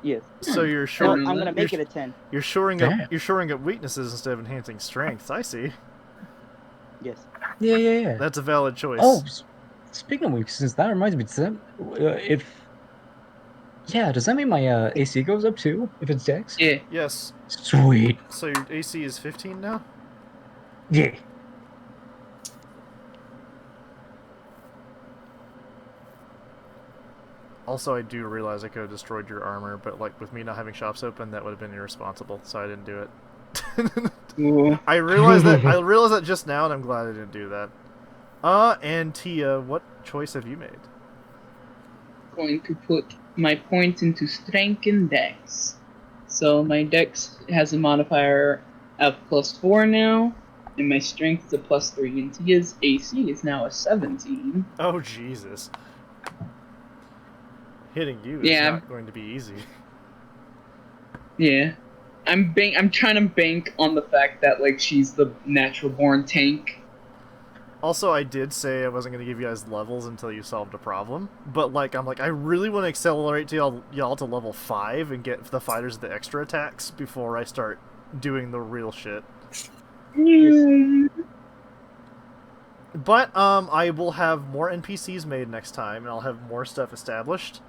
Yes. So you're So short. Sure. I'm gonna make it a 10. You're shoring Damn. up. You're shoring up weaknesses instead of enhancing strengths. I see. Yes. Yeah. That's a valid choice. Oh, speaking of weaknesses, that reminds me. Does that mean my AC goes up too if it's Dex? Yeah. Yes. Sweet. So your AC is 15 now. Yeah. Also, I do realize I could have destroyed your armor, but like with me not having shops open, that would have been irresponsible. So I didn't do it. Ooh. I realized that just now, and I'm glad I didn't do that. And Tia, what choice have you made? Going to put my points into strength and dex. So my dex has a modifier of +4 now, and my strength to +3, and his AC is now a 17. Oh, Jesus. Hitting you is Yeah. not going to be easy. Yeah. I'm trying to bank on the fact that like she's the natural born tank. Also, I did say I wasn't going to give you guys levels until you solved a problem, but I'm like, I really want to accelerate to y'all to level 5 and get the fighters the extra attacks before I start doing the real shit. But I will have more NPCs made next time, and I'll have more stuff established.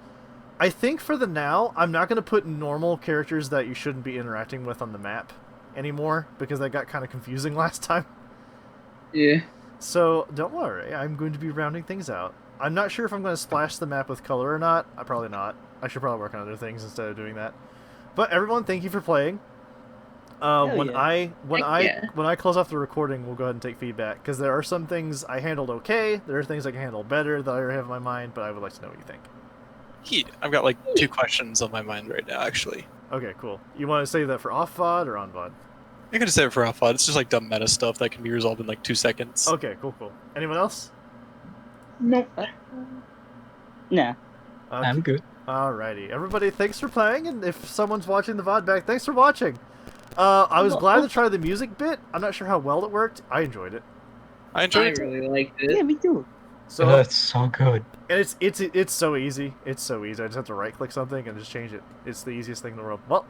I think for the now, I'm not going to put normal characters that you shouldn't be interacting with on the map anymore, because that got kind of confusing last time. Yeah. So, don't worry, I'm going to be rounding things out. I'm not sure if I'm going to splash the map with color or not. Probably not. I should probably work on other things instead of doing that. But everyone, thank you for playing. When yeah. I close off the recording, we'll go ahead and take feedback, because there are some things I handled okay, there are things I can handle better that I already have in my mind, but I would like to know what you think. I've got like 2 questions on my mind right now, actually. Okay, cool. You want to say that for off VOD or on VOD? I'm gonna say it for off VOD. It's just like dumb meta stuff that can be resolved in like 2 seconds. Okay, cool. Anyone else? No. Nah. Okay. I'm good. Alrighty. Everybody, thanks for playing, and if someone's watching the VOD back, thanks for watching. I was glad to try the music bit. I'm not sure how well it worked. I enjoyed it. I enjoyed I it. really liked it. Yeah, me too. So It's so good. and it's so easy. It's so easy. I just have to right click something and just change it. It's the easiest thing in the world. Well,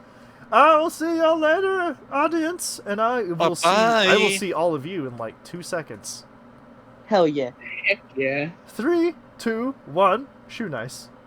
I will see y'all later, audience, and I will see all of you in like 2 seconds. Hell yeah. Heck yeah. 3, 2, 1. Shoe nice.